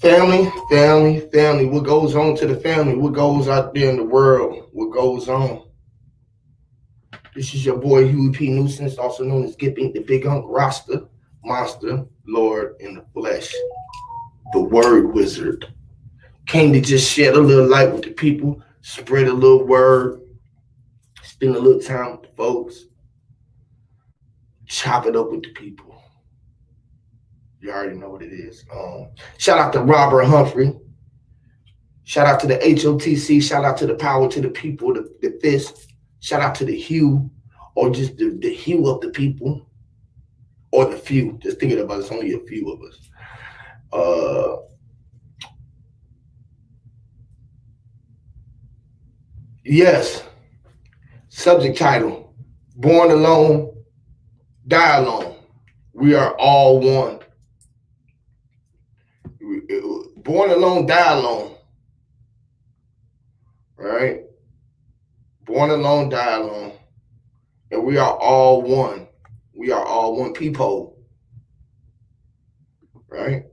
Family. What goes on to the family? What goes out there in the world? What goes on? This is your boy Huey P. Nuisance, also known as Gipping, the Big Unk Rasta, Monster, Lord in the Flesh, the Word Wizard. Came to just shed a little light with the people, spread a little word, spend a little time with the folks, chop it up with the people. You already know what it is. Shout out to Robert Humphrey. Shout out to the HOTC. Shout out to the Power to the People, the Fist. Shout out to the Hue, or just the hue of the people, or the few. Just thinking about it, it's only a few of us. Yes. Subject title: Born alone, die alone. We are all one. Born alone, die alone. Right? Born alone, die alone. And we are all one. We are all one people. Right?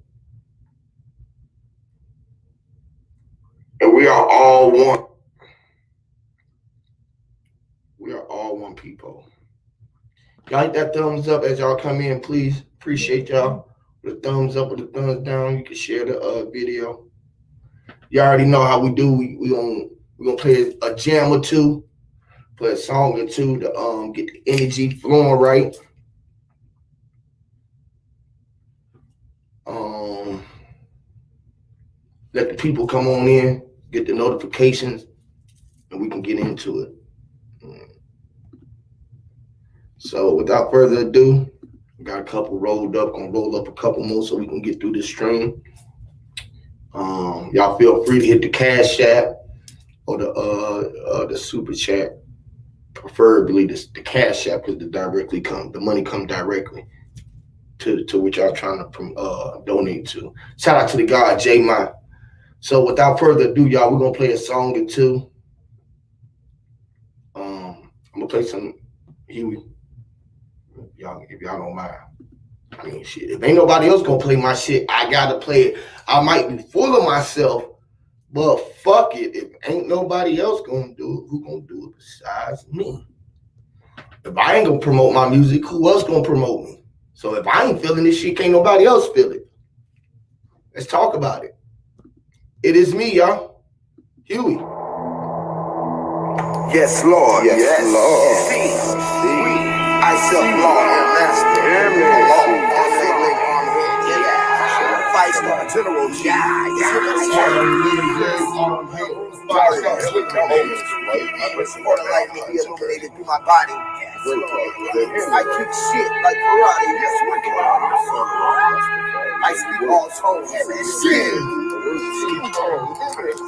And we are all one. We are all one people. Y'all hit that thumbs up as y'all come in, please. Appreciate y'all. With a thumbs up or the thumbs down, you can share the video. You already know how we do. We gonna play a jam or two, play a song or two to get the energy flowing right. Let the people come on in, get the notifications, and we can get into it. So without further ado, we got a couple rolled up. Gonna roll up a couple more so we can get through this stream. Y'all feel free to hit the Cash App or the Super Chat. Preferably the Cash App, because the money come directly to what y'all trying to donate to. Shout out to the guy J Ma. So without further ado, y'all, we're gonna play a song or two. I'm gonna play some Huey. If y'all don't mind. I mean, shit. If ain't nobody else gonna play my shit, I gotta play it. I might be full of myself, but fuck it. If ain't nobody else gonna do it, who gonna do it besides me? If I ain't gonna promote my music, who else gonna promote me? So if I ain't feeling this shit, can't nobody else feel it. Let's talk about it. It is me, y'all. Huey. Yes, Lord. Yes, Lord. I self-law and master. Fight general. Light may be illuminated through my body. I kick shit like karate. I speak all tones.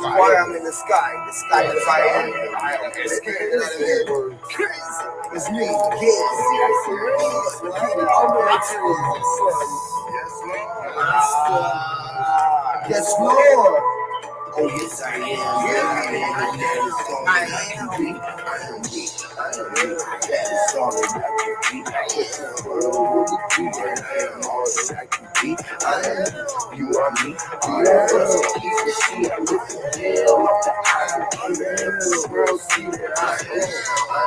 While I'm in the sky is I am. It's me, yes, Lord. Oh, yes, I am. I am me. That is all that I can be. I am the world with the and I am all that I can be. I am, you are me. We are us. Piece of shit. I lift the hell up the eye. I am the world see that I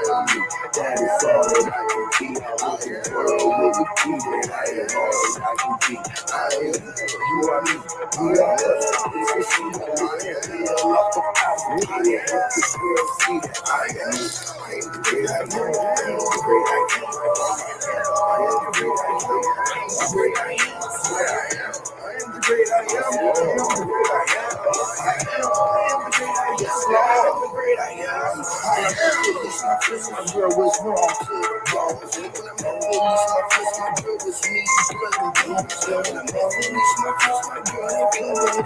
am me. That is all that I can be. I live the world with the and I am all that I can be. I am, you are me. We are us. Piece of shit. I lift the hell up the eye. I am the world see that I am me. I am the great I am. I am the great I am. I am the great I am. I am the great I am. I am the great I am. I am the great I am. I am the great I am. I am the great I am. I am. My girl was wrong. When I'm police, my first, my girl was me. When I'm police, my first, my girl ain't feeling it.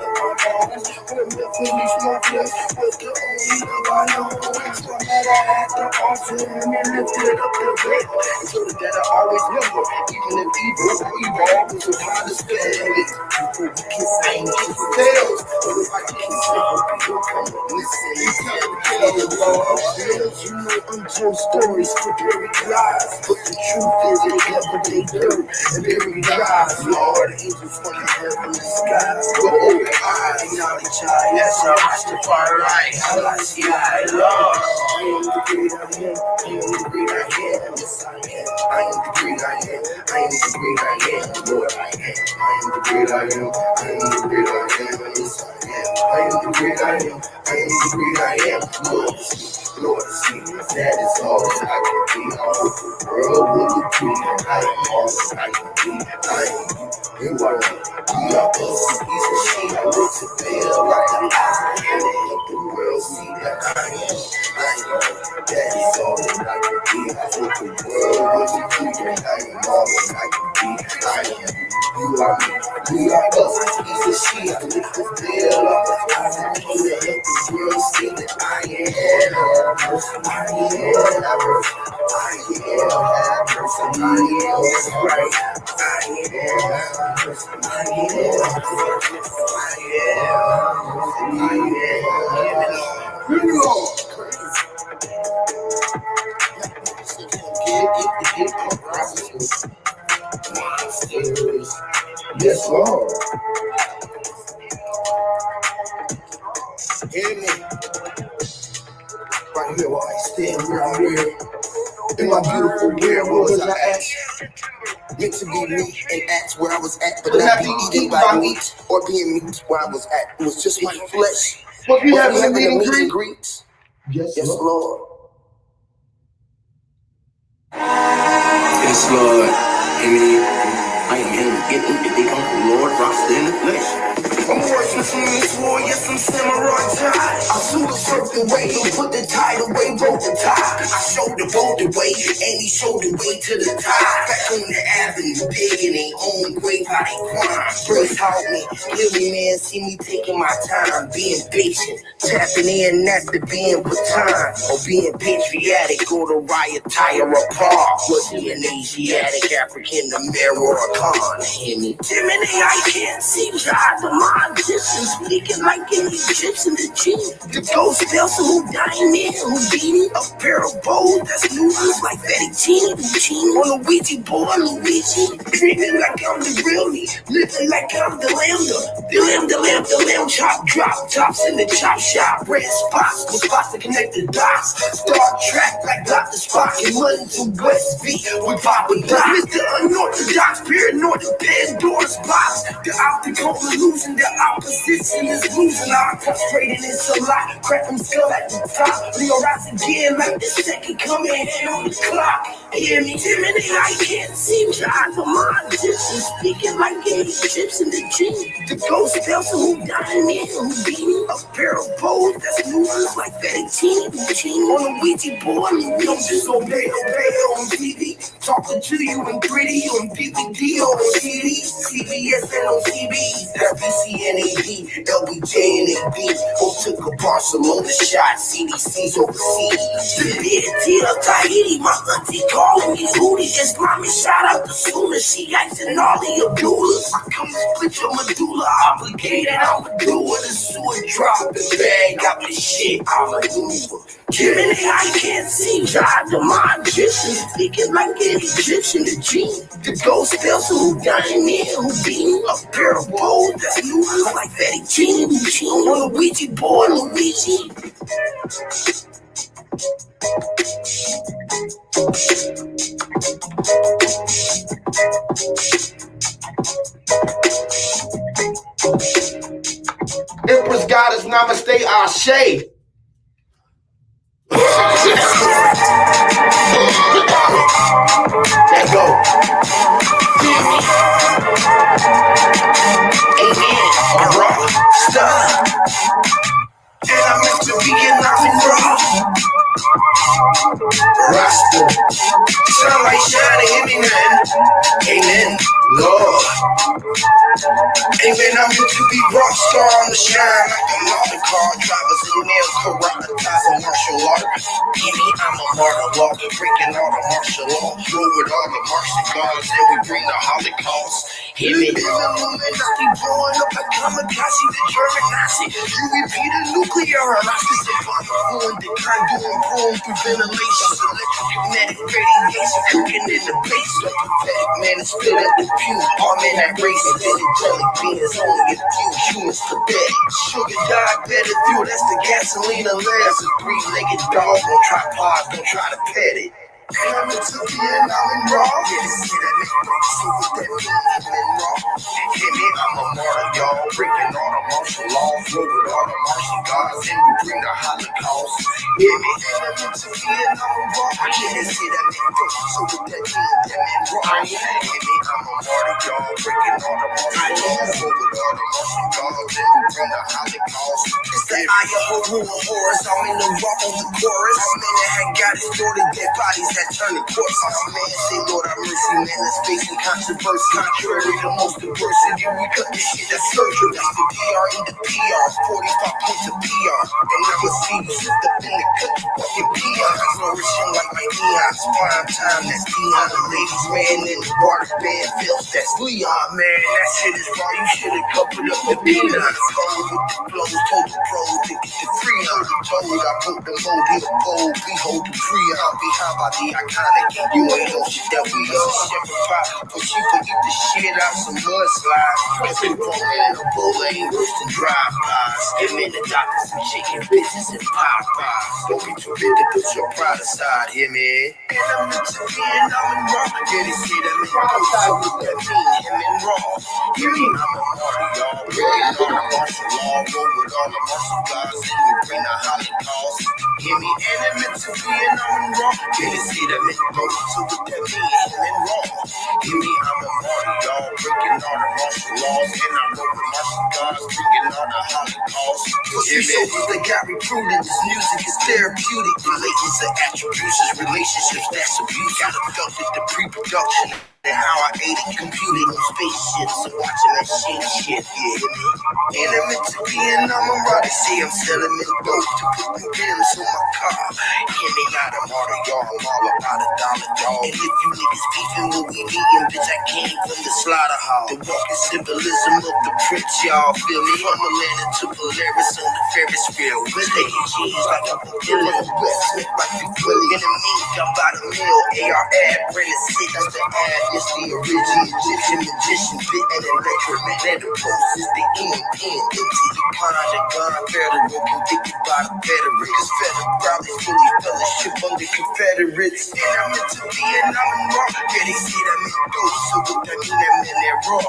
When I'm police, my first was the only love I know. at the altar and then lifted up the veil. And told her that I always remember, even if evil was a kind of spell. Before we kiss, I ain't kiss tails. But if I kiss her, people come and listen. You know untold stories for buried lies, but the truth is they never they dirt and buried lies. Lord, angels from the heavenly skies, go open eyes, acknowledge I, yes, I watch the fire right. I see I love. I am the great I am. I am the great I am. Yes, I am. I am the great I am. I am the great I am. Lord, I am. I am the great I am. I am the great I am. Yes, I am. I am the great I am. I am the great I am. Lord, see, that is all that I can be. I hope the world will agree. I am all that I can be. I am you. You are me. We are us. He's a she. I look to feel like the eye. And let the world see that I am. I am. That is all that I can be. I hope the world will agree. I am all that I can be. I am. You are me. We are us. He's a she. I look to feel like the eye. And let the world see that I am. I Yes, Lord. Hear me. Right here while I stand where I'm here. In my beautiful where was I at? Meant to be me and act where I was at, but not be eaten by meat or being meat where I was at. It was just my flesh. What we having a meet a and meet and greet? greet? Yes, Yes, Lord. Lord. Yes, Lord. Amen. I am him. Get them if they come from Lord, roster in the flesh. I'm working from this war, yes, I'm samurai tie. I threw the certain way, and put the tide away, broke the tie. I showed the boat the way, and he showed the way to the tide. Back on the avenue, digging their own grave, how they grind. First help me, every man see me taking my time, being patient, tapping in after being with time, or being patriotic, or the riot tire apart. Was he an Asiatic, African, American, or a con? Hear me? Jiminy, I can't see God, the mind. Egyptians speaking like an Egyptian, the gene. The ghost vessel who dying in, who beating a pair of bowls that's noodles like fettuccine. On a Ouija board, Luigi. Dreaming like I'm the real me, living like I'm the lambda. The lamb chop, drop tops in the chop shop. Red spots, with spots to connect the dots. Star Trek like Dr. Spock and London to West V with Papa Doc. Mr. Unorthodox, paranoid, the Pandora's box. The optical illusion, the opposition is losing. I'm frustrated, it's a lot. Crack them skull at the top. Leo rise again like the second coming on the clock. Hear me, Jiminy, I can't seem to hide the mind. Egyptian speaking like an Egyptian, the gene. The ghost vessel who dying in, who beating a pair of bowls that's noodles like fettuccine. On a Ouija board, don't just obey on TV. Talking to you in gritty on DVD or on CD. CBS and on CBs. FBCNAB, LBJ and AB. Both took a Barcelona shot. CDC's overseas. The BNT of Tahiti, my auntie calling me Hootie. Islamic shout out to Suna. She got an all the Abdullahs. I come to split your medulla. Obligated, I'ma do it. A sewer drop the bag. Got this shit, I'ma maneuver. Jiminy, I can't see God, the magician. Speaking like an Egyptian, the gene. The ghost vessel who dying in, who beating a pair of bowls that's noodles like fettuccine. On a Ouija board, Luigi. Empress Goddess Namaste Ashe. Let go. Amen. Raw. Stop. And I meant to be in raw. Rasta. Sunlight shining, hear me, man. Amen. Lord. Hey man, I'm meant to be rock star on the shine like a model car drivers and nail karate martial art. Give me, I'm a martyr, walking, breaking all the martial law. Roll with all the Martian guards, and we bring the Holocaust. Hit me, Illuminati blowing up like kamikaze, the German Nazi. You repeat a nuclear harassment, the bomb blowing, the kind doing boom through ventilation. Electromagnetic radiation cooking in the basement. Pathetic man is spit at the pew, arm in that race. Jelly beans, only a few humans pathetic. Sugar diabetic fuel, that's the gasoline and lead. That's a three-legged dog on tripod, don't try to pet it. And I'm into being, I'm in raw. Yeah, this shit that make no so with that mean, I'm in raw. Hit me, I'm a martyr, y'all. Breaking all the martial laws, roll with all the Martian gods, and we bring the Holocaust. Hit me, and I'm into being, I'm in raw. Yeah, this shit that make no so with that mean, I'm in raw. Hit me, I'm a martyr, y'all. Breaking all the martial laws, roll with all the Martian gods, and we bring the Holocaust. It's the eye of Horus, I'm in the raw on the chorus. I'm in the had got his daughter, dead bodies that turn to corpse. I'm man, say Lord have mercy, man, that's facing controversy. Contrary to most diversity, we cut this shit that's surgery. That's the DR in the PR, 45 points of PR. And I'ma see you slipped up in the cut, fucking PR. Flourishing like my neons, prime time, that's Dion. The ladies, man, in the water band feels that's Leon, man. That shit is raw, you should've covered up the peanuts. Cold with the flows, told the pros to get the free. Hold the told, I put the mold in the bowl, we hold the free. I'll be high by the iconic, you ain't no shit that we are. Shepherd pie, but she could eat the shit out some mudslides. Cause we wrong in a bowl ain't worse than drive-bys. Give me the doctors, some chicken bitches and Popeyes. Don't be too big to put your pride aside, hear me? And I'm into being, I'm in raw. Yeah, they say that man goes so with that mean, him in raw. Hear me? I'm a martyr, y'all. Breaking all the martial law, roll with all the martial gods, and we bring the Holocaust. Hear me? And I'm into being, I'm in raw. Yeah, they say that man goes so with that mean, him in raw. Hear me? I'm a martyr, y'all. Breaking all the martial laws, and I roll with martial gods, bringing all the Holocaust. Hear me? They got recruited. This music is therapeutic. Relations are attributions, relationships that's abuse. Got abducted the pre-production. And how I ate it, computing on spaceships and watching that shit, yeah. And I'm into being, I'm a rider, say I'm selling me dope to put new rims on my car. Hear me out, I'm martyr, y'all, I'm all about $1, y'all. And if you niggas beefing what we eating, bitch, I came from the slaughterhouse. The walking symbolism of the prince, y'all feel me? From Atlanta to Polaris on the Ferris wheel. We're taking cheese like I'm a killer, West Smith like you Willie. In the meat, I'm about a meal, AR ad, Brandon Sick, that's the ad. It's the original Egyptian magician, bit and electromagnetic pulse is the end, into the pond, the gun, federal, convicted by the veteran. Cause federal probably fully fellowship under Confederates. And I'm into Vietnam and raw. Yeah, they say that man dope, so what that mean, that man that raw.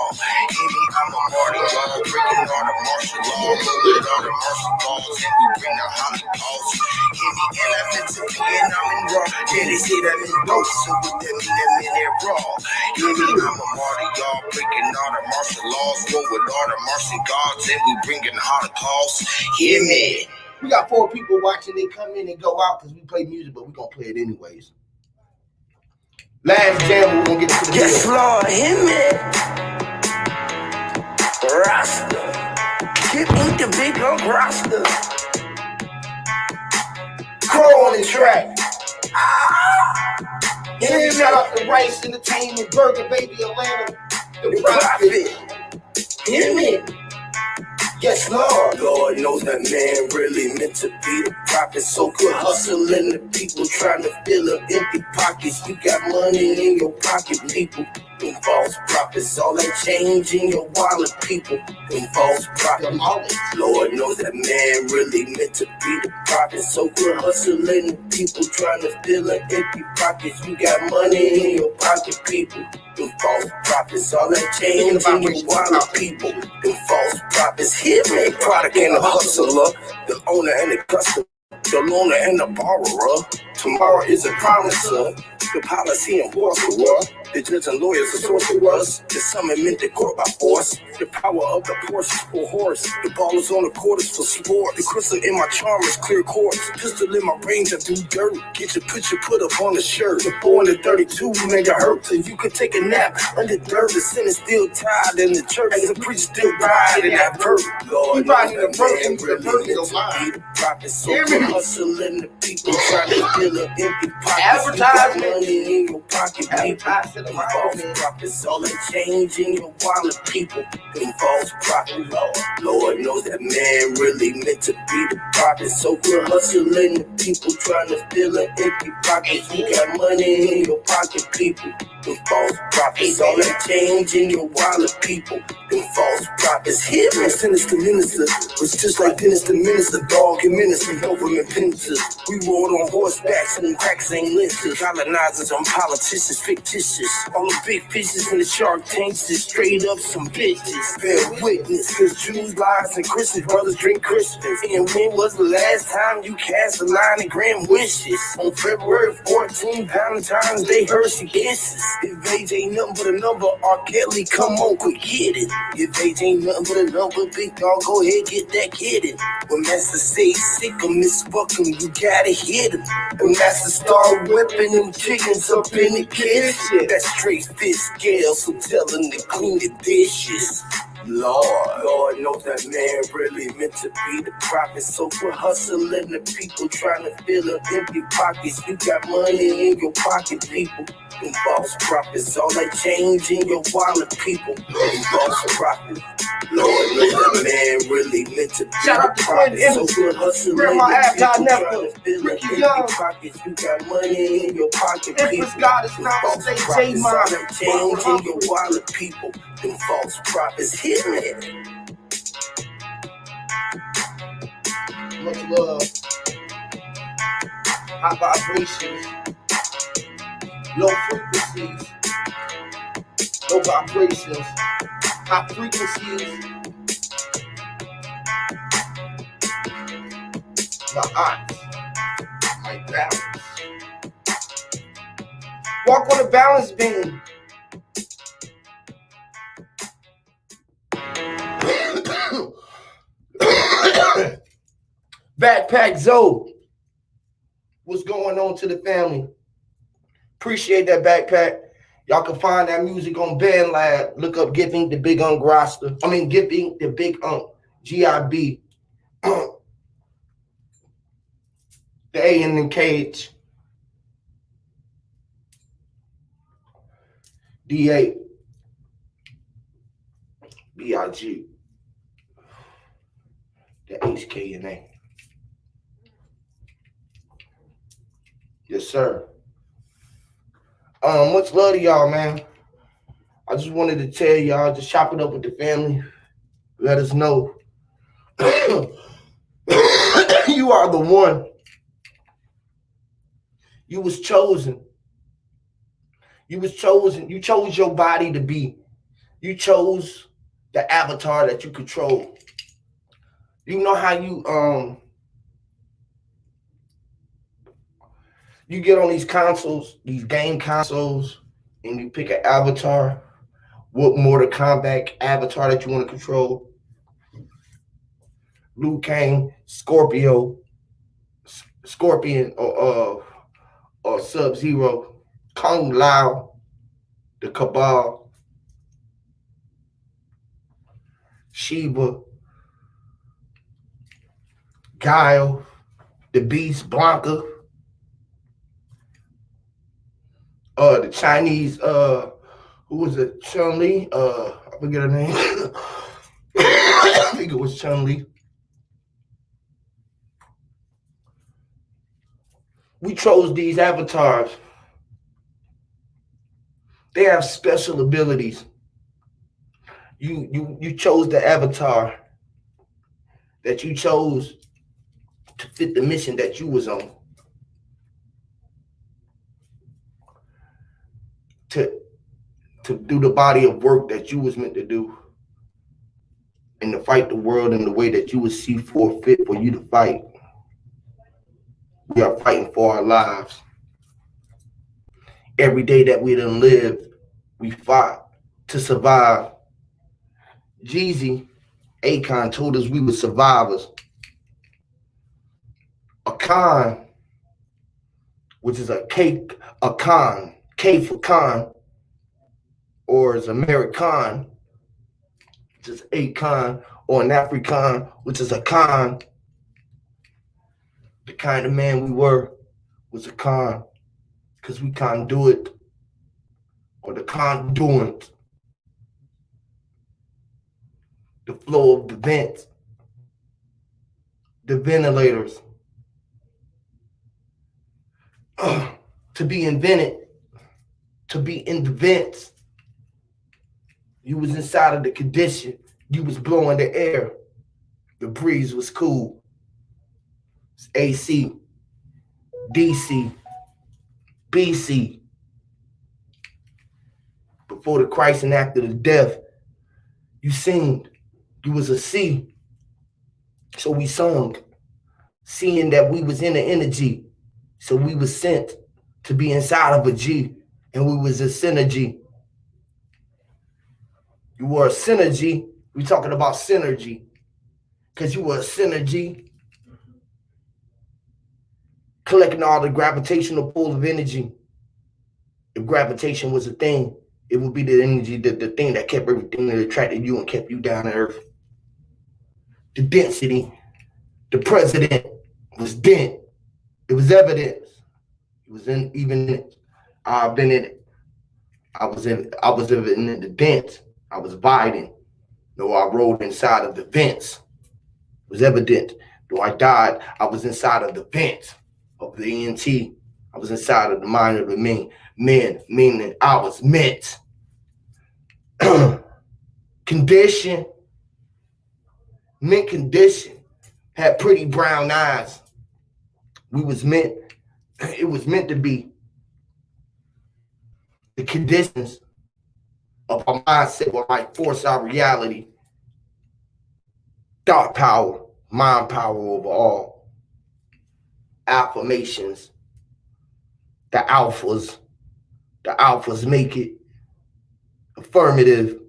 Hear me, I'm a martyr, y'all, breaking all the martial law, with all the martial laws, and we bring the Holocaust. Hear me, and I'm into Vietnam and raw. Yeah, they say that man dope, so what that mean, that man that raw. Hear me, I'm a martyr, y'all, breaking all the martial laws, roll with all the Martian gods, and we bringing Holocaust. Hear me. We got 4 people watching. They come in and go out because we play music, but we're going to play it anyways. Last jam, we're going to get to the Yes, Lord, hear me. Rasta. Give me the big old Rasta. Crow on the track. Yeah, shout out to Rice Entertainment, Burger Baby Atlanta, the Prophet. Hear me. Yes, Lord. Lord knows that man really meant to be the prophet. So good hustling the people trying to fill up empty pockets. You got money in your pocket, people. Them false prophets, all that change in your wallet, people. Them false prophets. Lord knows that man really meant to be the prophet. So good hustling the people trying to fill up empty pockets. You got money in your pocket, people. Them false prophets, all that change in your wallet, people. Them false prophets. Hear me, product and the hustler, the owner and the customer, the loaner and the borrower. Tomorrow is a promiser, the policy enforcer. The judge and lawyers are sorcerers. The summon meant the court by force. The power of the Porsche is for horse. The ball is on the court is for sport. The crystal in my charm is clear quartz. Pistol in my range, I do dirt. Get your picture put up on the shirt. The 4 and the 32 nigga hurt. So you could take a nap under dirt. The sin is still tied in the church. As the priest still ride in that vert. Lord, You riding in the vert man, into the really vert in your meant to be mind. the prophet. So Hear me? hustling the people trying to fill an empty pocket. Advertisement. Money in your pocket, people. Advertisement Them around false me. prophets, all that change in your wallet, people. Them false prophets, Lord knows that man really meant to be the prophet. So we're hustling the people trying to fill an empty pockets. You got money in your pocket, people. Them false prophets, all that change in your wallet, people. Them false prophets. Here, man, sinister minister was just like Dennis the minister, dog and minister, government pincers. We rode on horsebacks and them cracks ain't lynchers. Colonizers on politicians, fictitious. All the big fishes in the shark tanks is straight up some bitches. Bear witness, cause Jews, lies, and Christian brothers drink Christians. And when was the last time you cast a line and grant wishes? On February 14th, Valentine's Day, Hershey kisses. If age ain't nothing but a number, R. Kelly, come on, quick, get it. If age ain't nothing but a number, big dog, go ahead, get that kidding. When Master say sick or misfuck him, you gotta hit him. When Master start whipping them chickens up in the kitchen, that's straight fish scale, so tell him to clean the dishes. Lord knows that man really meant to be the prophet. So we're hustling the people trying to fill up empty pockets. You got money in your pocket, people. Them false prophets, all that change in your wallet, people. Them false prophets. Lord knows that man really meant to be Shout out the to prophet. Quinn So we're hustling Grandma the Abdi people Nephew, trying to fill up Ricky empty Young. pockets. You got money in your pocket, people. Empress Goddess, Them now false say prophets, J-Mon. all that change in your wallet, people. Them false prophets, hit me. Much love. High vibrations. Low frequencies. Low vibrations. High frequencies. My eyes. My balance. Walk on a balance beam. Backpack Zoe. What's going on to the family? Appreciate that, Backpack. Y'all can find that music on Band Lab. Look up Giving the Big Unk roster. Giving the Big Unk. GIB. The A in the cage. DA. BIG. The HK and A. Yes, sir. Much love to y'all, man. I just wanted to tell y'all, just chop it up with the family. Let us know. You are the one. You was chosen. You was chosen. You chose your body to be. You chose the avatar that you control. You know how you get on these consoles, these game consoles, and you pick an avatar. What Mortal Kombat avatar that you want to control? Liu Kang, Scorpion, or Sub-Zero, Kung Lao, the Cabal, Shiva, Guile, the Beast, Blanca, the Chinese, who was it? Chun-Li? I forget her name. I think it was Chun-Li. We chose these avatars. They have special abilities. You chose the avatar that you chose to fit the mission that you was on. To do the body of work that you was meant to do. And to fight the world in the way that you would see fit for you to fight. We are fighting for our lives. Every day that we done lived, We fought to survive. Jeezy, Akon told us we were survivors. A con, which is a con, K for con, or is American, which is a con, or an African, which is a con. The kind of man we were was a con, because we can't do it, or the conduit, the flow of the vents, the ventilators. To be invented, to be in the vents. You was inside of the condition. You was blowing the air. The breeze was cool. It's AC, DC, BC. Before the Christ and after the death, you singed. You was a C. So we sung, seeing that we was in the energy. So we was sent to be inside of a G, and we was a synergy. You were a synergy. We talking about synergy, because you were a synergy, collecting all the gravitational pull of energy. If gravitation was a thing, it would be the energy, the thing that kept everything that attracted you and kept you down to earth. The density, the president was dent. It was evidence. It was in even in it. I've been in it. I was in the dent. I was Biden. No, I rode inside of the vents. It was evident. Though I died, I was inside of the vents of the ENT. I was inside of the mind of the men, meaning I was meant. Condition, mint condition, had pretty brown eyes. We was meant, it was meant to be. The conditions of our mindset will might force our reality. Thought power, mind power over all. Affirmations, the alphas make it. Affirmative.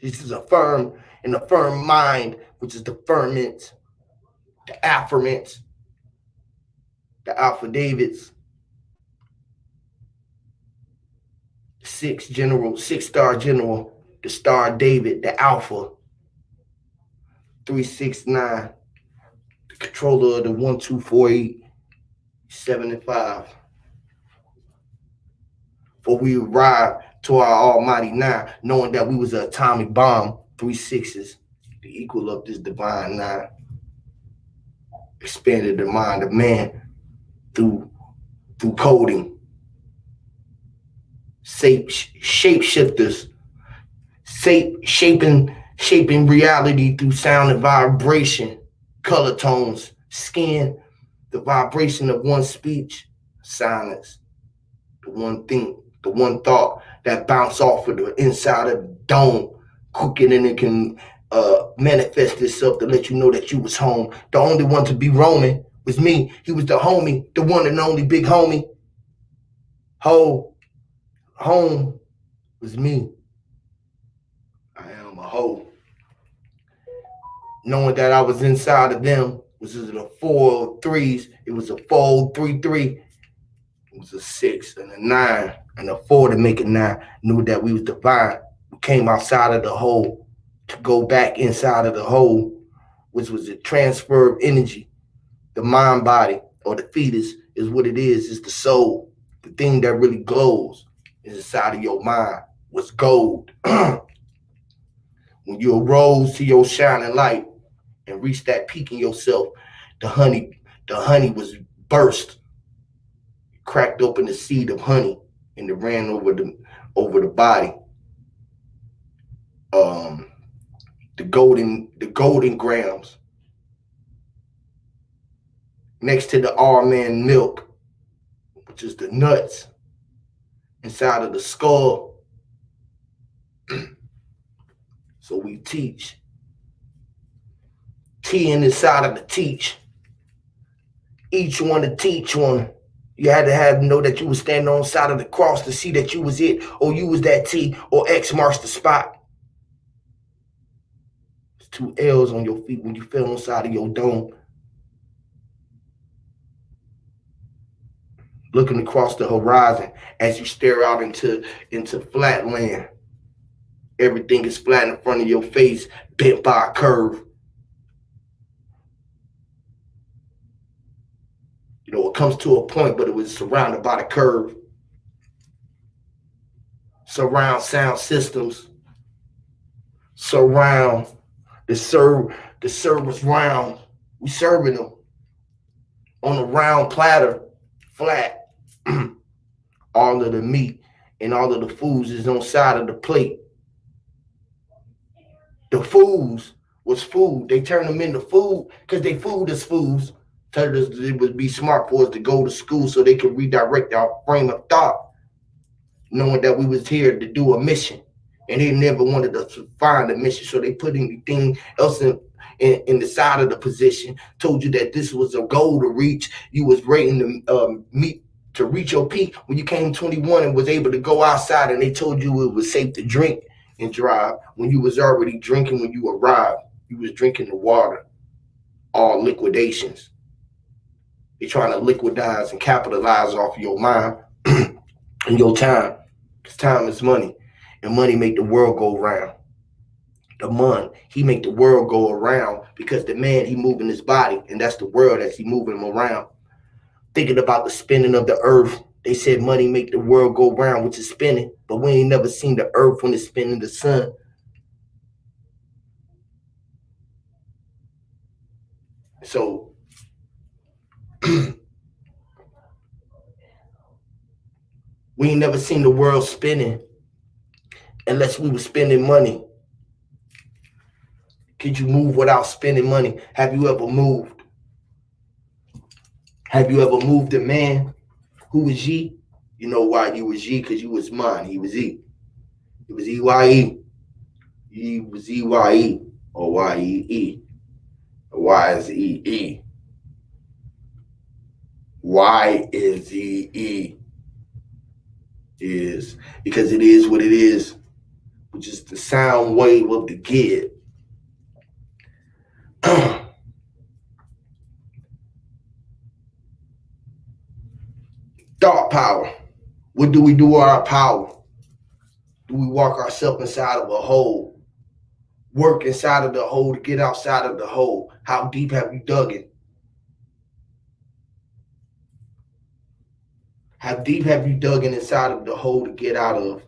This is a firm mind, which is the ferment, the afferment, the affidavits. Six-star general, the Star David, the Alpha. 369, the controller of the 1248, 7 and 5. For we arrived to our almighty nine, knowing that we was an atomic bomb, 3 6s, the equal of this divine nine. Expanded the mind of man through coding. Shapeshifters, shaping reality through sound and vibration, color tones, skin, the vibration of one speech, silence, the one thing, the one thought that bounce off of the inside of the dome, cooking, and it can manifest itself to let you know that you was home. The only one to be roaming was me. He was the homie, the one and only big homie. Home was me. I am a hoe. Knowing that I was inside of them, which is the 4 3s, it was a 4-3-3. It was a 6 and a 9 and a 4 to make it 9. Knew that we was divine. We came outside of the hole to go back inside of the hole, which was a transfer of energy. The mind body or the fetus is what it is. It's the soul. The thing that really glows is inside of your mind. What's gold? When you arose to your shining light and reached that peak in yourself, the honey was burst, cracked open the seed of honey, and it ran over the body. The golden grams next to the almond milk, which is the nuts inside of the skull. So we teach. T inside of the teach. Each one to teach one. You had to have know that you was standing on the side of the cross to see that you was it, or you was that T, or X marks the spot. It's two L's on your feet when you fell on the side of your dome. Looking across the horizon as you stare out into flat land. Everything is flat in front of your face, bent by a curve. You know, it comes to a point, but it was surrounded by the curve. Surround sound systems. Surround the servers round. We serving them on a round platter, flat. All of the meat and all of the foods is on side of the plate. The foods was food. They turned them into food because they food is foods. Told us it would be smart for us to go to school so they could redirect our frame of thought, knowing that we was here to do a mission. And they never wanted us to find a mission, so they put anything else in the side of the position. Told you that this was a goal to reach. You was rating the meet to reach your peak when you came 21 and was able to go outside, and they told you it was safe to drink and drive when you was already drinking when you arrived. You was drinking the water. All liquidations. They're trying to liquidize and capitalize off your mind and your time. Because time is money. And money make the world go round. The man, he make the world go around because the man, he moving his body. And that's the world as he moving him around. Thinking about the spinning of the earth. They said money make the world go round, which is spinning. But we ain't never seen the earth when it's spinning the sun. So we ain't never seen the world spinning unless we were spending money. Could you move without spending money? Have you ever moved? Have you ever moved a man who was ye? You know why you was ye? Because you was mine. He was E. He was EYE. He was EYE or YEE. Why is EE? Why is EE? Is because it is what it is, which is the sound wave of the kid. Thought power. What do we do with our power? Do we walk ourselves inside of a hole? Work inside of the hole to get outside of the hole? How deep have you dug it? How deep have you dug inside of the hole to get out of?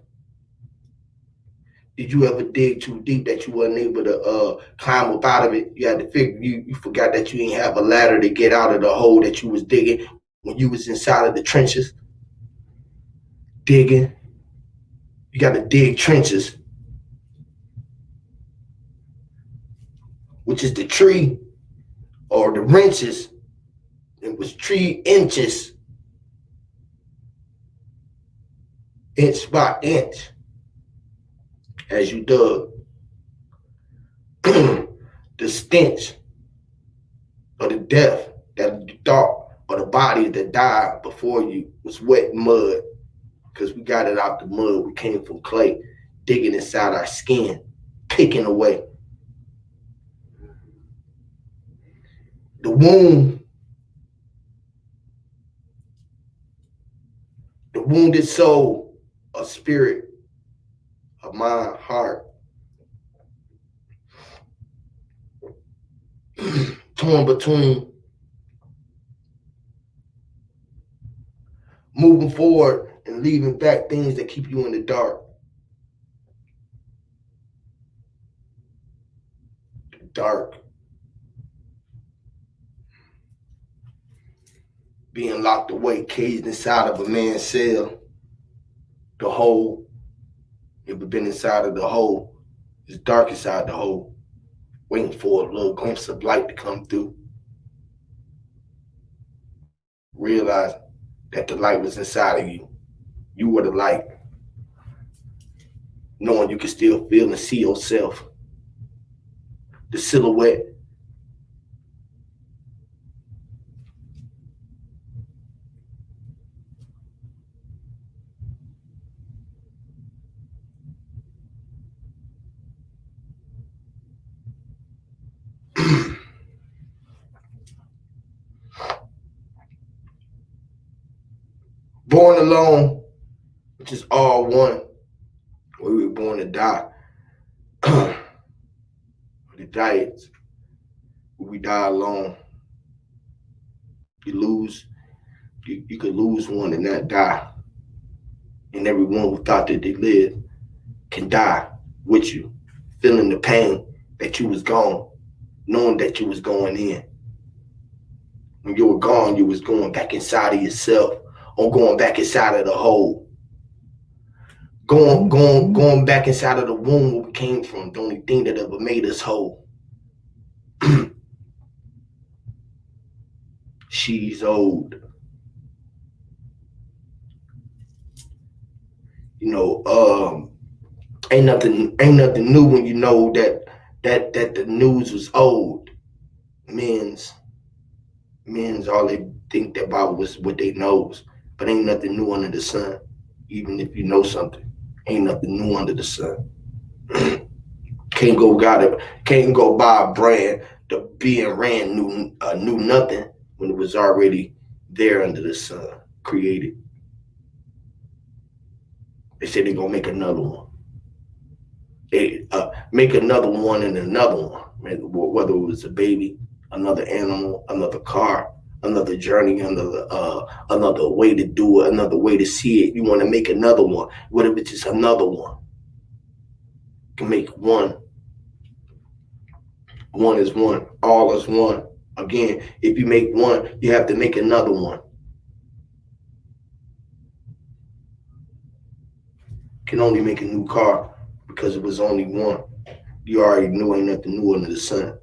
Did you ever dig too deep that you weren't able to climb up out of it? You had to figure you forgot that you didn't have a ladder to get out of the hole that you was digging when you was inside of the trenches. Digging. You got to dig trenches, which is the tree or the wrenches. It was 3 inches, inch by inch, as you dug. The stench or the death that you thought or the body that died before you was wet mud, because we got it out the mud. We came from clay, digging inside our skin, picking away. The wound, the wounded soul, a spirit, a mind, heart, torn between moving forward and leaving back things that keep you in the dark. Dark. Being locked away, caged inside of a man's cell. The hole. You ever been inside of the hole? It's dark inside the hole, waiting for a little glimpse of light to come through. Realize that the light was inside of you. You were the light. Knowing you can still feel and see yourself. The silhouette. Born alone, which is all one. We were born to die. The diets, we die alone. You lose, you could lose one and not die. And everyone who thought that they lived can die with you, feeling the pain that you was gone, knowing that you was going in. When you were gone, you was going back inside of yourself, or going back inside of the hole. Going back inside of the womb where we came from, the only thing that ever made us whole. She's old. You know, ain't nothing new when you know that the news was old. Men's all they think about was what they knows. But ain't nothing new under the sun. Even if you know something, ain't nothing new under the sun. Can't go buy a brand. The being ran knew nothing when it was already there under the sun, created. They said they're gonna make another one. They make another one and another one. Whether it was a baby, another animal, another car, another journey, another way to do it, another way to see it. You want to make another one. What if it's just another one? You can make one. One is one. All is one. Again, if you make one, you have to make another one. Can only make a new car because it was only one. You already knew ain't nothing new under the sun.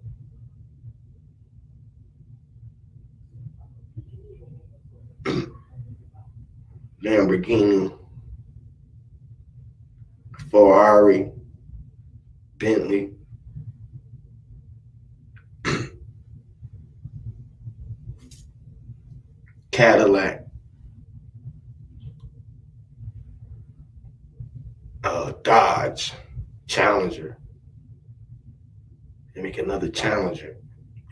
Lamborghini, Ferrari, Bentley, Cadillac, Dodge, Challenger. They make another Challenger,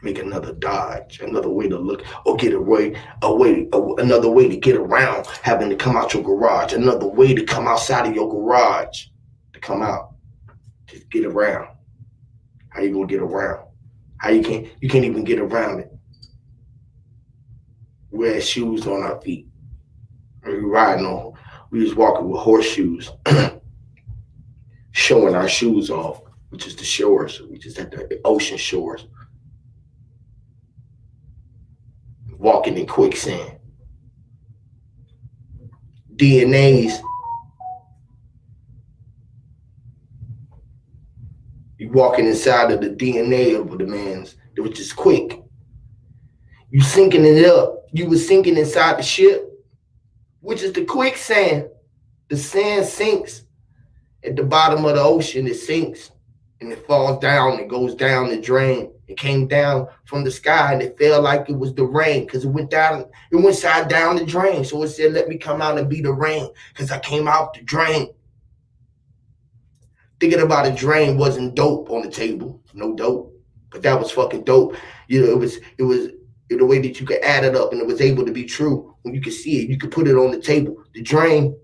make another Dodge, another way to look, or get another way to get around having to come out your garage, another way to come outside of your garage, to come out, just get around. How you gonna get around? How you can't even get around it. We had shoes on our feet. We was walking with horseshoes, showing our shoes off, which is the shores. We just at the ocean shores. Walking in quicksand. DNAs. You walking inside of the DNA of the man's, which is quick. You sinking it up. You was sinking inside the ship, which is the quicksand. The sand sinks at the bottom of the ocean. It sinks and it falls down. It goes down the drain. It came down from the sky and it felt like it was the rain because it went down. It went side down the drain. So it said, "Let me come out and be the rain," because I came out the drain. Thinking about a drain wasn't dope on the table. No dope. But that was fucking dope. You know, it was the way that you could add it up and it was able to be true. When you could see it, you could put it on the table. The drain,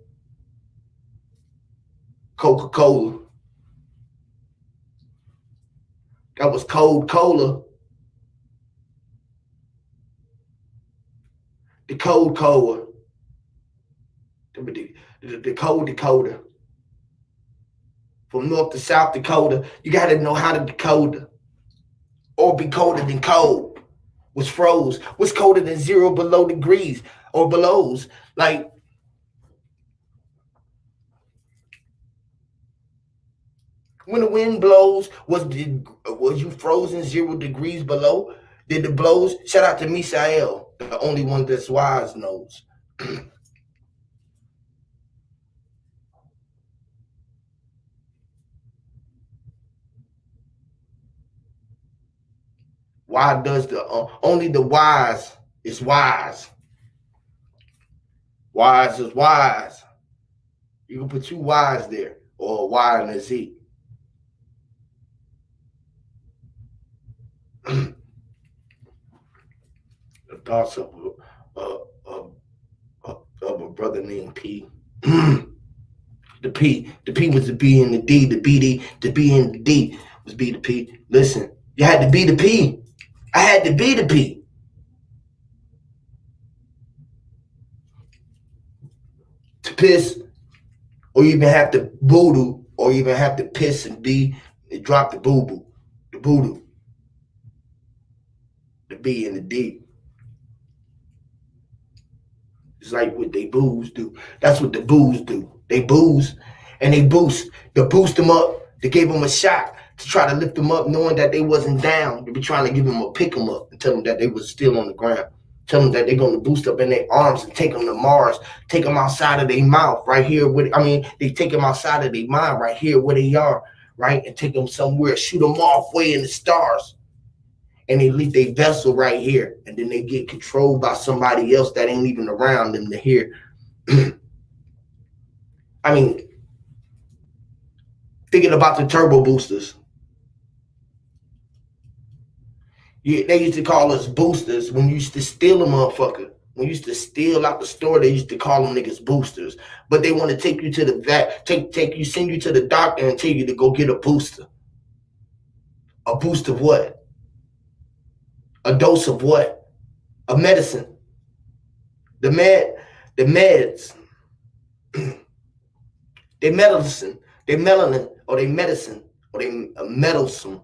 Coca-Cola. That was cold cola. The cold cola. The cold Dakota. From North to South Dakota, you got to know how to decode or be colder than cold. What's froze? What's colder than 0 below degrees or belows? Like, when the wind blows, was you frozen 0 degrees below? Did the blows? Shout out to Misael, the only one that's wise knows. Why does only the wise is wise? Wise is wise. You can put 2 Y's there, or a Y and a Z. The thoughts of a brother named P. The P was the B and the D. The B and the D was B to P. Listen, you had to be the P. I had to be the P. To piss, or even have to voodoo, or even have to piss and be and drop the boo boo, the voodoo, the B and the D. It's like what they booze do. That's what the booze do. They booze and they boost. To boost them up, they gave them a shot to try to lift them up, knowing that they wasn't down. They be trying to give them a pick them up and tell them that they was still on the ground. Tell them that they're going to boost up in their arms and take them to Mars. Take them outside of their mouth right here. They take them outside of their mind right here where they are, right? And take them somewhere, shoot them off way in the stars. And they leave their vessel right here. And then they get controlled by somebody else that ain't even around them to hear. I mean, thinking about the turbo boosters. Yeah, they used to call us boosters when you used to steal a motherfucker. When you used to steal out the store, they used to call them niggas boosters. But they want to take you to the vet, send you to the doctor and tell you to go get a booster. A boost of what? A dose of what? A medicine. The meds. They medicine. They melanin, or they medicine, or they meddlesome.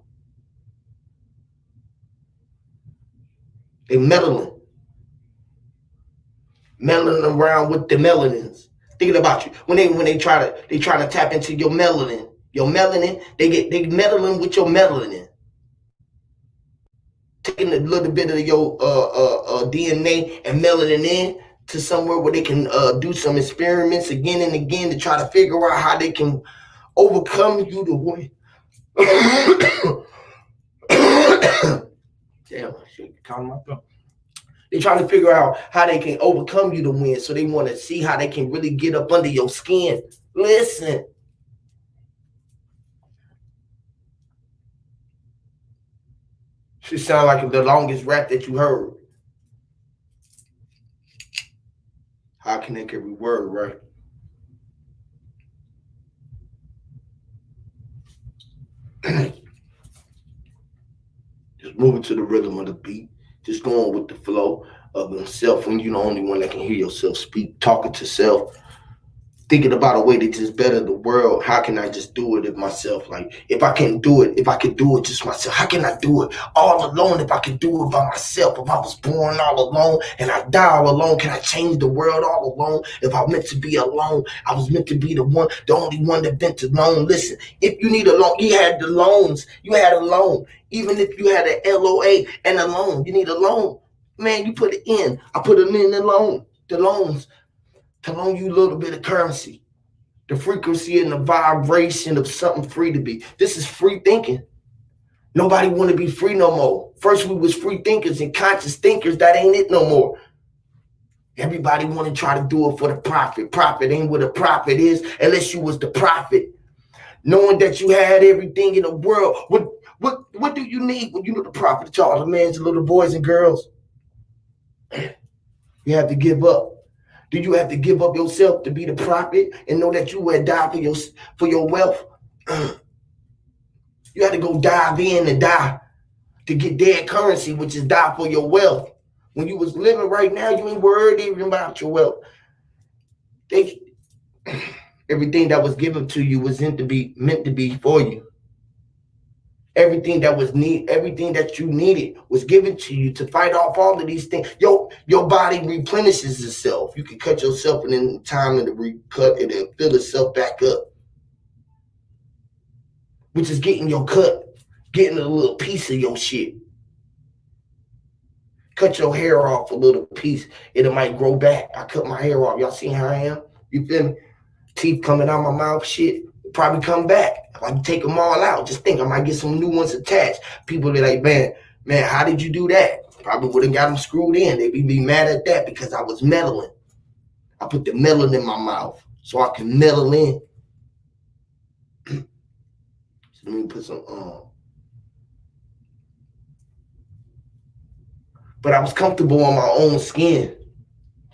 They meddling around with the melanins. Thinking about you when they try to tap into your melanin. Your melanin, they meddling with your melanin. Taking a little bit of your DNA and melanin in to somewhere where they can do some experiments again and again to try to figure out how they can overcome you to win. Damn, I should calm my throat. They're trying to figure out how they can overcome you to win. So they want to see how they can really get up under your skin. Listen. Should sound like the longest rap that you heard. How I connect every word, right? Just moving to the rhythm of the beat. Just going with the flow of himself when you're the only one that can hear yourself speak, talking to self, thinking about a way to just better the world. How can I just do it myself? Like, if I can do it, if I could do it just myself, how can I do it all alone? If I could do it by myself, if I was born all alone and I die all alone, can I change the world all alone? If I meant to be alone, I was meant to be the only one that been alone. Listen, if you need a loan, you had the loans, you had a loan. Even if you had an LOA and a loan, you need a loan. Man, you put it in. I put it in the loan. The loans to loan you a little bit of currency, the frequency and the vibration of something free to be. This is free thinking. Nobody want to be free no more. First we was free thinkers and conscious thinkers. That ain't it no more. Everybody want to try to do it for the profit. Profit ain't what a profit is unless you was the prophet. Knowing that you had everything in the world. What do you need when you know the prophet? To all the men, the little boys and girls. You have to give up. Do you have to give up yourself to be the prophet and know that you would die for your wealth? You have to go dive in and die to get dead currency, which is die for your wealth. When you was living right now, you ain't worried even about your wealth. Everything that was given to you was meant to be for you. Everything that you needed was given to you to fight off all of these things. Your body replenishes itself. You can cut yourself and in time it'll recut it and fill itself back up. Which is getting your cut, getting a little piece of your shit. Cut your hair off a little piece, it might grow back. I cut my hair off. Y'all see how I am? You feel me? Teeth coming out my mouth, shit. Probably come back. If I take them all out, just think I might get some new ones attached. People be like, man, how did you do that? Probably would have got them screwed in. They'd be mad at that because I was meddling. I put the metal in my mouth so I can meddle in. So let me put some but I was comfortable on my own skin.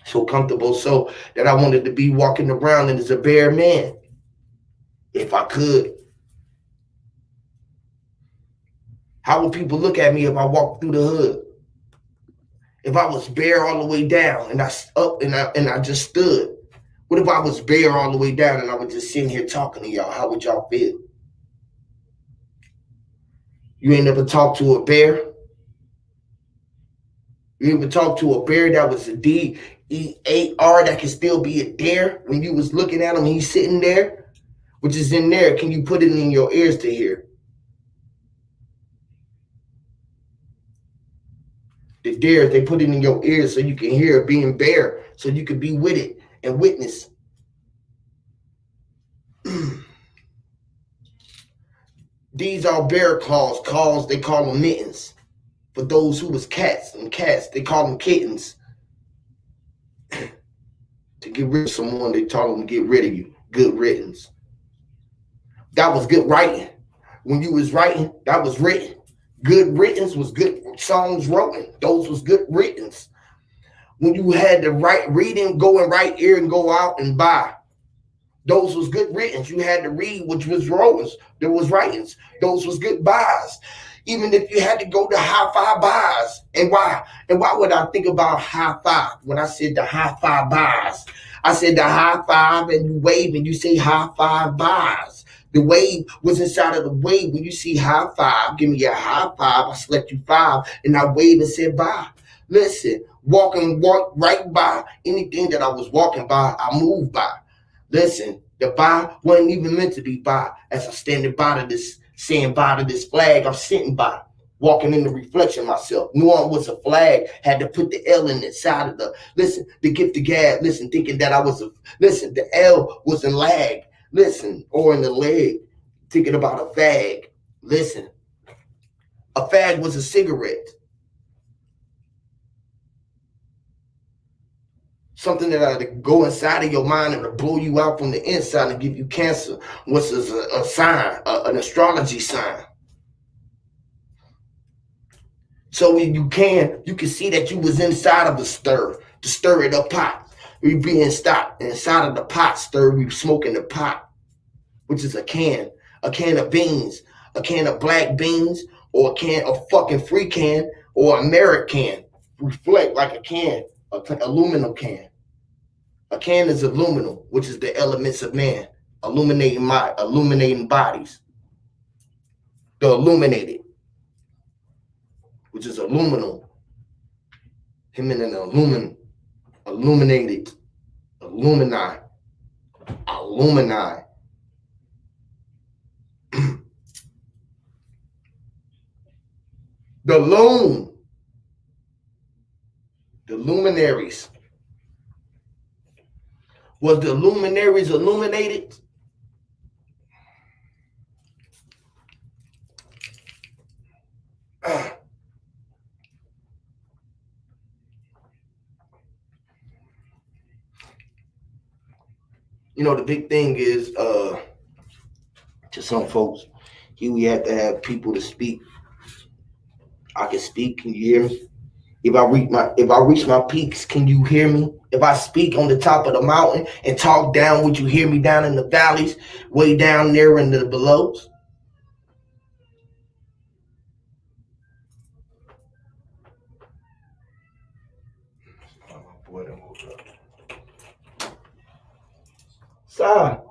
So comfortable so that I wanted to be walking around and as a bare man, if I could. How would people look at me if I walked through the hood? If I was bare all the way down and I up and I just stood? What if I was bare all the way down and I was just sitting here talking to y'all? How would y'all feel? You ain't never talked to a bear? You ever talked to a bear that was a D-E-A-R that can still be a dare when you was looking at him and he's sitting there? Which is in there, can you put it in your ears to hear? The dares, they put it in your ears so you can hear it being bare, so you can be with it and witness. These are bear claws, they call them mittens. For those who was cats, they call them kittens. To get rid of someone, they told them to get rid of you. Good riddance. That was good writing. When you was writing, that was written. Good riddance was good songs written. Those was good riddance. When you had the right reading, go in right ear and go out and buy. Those was good riddance. You had to read, which was writings. There was writings. Those was good buys. Even if you had to go to high five buys. And why? And why would I think about high five when I said the high five buys? I said the high five and you wave and you say high five buys. The wave was inside of the wave. When you see high five, give me a high five. I select you five and I wave and said bye. Listen, walk right by anything that I was walking by, I moved by. Listen, the by wasn't even meant to be by. As I'm standing by to this, saying by to this flag, I'm sitting by, walking in the reflection myself. Knew I was a flag, had to put the L in the side of the, listen, the gift of gab, listen, thinking that I was a, listen, the L was in lag, listen, or in the leg, thinking about a fag. Listen, a fag was a cigarette. Something that to go inside of your mind and to blow you out from the inside and give you cancer, which is a sign, an astrology sign. So when you can see that you was inside of a stir, to stir it up pot. We being stopped inside of the pot stir, we smoking the pot, which is a can of beans, a can of black beans, or a can of fucking free can, or a merit can. Reflect like a can, an aluminum can. A can is aluminum, which is the elements of man, illuminating bodies. The illuminated, which is aluminum. Him and an illuminated, illumini. The loom, the luminaries. Was the luminaries illuminated? You know, the big thing is, to some folks, here we have to have people to speak. I can speak. Can you hear me? If I reach my peaks, can you hear me? If I speak on the top of the mountain and talk down, would you hear me down in the valleys, way down there in the belows? Side.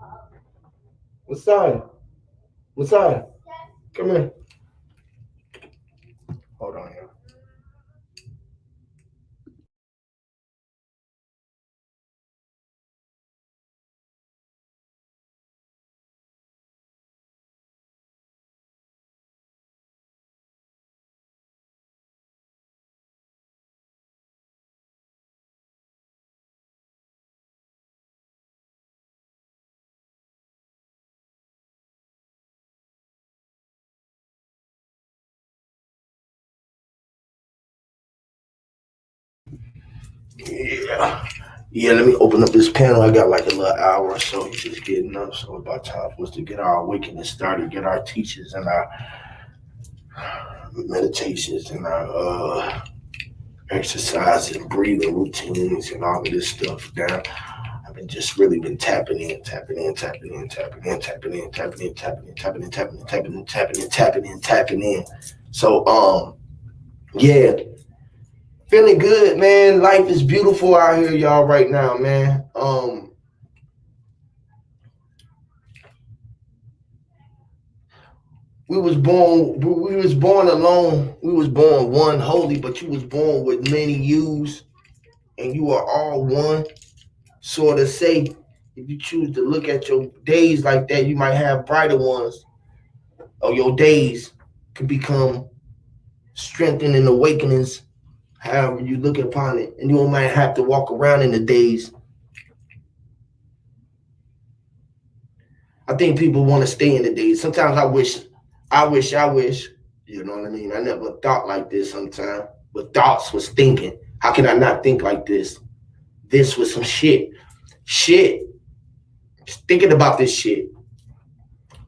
What's side? What's side? Come here. Hold on here. Yeah, let me open up this panel. I got like a little hour or so. It's just getting up. So about time for us to get our awakening started, get our teachers and our meditations and our exercise and breathing routines and all of this stuff now. I've been just really been tapping in, tapping in, tapping in, tapping in, tapping in, tapping in, tapping in, tapping in, tapping in, tapping in, tapping in, tapping in, tapping in. So yeah, feeling good, man. Life is beautiful out here, y'all, right now, man. We was born alone. We was born one holy, but you was born with many yous, and you are all one. So to say, if you choose to look at your days like that, you might have brighter ones, or your days could become strengthened and awakenings, however you look upon it. And you might have to walk around in the days. I think people want to stay in the days. Sometimes I wish, you know what I mean? I never thought like this sometimes, but thoughts was thinking. How can I not think like this? This was some shit. Shit. Just thinking about this shit.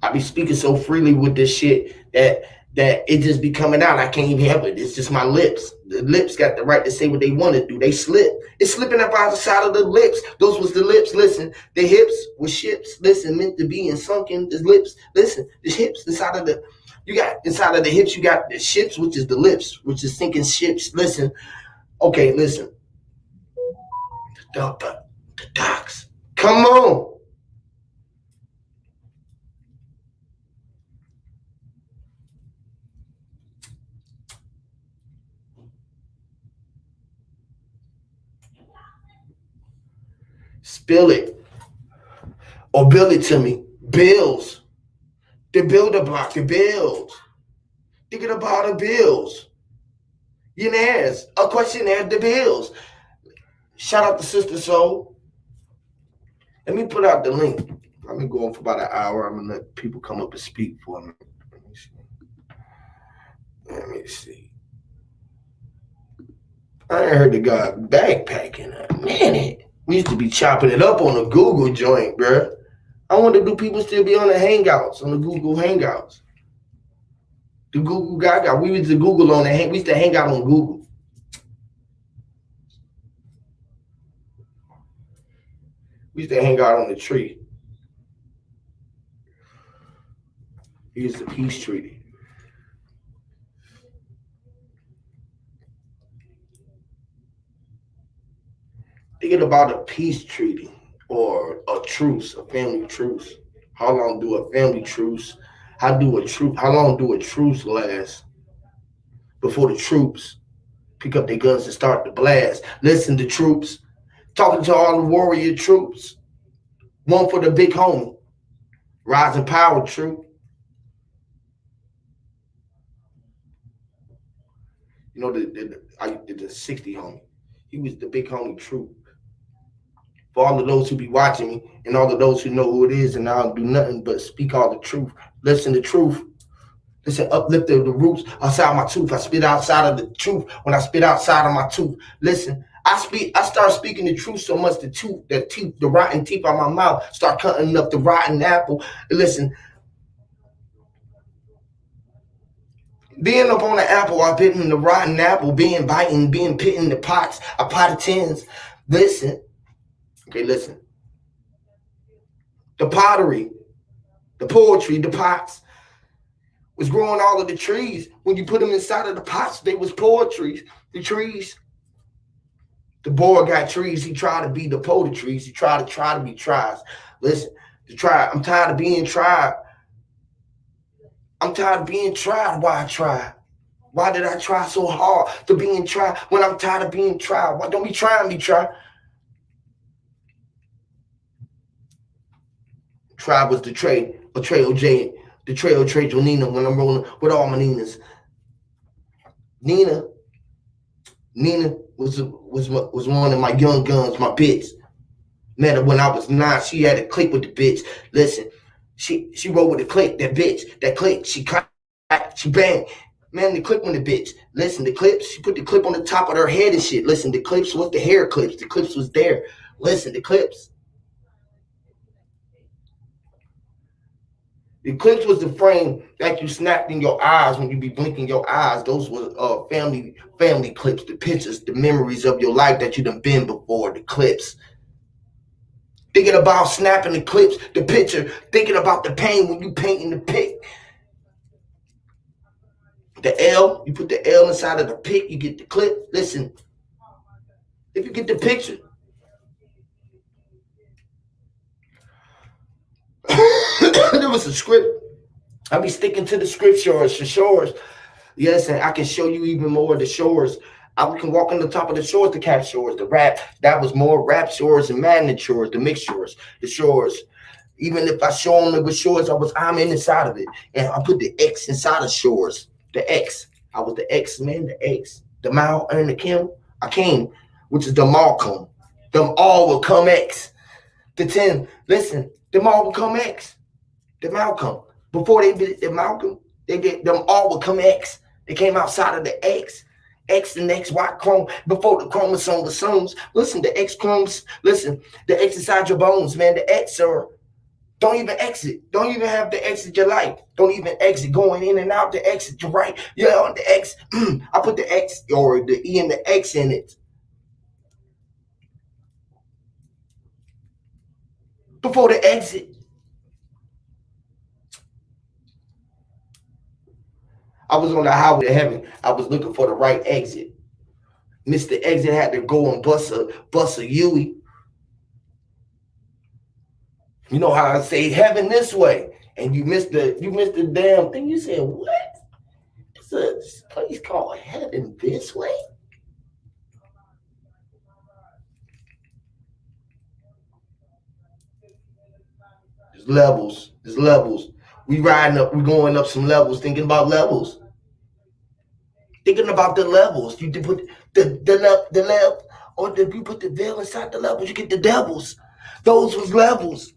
I be speaking so freely with this shit that it just be coming out. I can't even help it. It's just my lips. The lips got the right to say what they want to do. They slip. It's slipping up out the side of the lips. Those was the lips. Listen, the hips were ships. Listen, meant to be and sunken. The lips. Listen, the hips inside of the. You got inside of the hips. You got the ships, which is the lips, which is sinking ships. Listen, okay, listen. The docks. Come on. Spill it or bill it to me. Bills. The builder block. The bills. Thinking about the bills. You know, a questionnaire. The bills. Shout out to Sister Soul. Let me put out the link. I've been going for about an hour. I'm gonna let people come up and speak for me. Let me see. I ain't heard the guy backpacking in a minute. We used to be chopping it up on the Google joint, bruh. I wonder, do people still be on the Hangouts, on the Google Hangouts? The Google Gaga. We used to Google on we used to hang out on Google. We used to hang out on the tree. Here's the peace treaty. Thinking about a peace treaty or a truce, a family truce. How long do a family truce? How long do a truce last before the troops pick up their guns and start the blast? Listen to troops, talking to all the warrior troops. One for the big homie, rising power troop. You know the 60 homie. He was the big homie troop. For all of those who be watching me and all of those who know who it is, and I'll do nothing but speak all the truth. Listen to truth. Listen, uplift the roots outside my tooth. I spit outside of the truth when I spit outside of my tooth. Listen, I start speaking the truth so much the rotten teeth out my mouth start cutting up the rotten apple. Listen, being up on the apple, I've been in the rotten apple, being biting, being pit in the pots, a pot of tins. Listen. Okay, listen. The pottery, the poetry, the pots was growing all of the trees. When you put them inside of the pots, they was poetry. The trees. The boy got trees. He tried to be the poetries. He tried to be tries. Listen, I'm tired of being tried. I'm tired of being tried. Why I try? Why did I try so hard to being tried when I'm tired of being tried? Why don't be trying me try? Tribe was the Trail J, the Trail Trade Nina when I'm rolling with all my Ninas. Nina was one of my young guns, my bitch. Met her when I was 9. She had a click with the bitch. Listen, she rolled with the click, that bitch, that click. She bang. Man, the clip on the bitch. Listen, the clips, she put the clip on the top of her head and shit. Listen, the clips was the hair clips. The clips was there. Listen, the clips. The clips was the frame that you snapped in your eyes when you be blinking your eyes. Those were family clips, the pictures, the memories of your life that you done been before, the clips. Thinking about snapping the clips, the picture, thinking about the pain when you painting the pic. The L, you put the L inside of the pic, you get the clip. Listen, if you get the picture. There was a script. I be sticking to the scriptures, the shores. Yes, and I can show you even more of the shores. I can walk on the top of the shores, the cap shores, the rap. That was more rap shores and magnet shores, the mixed shores, the shores. Even if I show them it was shores, I'm inside of it. And I put the X inside of shores. The X. I was the X man, the X. The Mao and the Kim. I came, which is the Malcolm. Them all will come X. The 10. Listen, them all will come X. The Malcolm. Before they did the Malcolm, they did them all would come X. They came outside of the X. X and X, Y chrome, before the chromosome was somes. Listen, the X chromes, listen, the X inside your bones, man. The X are, don't even exit. Don't even have to exit your life. Don't even exit going in and out. The exit your right. Yeah, on the X. I put the X or the E and the X in it. Before the exit. I was on the highway to heaven. I was looking for the right exit. Mr. Exit had to go and bust a Huey. You know how I say heaven this way, and you missed the damn thing. You said what? It's a place called heaven this way. There's levels. There's levels. We riding up. We going up some levels. Thinking about levels. Thinking about the levels. You put the left, or you put the veil inside the levels. You get the devils. Those was levels.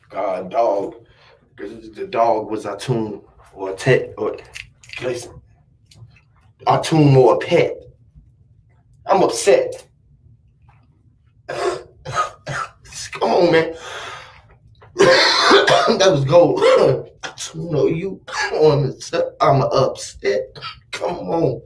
God, dog. Because the dog was a tune or a pet or listen, a tune or a pet. I'm upset. Come on, man. That was gold. You know you. I'm upset. Come on.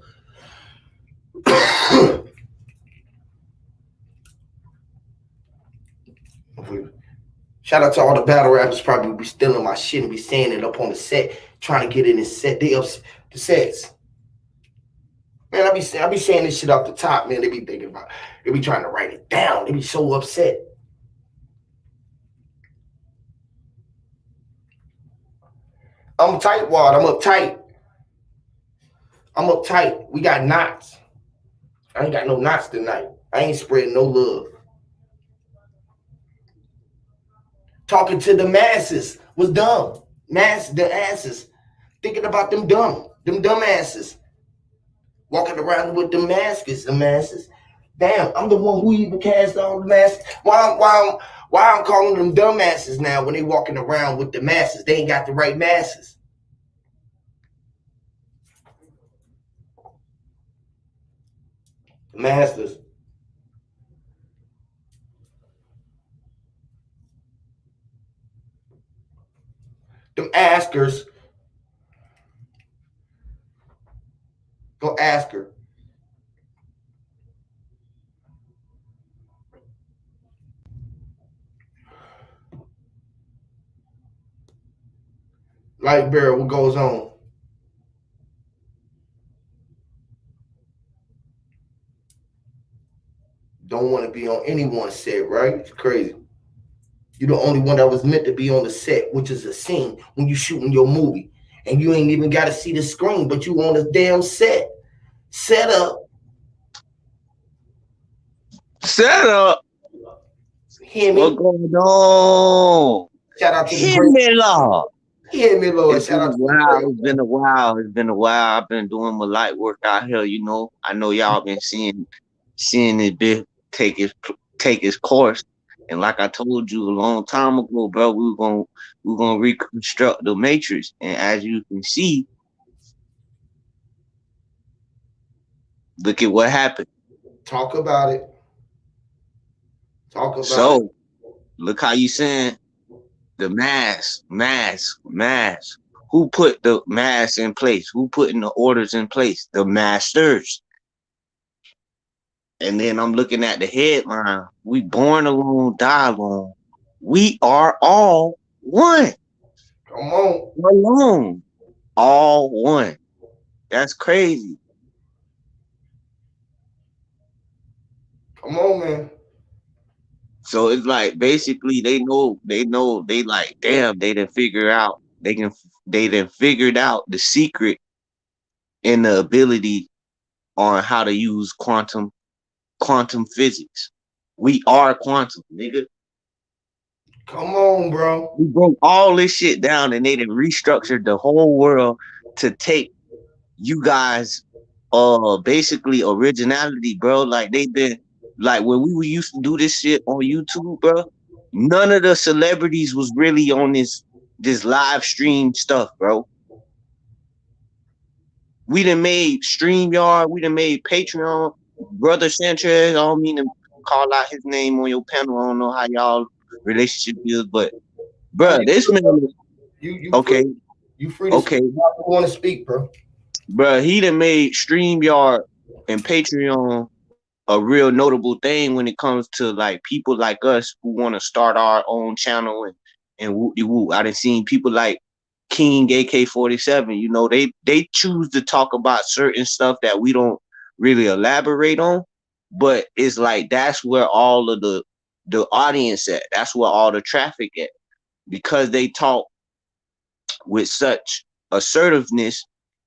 Shout out to all the battle rappers probably be stealing my shit and be saying it up on the set, trying to get in this set. They up the sets. Man, I be saying this shit off the top, man. They be thinking about, they be trying to write it down. They be so upset. I'm tightwad. I'm uptight. I'm uptight. We got knots. I ain't got no knots tonight. I ain't spreading no love. Talking to the masses was dumb. The asses. Thinking about them dumb asses. Walking around with the masses. Damn, I'm the one who even cast all the masks. Why I'm calling them dumbasses now when they walking around with the masses? They ain't got the right masses. The masters. Them askers. Go ask her. Light bearer, what goes on? Don't want to be on anyone's set, right? It's crazy. You're the only one that was meant to be on the set, which is a scene when you shooting your movie. And you ain't even got to see the screen, but you on the damn set. Set up. Set up. Hear me? What going on? Shout out to the Hear great. me, Lord. Hear me, Lord. It's Shout been out a to the while. great. It's been a while. It's been a while. I've been doing my light work out here. You know, I know y'all been seeing this bit take its course. And like I told you a long time ago, bro, we're gonna reconstruct the matrix. And as you can see, look at what happened. Talk about it. Talk about it. So look how you saying the mask. Who put the mask in place? Who putting the orders in place? The masters. And then I'm looking at the headline. We born alone, die alone. We are all one. Come on. Alone. All one. That's crazy. Come on, man. So it's like basically they like, damn, they didn't figure out they done figured out the secret and the ability on how to use quantum physics. We are quantum, nigga. Come on, bro. We broke all this shit down and they done restructured the whole world to take you guys basically originality, bro. Like they been like when we were used to do this shit on YouTube, bro. None of the celebrities was really on this live stream stuff, bro. We done made StreamYard, we done made Patreon. Brother Sanchez, I don't mean to call out his name on your panel. I don't know how y'all relationship is, but Now bro, this man, you free. okay, You free to speak. okay, You want to speak, bro? bro, he done made StreamYard and Patreon a real notable thing when it comes to like people like us who want to start our own channel and woo woo. I done seen people like King AK-47. You know, they choose to talk about certain stuff that we don't really elaborate on, but it's like that's where all of the audience at. That's where all the traffic at because they talk with such assertiveness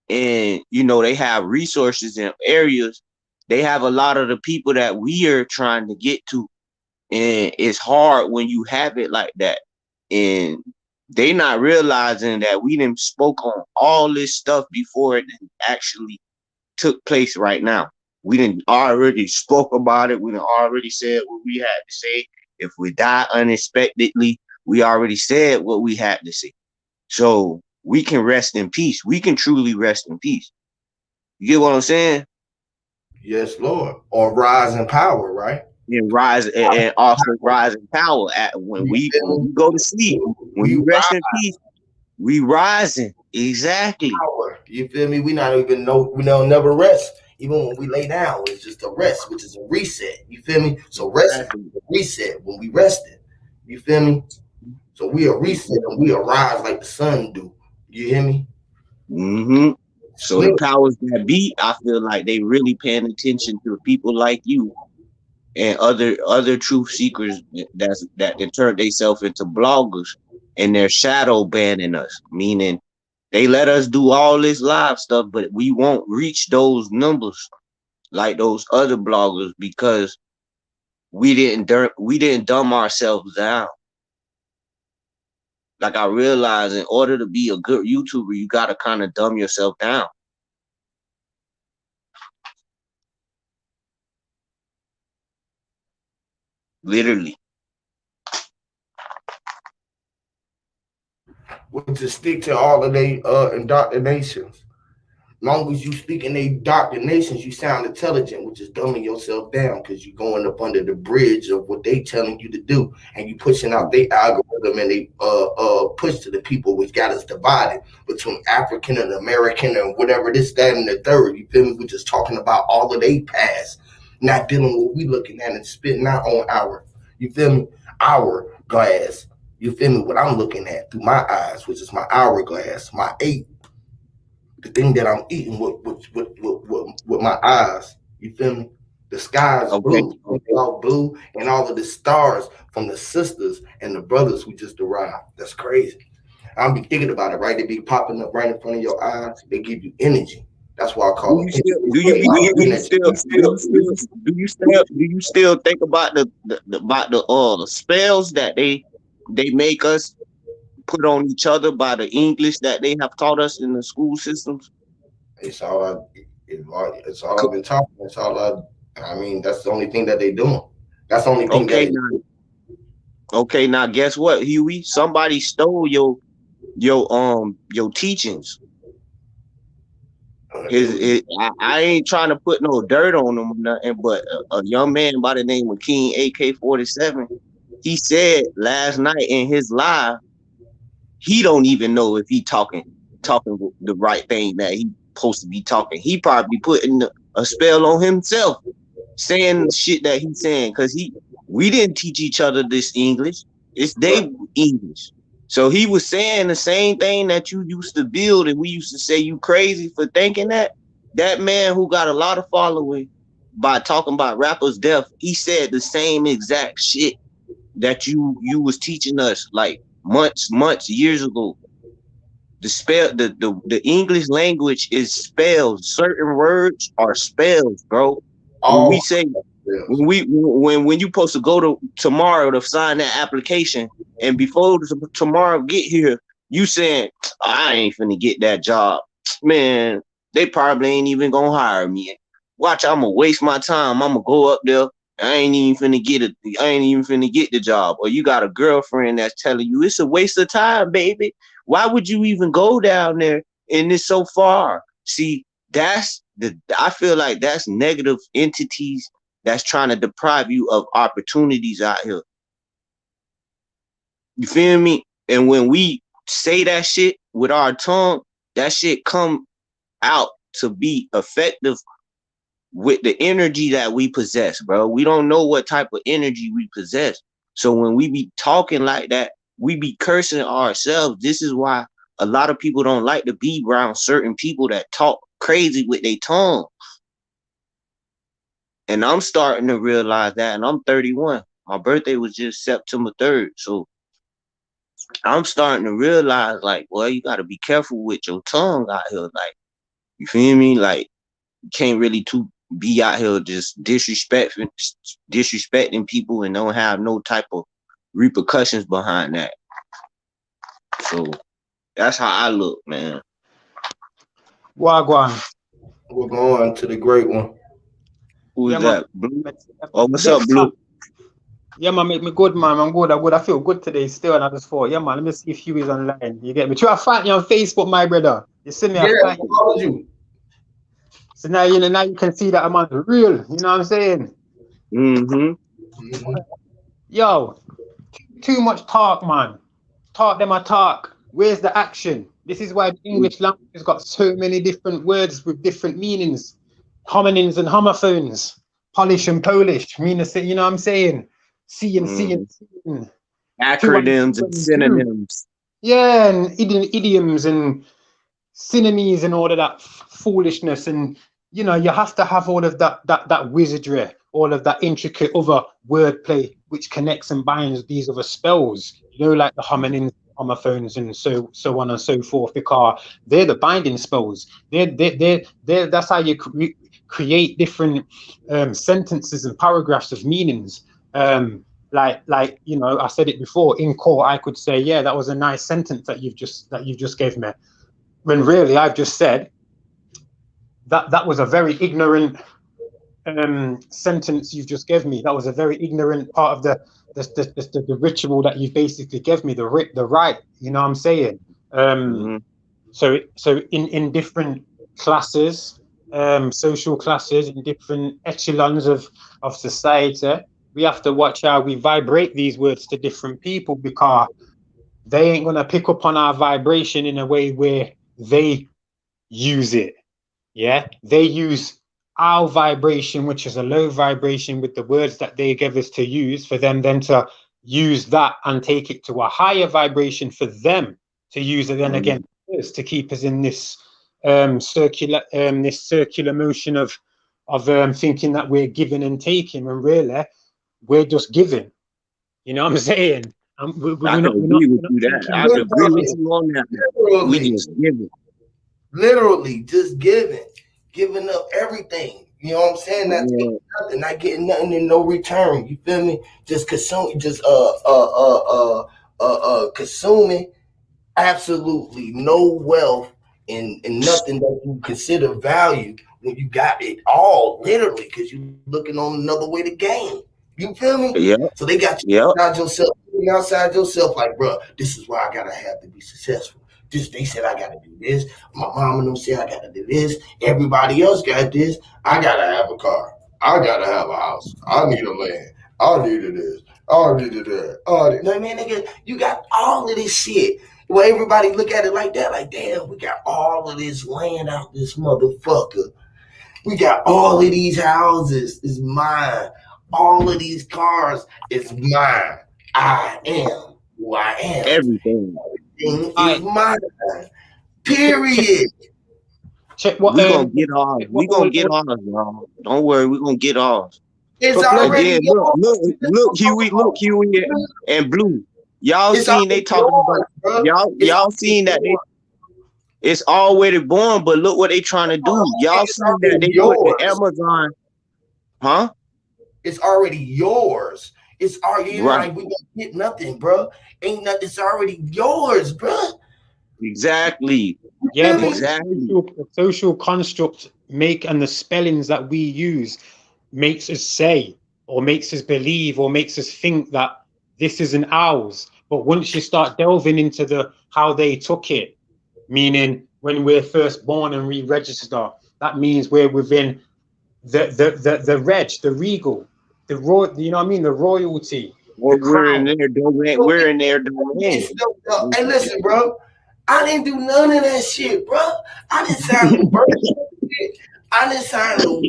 and you know they have resources in areas they have a lot of the people that we are trying to get to and it's hard when you have it like that and they not realizing that we didn't spoke on all this stuff before it actually took place right now. We didn't already spoke about it. We didn't already said what we had to say. If we die unexpectedly, we already said what we had to say. So we can rest in peace. We can truly rest in peace. You get what I'm saying? Yes, Lord. Or rise in power, right? And rise and also rise in power at when You we feel go to sleep, me? when We we rest rise in peace, we rising. Exactly. power. You feel me? We not even know we don't never rest. Even when we lay down, it's just a rest, which is a reset. You feel me? So rest is Exactly. a reset when we rested. You feel me? So we are reset and we arise like the sun do. You hear me? Mm-hmm. So the Split. powers that be, I feel like they really paying attention to people like you and other truth seekers that can turn themselves into bloggers and they're shadow banning us, meaning they let us do all this live stuff, but we won't reach those numbers like those other bloggers because we didn't dumb ourselves down. Like I realized in order to be a good YouTuber, you gotta kind of dumb yourself down. Literally. Which is stick to all of they indoctrinations. Long as you speak in their indoctrinations, you sound intelligent, which is dumbing yourself down because you're going up under the bridge of what they telling you to do, and you pushing out their algorithm and they push to the people, which got us divided between African and American and whatever this, that, and the third. You feel me? We're just talking about all of their past, not dealing with what we looking at and spitting out on our. You feel me? Our glass. You feel me? What I'm looking at through my eyes, which is my hourglass, my eight, the thing that I'm eating with my eyes. You feel me? The sky is Okay. blue, all blue, and all of the stars from the sisters and the brothers who just arrived. That's crazy. I'll be thinking about it, right? They be popping up right in front of your eyes. They give you energy. That's why I Do call you them still do you energy. be do you Energy. still do you still think about the spells that they make us put on each other by the English that they have taught us in the school systems? It's all it's all I've been talking. It's all I mean, that's the only thing that they doing. That's the only thing that Okay, they now okay, now guess what, Huey? Somebody stole your teachings. I ain't trying to put no dirt on him or nothing, but a young man by the name of King AK-47, he said last night in his live, he don't even know if he talking the right thing that he supposed to be talking. He probably putting a spell on himself, saying shit that he's saying, because we didn't teach each other this English. It's they English. So he was saying the same thing that you used to build, and we used to say you crazy for thinking that. That man who got a lot of following by talking about rappers' death, he said the same exact shit that you was teaching us like months, years ago. The English language is spells. Certain words are spells, bro. When we All say yes. when you supposed to go to tomorrow to sign that application, and before tomorrow get here, you saying I ain't finna get that job, man. They probably ain't even gonna hire me. Watch, I'm gonna waste my time. I'm gonna go up there. I ain't even finna get it. I ain't even finna get the job. Or you got a girlfriend that's telling you it's a waste of time, baby. Why would you even go down there and it's so far? See, I feel like that's negative entities that's trying to deprive you of opportunities out here. You feel me? And when we say that shit with our tongue, that shit come out to be effective with the energy that we possess, bro. We don't know what type of energy we possess. So when we be talking like that, we be cursing ourselves. This is why a lot of people don't like to be around certain people that talk crazy with their tongue. And I'm starting to realize that, and I'm 31. My birthday was just September 3rd. So I'm starting to realize, like, well, you got to be careful with your tongue out here. Like, you feel me? Like, you can't really be out here just disrespecting people and don't have no type of repercussions behind that. So that's how I look, man. Wagwan. We're going to the great one. Who is Yeah, man. that? Blue? Oh, what's up, Blue? Yeah, man, make me good, man. I'm good. I feel good today still. And I just thought, yeah, man, let me see if Hugh is online. You get me? Try to find you on Facebook, my brother. You see me? Yeah, I find how you. old you? So now, now you can see that I'm on the real. You know what I'm saying? Mm-hmm. Mm-hmm. Yo, too much talk, man. Talk them a talk. Where's the action? This is why the English language has got so many different words with different meanings. Homonyms and homophones. Polish and Polish. Mean the same, you know what I'm saying? See and see and see. Two and Acronyms two and and two. synonyms. Yeah, and idioms and synonyms and all of that foolishness. And you know, you have to have all of that wizardry, all of that intricate other wordplay which connects and binds these other spells. You know, like the homonyms, homophones, and so on and so forth, because they're the binding spells. They're that's how you create different sentences and paragraphs of meanings. Like you know, I said it before. In court, I could say, "Yeah, that was a nice sentence that you've just gave me." When really, I've just said that was a very ignorant sentence you've just given me. That was a very ignorant part of the ritual that you basically gave me. The right. You know what I'm saying? Mm-hmm. So in different classes, social classes, in different echelons of society, we have to watch how we vibrate these words to different people, because they ain't gonna pick up on our vibration in a way where they use it. Yeah, they use our vibration, which is a low vibration, with the words that they give us to use, for them then to use that and take it to a higher vibration for them to use it then again to keep us in this circular motion of thinking that we're giving and taking, when really we're just giving. You know what I'm saying? I can We're not agree with you that. thinking I can agree with Literally, you on that. We literally, just give it. literally, just giving up everything. You know what I'm saying? Not taking nothing, not getting nothing in no return. You feel me? Just consuming, consuming absolutely no wealth and nothing that you consider value when you got it all, literally, because you're looking on another way to gain. You feel me? Yeah, So they got yeah. you outside yourself, like, bro, this is what I gotta have to be successful. this. They said I gotta do this. My mom and them said I gotta do this. Everybody else got this. I gotta have a car. I gotta have a house. I need a land. I needed this. I needed that. I mean, nigga, you got all of this shit. Well, everybody look at it like that, like, damn, we got all of this land out this motherfucker. We got all of these houses is mine. All of these cars is mine. I am who I am. Everything. Everything is mine. Period. Check what We gonna get ours. check We what gonna get ours, y'all. Don't worry, we gonna get ours. It's But blood- And already then yours. look, Huey and Blue. Y'all It's seen they already talking yours, about bro. y'all seen that they it's already born, but look what they trying to do. Y'all It's seen that already they put the yours. Amazon, huh? It's already yours. It's already Right. like we don't get nothing, bro. Ain't nothing. It's already yours, bro. Exactly. Yeah, but Exactly. the social construct make and the spellings that we use makes us say or makes us believe or makes us think that this isn't ours. But once you start delving into the how they took it, meaning when we're first born and re-register, that means we're within the reg, the regal, the royal, you know what I mean, the royalty, Or the crown. we're in their domain. Hey, listen, bro. I didn't do none of that shit, bro. I didn't sign no birth certificate. I didn't sign no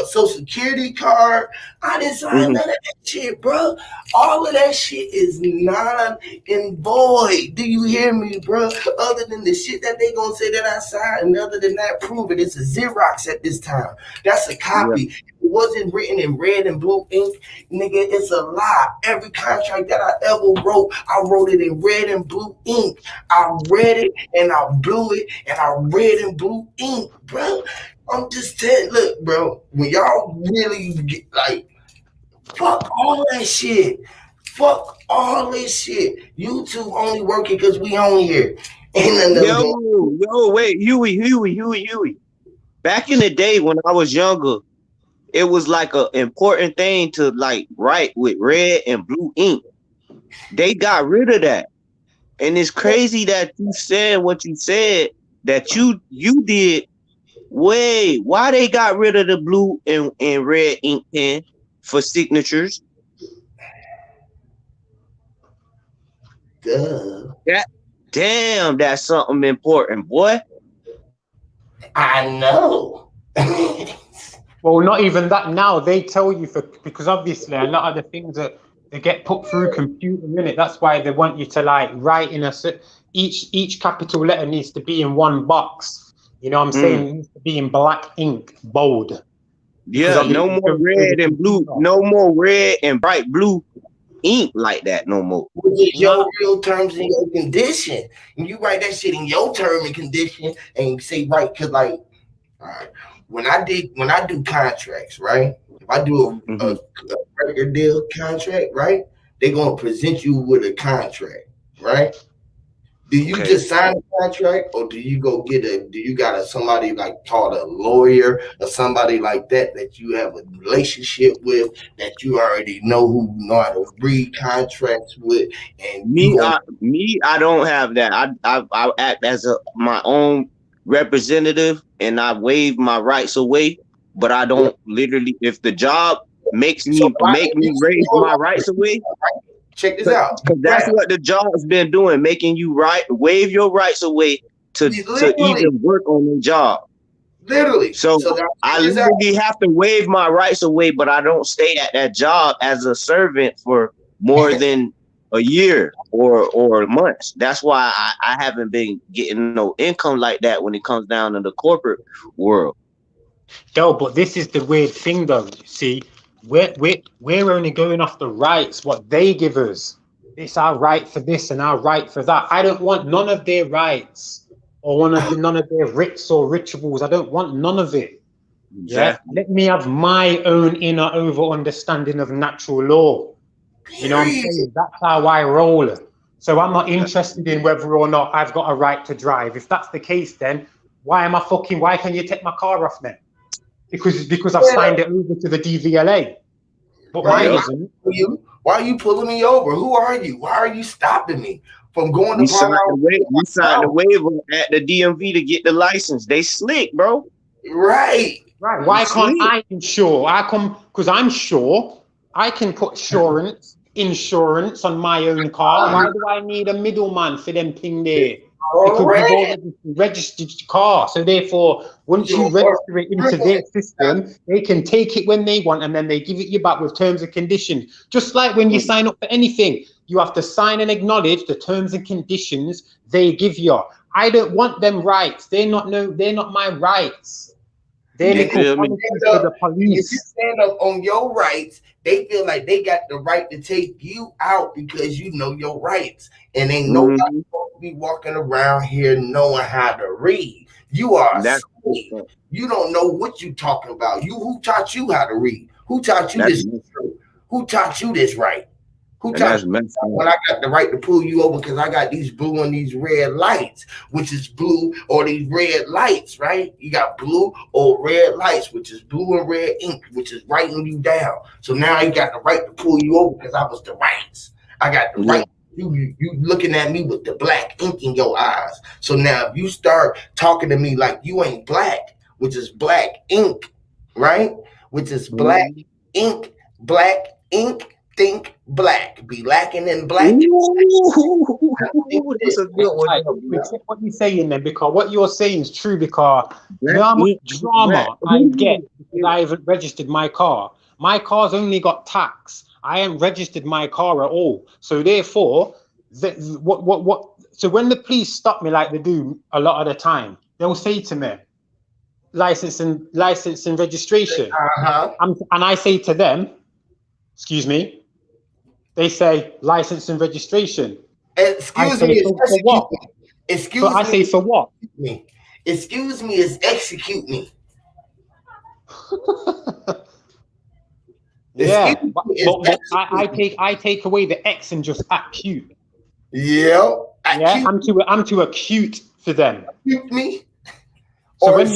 social security card. I didn't sign Mhm. none of that shit, bro. All of that shit is non and void. Do you hear me, bro? Other than the shit that they gonna say that I signed, and other than that, prove it. It's a Xerox at this time. That's a Yeah. copy. It wasn't written in red and blue ink, nigga. It's a lie. Every contract that I ever wrote, I wrote it in red and blue ink. I read it and I blew it and I read and blue ink, bro. I'm just saying, look, bro, when y'all really get like, fuck all that shit. Fuck all this shit. YouTube only working because we on here. Ain't nothing else going. Wait, Huey. Back in the day when I was younger, it was like a important thing to like write with red and blue ink. They got rid of that. And it's crazy that you said what you said that you did. Wait, why they got rid of the blue and red ink pen for signatures? Duh. That damn, that's something important, boy. I know. Well, not even that now. They tell you because obviously a lot of the things that they get put through computer in it. That's why they want you to like write in each capital letter needs to be in one box. You know what I'm saying? It needs to be in black ink, bold. Yeah, no more red and blue, no more red and bright blue ink like that no more. Which is your real terms and your condition. And you write that shit in your term and condition and say right, cause like, all right, when I do contracts, right? If I do a record deal contract, right? They're gonna present you with a contract, right? Do you just sign a contract, or do you go get do you got somebody like called a lawyer or somebody like that you have a relationship with, that you already know who know how to read contracts with, and I don't have that. I act as my own representative, and I waive my rights away, but I don't literally. If the job makes me raise my rights away. Check this out. Because that's what the job's been doing, making you waive your rights away to even work on the job. Literally. So I literally have to waive my rights away, but I don't stay at that job as a servant for more than a year or months. That's why I haven't been getting no income like that when it comes down to the corporate world. No, but this is the weird thing, though. See, we're only going off the rights what they give us. It's our right for this and our right for that. I don't want none of their rights or none of their writs or rituals. I don't want none of it. Yeah, let me have my own inner over understanding of natural law. You know what I'm saying? That's how I roll. So I'm not interested in whether or not I've got a right to drive. If that's the case, then why can you take my car off then? Because I've signed it over to the DVLA. But mine isn't. Why are you pulling me over? Who are you? Why are you stopping me from going to You signed Palm you signed the Island? waiver at the DMV to get the license. They slick, bro. Right. Right. They Why can't slick. I insure? I come because I'm sure I can put insurance on my own car. Why do I need a middleman for them thing there? Because you've Correct. already registered your car. So therefore, once you Sure. register it into their system, they can take it when they want and then they give it you back with terms and conditions. Just like when you sign up for anything, you have to sign and acknowledge the terms and conditions they give you. I don't want them rights. They're not my rights. They're You little feel me? policies for the If you police. stand up on your rights, they feel like they got the right to take you out because you know your rights. And ain't nobody Mhm. supposed to be walking around here knowing how to read. You are a That's slave. You don't know what you talking about. Who taught you how to read? Who taught you that's this? Who taught you this right? Who and taught that's you messed up. when I got the right to pull you over because I got these blue and these red lights, which is blue, or these red lights, right? You got blue or red lights, which is blue and red ink, which is writing you down. So now you got the right to pull you over because I was the rights. I got the Yeah. right. You looking at me with the black ink in your eyes. So now if you start talking to me like you ain't black, which is black ink, right? Which is black Mhm. ink, think black. Be lacking in black. Think Ooh, that's this. a good one. Like, There, check what you're saying then, because what you're saying is true. Because you black know how much ink, black. drama I get because I haven't registered my car. My car's only got tax. I haven't registered my car at all. So therefore, what? So when the police stop me, like they do a lot of the time, they'll say to me, license and registration. Uh-huh. And I say to them, excuse me. They say license and registration. I Excuse me, say is for execute what? me. So Excuse I me, say for what? me. Excuse me is execute me. Excuse Yeah, me is but execute me. I take away the X and just acute. Yeah. Yeah, Acute I'm too acute for them. me So or when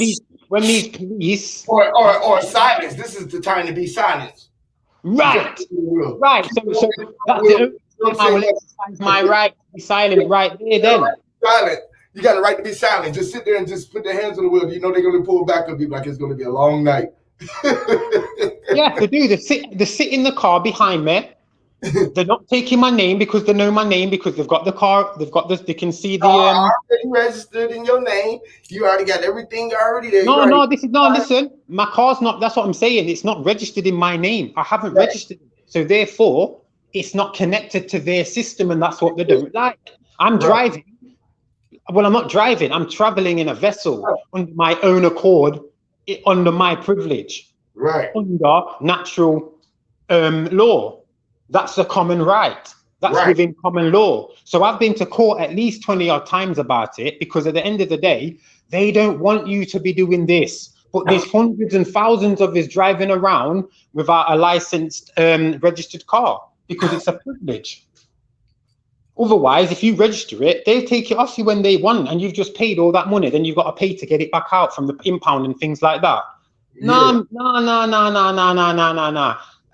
these police or silence. This is the time to be silenced. Just right real. right so that's the Will, only time I will exercise my right to be silent right there then. silent. You got the right to be silent. Just sit there and just put their hands on the wheel. You know they're going to pull back on you like it's going to be a long night. Yeah, they do. They sit in the car behind me. They're not taking my name because they know my name because they've got the car. They've got this. They can see the already registered in your name. You already got everything already there. You already This is no. Listen, my car's not. That's what I'm saying. It's not registered in my name. I haven't registered it, so therefore, it's not connected to their system, and that's what they don't like. I'm right, driving. Well, I'm not driving. I'm traveling in a vessel on my own accord, under my privilege, right, under natural law. That's a common right. That's right. within common law. So I've been to court at least 20 odd times about it because at the end of the day, they don't want you to be doing this. But there's hundreds and thousands of us driving around without a licensed registered car because it's a privilege. Otherwise, if you register it, they take it off you when they want, and you've just paid all that money. Then you've got to pay to get it back out from the impound and things like that. Yeah. No.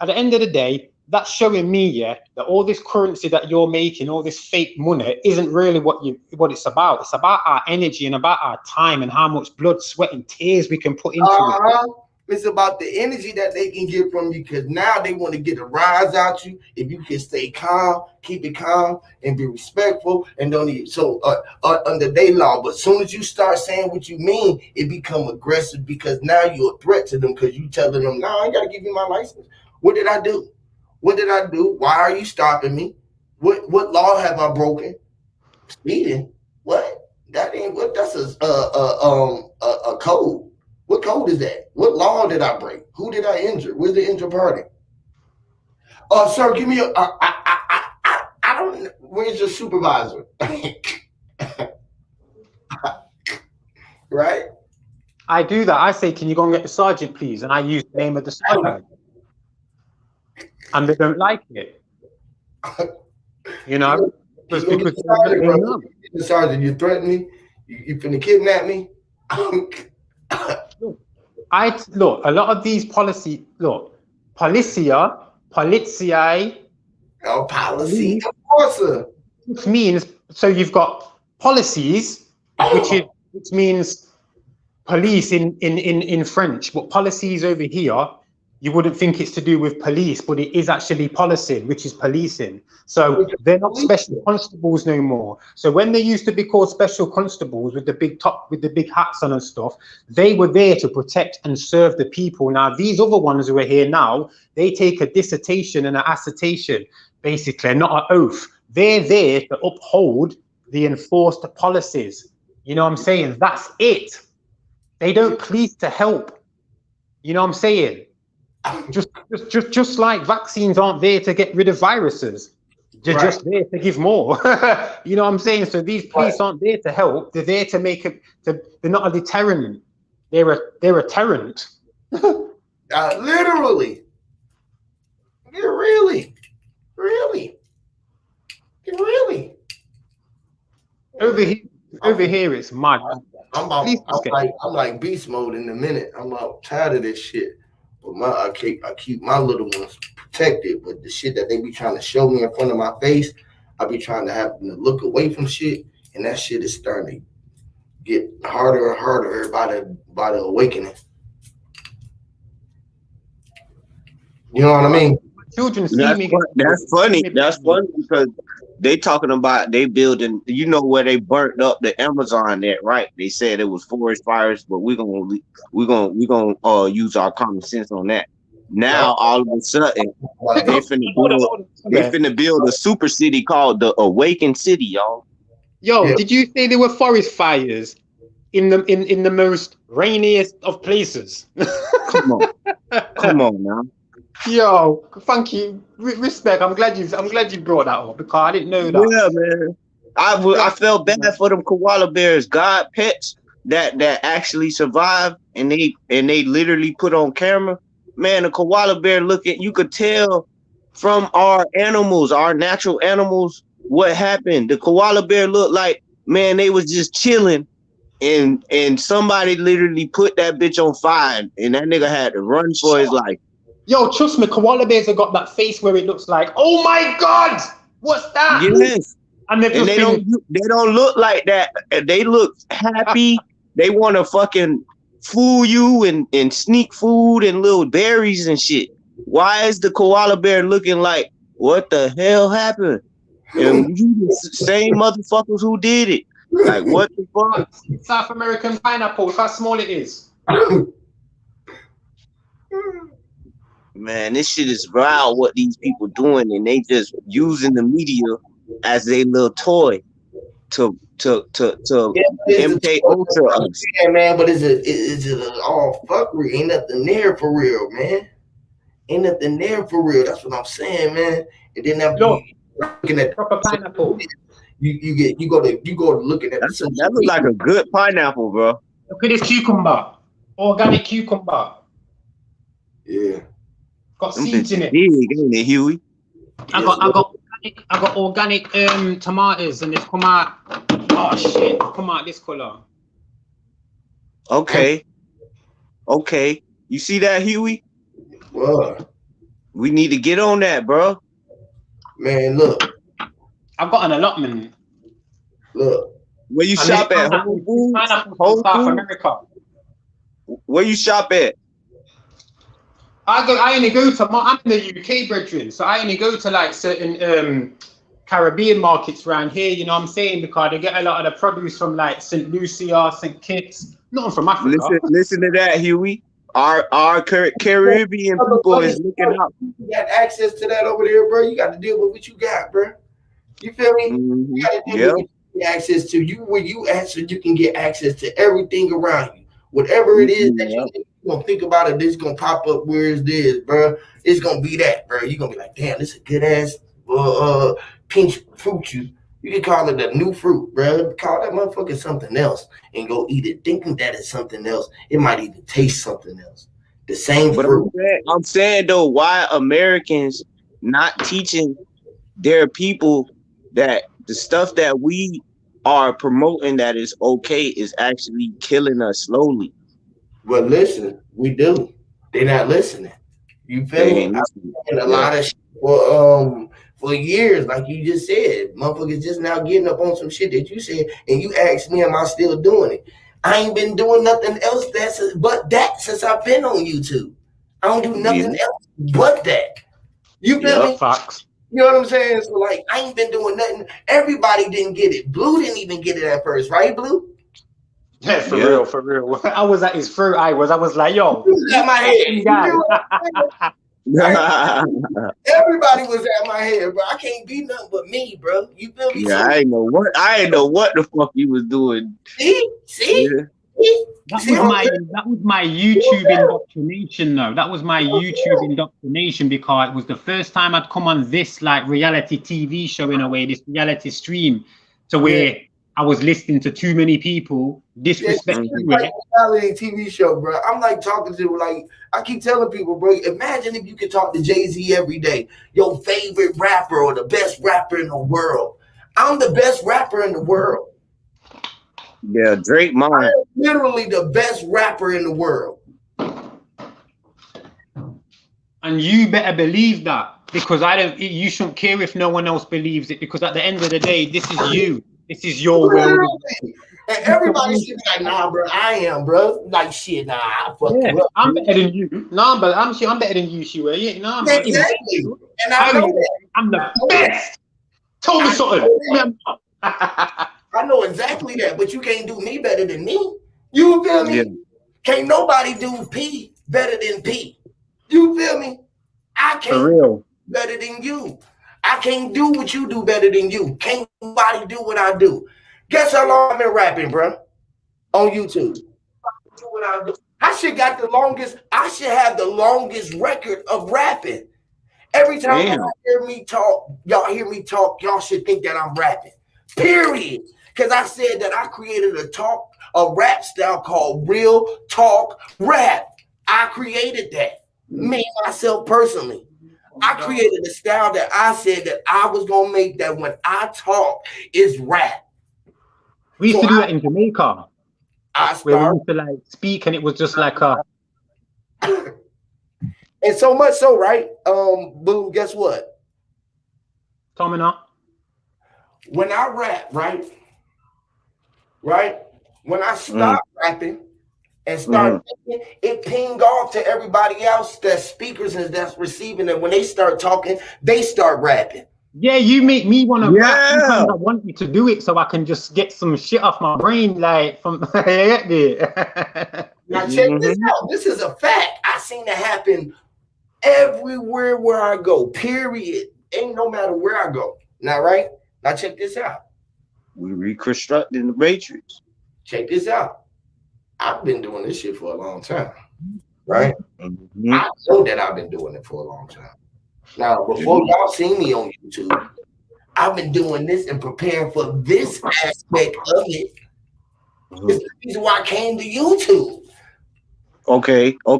At the end of the day, that's showing me, yeah, that all this currency that you're making, all this fake money, isn't really what it's about. It's about our energy and about our time and how much blood, sweat, and tears we can put into it. It's about the energy that they can get from you because now they want to get a rise out you. If you can stay calm, keep it calm, and be respectful, and don't even under their law. But as soon as you start saying what you mean, it become aggressive because now you're a threat to them because you telling them, "No, I got to give you my license." What did I do? What did I do? Why are you stopping me? What law have I broken? Speeding? What? That ain't what. That's a code. What code is that? What law did I break? Who did I injure? Where's the injured party? Sir, give me a. I don't. Where's your supervisor? Right? I do that. I say, "Can you go and get the sergeant, please?" And I use the name of the sergeant, and they don't like it. You know, because the sergeant, you threaten me. You finna kidnap me. look, a lot of these policy, polizia, Our policy Police enforcer. means, so you've got policies, which means police in French, but policies over here, you wouldn't think it's to do with police, but it is actually policing, which is policing. So they're not special constables no more. So when they used to be called special constables with the big top, with the big hats on and stuff, they were there to protect and serve the people. Now, these other ones who are here now, they take a dissertation and an assertion, basically, not an oath. They're there to uphold the enforced policies. You know what I'm saying? That's it. They don't police to help. You know what I'm saying? Just like vaccines aren't there to get rid of viruses. They're just there to give more. You know what I'm saying? So these police aren't there to help. They're there to make it. They're not a deterrent. They're a terrant. Literally. Yeah, really. Over here, it's mad. I'm like beast mode in a minute. I'm about tired of this shit. But I keep my little ones protected. But the shit that they be trying to show me in front of my face, I be trying to have them to look away from shit, and that shit is starting to get harder and harder by the awakening. You know what I mean? Children see That's, me. that's funny. That's funny because they talking about they building. You know where they burnt up the Amazon at, right? They said it was forest fires, but we're gonna use our common sense on that. Now all of a sudden they finna build a super city called the Awakened City, y'all. Yo, did you say there were forest fires in the most rainiest of places? Come on now. Yo, thank you. Respect. I'm glad you brought that up because I didn't know that. Yeah, man. I felt bad for them koala bears, God pets that actually survived, and they literally put on camera. Man, the koala bear you could tell from our animals, our natural animals, what happened. The koala bear looked like, man, they was just chilling, and somebody literally put that bitch on fire, and that nigga had to run for his life. Yo, trust me, koala bears have got that face where it looks like, oh my God, what's that? Yes. And they don't look like that. They look happy. They want to fucking fool you and sneak food and little berries and shit. Why is the koala bear looking like, what the hell happened? And you the same motherfuckers who did it. Like, what the fuck? South American pineapple, how small it is. Man, this shit is wild what these people doing, and they just using the media as a little toy to imitate ultra us. Yeah, man, but is it all fuckery? Ain't nothing there for real, man. Ain't nothing there for real. That's what I'm saying, man. And then after you looking at proper pineapple, you go to looking at that looks like a good pineapple, bro. Look at this cucumber, organic cucumber. Yeah. Got seeds in it. Big, ain't it, Huey? I got organic tomatoes, and it's come out. Oh shit! Come out this color. Okay. You see that, Huey? What? We need to get on that, bro. Man, look. I've got an allotment. Look. Where you shop at? South America. Where you shop at? I only go to. I'm in the UK, brethren, so I only go to like certain Caribbean markets around here. You know what I'm saying? Because they get a lot of the produce from like St. Lucia, St. Kitts. Not from Africa. Listen to that, Huey. Our Caribbean people is looking out. You got access to that over there, bro. You got to deal with what you got, bro. You feel me? Mm-hmm. You got to deal with what you get access to. When you answer, you can get access to everything around you. Whatever it is that you gonna think about it, this gonna pop up where it is, bro. It's gonna be that, bro. You're gonna be like, damn, this is a good ass pink fruit juice. You can call it a new fruit, bro. Call that motherfucker something else and go eat it, thinking that it's something else. It might even taste something else. The same fruit. I'm saying though, why Americans not teaching their people that the stuff that we are promoting that is okay is actually killing us slowly. Well, listen, we do. They're not listening. You feel me? A lot of shit for years, like you just said. Motherfuckers just now getting up on some shit that you said, and you asked me, am I still doing it? I ain't been doing nothing else but that since I've been on YouTube. I don't do nothing else but that. You feel me? Facts. You know what I'm saying? So like, I ain't been doing nothing. Everybody didn't get it. Blue didn't even get it at first, right, Blue? Yeah, for real, for real. I was at his throat. I was like, yo, You was at my head. You know what I'm saying? Everybody was at my head, bro. I can't be nothing but me, bro. You feel me? Yeah, I ain't know what the fuck you was doing. See? Yeah. That was my YouTube indoctrination, though. That was my YouTube indoctrination because it was the first time I'd come on this like reality TV show in a way, this reality stream, to where I was listening to too many people disrespecting it's like a reality TV show, bro. I'm like talking to, like, I keep telling people, bro, imagine if you could talk to Jay-Z every day, your favorite rapper or the best rapper in the world. I'm the best rapper in the world. Yeah, Drake mine. I am literally the best rapper in the world. And you better believe that, because you shouldn't care if no one else believes it, because at the end of the day, this is you. This is your world. And everybody should be like, nah, bro, I am, bro. Like, shit, nah, I fuck you up. I'm better than you. Nah, but I'm better than you, Shua. Yeah, nah, man. Exactly. And I know that. I'm the best. Tell me something. I know exactly that, but you can't do me better than me. You feel me? Yeah. Can't nobody do P better than P. You feel me? I can't do better than you. I can't do what you do better than you. Can't nobody do what I do. Guess how long I've been rapping, bro? On YouTube. Do what I do. I should have the longest record of rapping. Every time y'all hear me talk, y'all should think that I'm rapping. Period. Because I said that I created a rap style called real talk rap. I created that. Me, myself personally. I created a style that I said that I was going to make that when I talk is rap. We used to do that in Jamaica. Where we used to like speak and it was just like a... And so much so, right? Boo, guess what? Tell me now. When I rap, right? When I stop rapping and start thinking, it ping off to everybody else that's speakers and that's receiving it. When they start talking, they start rapping. Yeah, you make me want to rap. Sometimes I want you to do it so I can just get some shit off my brain, like from Now check this out. This is a fact. I seen it happen everywhere where I go. Period. Ain't no matter where I go. Now, right? Now check this out. We reconstructing the matrix. Check this out. I've been doing this shit for a long time, right? I know that I've been doing it for a long time. Now, before y'all see me on YouTube, I've been doing this and preparing for this aspect of it. It's the reason why I came to YouTube. Okay. I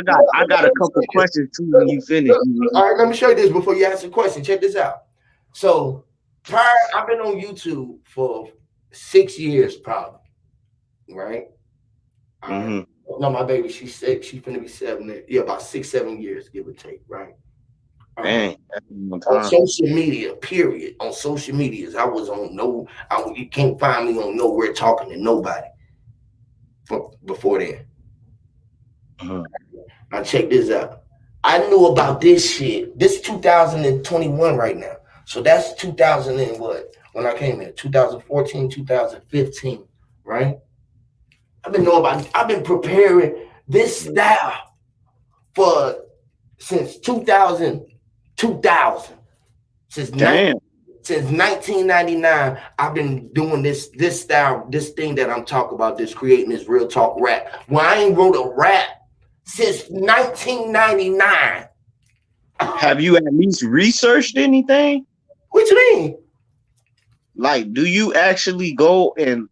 got a couple questions too when you finish. All right, let me show you this before you ask a question. Check this out. So I've been on YouTube for 6 years, probably. Right? No, my baby, she's 6. She's gonna be 7. Yeah, about 6, 7 years, give or take, right? Dang, on social media, period. On social medias, I was on you can't find me on nowhere talking to nobody before then. Now check this out. I knew about this shit. This is 2021 right now. So that's 2000 and what? When I came in, 2014, 2015, right? I've been preparing this style since 2000. Since 1999, I've been doing this style, this thing that I'm talking about, this creating this real talk rap. Well, I ain't wrote a rap since 1999. Have you at least researched anything? What you mean? Like, do you actually go and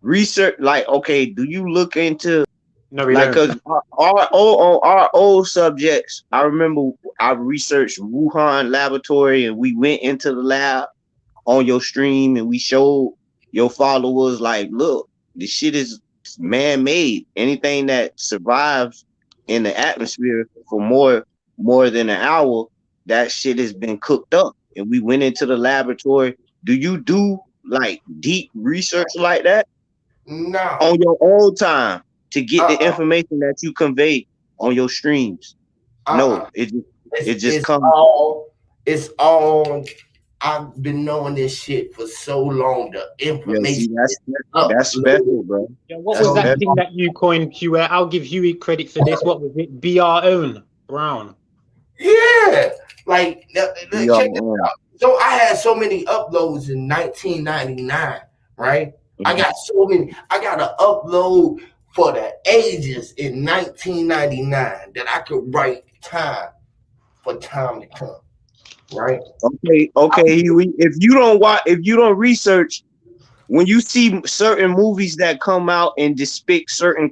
research? Like, okay, do you look into? No, we like, don't. cause our old subjects, I remember I researched Wuhan laboratory and we went into the lab on your stream and we showed your followers like, look, this shit is man-made. Anything that survives in the atmosphere for more than an hour that shit has been cooked up, and we went into the laboratory. Do you do like deep research like that No. on your own time to get the Uh-uh. information that you convey on your streams? Uh-uh. No, it It's just it's comes. all it's all I've been knowing this shit for so long. The Yeah, see, information is that's uploaded. special, bro. Yeah, what That's was that So thing special. that you coined, Huey? I'll give Huey credit for this. What was it? Be our own Brown. yeah, like We check this are. out. So I had so many uploads in 1999, right? I got so many. I got an upload for the ages in 1999 that I could write time for time to come, right? Okay, Huey. If you don't research, when you see certain movies that come out and depict certain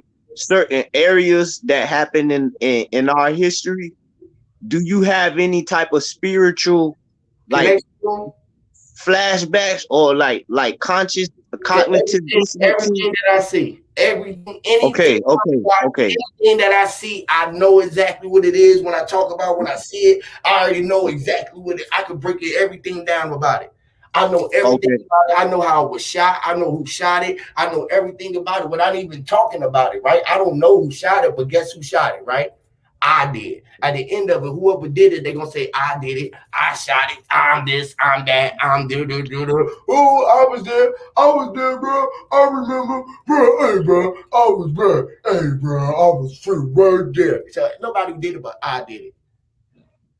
areas that happen in our history, do you have any type of spiritual like Connection. flashbacks or like conscious cognitive Everything dissonances? that I see, everything, anything, Okay. anything that I see, I know exactly what it is. When I talk about, when I see it, I already know exactly what it. I could break it, everything down about it. I know everything Okay. about it. I know how it was shot. I know who shot it. I know everything about it without even talking about it. Right? I don't know who shot it, but guess who shot it? Right? I did. At the end of it, whoever did it, they're gonna say, I did it, I shot it, I'm this, I'm that, I'm there. Oh, I was there, bro. I remember, bro, hey bro, I was bro, hey bro, I was free right there. So nobody did it, but I did it.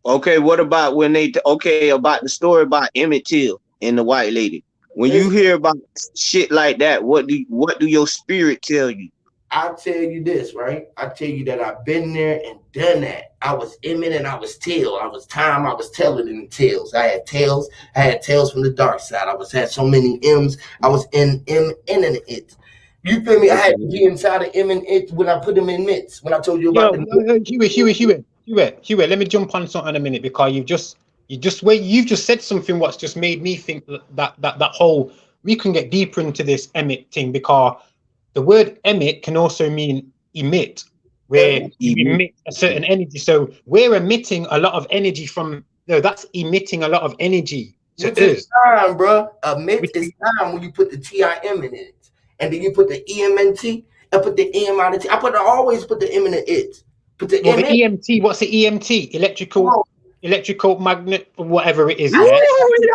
Okay, what about about the story about Emmett Till and the white lady? When you Listen, hear about shit like that, what do your spirit tell you? I tell you this, right? I tell you that I've been there and done that. I was Emmett and I was Till. I was time. I was telling in the tails. I had tails. I had tails from the dark side. I was had so many M's. I was in it. You feel me? I had to be inside of M and it when I put them in mitts. When I told you about Yo, the Huey, let me jump on something in a minute because you've just said something what's just made me think that whole we can get deeper into this emit thing because the word emit can also mean emit, where M. you emit a certain energy. So we're emitting a lot of energy from no, that's emitting a lot of energy to Which is us. time, bro. A Which, mint is time when you put the TIM in it. And then you put the EMNT and put the EM out of T. I always put the M in the it. Put the well, M the in. EMT, what's the EMT? Come on. Electrical magnet, whatever it is, Ooh, yeah.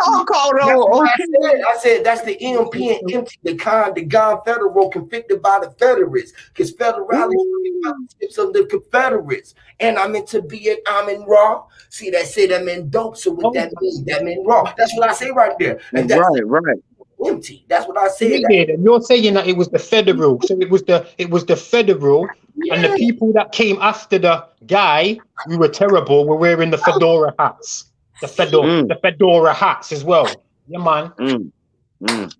y'all caught That's on. what I Okay. said. I said that's the EMP and MT, the Confederal convicted by the Federalists. Because federality Ooh. tips of the Confederates. And I meant to be it, I'm in raw. See, that say that meant dope. So what Oh, that means, that meant raw. That's what I say right there. And that's Right. empty. That's what I said. wait there, then. You're saying that it was the federal, so it was the federal, and the Yeah. people that came after the guy who were terrible were wearing the fedora hats, See, Mm, the fedora hats as well. Yeah, man. mm, mm.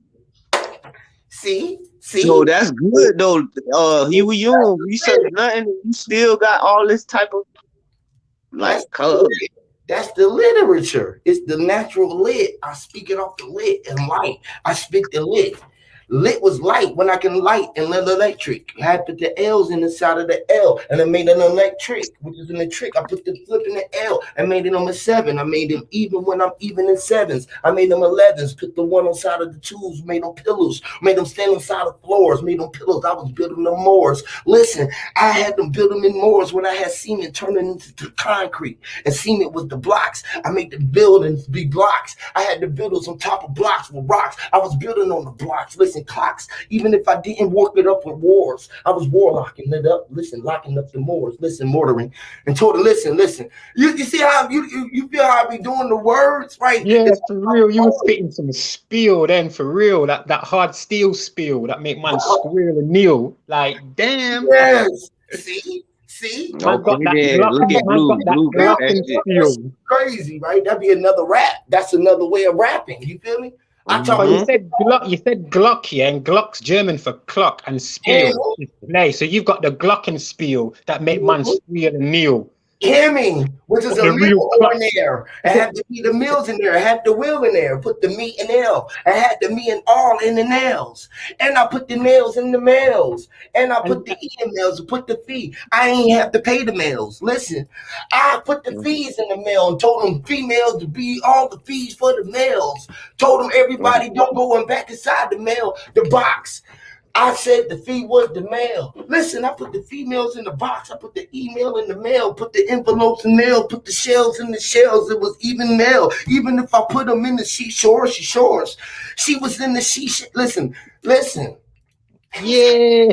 So see. that's good though. Huey, you don't research nothing. You still got all this type of That's like color. That's the literature. It's the natural lit. I speak it off the lit and light. I speak the lit. Lit was light when I can light and let electric. I put the L's in the side of the L and I made an electric, which is in the trick. I put the flip in the L and made it on a 7. I made them even when I'm even in 7s. I made them 11s, put the one on side of the 2s, made them pillows, made them stand on side of floors, made them pillows. I was building them moors. Listen, I had them build them in moors when I had cement turning into concrete. And cement was the blocks. I made the buildings be blocks. I had the buildings on top of blocks with rocks. I was building on the blocks. Listen, clocks. Even if I didn't work it up with wars, I was warlocking it up. Listen, locking up the moors. Listen, mortaring. And told her, listen. You see how you feel how I be doing the words, right? Yeah, It's for real. You were spitting some spiel then, for real. That hard steel spiel that make man squeal and kneel. Like, damn, yes. See. man got Okay that then. Glock Look and at man got Blue. that Blue got Glock that and shit. spiel. Crazy, right? That'd be another rap. That's another way of rapping. You feel me? I talk But you Mm-hmm. said Glock, yeah, and Glock's German for clock and and spiel is play. So you've got the Glockenspiel that make man squeal and kneel. Hemming, which is Put a the real meal crust. on there. I had to be the meals in there. I had the wheel in there. Put the meat and L. I had the meat and all in the nails. And I put the nails in the mails. And I put the emails, put the fee. I ain't have to pay the mails. Listen, I put the fees in the mail and told them females to be all the fees for the males. Told them everybody don't go in back inside the mail, the box. I said the fee was the mail. Listen, I put the females in the box. I put the email in the mail. Put the envelopes in mail. Put the shells in the shells. It was even mail. Even if I put them in the seashore, she shores. She was in the she. Listen. Yeah,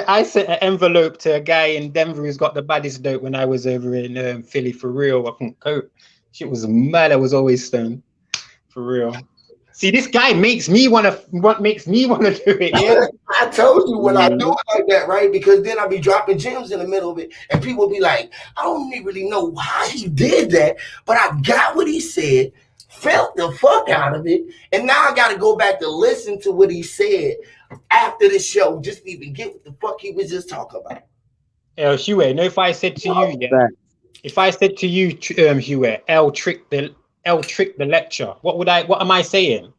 I sent an envelope to a guy in Denver who's got the baddest dope when I was over in Philly for real. I think coat. Shit was mad. I was always stoned for real. See, this guy makes me wanna do it. Yeah. I told you when I do Mhm. it like that, right? Because then I be dropping gems in the middle of it, and people be like, I don't really know why he did that, but I got what he said, felt the fuck out of it, and now I got to go back to listen to what he said after the show, just to even get what the fuck he was just talking about. Huey, no, if I said to you, yeah, Fact. if I said to you, Huey, L tricked the lecture, what am I saying?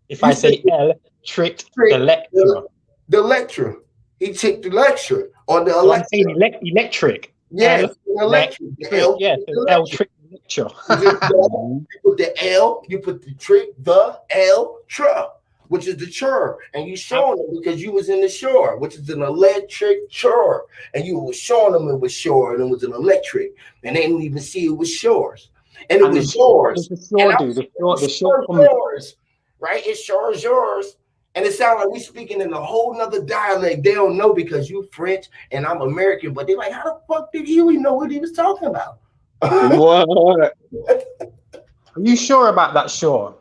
If You I said say L tricked the trick lecture, the lecture. He took the lecture on the so I'm saying electric. electric. Yes, L the electric. The trick, L yeah, trick, so the L lecture. tricked the lecture. Mhm. You put the L, you put the trick, the L, truck, which is the chore. And you showing them because you was in the shore, which is an electric chore. And you was showing them it was shore and it was an electric. And they didn't even see it was shores. And it And was what does yours. the And shore I do? was The shore sure comes. yours. Right? It's sure yours. And it sounds like we speaking in a whole nother dialect. They don't know because you French and I'm American, but they're like, how the fuck did Huey know what he was talking about? What? Are you sure about that shore?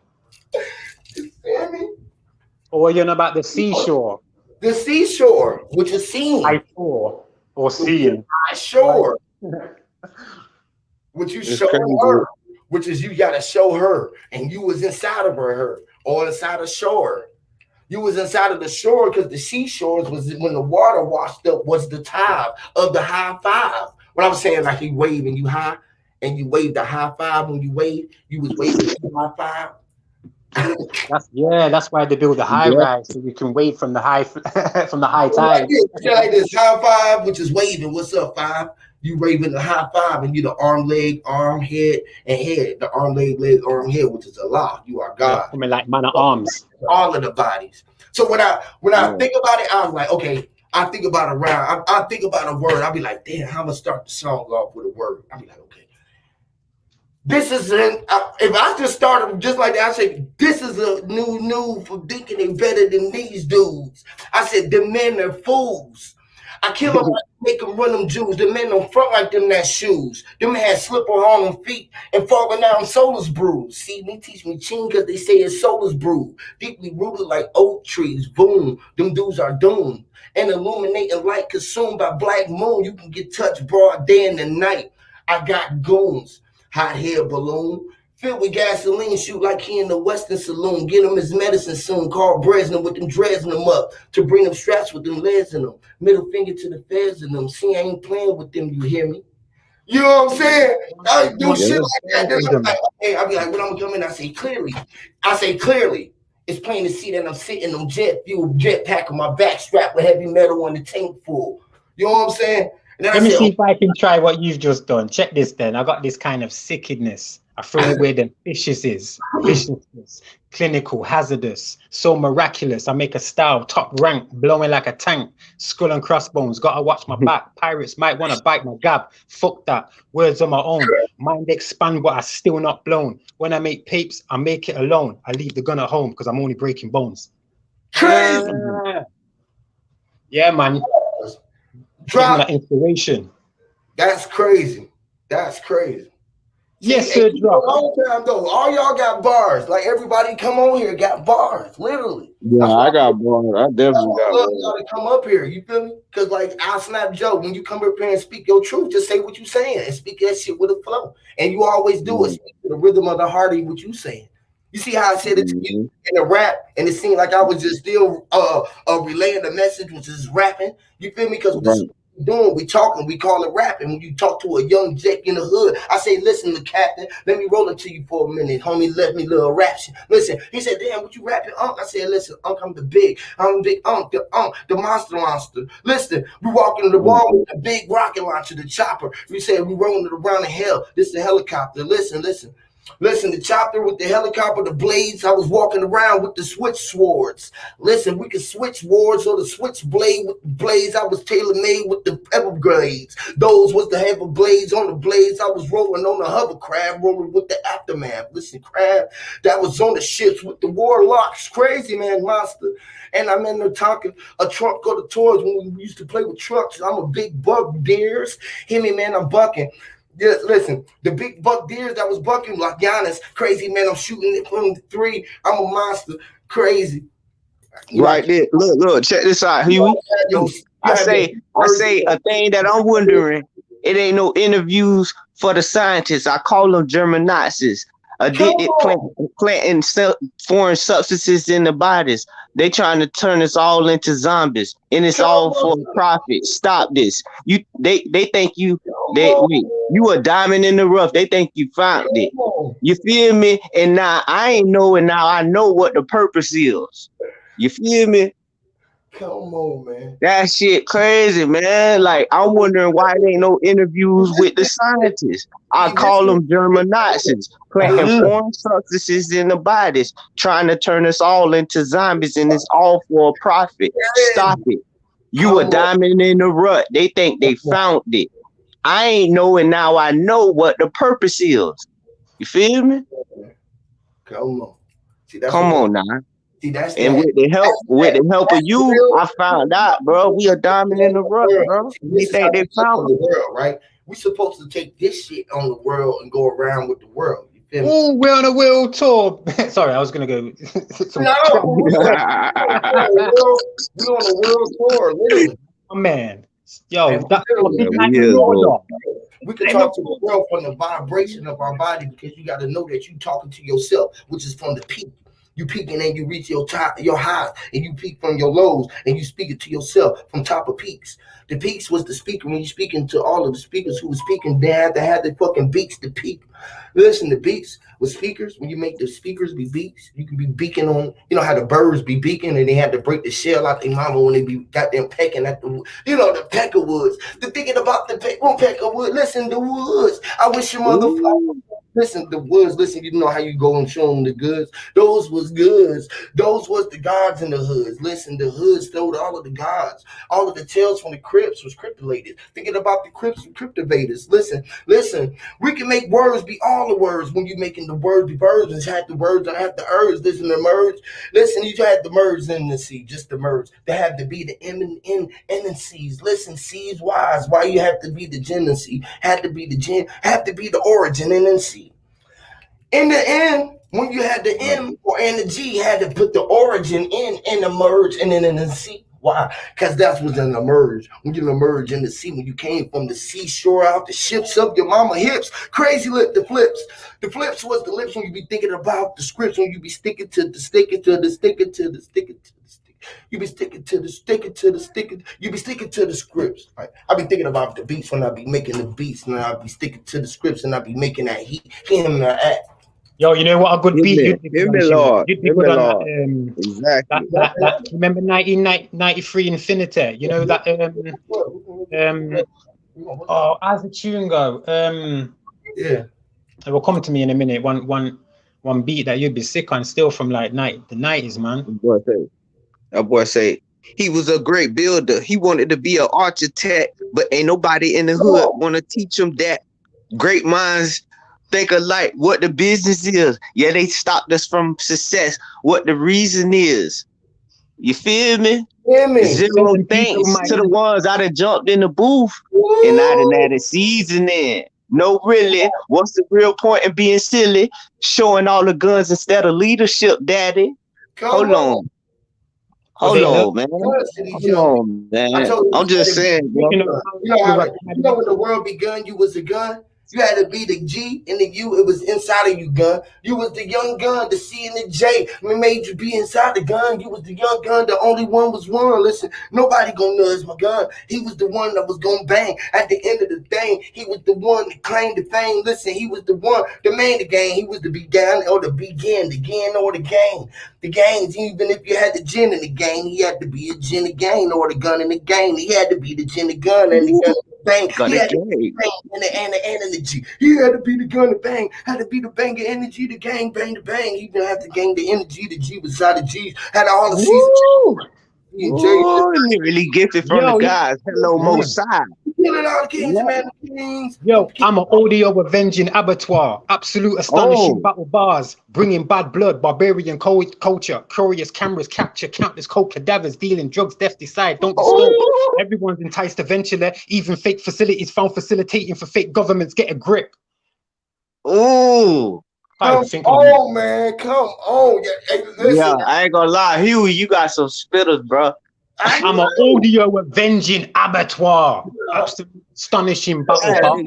Feel me? Or you're about the seashore? The seashore, which is seen, I saw or which is seen. I shore, which you It's show crazy. her, which is you gotta show her, and you was inside of her or inside of shore. You was inside of the shore because the seashores was when the water washed up was the time of the high five. What I was saying, like he waved and you high, and you waved the high five when you waved, you was waving the high five. That's why they build the high Yeah. rise so you can wave from the high from the high Like tide. this, like this high five, which is waving. What's up, five? You waving the high five, and you the arm, leg, arm, head, and head. The arm, leg, arm, head, which is Allah. You are You're God. coming like man at arms. All of the bodies. So when I Yeah. think about it, I was like, okay. I think about a round. I think about a word. I'll be like, damn, how am I start the song off with a word? I'll be like, okay. This is if I just started just like that, I said, this is a new for thinking they better than these dudes. I said, the men are fools. I kill them, make them run them Jews. The men don't front like them that shoes. Them had slipper on them feet and falling down solar's bruised. See, me teach me chin because they say it's solar's bruised. Deeply rooted like oak trees. Boom, them dudes are doomed. And illuminating light consumed by black moon. You can get touched broad day and the night. I got goons. Hot hair balloon. Filled with gasoline, shoot like he in the Western Saloon. Get him his medicine soon. Call Bresnan with them dreads in them up to bring them straps with them legs in them. Middle finger to the feds in them. See, I ain't playing with them, you hear me? You know what I'm saying? I do What shit Yeah. like that. Then I'm like, hey, I'll be like, when I'm coming, I say clearly. It's plain to see that I'm sitting on jet fuel, jetpack on my back strapped with heavy metal on the tank full. You know what I'm saying? And then I Let me say, see oh, if I can try what you've just done. Check this then. I got this kind of sickedness. I throw it where the viciousness, clinical, hazardous, so miraculous. I make a style, top rank, blowing like a tank, skull and crossbones. Gotta watch my back. Pirates might want to bite my gab. Fuck that. Words on my own. Mind expand, but I still not blown. When I make papes, I make it alone. I leave the gun at home because I'm only breaking bones. crazy. Yeah, man. Give me Drop. that inspiration. That's crazy. That's crazy. See, Yes, hey, sir. you know, Drop. long time though, all y'all got bars. Like everybody come on here got bars, literally. Yeah, That's I why, got bars. I that's definitely why I got love bars. y'all to come up here. You feel me? Because like I snap joke when you come up here and speak your truth, just say what you saying and speak that shit with a flow. And you always do it. Mhm. Speak to the rhythm of the heart of what you saying. You see how I said it to you Mhm. in the rap, and it seemed like I was just still relaying the message, which is rapping. You feel me? Because Right. doing, we talking, we call it rapping. When you talk to a young Jack in the hood, I say, listen, the captain, let me roll it to you for a minute. Homie, let me little rap shit. Listen, he said, damn, what you rapping, Unc? I said, listen, Unc, I'm the big Unc, the monster. Listen, we walking the wall with the big rocket launcher, the chopper. We said we rolling it around the hell. This is the helicopter. Listen. Listen, the chopper with the helicopter, the blades. I was walking around with the switch swords. Listen, we could switch swords or the switch blade with the blades. I was tailor made with the everglades. Those was the heavy blades on the blades. I was rolling on the hovercraft, rolling with the aftermath. Listen, crab, that was on the ships with the warlocks. Crazy man, monster. And I'm in there talking a truck or the toys when we used to play with trucks. I'm a big buck deers. Hear me, man, I'm bucking. Yes, listen, the big buck deers that was bucking like Giannis, crazy man. I'm shooting it from the three. I'm a monster, crazy. You Right like there. Look, check this out, Huey. I say a thing that I'm wondering. It ain't no interviews for the scientists. I call them German Nazis. Addicted planting foreign substances in the bodies. They trying to turn us all into zombies, and it's all for profit. Stop this. They think you a diamond in the rough. They think you found it. You feel me? And now I ain't know, and now I know what the purpose is. You feel me? Come on, man. That shit crazy, man. Like, I'm wondering why there ain't no interviews with the scientists. I call them German Nazis, planting foreign substances in the bodies, trying to turn us all into zombies, and it's all for a profit. Stop it. You a diamond in the rut. They think they found it. I ain't know, and now I know what the purpose is. You feel me? Come on. See, Come on now. See, and with the help of you, I found out, bro. We a diamond in the rough, bro. We think they found the world, right? We supposed to take this shit on the world and go around with the world. You feel me? Oh, we're on a world tour. Sorry, I was gonna go. We're on a world tour, literally. Oh, man, yo, we can talk to the world from the vibration of our body, because you got to know that you talking to yourself, which is from the peak. You peaking and you reach your top, your highs, and you peak from your lows, and you speak it to yourself from top of peaks. The peaks was the speaker. When you speaking to all of the speakers who was speaking, they had to have the fucking beats to peak. Listen, the beats with speakers, when you make the speakers be beats, you can be beaking on, you know how the birds be beaking, and they had to break the shell out their mama when they be goddamn pecking at the, the pecker woods. The thinking about the pecker wood. Listen, the woods. I wish your motherfucker. Listen, the woods, listen, you know how you go and show them the goods? Those was goods. Those was the gods in the hoods. Listen, the hoods stole all of the gods. All of the tales from the Crips was cryptolated. Thinking about the Crips and cryptovators. Listen, we can make words be all the words when you making the words be birds, and had the words, I have the herbs. Listen, the merge. Listen, you had the merge in the sea, just the merge. They have to be the M and C's. Listen, C's wise. Why you have to be the gen and C? Had to be the gen, have to be the origin and then C. In the end, when you had the M or and the G, you had to put the origin in and the merge and then in the C. Why? Because that's what's in the merge. When you emerge in the sea, when you came from the seashore out the ships up your mama hips, crazy lip, the flips. The flips was the lips when you be thinking about the scripts, when you be sticking to the sticking to the sticking to the sticking to the stick. You be sticking to the sticking to the sticking. You be sticking to the scripts. Right? I be thinking about the beats when I be making the beats, and I be sticking to the scripts, and I be making that heat, him and that. Yo, you know what a good beat you'd be good on. You'd be good on that. Exactly. That remember 1993 Infinity? You know that how's the tune go? Yeah. It will come to me in a minute. One beat that you'd be sick on still from like the 90s, man. That boy say he was a great builder. He wanted to be an architect, but ain't nobody in the hood want to teach him that. Great minds think alike. What the business is. Yeah, they stopped us from success. What the reason is. You feel me? Zero thanks to the ones I done jumped in the booth and I done added seasoning. No, really. What's the real point in being silly? Showing all the guns instead of leadership, daddy. Hold on, man. Hold on, man. I'm just saying, bro. You know when the world begun, you was a gun. You had to be the G and the U. It was inside of you, gun. You was the young gun, the C and the J. We made you be inside the gun. You was the young gun. The only one was one. Listen, nobody gonna nudge my gun. He was the one that was gonna bang. At the end of the thing, he was the one that claimed the fame. Listen, he was the one that made the game. He was the began or the begin, the gain or the game. The gains, even if you had the gin in the game, he had to be a gin again or the gun in the game. He had to be the gin, the gun, and the gun. Bang. Got He the had to game. bang and the energy. He had to be the gun to bang. Had to be the bang the energy, the gang bang the bang. He didn't have to gang the energy. The G was out of G's. Had all the C's. Oh, really gifted from the Yo, guys. Hello, Mo Side. Killing all the kings, man. The kings. Yo, I'm an audio avenging abattoir. Absolute astonishing battle bars. Bringing bad blood, barbarian culture. Curious cameras capture countless cold cadavers. Dealing drugs, death decide. Don't disturb. Everyone's enticed eventually. Even fake facilities found facilitating for fake governments. Get a grip. Oh. Oh man, come on. Yeah, hey, listen. Yeah, I ain't gonna lie. Huey, you got some spitters, bro. I'm an audio avenging abattoir. Absolute astonishing battle bar.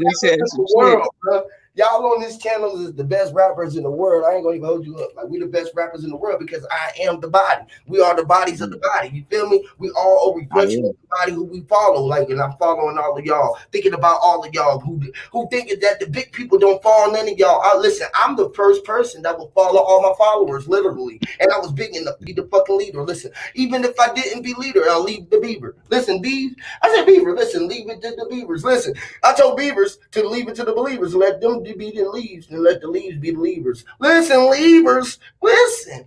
World, bro. Y'all on this channel is the best rappers in the world. I ain't gonna even hold you up. Like, we the best rappers in the world because I am the body. We are the bodies of the body. You feel me? We all reflection of the body who we follow. Like, and I'm following all of y'all, thinking about all of y'all who thinking that the big people don't follow none of y'all. Listen, I'm the first person that will follow all my followers, literally. And I was big enough to be the fucking leader. Listen, even if I didn't be leader, I'll leave the Beaver. Listen, I said Beaver. Listen, leave it to the Beavers. Listen, I told Beavers to leave it to the believers. Let them be the leaves and let the leaves be the leavers. Listen, leavers, listen.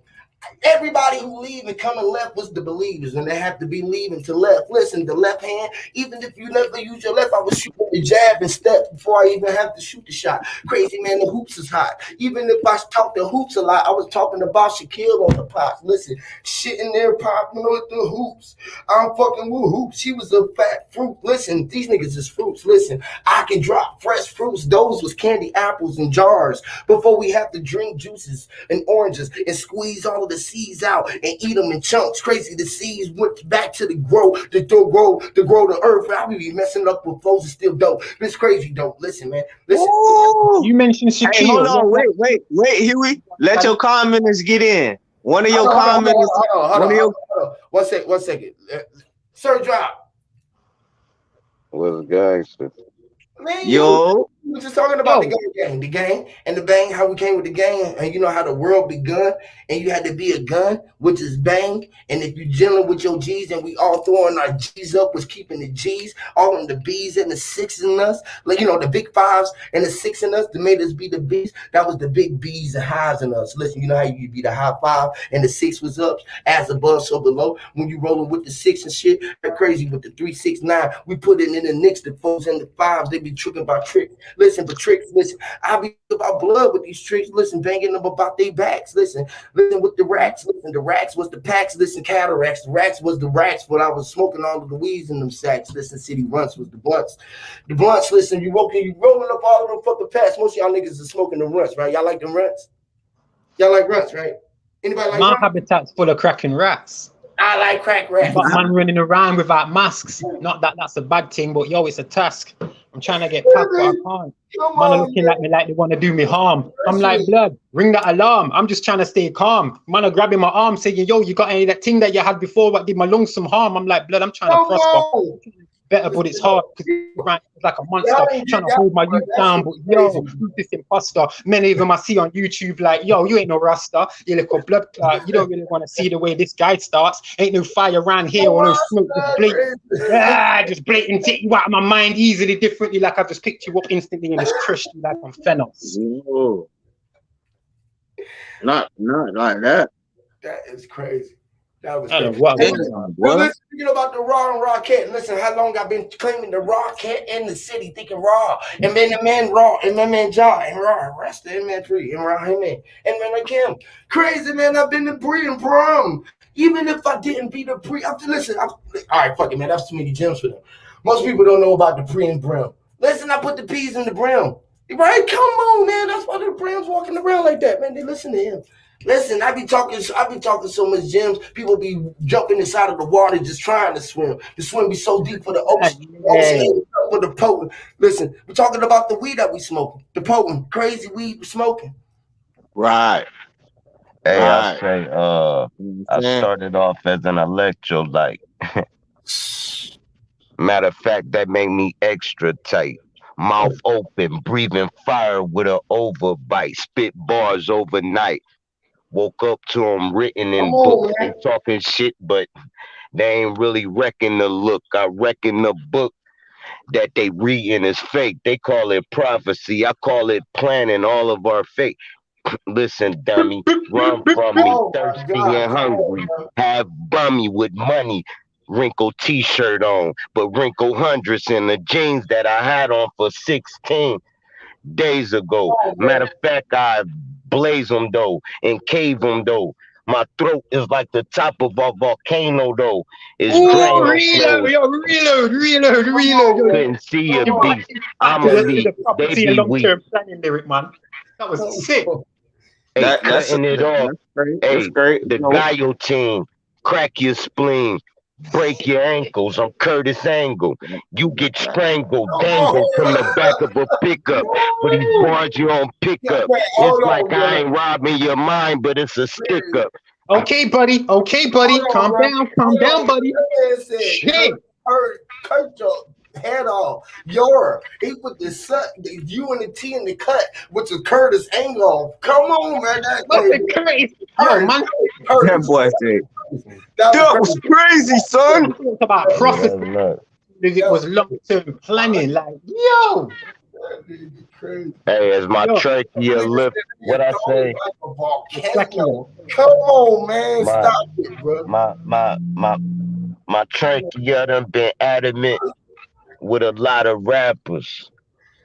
Everybody who leave and come and left was the believers, and they have to be leaving to left. Listen, the left hand, even if you never use your left, I was shooting the jab and step before I even have to shoot the shot. Crazy man, the hoops is hot. Even if I talk the hoops a lot, I was talking about Shaquille on the pops. Listen, shitting there popping with the hoops. I'm fucking with hoops. She was a fat fruit. Listen, these niggas is fruits. Listen, I can drop fresh fruits. Those was candy apples in jars before we have to drink juices and oranges and squeeze all of the seeds out and eat them in chunks. Crazy, the seeds went back to the grow the earth. I be messing up with flows is still dope. It's crazy dope. Listen, man. Listen. You mentioned Shaquille. Hey, hold on, wait, Huey. Let your commenters get in. One of your commenters. Hold on. One second. Sir, drop. What's gangster? Man, Yo. we were just talking about the gang and the bang, how we came with the gang, and you know how the world begun, and you had to be a gun, which is bang, and if you dealing with your G's and we all throwing our G's up was keeping the G's, all of the B's and the six in us, like, you know, the big fives and the six in us that made us be the B's, that was the big B's and highs in us. Listen, you know how you be the high five and the six was up, as above, so below, when you rolling with the six and shit, they're crazy with the 3, 6, 9, we put it in the nicks, the fours and the fives, they be tricking about tricks. Listen, but tricks, listen, I be about blood with these tricks. Listen, banging them about their backs. Listen with the racks. Listen, the racks was the packs. Listen, cataracts. The racks was the racks when I was smoking all of the weeds in them sacks. Listen, city runts was the blunts. The blunts, listen, you rolling up all of them fucking packs. Most of y'all niggas are smoking them runts, right? Y'all like them runts? Y'all like runts, right? Anybody like My runts? habitat's full of cracking rats. I like crack rats. But man running around without masks. Not that that's a bad thing, but yo, it's a task. I'm trying to get past, but I can't. Man are looking at me like they want to do me harm. I'm like, blood, ring that alarm. I'm just trying to stay calm. Man are grabbing my arm saying, yo, you got any of that thing that you had before that did my lungs some harm? I'm like, blood, I'm trying to prosper. Better, but it's hard because it's like a monster trying to hold my youth down. But yo, who's this imposter? Many of them I see on YouTube like, yo, you ain't no rasta. You look a blood clot. You don't really want to see the way this guy starts. Ain't no fire around here or no smoke. Just blatant take you out of my mind easily, differently. Like I've just picked you up instantly and just crushed you like I'm Phenos. Whoa. Not like that. That is crazy. That was crazy. Thinking about the Raw and Rocket. Listen, how long I've been claiming the Rocket in the city, thinking Raw, and then the man Raw, and my man John, and Raw, Rasta, and man Tree, and Raw, and man like him. Crazy, man, I've been the pre and prom. Even if I didn't be the pre, all right, fuck it, man, that's too many gems for them. Most people don't know about the pre and brim. Listen, I put the P's in the brim. Right? Come on, man. That's why the brims walking around like that, man. They listen to him. Listen, I be talking so much gems. People be jumping inside of the water just trying to swim. The swim be so deep for the ocean. with the potent. Listen, we're talking about the weed that we smoking. The potent, crazy weed we smoking. Right, Hey, I right. say, You I know what I'm saying? started off as an electrolyte. Matter of fact, that made me extra tight. Mouth open, breathing fire with an overbite. Spit bars overnight. Woke up to 'em written Come in on, books. They man. talking shit, but they ain't really reckon the look. I reckon the book that they reading is fake. They call it prophecy. I call it planning all of our fate. Listen, dummy, run from me, Oh my thirsty God. and Come on, hungry, man. half bummy with money, wrinkled t-shirt on, but wrinkle hundreds in the jeans that I had on for 16 days ago. Come on, Matter man. of fact, I blaze them though and cave them though. My throat is like the top of a volcano though. It's Oh, Drano reload, flows. yo, Come reload. on, Yo, man. Couldn't see a Come you brought on. beast. it back I'm Come to elite. the They prophecy and be weak. long-term planning lyric, man. That was sick. on. Hey, That's cutting it off. that's great. That's Hey, great. the No, guillotine, crack your spleen, break your ankles. I'm Curtis Angle. You get strangled, Come dangled from the back on. of a pickup. For these Woo! bars you don't pick Yeah, up. man, It's hold like on, I brother. ain't robbing your mind, but it's a stick Please. up. Okay, buddy. Okay, buddy. Hold on, bro. Calm Hold down, on. buddy. That man said, Shit. cut your head off. He put the U and the T in the cut, which is Curtis Angle. Come on, man. What's the Curtis? Yo, Curtis. man. that Curtis. boy said That was that was crazy. crazy, son. Talk about Yeah, prophecy. that's nuts. It was long-term planning. Like, yo, That nigga crazy. Hey, as my yo, trachea Nigga lift, said what your I throat is say, like a it's cracking volcano. you. Come on, man. my Stop it, bro. my trachea done been adamant with a lot of rappers.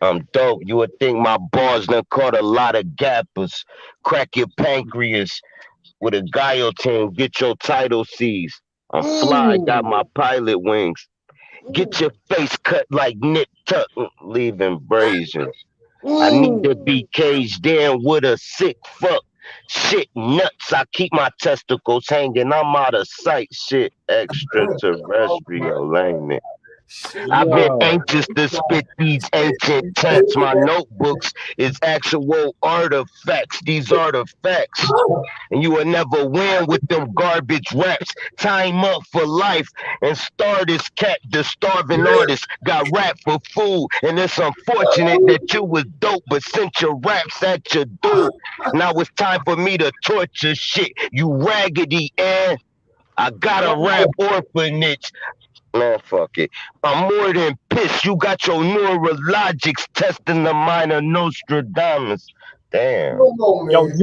I'm dope. You would think my bars done caught a lot of gappers. Crack your pancreas with a guillotine. Get your title seized. I'm fly, got Ooh, my pilot wings. Get your face cut like Nick Tuck, leaving brazen. I need ooh. to be caged in with a sick fuck. Shit nuts. I keep my testicles hanging. I'm out of sight. Shit Oh my extraterrestrial, ain't it? shit. I've been Yo, anxious to spit these ancient texts. My notebooks is actual artifacts. These artifacts. And you will never win with them garbage raps. Time up for life and star this cat. The starving artist got rap for food. And it's unfortunate that you was dope, but sent your raps at your dude. Now it's time for me to torture shit. You raggedy and I got a rap orphanage. Man, fuck it. I'm more than pissed. You got your neurologics testing the mind of Nostradamus. Damn. Come on, man.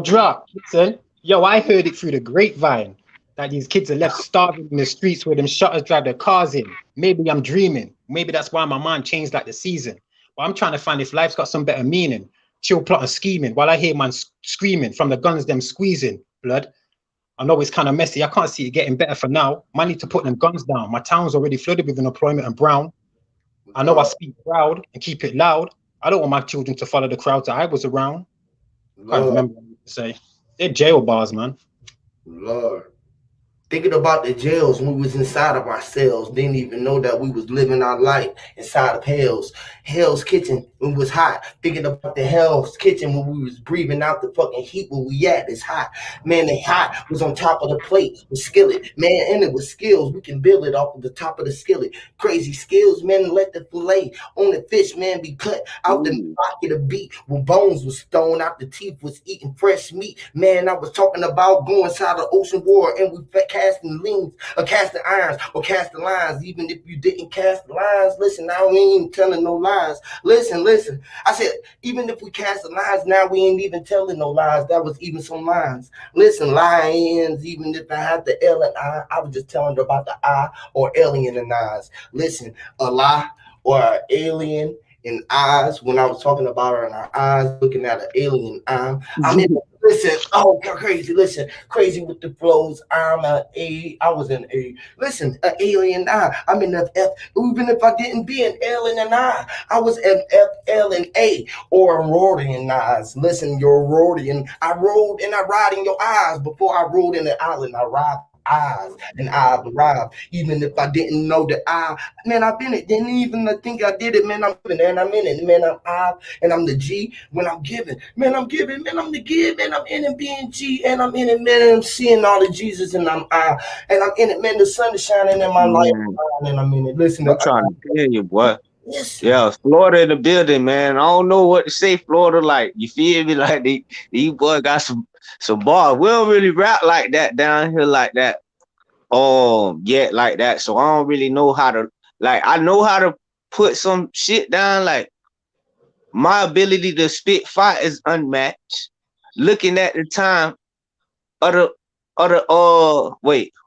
Drop. Listen, yo, I heard it through the grapevine that these kids are left starving in the streets where them shutters drive their cars in. Maybe I'm dreaming. Maybe that's why my mind changed like the season. But I'm trying to find if life's got some better meaning. Chill plot and scheming while I hear man screaming from the guns them squeezing blood. I know it's kind of messy. I can't see it getting better for now. Man need to put them guns down. My town's already flooded with unemployment and brown. I know I Lord, speak proud and keep it loud. I don't want my children to follow the crowds that I was around. Can't Lord, remember what to say. They're jail bars, man. Lord. Thinking about the jails when we was inside of our cells, didn't even know that we was living our life inside of Hell's Kitchen when it was hot. Thinking about the Hell's Kitchen when we was breathing out the fucking heat where we at. It's hot. Man, the hot was on top of the plate with skillet. Man, and it was skills. We can build it off of the top of the skillet. Crazy skills, man, let the fillet on the fish, man, be cut out the Ooh. pocket of beat when bones was thrown out the teeth was eating fresh meat. Man, I was talking about going inside the ocean war and we casting leans or casting irons or casting lines. Even if you didn't cast the lines, listen, now we ain't telling no lies. Listen. I said, even if we cast the lines, now we ain't even telling no lies. That was even some lines. Listen, lions, even if I had the L and I was just telling her about the I or alien and eyes. Listen, a lie or an alien in eyes when I was talking about her in her eyes, looking at an alien eye. I mean, listen, oh, crazy, listen, crazy with the flows. I'm an A, I was an A. Listen, an alien eye. I'm in the F, even if I didn't be an L and an I was an F, L, and A, or a Rhodian eyes. Listen, you're Rhodian. I rode and I ride in your eyes before I rode in the island. I ride eyes, and I've arrived. Even if I didn't know that man, I've been it. Didn't even think I did it, man. I'm living and I'm in it, man. And I'm the G when I'm giving, man. I'm giving, man. I'm the give, man. I'm in it being G, and I'm in it, man. And I'm seeing all the Jesus, and I'm and I'm in it, man. The sun is shining in my life, Man, and I'm in it. Listen, I'm trying to tell you, boy. listen. Yeah, Florida in the building, man. I don't know what to say, Florida. Like, you feel me? Like these boys got some bars. We don't really rap like that down here, like that. Yet like that. So I don't really know how to, like, I know how to put some shit down. Like, my ability to spit fire is unmatched. Looking at the time of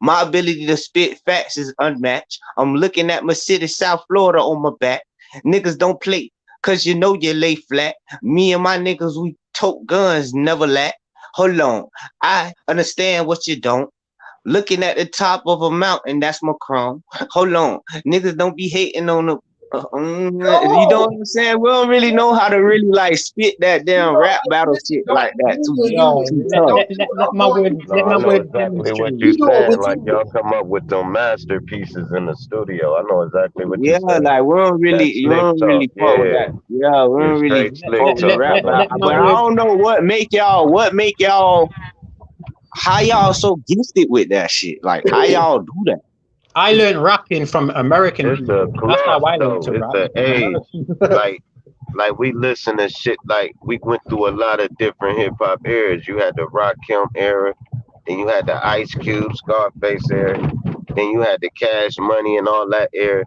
my ability to spit facts is unmatched. I'm looking at my city, South Florida on my back. Niggas don't play, cause you know you lay flat. Me and my niggas, we tote guns, never lack. Hold on, I understand what you don't. Looking at the top of a mountain, that's my crown. Hold on, niggas don't be hating on the. You know what I'm saying? We don't really know how to really like spit that damn rap battle shit like that. Yo, Too tough. let No, my I know word exactly what demonstrate. you're You doing saying. what Like you y'all come up with them masterpieces in the studio. I know exactly what you're Yeah, saying. like we don't really, That you slick don't talk, really fuck with yeah. that. Yeah, we You're don't really straight slick fuck with the talk, rap brother. battle. Let my But I word. don't know what make y'all, how y'all so gifted with that shit. Like how y'all do that. I learned rapping from American It's a people. That's how plus I learned though. to It's rap a from age. American. Like we listen to shit. Like we went through a lot of different hip hop eras. You had the Rakim era, then you had the Ice Cube, Scarface era, then you had the Cash Money and all that era,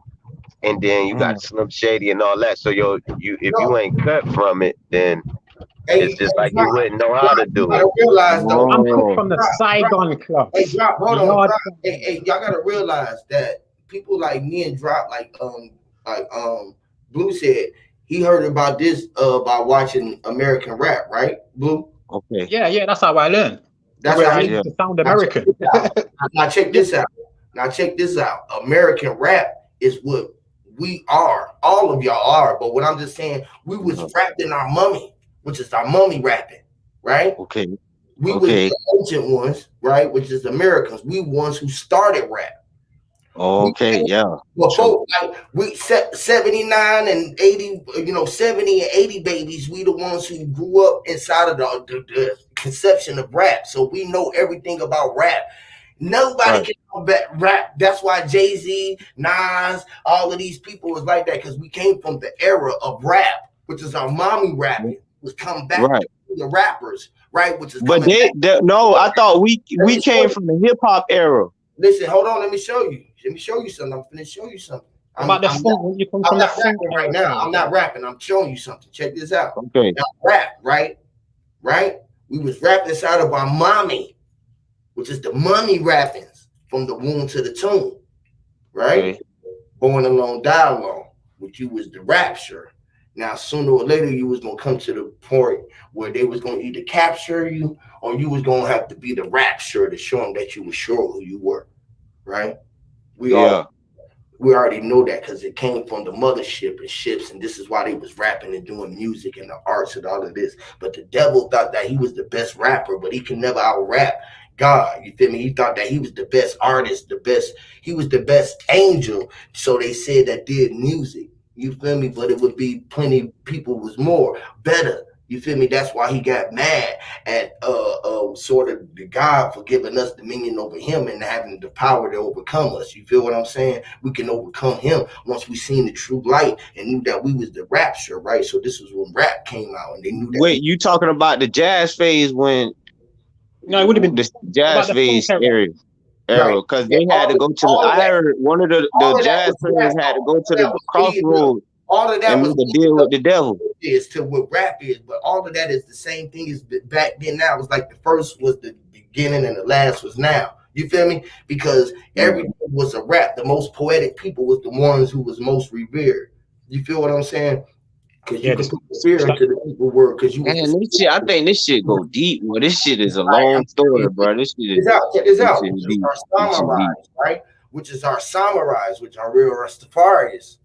and then you got Mm. Slim Shady and all that. So you if you know. ain't cut from it, then it's Hey, just like you drop, wouldn't know how drop. to You do it. gotta realize though. I'm cut Oh, from the Drop. Saigon Hey, clubs, drop. the Hold on, yard. drop. Hey, y'all gotta realize that people like me and drop, Blue said he heard about this by watching American rap, right? Blue. okay. Yeah, that's how I learned. I That's how he. Yeah. to sound Now check American. this out. Now check Yeah, this out. Now check this out. American rap is what we are. All of y'all are. But what I'm just saying, we was Yeah. rapping our mummy, which is our mummy rapping, right? Okay. We was Okay. the ancient ones, right? Which is Americans. We ones who started rap. We Okay. Yeah. True. before like we 79 and 80, 70 and 80 babies, we the ones who grew up inside of the conception of rap. So we know everything about rap. Nobody Right. can combat rap. That's why Jay-Z, Nas, all of these people was like that, because we came from the era of rap, which is our mommy rapping, was come back Right. to the rappers, right? Which is But coming back. no, I thought we Let we me show came you. from the hip hop era. Listen, hold on. Let me show you. Let me show you something. I'm finna show you something. what I'm about the I'm funk? When you come I'm from the not funk rapping right era now. side, I'm not rapping. I'm showing you something. Check this out. Okay. Now, rap, right? Right? We was rapping inside of our mommy, which is the mummy rappings from the womb to the tomb, right? Okay. Born alone, die alone, which you was the rapture. Now, sooner or later, you was gonna come to the point where they was gonna either capture you or you was gonna have to be the rapture to show them that you were sure who you were, right? We all Yeah. we already know that because it came from the mothership and ships, and this is why they was rapping and doing music and the arts and all of this. But the devil thought that he was the best rapper, but he can never out rap God. You feel me? He thought that he was the best artist, he was the best angel. So they said that did music. You feel me? But it would be plenty people was more better. You feel me? That's why he got mad at sort of the God for giving us dominion over him and having the power to overcome us. You feel what I'm saying? We can overcome him once we seen the true light and knew that we was the rapture, right? So this was when rap came out and they knew that we Wait, you talking about the jazz phase when no, it would have been. the What about jazz the funk phase era? era? right. Because Yeah, they had to go to the. all of I that, heard one of the all of that jazz was players rap. had to All go of to that the was leading up. crossroads All of that and was make a leading deal up with the devil. is to what rap is, but all of that is the same thing as back then. Now it's like the first was the beginning and the last was now. You feel me? Because Mm. everything was a rap. The most poetic people was the ones who was most revered. You feel what I'm saying? Because you Yeah, can this put fear start. into the people word because you was Man, the this shit. I think this shit go deep. Well, this shit is a right. I'm long telling story, you, bro. check this This out, shit which is is deep. our This shit deep. samurais, right? Which is our samurais, which are real Rastafarians,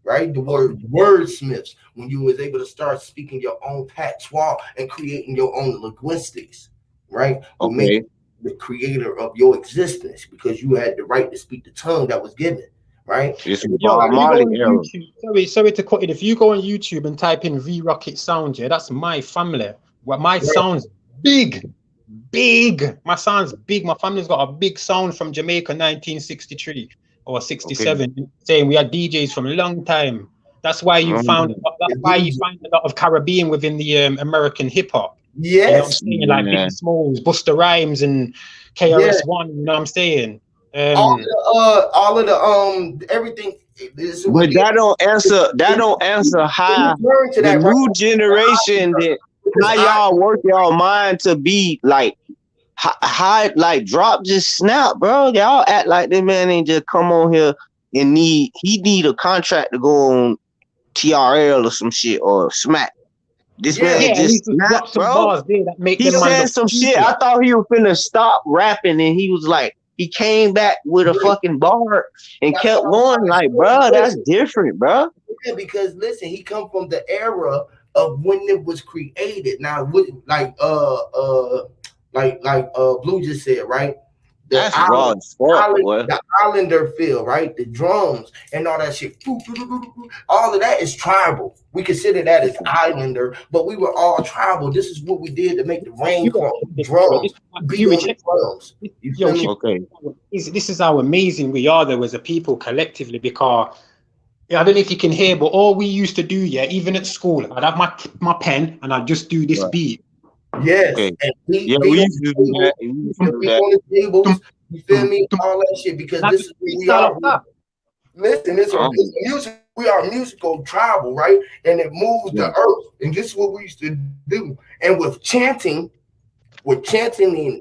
right? The word wordsmiths, when you was able to start speaking your own patois and creating your own linguistics, right? Will make Okay. the creator of your existence because you had the right to speak the tongue that was given, right? It's Yo, Bob if you go Marley on era. YouTube, sorry to cut it. If you go on YouTube and type in V Rocket Sound, yeah, that's my family. Well, my Right. sound's big, big. My sound's big. My family's got a big sound from Jamaica, 1963 or 67. Saying we had DJs from a long time. That's why you found. That's why you find a lot of Caribbean within the American hip hop. You know what I'm Yes, saying? Like Yeah. Biggie Smalls, Busta Rhymes, and yeah. KRS-One. You know what I'm saying? All of the everything. This is what But that don't answer. That don't answer how learn to the that right new generation that how y'all work y'all mind to be like how like drop just snap, bro. Y'all act like this man ain't just come on here and he need a contract to go on TRL or some shit or smack. This Yeah. man Yeah, and he just just snap, dropped some bro. bars there that make He them man said look some shit. stupid. I thought he was finna stop rapping, and he was like, he came back with a fucking bar and That's kept what I'm going. Like, bro, that's different, bro. Yeah, because listen, he come from the era of when it was created. Now, Blue just said, right? The That's raw as fuck, boy. the Islander feel, right? The drums and all that shit. All of that is tribal. We consider that as Islander, but we were all tribal. This is what we did to make the rain come. Drums, beat on the drums. You feel me? Okay. This is how amazing we are though as a people collectively, because I don't know if you can hear, but all we used to do, yeah, even at school, I'd have my pen and I'd just do this beat. Yes, Okay. and Yeah, we used to do that. We used to do that. on the tables. You feel me? All that shit because this is what we are. Listen, it's music. We are musical tribal, right? And it moves the earth. And this is what we used to do. And with chanting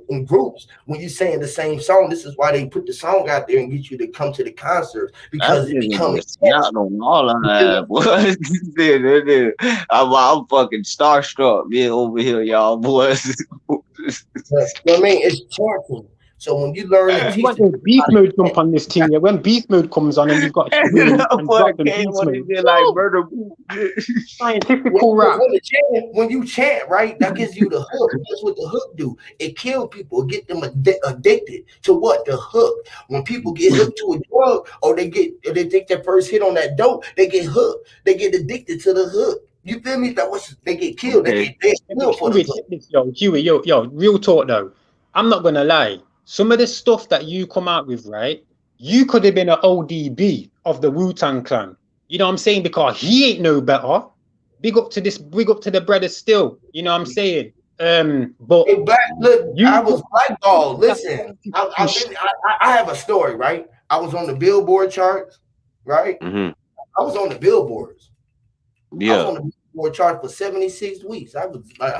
in groups, when you're saying the same song, this is why they put the song out there and get you to come to the concert because it becomes not on all of that, boys. I'm fucking starstruck being over here, y'all boys. You know what I mean? It's chanting. So when you learn to teach beast mode jump on this thing, yeah. When beast mode comes on and you've got and drop the beast mode, like murder scientific rap. When you chant, right, that gives you the hook. That's what the hook do. It kills people, get them addicted to what? The hook. When people get hooked to a drug or they take their first hit on that dope, they get hooked. They get addicted to the hook. You feel me? They get killed. Okay. They get killed for the hook. Huey, yo, real talk though. I'm not gonna lie. Some of the stuff that you come out with, right? You could have been an ODB of the Wu-Tang Clan. You know what I'm saying? Because he ain't no better. Big up to the brothers still. You know what I'm saying? But I was blackballed. Listen, I have a story, right? I was on the Billboard charts, right? Mm-hmm. I was on the billboards. Yeah. I was on the Billboard chart for 76 weeks. I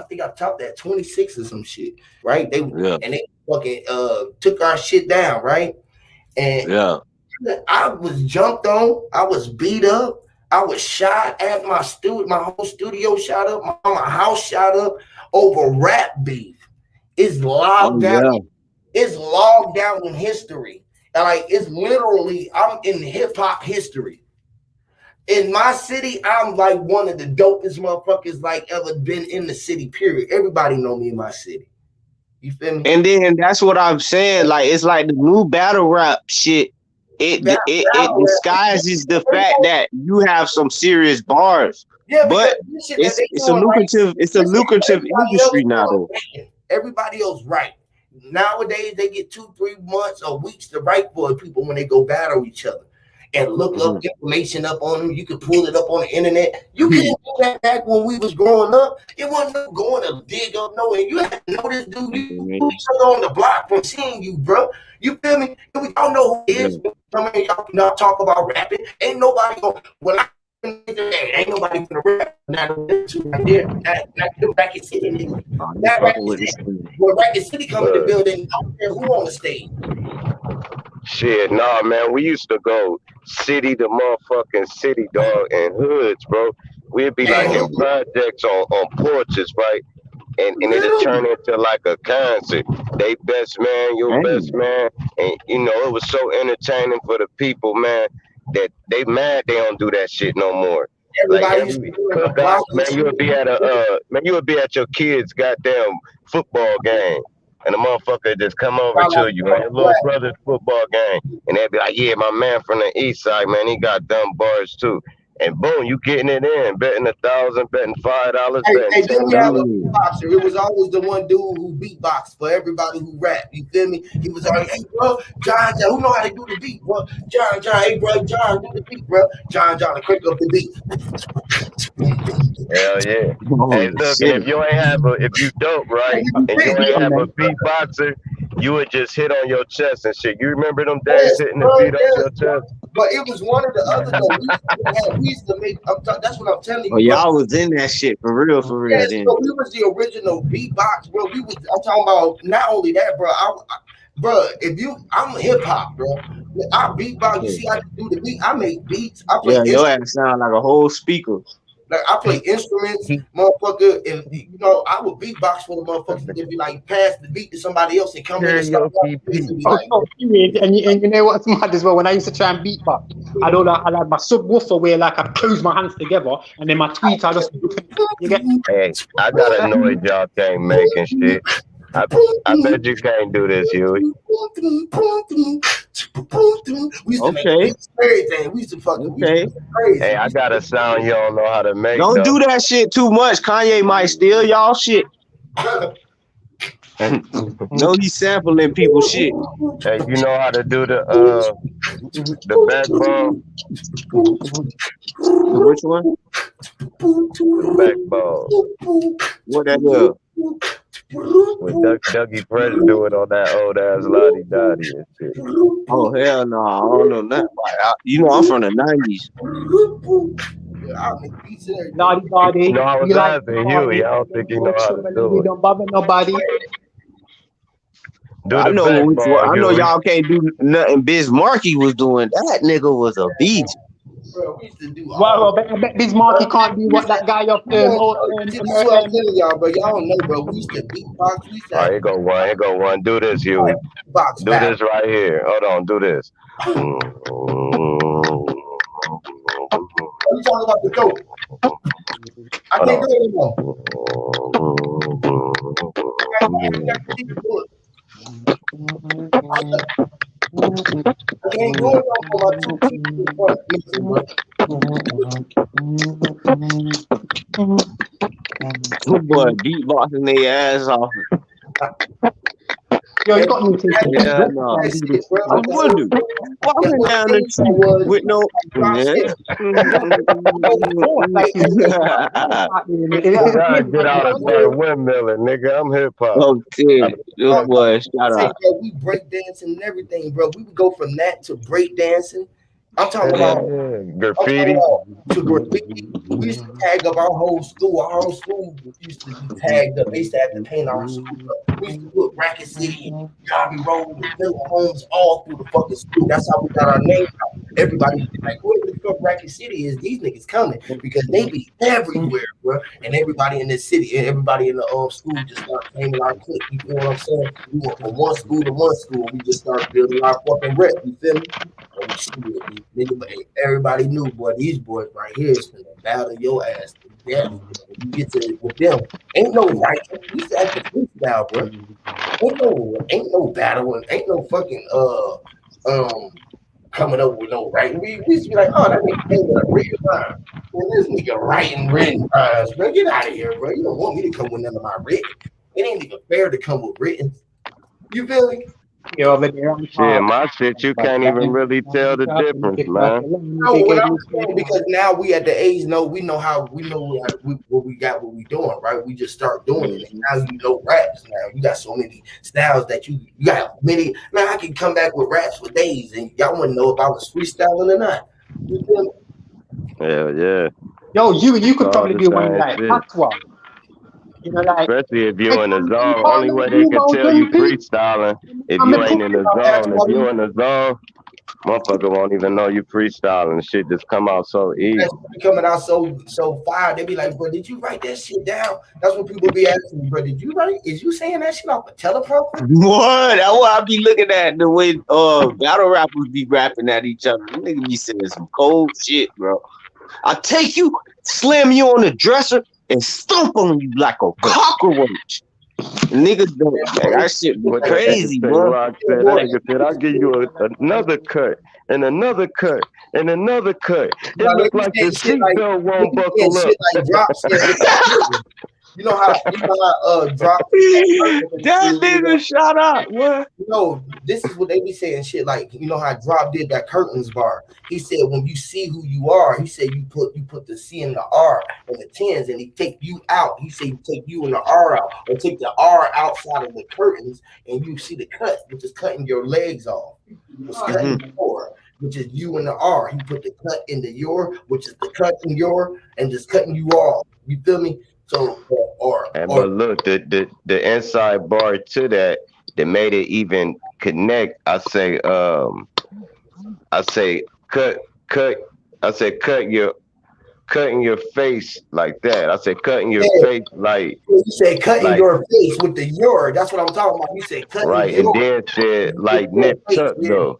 think I topped that 26 or some shit, right? They fucking took our shit down, right? And I was jumped on, I was beat up, I was shot at my whole studio shot up, my house shot up over rap beef. It's logged down. It's logged down in history. And like it's literally, I'm in hip hop history. In my city, I'm like one of the dopest motherfuckers like ever been in the city, period. Everybody know me in my city. You feel me? And then that's what I'm saying. Like it's like the new battle rap shit. It disguises the fact that you have some serious bars. Yeah, but it's a lucrative industry now though. Everybody else right. Nowadays they get 2-3 months or weeks to write for people when they go battle each other. And look up information up on them. You can pull it up on the internet. You couldn't do that back when we was growing up. It wasn't going to dig up nowhere. You had to know this dude. You put each other on the block from seeing you, bro. You feel me? Y'all know who he is. I mean, y'all cannot talk about rapping. Ain't nobody going. When I ain't nobody gonna rap. Now right there. That Racket City nigga. That Racket City. When Racket City come in the building, I don't care who on the stage. Shit, nah, man. We used to go city to motherfucking city, dog, and hoods, bro. We'd be like in projects on porches, right? And it'd turn into like a concert. They best man, your best man. And, you know, it was so entertaining for the people, man, that they mad they don't do that shit no more. Everybody's like cookout, man, you would be at your kid's goddamn football game. And the motherfucker just come over Sound to like you on your little brother's football game, and they be like, "Yeah, my man from the east side, man, he got dumb bars too." And boom, you getting it in, betting 1,000, betting $5, Hey, betting hey, then we have a $10. Mm. beatboxer. It was always the one dude who beatboxed for everybody who rap. You feel me? He was like, hey, bro, John, who know how to do the beat, bro? John, hey, bro, John, do the beat, bro. John, crank up the beat. Hell yeah. Hey, Oh look, and shit. if you dope, Yeah, right, we be and you sick, ain't bro. have a beatboxer, you would just hit on your chest and shit. You remember them days Yes, hitting the bro, beat on yes, your bro. chest? But it was one or the other, though. We used to make, that's what I'm telling Oh, you, bro. y'all was in that shit for real Yes, then. bro, we was the original beatbox, bro. I'm talking about not only that, bro. Bro, I'm hip hop, bro. I beatbox. You Yeah, see, I do the beat. I make beats. I play yeah, your instruments. ass sound like a whole speaker. Like I play instruments, motherfucker. And I would beatbox for the motherfuckers, and they'd be like, pass the beat to somebody else and come in and start Karaoke and Pete. be Oh, like, no, period. And you know what's mad as well? When I used to try and beatbox, I'd have my subwoofer where like I close my hands together, and then my tweet I just open. You get Hey, I got a noise y'all can't make and shit. I bet you can't do this, Huey. We used to make Okay, beats, everything. We used to fucking we used to okay. go crazy. Hey, I got a sound you don't know how to make Don't though. do that shit too much. Kanye might steal y'all shit. No, he's sampling people's shit. Hey, you know how to do the backbone? The which one? The backbone. What that is? When Dougie Fresh do it on that old ass Lottie Dottie and shit. Oh hell no, I don't know nothing. You know I'm from the '90s. I make beats and everything. Lottie Dottie, I was you like asking Huey. party, I don't think he know don't how to trouble and do we it. don't bother nobody. Do I the know which one. backbone, I know Huey. y'all can't do nothing. Biz Markie was doing that. Nigga was a beast. Bro, we used to do all. Well, I bet Bismarck can't do what that guy up See, this is what I'm telling y'all, bro. Y'all don't know, bro. We used to beatbox. We used to All right, have here go one. Here go one. Do this, Huey. beatbox Do battle. this right here. Hold on. Do this. You talking about the dope? I Hold can't on. do it anymore. I can't do it no more. My two teeth is missing, bro. Boy, beatboxing their ass off. Yo, you And got me thinking. Yeah, Let's no. try that and do shit, this. bro. I wonder. And Walking what down the changed street was with no. drop Yeah. shit. Like, You gotta get out and start windmilling, nigga. I'm hip hop. Okay, this boy, shout Say, out. bro, we break dancing and everything, bro. We would go from that to break dancing. I'm talking Yeah, about. yeah. I'm talking Graffiti. about to graffiti. We used to tag up our whole school. Our whole school used to be tagged up. They used to have to paint our school up. We used to put Racket City and Derby Road and Villa Homes all through the fucking school. That's how we got our name out. Everybody was like, who the fuck Racket City is? These niggas coming because they be everywhere, bro. And everybody in this city and everybody in the school just start claiming our clique. You feel what I'm saying? We went from one school to one school. We just started building our fucking rep. You feel me? Oh shit, nigga, everybody knew, boy. These boys right here is finna battle your ass to death. When you get to with them, ain't no writing. We used to have to freestyle, bro. Ain't no battling. Ain't no fucking coming up with no writing. We used to be like, oh, that nigga came with a written rhyme. Man, this nigga writing written rhymes, bro. Get out of here, bro. You don't want me to come with none of my written. It ain't even fair to come with written. You feel me? Yo, but they're on Shit, top. my shit, you can't even really tell the difference, man. No, what I'm saying because now we at the age we know what we got, what we doing, right? We just start doing it, and now you know raps. Now you got so many styles that you got many. Man, I can come back with raps for days, and y'all wouldn't know if I was freestyling or not. You feel me? Hell yeah. Yo, you It's could all probably the do one same like shit. that's one. You know, like Especially if I you in the can't zone. keep on Only way they losing can tell you motivation. freestyling if I'm you a ain't in the That's zone. If why you in the zone, motherfucker won't even know you freestyling. Shit just come out so easy. that's coming out so fire. They be like, bro, did you write that shit down? That's what people be asking me, bro. Did you write? Is you saying that shit off a teleprompter? What? That's what I be looking at the way battle rappers be rapping at each other. Them niggas be saying some cold shit, bro. I take you, slam you on the dresser, and stomp on you like a cockroach. Niggas don't. That shit be But That nigga crazy, say, bro. Rock Yeah, said, that boy, nigga said, I'll give you another cut and another cut and another cut. It now they looked be like the saying shit like seatbelt they won't be saying buckle up. shit like drop said with the curtain. You know how drop That nigga shut up. What? this is what they be saying shit like how Drop did that curtains bar. He said when you see who you are, he said you put the C and the R and the tens and he take you out. He said you take you and the R out or take the R outside of the curtains and you see the cut, which is cutting your legs off. It's cutting your, which is you and the R. He put the cut into your, which is the cut in your, and just cutting you off. You feel me? So And or but look, the inside bar to that made it even connect. I say cut I said cutting your face like that. I said cutting your yeah, face you say cutting like your face with the your. That's what I'm talking about. You said cutting right, and your then said with like your nip face. tuck Yeah, though.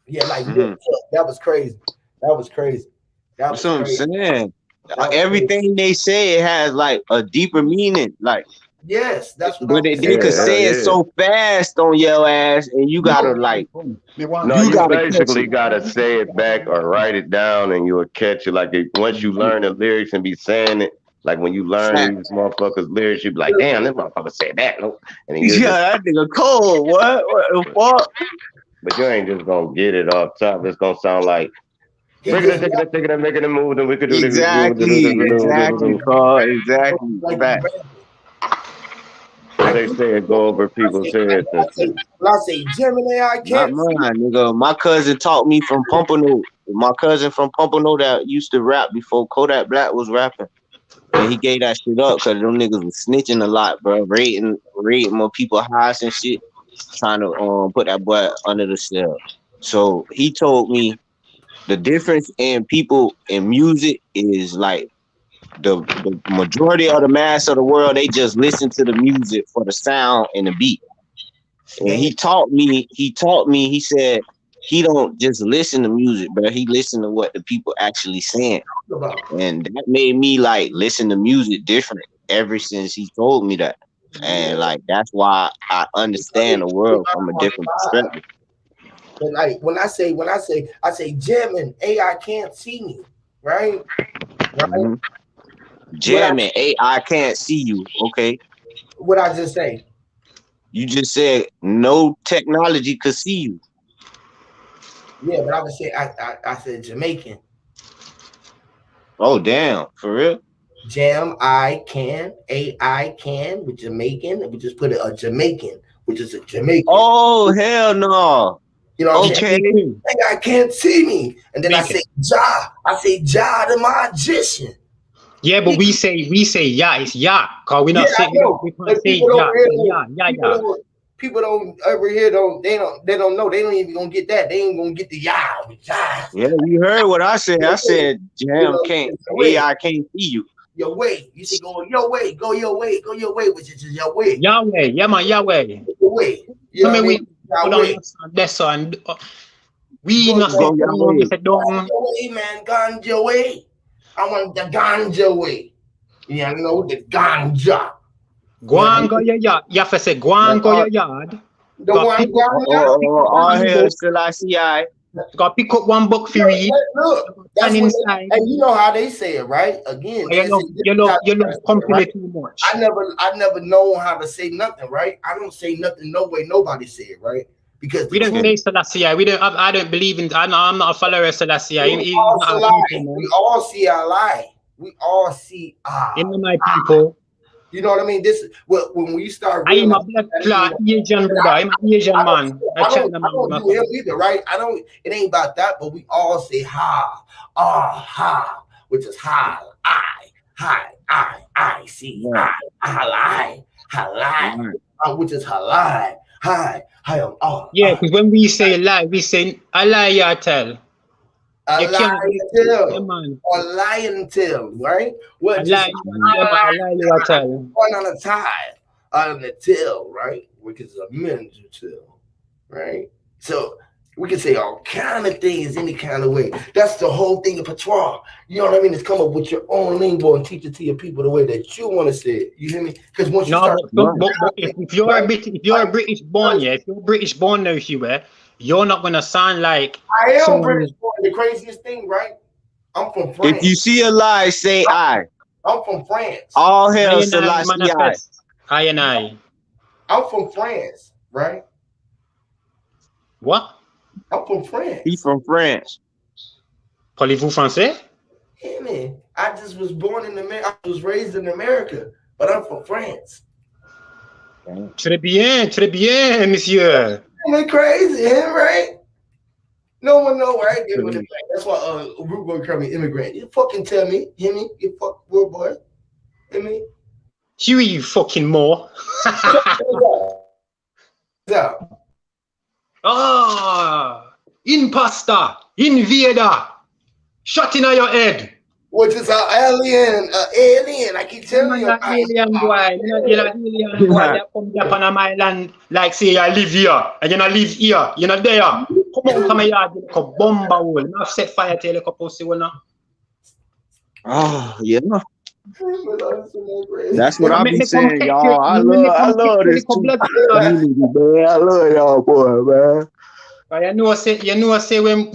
yeah, like nip Mm-hmm. tuck. That was crazy. That was crazy. That That's was what I'm crazy. saying. That was crazy. Everything they say it has like a deeper meaning, like, Yes, that's what I but was they saying. could Yeah, hell say it yeah. so fast on your ass, and you gotta like, No, you you gotta catch basically it. gotta say it back or write it down, and you'll catch it. Like once you learn the lyrics and be saying it, like when you learn Fact. these motherfuckers' lyrics, you be like, "Damn, this motherfucker said that," no, and then you Yeah, just, that nigga cold. What the fuck? but you ain't just gonna get it off top. It's gonna sound like He breaking it, just taking it, taking it, making it move, and we could do this, we could do this, Exactly, we could do exactly, this. Carl. Exactly. like Fact. What I they keep say, go over I people's say heads and shit. when I say Gemini, I Not can't see. mine, nigga. My cousin taught me from Pompano. My cousin from Pompano that used to rap before Kodak Black was rapping. And he gave that shit up because them niggas was snitching a lot, bro. Raiding more people house and shit, trying to put that boy under the cell. So he told me the difference in people in music is like the majority of the mass of the world, they just listen to the music for the sound and the beat. And Gang he said he don't just listen to music, bro. He listen to what the people actually saying. about. And that made me like listen to music different ever since he told me that. Yeah. And like that's why I understand the world from a different perspective. But like I say Gemini, AI can't see me, right? Right? Mm-hmm. What I Jamming, I can't see you. Okay. what I just say. You just said no technology could see you. Yeah, but I would say I said Jamaican. Oh damn, for real? AI can with Jamaican. We just put a Jamaican, which is a Jamaican. Oh hell no. You know what I'm saying? Okay. AI can't see me. And then I say Ja the magician. Yeah, but we say yeah, it's yeah. Cause we Yeah, not I say know. we can't But say people yeah, over here say don't yeah. people don't over here they don't know. They don't even gonna get that. They ain't gonna get the yeah. Yeah, you heard what I said. I said You Jam know, can't your way, AI can't see you. your way. You say go your way, go your way, go your way, which is your way. Yahweh, yeah man, Yahweh. Your way. You I know what I mean we mean? put Your on way. that son. We Go not say your Go your we way. say don't. your way, man. Ganja way. I want the ganja way. Yeah, you know the ganja. Yeah, Guan go your yard. You have to say Like, Guan go your yard. the Go one pick up ganja. all one hell book. still I see I. Go pick up one book for read. Look, And that's what inside. and you know how they say it, right? Again, You they say love this is how you they love say it, right? company too much. I never know how to say nothing, right? I don't say nothing no way nobody say it, right? Because the We don't truth, say Selassie. We don't. I don't believe in. I'm not a follower of Selassie. we He's all not see our lie. people, man. We all see our lie. We all see Him not my people. you know what I mean? This is when we start I am a realizing blood that, clot Asian brother. I'm an Asian man. A China I man. don't do him either, right? I don't. It ain't about that, but we all say ha, which is I see, Yeah. halai, Right. which is halai, hi, Yeah, because when we say lie, we say a lie you tell. a You can't. Yeah, tail man. or lion tail, right? A Well, just lie. Yeah, man. A lie you tell. one on a tie on the tail, right? Which is a men's tail, right? So We can say all kind of things any kind of way. That's the whole thing of patois. You know what I mean? It's come up with your own lingo and teach it to your people the way that you want to say it. You hear me? Because once you No, start, Right. but if you're right? if you're a British born, yeah, if you're British born though, Hugh, you're not gonna sound like I am British someone. born. The craziest thing, right? I'm from If France. you see a lie, say I. I'm from France. All I hail and I Selassie I. manifest. I and I. I'm from France, right? What? I'm from He France. from France. Parlez-vous français? Yeah, man. I just was born in America. I was raised in America, but I'm from France. Très bien, monsieur. Ain't it crazy, huh, right? No one know where I get with it. That's why Root Boy call me immigrant. You fucking tell me, hear me? You fuck Root Boy, hear me? Huey, you fucking more. Yeah. Ah, imposter, invader, shot in your head. Which is an alien. I keep You telling man you. that alien boy, you know alien boy that come up on my land like say you live here and you not live here, you not there. Come out to my yard, you like a bomba hole. You not set fire to you like a pussy, you know. Oh yeah. That's You what You I make be me come saying, take you, y'all. you make I come take love you this like a two blood clot. community, man. I love y'all, boy, man. But you know say when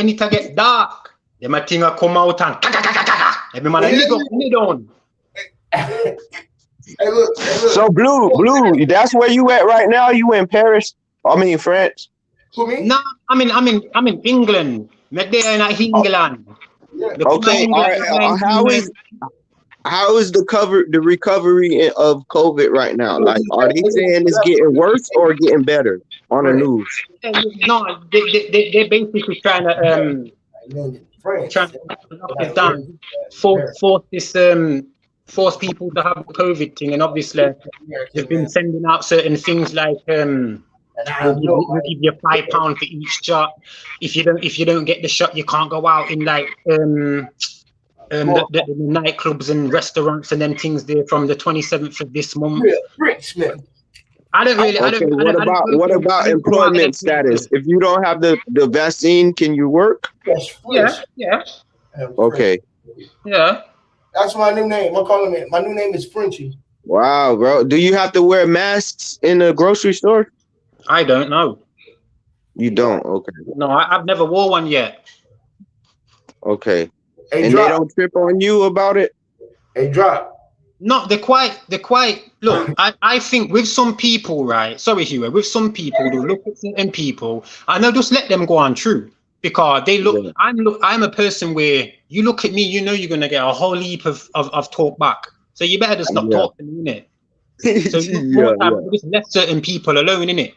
it a get dark, them a thing a come out and every man a lig up, lay down. Hey, look. So blue, that's where you at right now. You in Paris? I mean France. Who me? No, I'm in England. Me there in England. Yeah. Me come to Okay, all England right. in 1990. How is the recovery of COVID right now? Like, are they saying it's getting worse or getting better on the news? No, they basically trying to France. lock it down, force people to have the COVID thing, and obviously they've been sending out certain things like we'll give you £5 for each shot. If you don't get the shot, you can't go out in like the nightclubs and restaurants and them things there from the 27th of this month. Richmond. I don't really. Okay, I don't what about employment status? If you don't have the vaccine, can you work? Yes, Yeah. Okay. Yeah. That's my new name. I'm calling it. My new name is Frenchie. Wow, bro. Do you have to wear masks in the grocery store? I don't know. You don't. Okay. No, I've never wore one yet. Okay. Hey, and drop. they don't trip on you about it? Hey, drop. No, they're quite look, I think with some people, right? Sorry, Hugh, with some people who look at certain people and they'll just let them go on through because they look, yeah. I'm a person where you look at me, you know you're gonna get a whole heap of talk back. So you better just stop talking, innit? So you just let certain people alone, innit?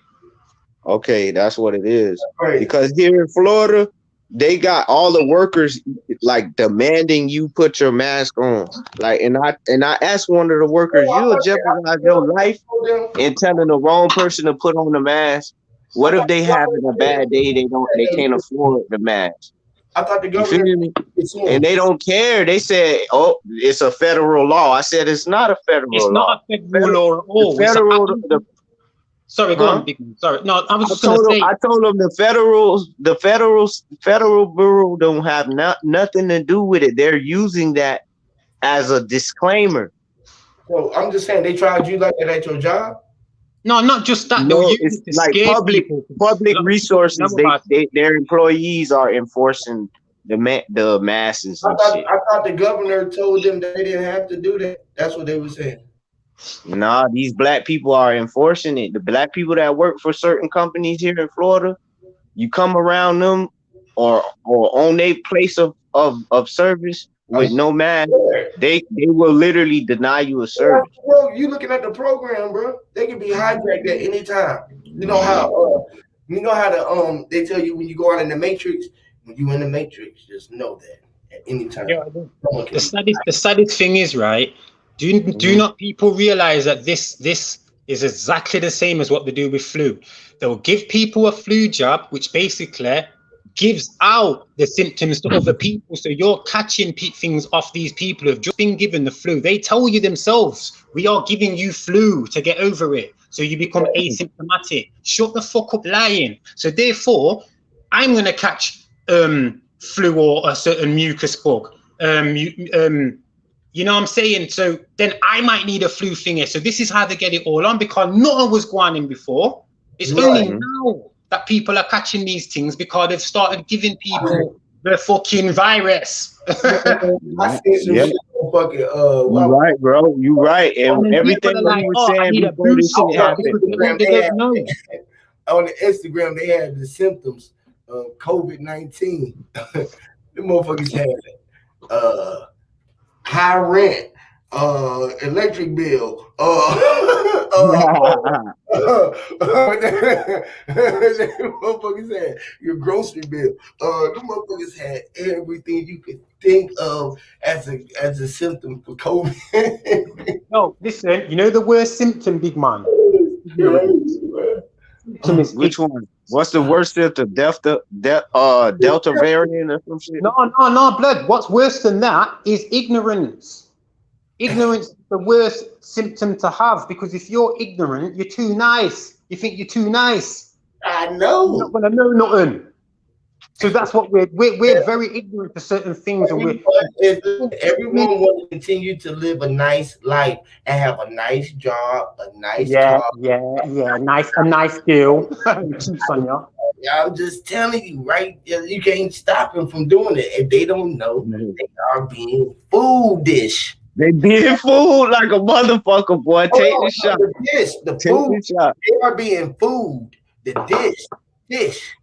Okay, that's what it is. Right. Because here in Florida, they got all the workers like demanding you put your mask on. Like, and I asked one of the workers, you'll jeopardize your life in telling the wrong person to put on the mask. What if they having a bad day? They can't afford the mask. I thought the governor, you feel me? And they don't care. They said, "Oh, it's a federal law." I said, "It's not a federal law. It's not a federal law at all." Sorry, go on, Big Man. Sorry, no, I was just gonna say. I told them the federal bureau don't have nothing to do with it. They're using that as a disclaimer. So I'm just saying, they tried you like that at your job. No, not just that. No, it's like public resources. Their employees are enforcing the masses and shit. I thought the governor told them that they didn't have to do that. That's what they were saying. Nah, these black people are enforcing it. The black people that work for certain companies here in Florida, you come around them or on their place of service with no mask, they will literally deny you a service. Bro, you looking at the program, bro. They can be hijacked at any time. You know how they tell you when you go out in the Matrix, when you in the Matrix, just know that at any time. Yeah, the saddest thing is, right? Do not people realize that this is exactly the same as what they do with flu? They'll give people a flu jab, which basically gives out the symptoms to other people. So you're catching things off these people who have just been given the flu. They tell you themselves, we are giving you flu to get over it. So you become asymptomatic. Shut the fuck up lying. So therefore, I'm going to catch flu or a certain mucus bug. You know what I'm saying? So then I might need a flu thingy. So this is how they get it all on, because nothing was going in before. It's only now that people are catching these things because they've started giving people the fucking virus. I see some shit on fucking You right, bro. You right. And then everything people are that like, you were oh, I saying need a before this booster shit shot happened. because they don't know. On the Instagram, they had the symptoms of COVID-19. The motherfuckers had high rent, electric bill, the motherfuckers had your grocery bill. The motherfuckers had everything you could think of as a symptom for COVID. No, listen, you know the worst symptom, big man? Symptom is Which one? What's the worst symptom? Delta variant or some shit? No, blood. What's worse than that is ignorance. Ignorance is the worst symptom to have, because if you're ignorant, you're too nice. You think you're too nice. I know. You're not gonna know nothing. So that's what we're very ignorant to certain things, and everyone want to continue to live a nice life and have a nice job, a nice car. a nice deal. Sonia. I'm just telling you, right? You can't stop them from doing it. If they don't know, they are being foolish. They being fooled like a motherfucker, boy. Take the shot. The food. They are being fooled. The dish.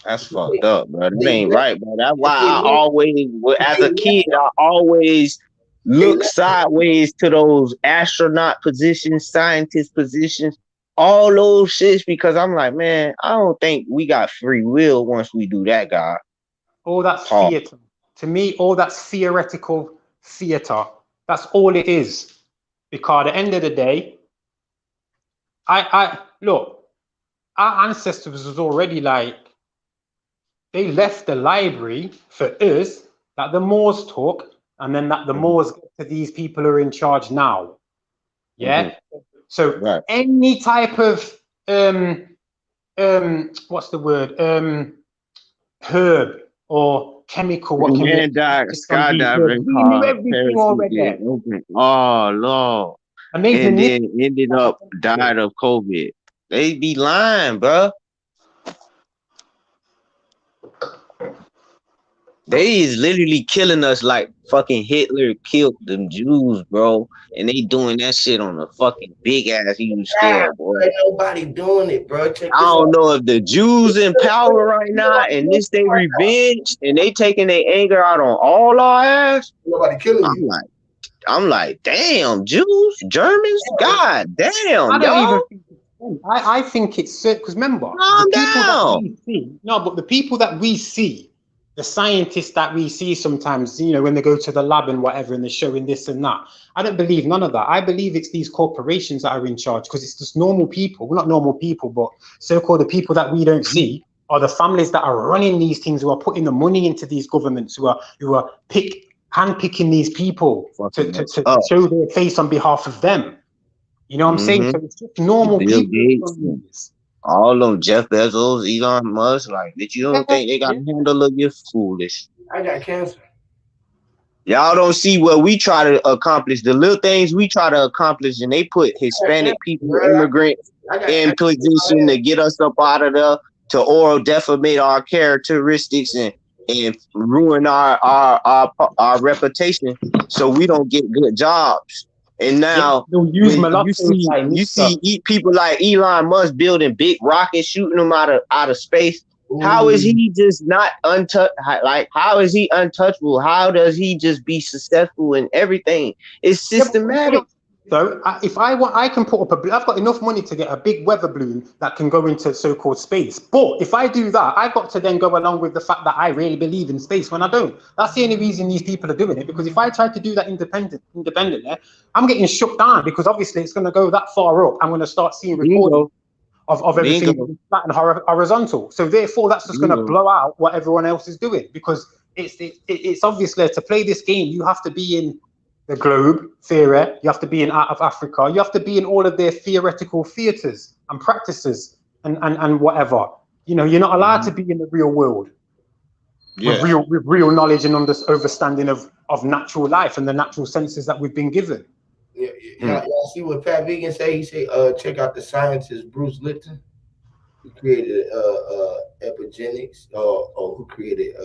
That's fucked up, bro. That ain't right, bro. That's why I always, as a kid, I always look sideways to those astronaut positions, scientist positions, all those shits, because I'm like, man, I don't think we got free will once we do that, guy. All that's theater. To me, all that's theoretical theater. That's all it is. Because at the end of the day, I look, our ancestors was already like, they left the library for us that the Moors took, and then that the Moors get to these people who are in charge now. Yeah. So any type of what's the word? Herb or chemical, what can be skydiving, we knew everything already. Oh Lord. And then ended up died of COVID. They be lying, bro. They is literally killing us like fucking Hitler killed them Jews, bro. And they doing that shit on a fucking big ass huge scale, boy. Ain't nobody doing it, bro. I don't know if the Jews in power right now and this they revenge and they taking their anger out on all our ass. Nobody killing you. I'm like, damn, Jews, Germans, god damn, I think it's because remember, the people that we see, the scientists that we see sometimes, you know, when they go to the lab and whatever, and they're showing this and that. I don't believe none of that. I believe it's these corporations that are in charge, because it's just normal people. Well, not normal people, but so-called the people that we don't see are the families that are running these things, who are putting the money into these governments, who are handpicking these people to show their face on behalf of them. You know what I'm saying? So it's just normal Bill people. Gates, all them Jeff Bezos, Elon Musk, like, that you don't think they got to handle it? You're foolish. I got cancer. Y'all don't see what we try to accomplish, the little things we try to accomplish, and they put Hispanic people, immigrants, in position to get us up out of there, to oral defamate our characteristics and ruin our reputation, so we don't get good jobs. And now you see people like Elon Musk building big rockets, shooting them out of space. How is he just not untouched? Like, how is he untouchable? How does he just be successful in everything? It's systematic. So if I want, I can put up I've got enough money to get a big weather balloon that can go into so-called space. But if I do that, I've got to then go along with the fact that I really believe in space when I don't. That's the only reason these people are doing it, because if I try to do that independently, I'm getting shut down, because obviously it's going to go that far up. I'm going to start seeing recordings of everything flat and horizontal. So therefore, that's just going to blow out what everyone else is doing, because it's obviously, to play this game, you have to be in the globe theory, you have to be in out of Africa, you have to be in all of their theoretical theaters and practices and whatever. You know, you're not allowed to be in the real world with real knowledge and understanding of natural life and the natural senses that we've been given. Yeah, y'all see what Pat Vegan say? He say, check out the scientist Bruce Lipton. He created epigenetics, or who created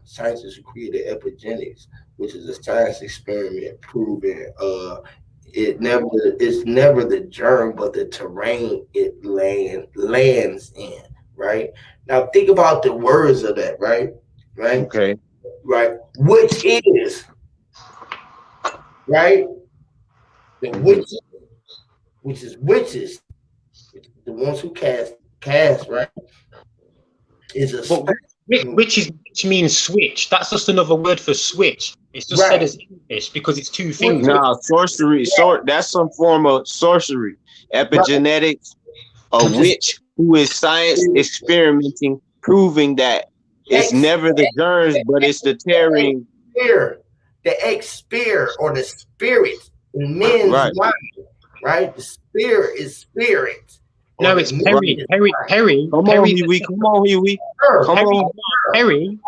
scientists who created epigenetics, which is a science experiment proving it's never the germ but the terrain it lands in. Right now, think about the words of that. Right, Okay. which is right the witches, which is witches, the ones who cast right is a But which means switch. That's just another word for switch. It's just said as English because it's two things. No, sorcery. That's some form of sorcery. Epigenetics, a witch who is science experimenting, proving that it's never the germs, but it's the tearing. The X-spear or the spirit in men's mind, right? The spirit is spirit. No, it's Perry. Perry. Come on, Huey. Come on, Huey. Come on. Perry.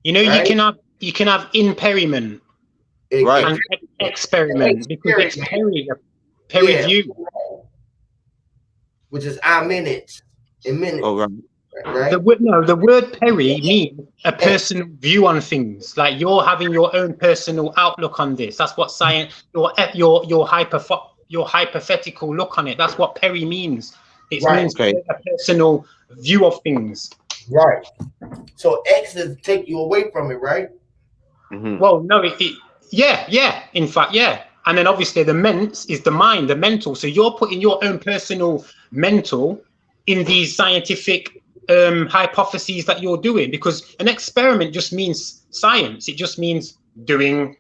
You know, you can have imperiment, right, and experiment because it's Perry view, which is a minute. Oh, right. The word Perry means a personal view on things. Like you're having your own personal outlook on this. That's what science. Your hypothetical look on it. That's what Perry means. It means a personal view of things. Right. So X is take you away from it, right? Mm-hmm. Well, no, in fact, yeah. And then obviously the ment is the mind, the mental. So you're putting your own personal mental in these scientific hypotheses that you're doing, because an experiment just means science. It just means doing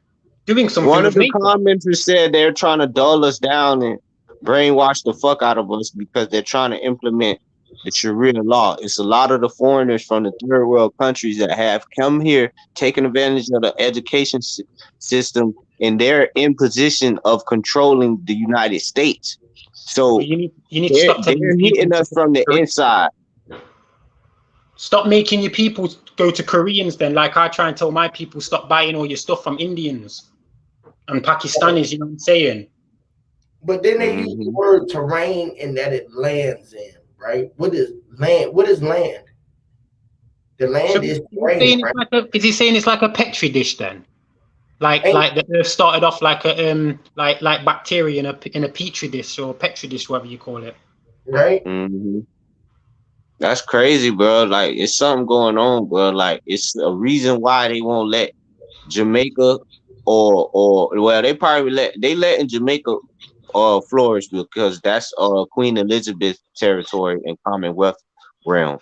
something. One of the commenters said they're trying to dull us down and brainwash the fuck out of us because they're trying to implement the Sharia law. It's a lot of the foreigners from the third world countries that have come here, taken advantage of the education system, and they're in position of controlling the United States. So you need to stop they're hitting us from the inside. Stop making your people go to Koreans then, like I try and tell my people, stop buying all your stuff from Indians and Pakistanis, you know what I'm saying? But then they use the word terrain and that it lands in, right? What is land? What is land? The land is terrain, right? Is he saying it's like a petri dish then? Like the earth started off like a like bacteria in a petri dish or petri dish, whatever you call it. Right. Mm-hmm. That's crazy, bro. Like it's something going on, bro. Like it's a reason why they won't let Jamaica or well, they probably let in Jamaica flourish because that's Queen Elizabeth territory and Commonwealth realm.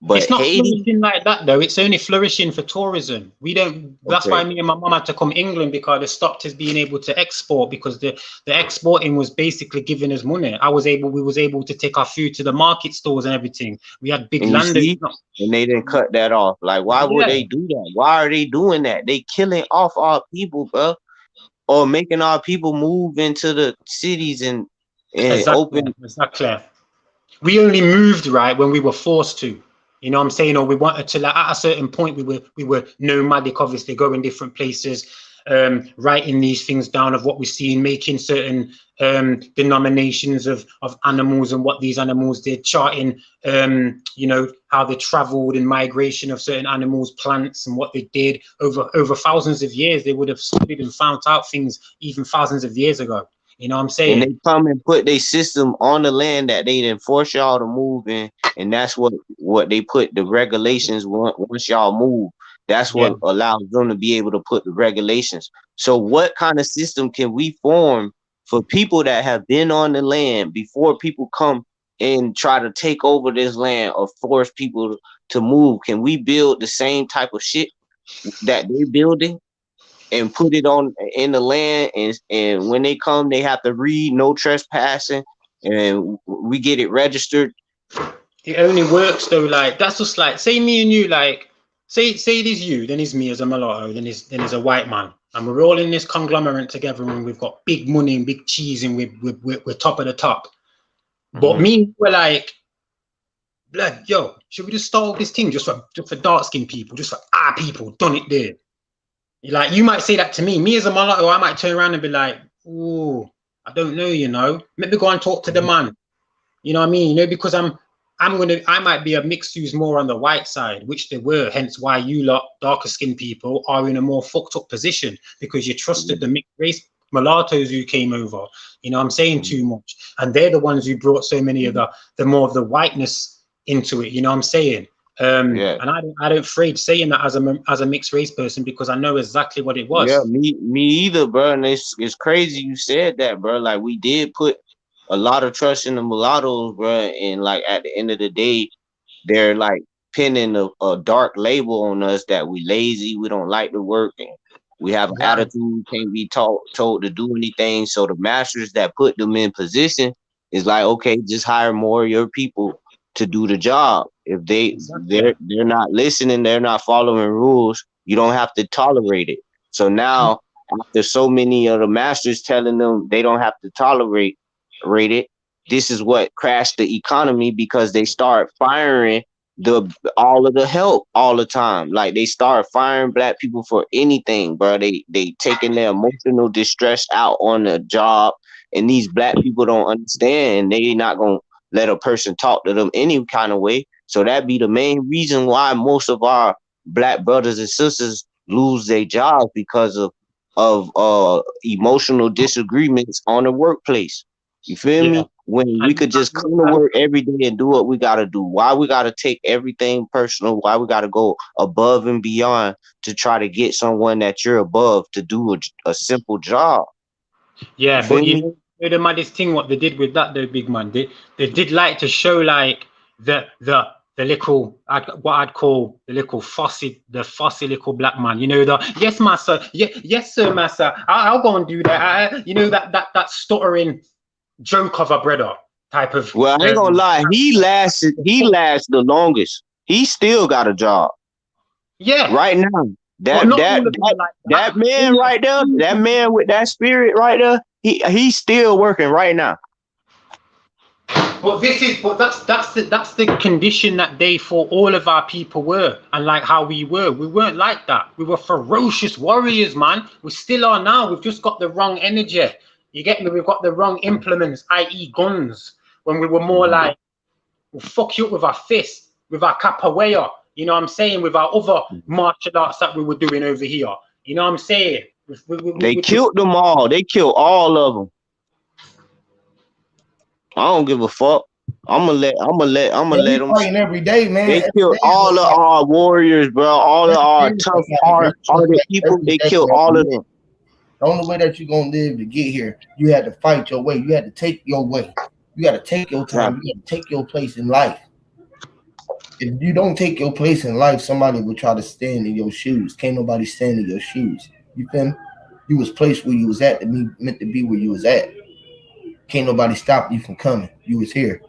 But it's not Haiti, flourishing like that though. It's only flourishing for tourism. We don't. That's why me and my mom had to come England, because they stopped us being able to export, because the exporting was basically giving us money. We was able to take our food to the market stores and everything. We had big land, and they didn't cut that off. Like, why would they do that? Why are they doing that? They killing off our people, bro, or making our people move into the cities and open. Exactly. We only moved right when we were forced to. You know what I'm saying? Or we wanted to, like, at a certain point, we were nomadic, obviously, going different places, writing these things down of what we're seeing, making certain denominations of animals and what these animals did, charting, you know, how they traveled and migration of certain animals, plants, and what they did over thousands of years. They would have studied and found out things even thousands of years ago. You know what I'm saying? And they come and put their system on the land that they didn't force y'all to move in, and that's what they put the regulations once y'all move. That's what allows them to be able to put the regulations. So what kind of system can we form for people that have been on the land before people come and try to take over this land or force people to move? Can we build the same type of shit that they're building and put it on in the land, and when they come, they have to read no trespassing, and we get it registered? It only works though. Like, that's just like, say me and you, like, say it is you, then it's me as a mulatto, then it's a white man, and we're all in this conglomerate together, and we've got big money and big cheese, and we're top of the top. But me, we're like, blood, yo, should we just start this thing just for dark skinned people, just for our people, done it there? Like, you might say that to me. Me as a mulatto, I might turn around and be like, "Ooh, I don't know, you know. Maybe go and talk to the man." You know what I mean? You know, because I might be a mix who's more on the white side, which they were. Hence why you lot, darker skinned people, are in a more fucked up position because you trusted the mixed race mulattoes who came over. You know, I'm saying too much, and they're the ones who brought so many of the more of the whiteness into it. You know what I'm saying? And I don't afraid saying that as a mixed race person because I know exactly what it was. Yeah, me either, bro. And it's crazy you said that, bro. Like, we did put a lot of trust in the mulattoes, bro. And like at the end of the day, they're like pinning a dark label on us that we lazy, we don't like to work, and we have an attitude, can't be told to do anything. So the masters that put them in position is like, okay, just hire more of your people to do the job. If they're not listening, they're not following rules, you don't have to tolerate it. So now, after so many of the masters telling them they don't have to tolerate it, this is what crashed the economy because they start firing all of the help all the time. Like, they start firing black people for anything, bro. They taking their emotional distress out on the job, and these black people don't understand, and they not gonna let a person talk to them any kind of way. So that be the main reason why most of our black brothers and sisters lose their jobs because of emotional disagreements on the workplace. You feel me? When we could just come to work every day and do what we gotta do. Why we gotta take everything personal? Why we gotta go above and beyond to try to get someone that you're above to do a simple job? Yeah, but you know the maddest thing what they did with that though, big man. They did like to show like the little what I'd call the little fussy little black man. You know, the yes master, yes sir master. I'll go and do that. You know, that stuttering joke of a brother type of. Well, I ain't gonna lie, he lasted the longest. He still got a job. Yeah. Right now. That man right there, that man with that spirit right there, he's still working right now. But that's the condition that they thought all of our people were, and like how we were. We weren't like that. We were ferocious warriors, man. We still are now. We've just got the wrong energy. You get me? We've got the wrong implements, i.e. guns. When we were more like, we'll fuck you up with our fists, with our capoeira. You know what I'm saying? With our other martial arts that we were doing over here. You know what I'm saying? They killed them all. They killed all of them. I don't give a fuck. I'm gonna let them fighting every day, man. They killed all of our warriors, bro. All of our tough hearted people. They killed all of them. The only way that you're gonna live to get here, you had to fight your way. You had to take your way. You got to take your time. You got to take your place in life. If you don't take your place in life, somebody will try to stand in your shoes. Can't nobody stand in your shoes. You feel me? You was placed where you was at to be meant to be where you was at. Can't nobody stop you from coming. You was here.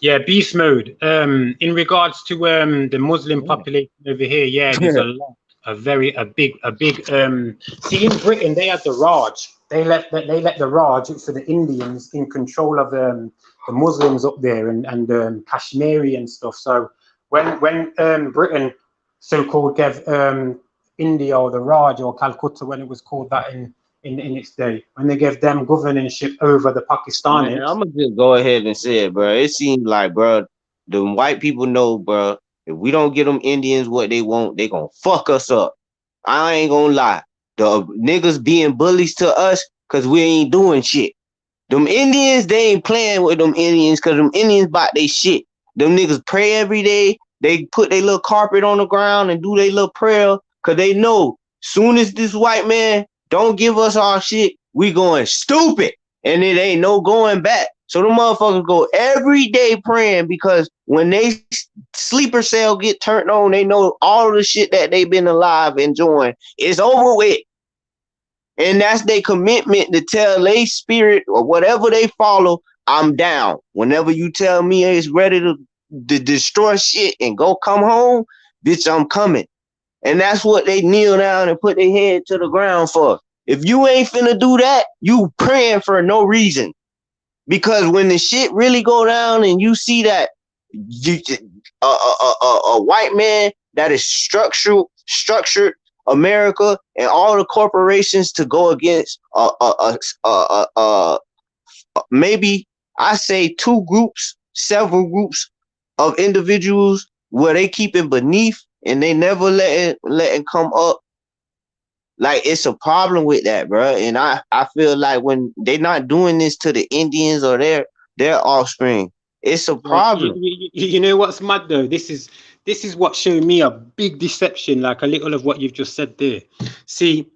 Yeah, beast mode. In regards to the Muslim population over here, yeah, there's a lot, a big. See, in Britain they had the Raj. They let the Raj, so the Indians, in control of the Muslims up there and Kashmiri and stuff. So when Britain so-called gave India or the Raj or Calcutta, when it was called that in its day, when they gave them governorship over the Pakistanis. Man, I'm gonna just go ahead and say it, bro. It seems like, bro, the white people know, bro, if we don't get them Indians what they want, they gonna fuck us up. I ain't gonna lie. The niggas being bullies to us because we ain't doing shit. Them Indians, they ain't playing with them Indians because them Indians bought they shit. Them niggas pray every day. They put their little carpet on the ground and do their little prayer because they know soon as this white man don't give us our shit, we going stupid. And it ain't no going back. So the motherfuckers go every day praying because when they sleeper cell get turned on, they know all the shit that they've been alive enjoying is over with. And that's their commitment to tell their spirit or whatever they follow, I'm down. Whenever you tell me it's ready to destroy shit and go come home, bitch, I'm coming. And that's what they kneel down and put their head to the ground for. If you ain't finna do that, you praying for no reason. Because when the shit really go down and you see that you, a white man that is structured America and all the corporations to go against maybe I say several groups of individuals where they keep it beneath and they never let it come up. Like it's a problem with that, bro. And I feel like when they're not doing this to the Indians or their offspring, it's a Well, problem. you know what's mad though? This is what showed me a big deception, like a little of what you've just said there. See,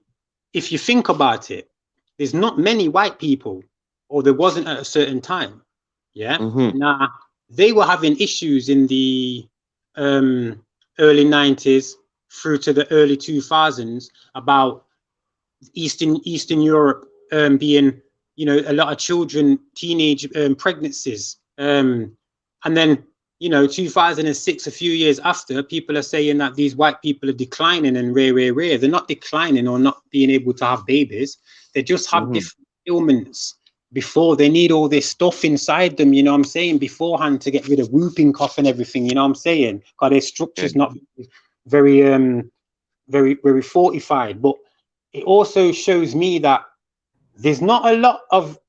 if you think about it, there's not many white people, or there wasn't at a certain time. Yeah. Mm-hmm. Now they were having issues in the early 90s through to the early 2000s about Eastern Europe being, a lot of children, teenage pregnancies, and then 2006, a few years after, people are saying that these white people are declining and rare. They're not declining or not being able to have babies. They just have Mm-hmm. different ailments before they need all this stuff inside them. You know what I'm saying? Beforehand to get rid of whooping cough and everything. You know what I'm saying? Because their structure's not very very fortified, but it also shows me that there's not a lot of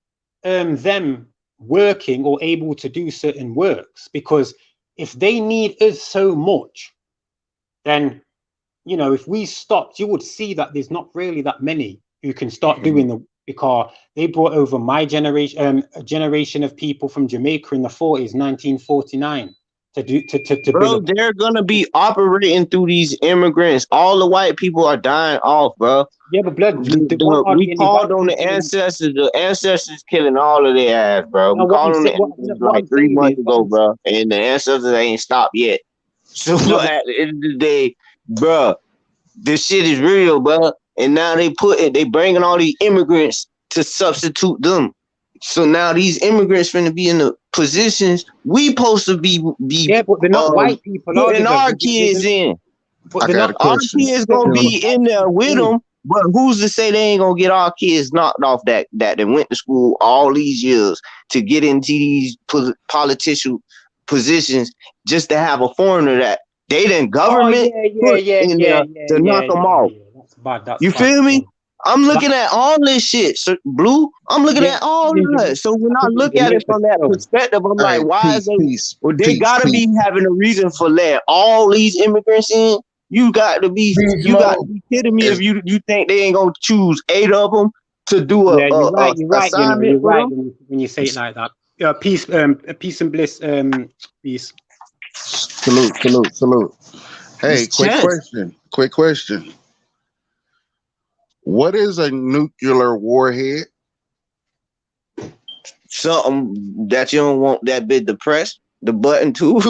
them working or able to do certain works, because if they need us so much, then if we stopped, you would see that there's not really that many who can start doing the, because they brought over my generation, a generation of people from Jamaica in the 40s, 1949, to Bro, build a. they're gonna be operating through these immigrants. All the white people are dying off, bro. Yeah, but blood, there weren't We hardly any called white on the people in. ancestors. The ancestors killing all of their ass, bro. No, We what I'm called on the saying, ancestors what like I'm 3 saying months is, ago, bro, and the ancestors ain't stopped yet. So no, but at the end of the day, bro, this shit is real, bro. And now they bringing all these immigrants to substitute them. So now these immigrants finna be in the positions we supposed to be yeah, but they're not white people, are they? putting Blood? our kids in. But I they're got a not. Our question. kids Yeah, gonna but they're Can, not be white in there with people. them, but who's to say they ain't gonna get our kids knocked off that they went to school all these years to get into these political positions just to have a foreigner that they didn't Oh government put in there to knock them off. That's bad. That's You bad. feel me? I'm That, looking at all this shit, so, Blue. I'm looking yeah, at all in that. So when I in look at it Jamaica from that still. perspective, I'm like, hey, why is peace, they? peace, Well, they peace, gotta peace. be having a reason for letting all these immigrants in. Beast You got to mode. be kidding me if It's you think they ain't gonna choose 8 of them to do Yeah, you're a right. You're right. assignment You're for right them. when you say it like that. Peace and bliss. Peace. salute. Hey, It's quick chance. question. Quick question. What is a nuclear warhead? Something that you don't want that bit to press the button to.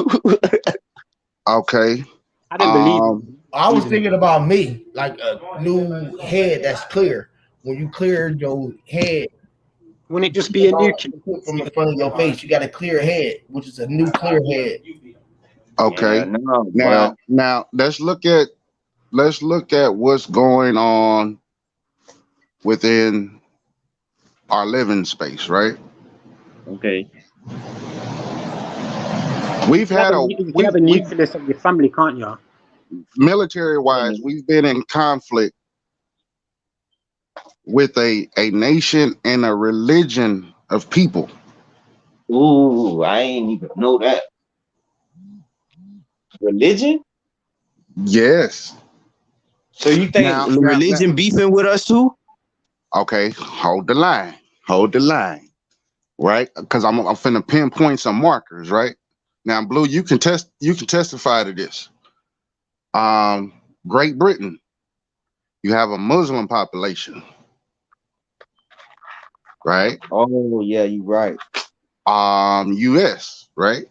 Okay. I don't believe Um. it I was either. thinking about me, like a new head that's clear. When you clear your head, Wouldn't it just be take a all nuclear? the shit from in front of your face, you got a clear head, which is a new clear head. Yeah, Okay. no, but Now let's look at what's going on within our living space, right? okay. We've had a You can have a nucleus of your family, can't you? military wise, we've been in conflict with a nation and a religion of people. Ooh, I ain't even know that. Religion? Yes. So you think Now, religion beefing with us too? okay, hold the line, right? Because I'm finna pinpoint some markers, right? Now, Blue, you can testify to this. Um, Great Britain, you have a Muslim population, right? Oh yeah, you right. U.S., right?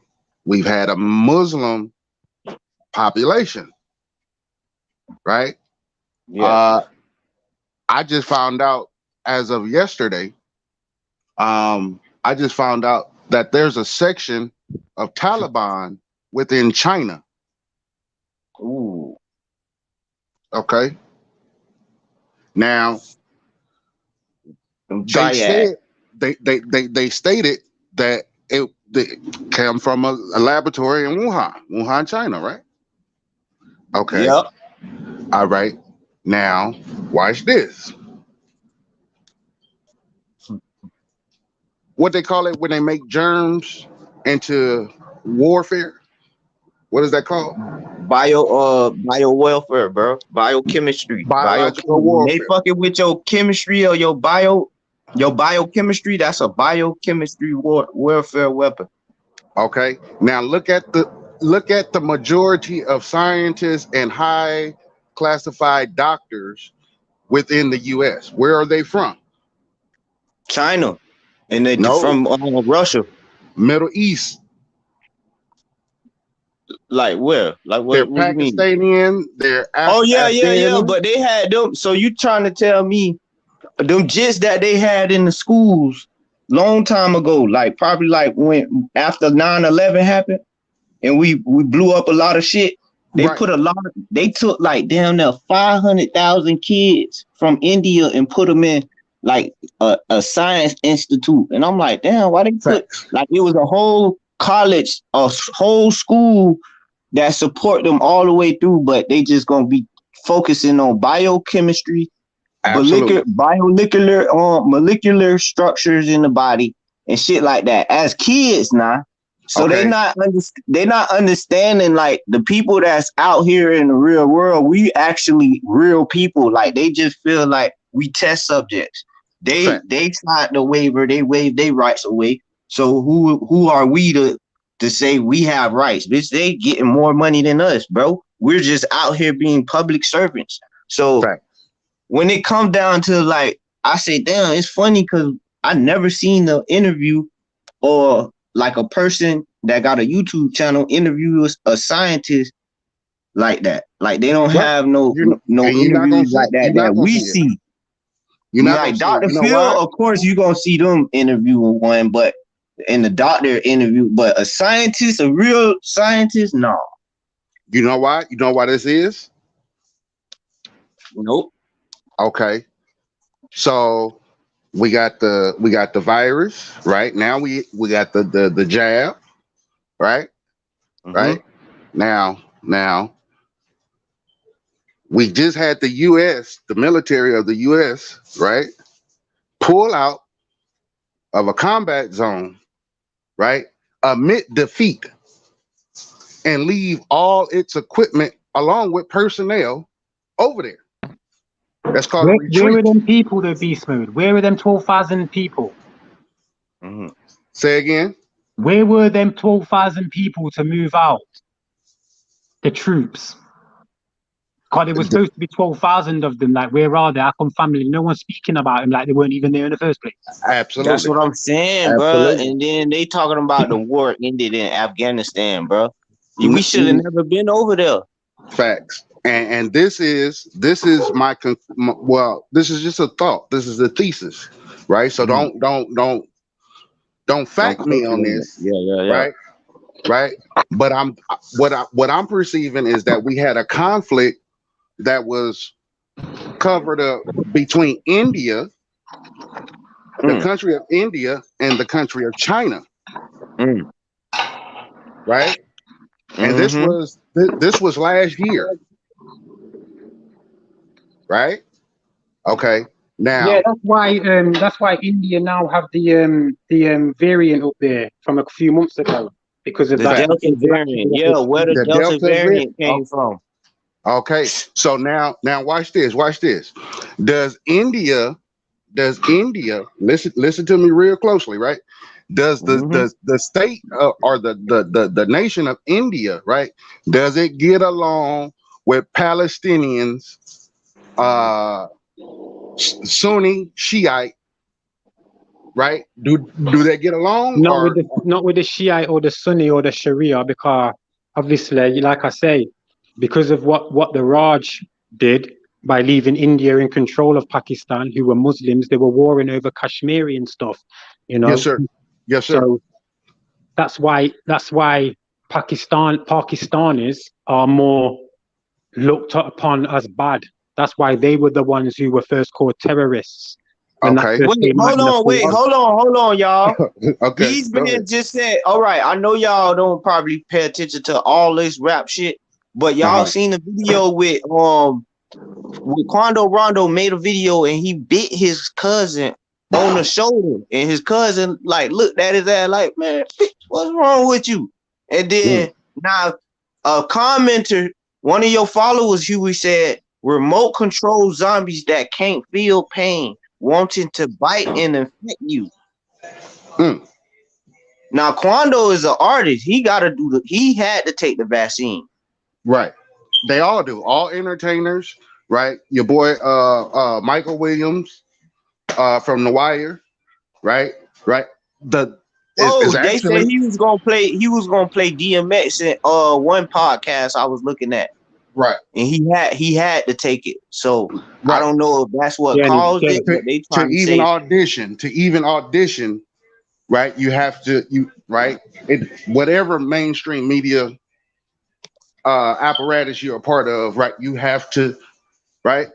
We've had a Muslim population, right? Yeah. Uh, I just found out as of yesterday. I just found out that there's a section of Taliban within China. Ooh. Okay. Now Them they triad. said they stated that it came from a laboratory in Wuhan, China, right? Okay. Yep. All right. Now, watch this. What they call it when they make germs into warfare? What is that called? Bio welfare, bro. Biochemistry. Biological When they warfare. fucking with your chemistry or your biochemistry, that's a biochemistry warfare weapon. Okay. Now look at the majority of scientists and high classified doctors within the U.S. Where are they from? China. And they No, from Russia. Middle East. Like where? Like They're what do you mean? Pakistani. They're Oh yeah. Afghani. But they had them. So you trying to tell me them jits that they had in the schools long time ago, like probably like when after 9/11 happened and we blew up a lot of shit. They Right. They took like down there 500,000 kids from India and put them in like a science institute. And I'm like, damn, why they put like it was a whole college, a whole school that support them all the way through, but they just gonna be focusing on biochemistry, Absolutely. molecular structures in the body and shit like that as kids now. So Okay. they not understanding like the people that's out here in the real world. We actually real people. Like they just feel like we test subjects. They signed the waiver. They waive their rights away. So who are we to say we have rights? Bitch, they getting more money than us, bro. We're just out here being public servants. So when it comes down to like, I say, damn, it's funny because I never seen the interview or like a person that got a YouTube channel interview a scientist like that. Like they don't have no interviews like that we see. You're not like gonna Dr. see it. You know Phil, why? of course, you're gonna see them interviewing one, but in the doctor interview, but a scientist, a real scientist, no. You know why? You know why this is? Nope. Okay. So we got the virus, right? Now we got the jab, right? Mm-hmm. Right? Now we just had the US, the military of the US, right? Pull out of a combat zone, right? Admit defeat and leave all its equipment along with personnel over there. That's called a retreat. Where are them people, the beast mode? Where are them 12,000 people? Mm-hmm. Say again. Where were them 12,000 people to move out? The troops. God, it was supposed to be 12,000 of them. Like, where are they? How come family? No one's speaking about them like they weren't even there in the first place. Absolutely. That's what I'm saying, bro. And then they talking about the war ended in Afghanistan, bro. We should have never been over there. Facts. And this is my this is just a thought. This is a thesis, right? So don't fact me on this. Yeah. Right. But what I'm perceiving is that we had a conflict that was covered up between India, the country of India, and the country of China. Right. And this was last year. Right. Okay. Now, yeah, that's why India now have the variant up there from a few months ago because of the Delta variant. Yeah, where the Delta variant came from. Okay, so now watch this. Does India listen to me real closely, right? Does the state or the nation of India, right? Does it get along with Palestinians, Sunni, Shiite, right? Do they get along? Not with the Shiite or the Sunni or the Sharia, because obviously, like I say, because of what the Raj did by leaving India in control of Pakistan, who were Muslims, they were warring over Kashmiri and stuff, you know. Yes, sir. So that's why Pakistanis are more looked upon as bad. That's why they were the ones who were first called terrorists. And that's Okay. just Wait, they might not hold on, y'all. Okay. These Go men ahead. just said, all right, I know y'all don't probably pay attention to all this rap shit, but y'all Uh-huh. seen the video with Quando Rondo made a video and he bit his cousin on the shoulder, and his cousin like looked at his ass like, man, bitch, what's wrong with you? And then now a commenter, one of your followers, Huey, said, remote control zombies that can't feel pain, wanting to bite and infect you. Mm. Now Quando is an artist. He had to take the vaccine. Right. They all do. All entertainers, right? Your boy Michael Williams from The Wire, right? Right. The is They said actually he was gonna play DMX in one podcast I was looking at. right. And he had to take it. So I Right. don't know if that's what Yeah, caused it, To, but they to trying to even say audition, right? You have to right. Whatever mainstream media apparatus you're a part of, right? You have to, right?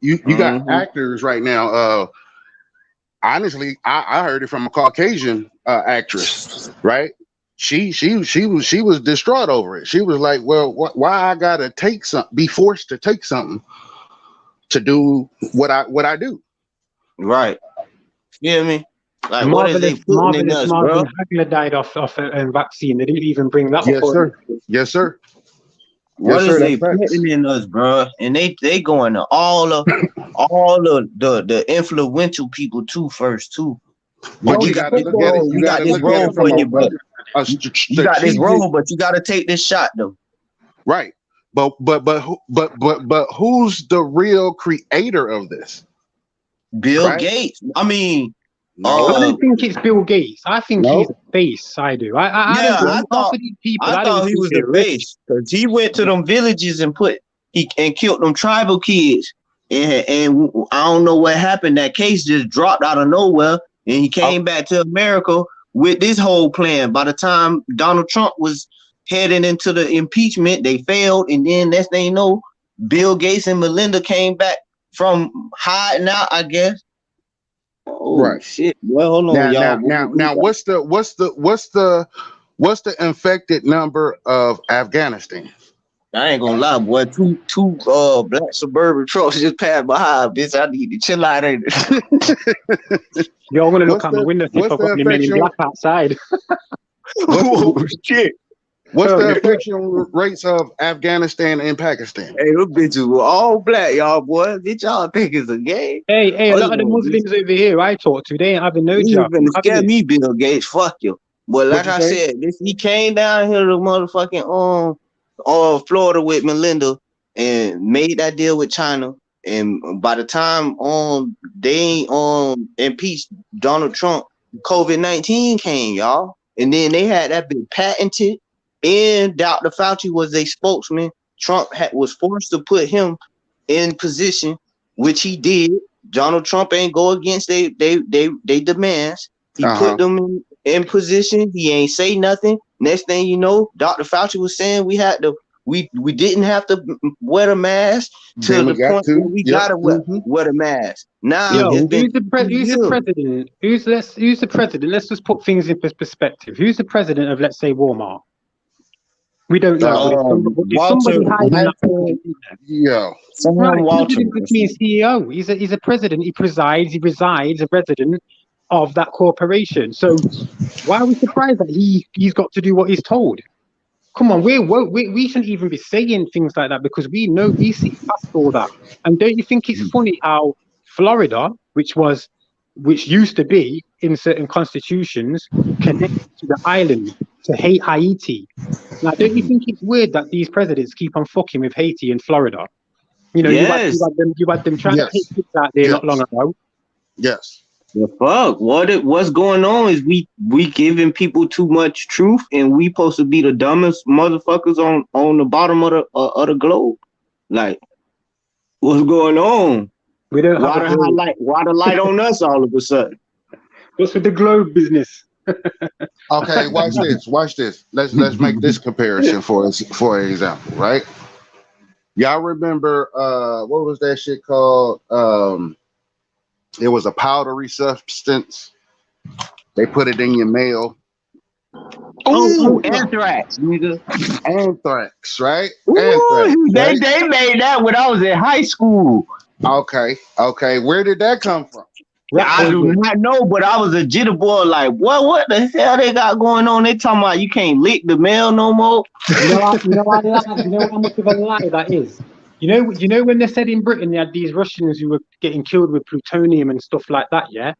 You got actors right now. Honestly, I heard it from a Caucasian actress, right? She was distraught over it. She was like, "Well, why I gotta be forced to take something to do what I do?" right. You hear me? Like what is they Marvelous, putting in us, Marvin bro? Hagler died off a vaccine. They didn't even bring that up. Yes, sir. Yes, sir. What Yes, is sir. That's they facts. putting in us, bro? And they going to all the influential people too first too. But We you got got to this look at it. role. You We got got to this look at role it for from you, but a you got this strategic. role, but you got to take this shot though. Right. But who's the real creator of this? Bill Right? Gates. I mean, No. I don't think it's Bill Gates. I think he's No. a face. I do. I yeah, don't. Half of these people, I I don't thought he think was they're the real. face because he went to them villages and killed them tribal kids, and I don't know what happened. That case just dropped out of nowhere, and he came back to America with this whole plan. By the time Donald Trump was heading into the impeachment, they failed, and then next thing you know, Bill Gates and Melinda came back from hiding out, I guess. Oh Right. shit! Well, hold on, y'all. Now what's the infected number of Afghanistan? I ain't gonna lie, boy. Two black suburban trucks just passed behind, bitch. I need to chill out. Ain't it? You're gonna look What's out my the window if what's I've the got any men in infection black outside. Oh shit! what's the Oh, infection rates of Afghanistan and Pakistan? Hey, those bitches were all black, y'all, boy. Bitch, y'all think it's a game? hey, a Oh, lot of the Muslims over here I talk to, they ain't having no you job. ain't finna Having scare it. me, Bill Gates. Fuck you. But What like you I say? said, he came down here to motherfucking Florida with Melinda and made that deal with China. And by the time they impeached Donald Trump, COVID-19 came, y'all. And then they had that been patented. And Dr. Fauci was a spokesman. Trump was forced to put him in position, which he did. Donald Trump ain't go against they demands. He put them in position. He ain't say nothing. Next thing you know, Dr. Fauci was saying we didn't have to wear a mask to Then we the got point where to. we Yep. gotta wear the mask. Now Yo, it's been who's the 2 years. president? Who's the president? Let's just put things in perspective. Who's the president of, let's say, Walmart? We don't know, but there's somebody hiding that. Yeah. Right, Walter. president just means CEO. He's a president. He resides a president of that corporation. So why are we surprised that he's got to do what he's told? Come on, we shouldn't even be saying things like that because we know we see past all that. And don't you think it's funny how Florida, which used to be in certain constitutions connected to the island to Haiti? Now, don't you think it's weird that these presidents keep on fucking with Haiti and Florida? You know, Yes. you had them trying to take Yes. kids out there not long ago. Yes. The fuck? What's going on is we giving people too much truth, and we supposed to be the dumbest motherfuckers on the bottom of the globe. Like, what's going on? We don't have a globe. Why the light on us all of a sudden? What's with the globe business? Okay, watch this. Watch this. Let's make this comparison for example, right? Y'all remember what was that shit called? It was a powdery substance. They put it in your mail. Ooh, Anthrax. anthrax, nigga. Anthrax, right? Anthrax, Ooh, they right? they made that when I was in high school. Okay. Where did that come from? Rat I do poison. not know, but I was a jitter boy. Like, what the hell they got going on? They talking about you can't lick the mail no more. You know how much of a lie that is. You know when they said in Britain they had these Russians who were getting killed with plutonium and stuff like that. Yeah,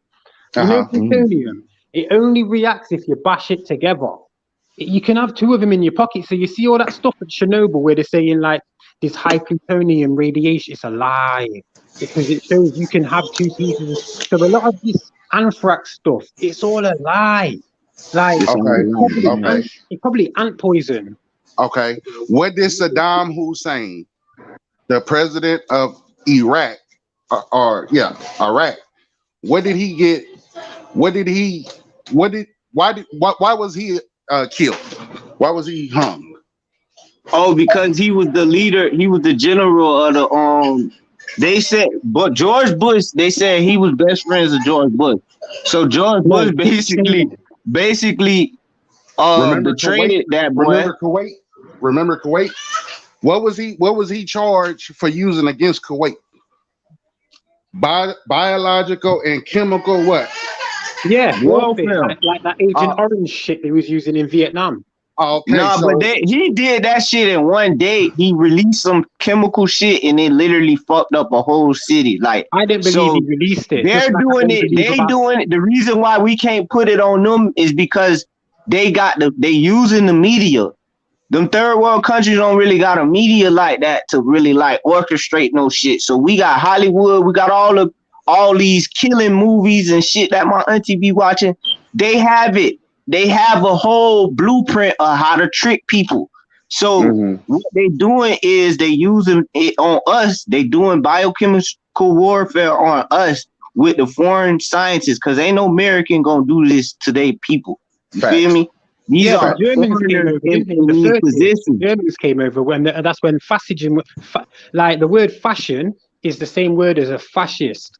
Uh you know huh. plutonium. It only reacts if you bash it together. You can have two of them in your pocket. So you see all that stuff at Chernobyl where they're saying like this high plutonium radiation. It's a lie because it shows you can have two pieces. So a lot of this anthrax stuff, it's all a lie. Like It's Okay. online. Okay. it's probably ant poison. Okay. What did Saddam Hussein, the president of Iraq, Iraq, what did he get? What did he? What did? Why was he killed? Why was he hung? Oh, because he was the leader. He was the general of the. They said, but George Bush. They said he was best friends with George Bush. So George No, Bush basically Remember Kuwait? betrayed that boy. Remember Kuwait? Remember Kuwait? What was he? What was he charged for using against Kuwait? Biological and chemical what? yeah, warfare Warfare. like that Agent Uh, Orange shit they was using in Vietnam. okay, Nah, but so he did that shit in one day. He released some chemical shit and it literally fucked up a whole city. Like, I didn't believe he so released it. Just they're like I doing don't it. believe They about. doing it. The reason why we can't put it on them is because they using the media. Them third world countries don't really got a media like that to really like orchestrate no shit. So we got Hollywood, we got all these killing movies and shit that my auntie be watching. They have it. They have a whole blueprint of how to trick people. So mhm. what they doing is they using it on us. They doing biochemical warfare on us with the foreign scientists because ain't no American gonna do this to their people. You feel Facts. me? These Yeah, the are Facts. Germans came foreigners over, didn't they, in in the these 30s? The positions. Germans came over that's when fascism, like the word fashion is the same word as a fascist.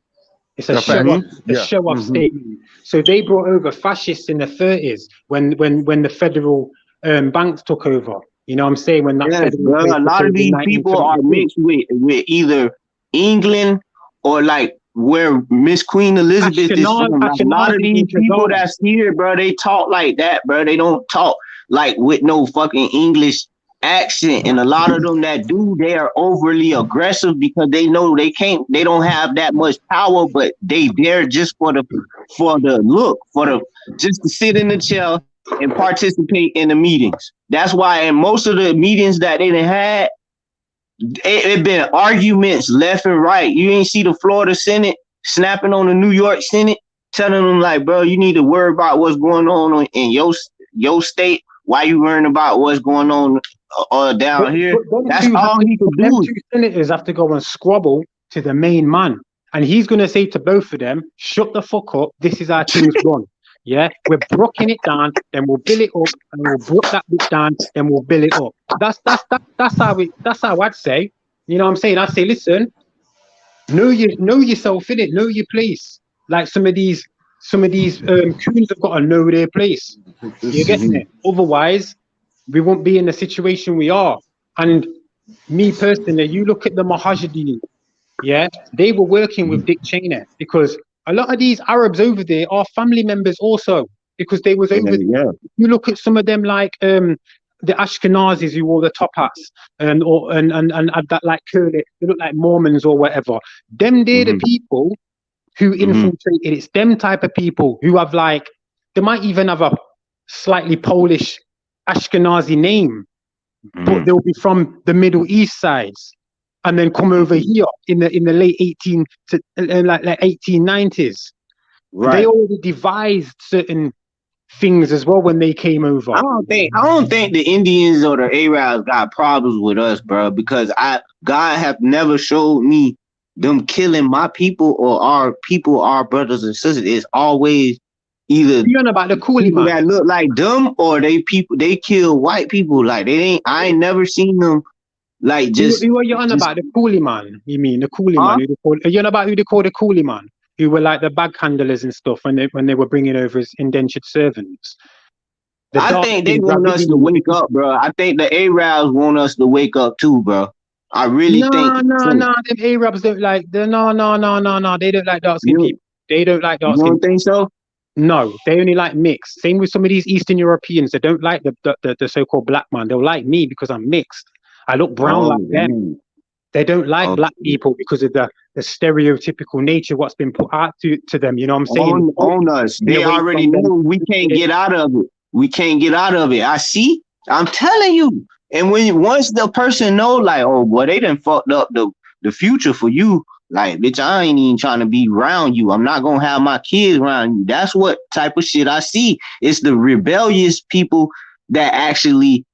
It's a The show fact. off, Mm-hmm. a Yeah. show off Mm-hmm. statement. So they brought over fascists in the 30s when the federal banks took over. You know what I'm saying? When that Yes, federal bro. place A took lot of over in these people are 1922. mixed with either England or like where Miss Queen Elizabeth is from. Like a lot of Ashkenazi these in people Kazan. that's here, bro, they talk like that, bro. They don't talk like with no fucking English accent. And a lot of them that do, they are overly aggressive because they know they don't have that much power, but they there just for the look, just to sit in the chair and participate in the meetings. That's why in most of the meetings that they done had, it been arguments left and right. You ain't see the Florida Senate snapping on the New York Senate, telling them like, bro, you need to worry about what's going on in your state. Why you worrying about what's going on But, down here? but them That's two have all to, he could them do. two senators have to go and squabble to the main man. And he's going to say to both of them, shut the fuck up. This is how things run. Yeah, we're brooking it down, then we'll bill it up, and we'll brook that bit down, then we'll bill it up. That's how I'd say. You know what I'm saying? I'd say, listen, know yourself in it, know your place. Like some of these coons have got to know their place. You're getting Mhm. it. Otherwise, we won't be in the situation we are. And me personally, you look at the Mujahideen, yeah, they were working with Dick Cheney because a lot of these Arabs over there are family members also because they was over there. Yeah. You look at some of them like the Ashkenazis who wore the top hats and had that like curly, they look like Mormons or whatever. Them they're the Mm-hmm. people who Mm-hmm. infiltrated. It's them type of people who have like they might even have a slightly Polish Ashkenazi name, but Mm-hmm. they'll be from the Middle East sides, and then come over here in the late 1890s. They Right. already devised certain things as well when they came over. I don't think the Indians or the Arabs got problems with us, bro, because God have never showed me them killing my people, our brothers and sisters. It's always either You know about the coolie people man? that look like them or they kill white people. Like I ain't never seen them like Who are you on just about? The coolie man? You mean the coolie huh? man? Are you on about who they call the coolie man? who were like the bag handlers and stuff when they were bringing over as indentured servants. The I dark think they skinned want us to Dravidians. wake up, bro. I think the Arabs want us to wake up too, bro. I really think No, no, so. no. Them Arabs don't like the no. They don't like dark skinned You people. They don't like you dark skinned don't people. think so? No, they only like mixed. Same with some of these Eastern Europeans. They don't like the so-called black man. They'll like me because I'm mixed. I look brown Oh, like them. damn. They don't like Oh, black people because of the stereotypical nature what's been put out to them. You know what I'm saying? on us. Taken They away already from them. know we can't get out of it. We can't get out of it. I see. I'm telling you. And once the person know, like, oh boy, they done fucked up the future for you. Like, bitch, I ain't even trying to be around you. I'm not gonna have my kids around you. That's what type of shit I see. It's the rebellious people that actually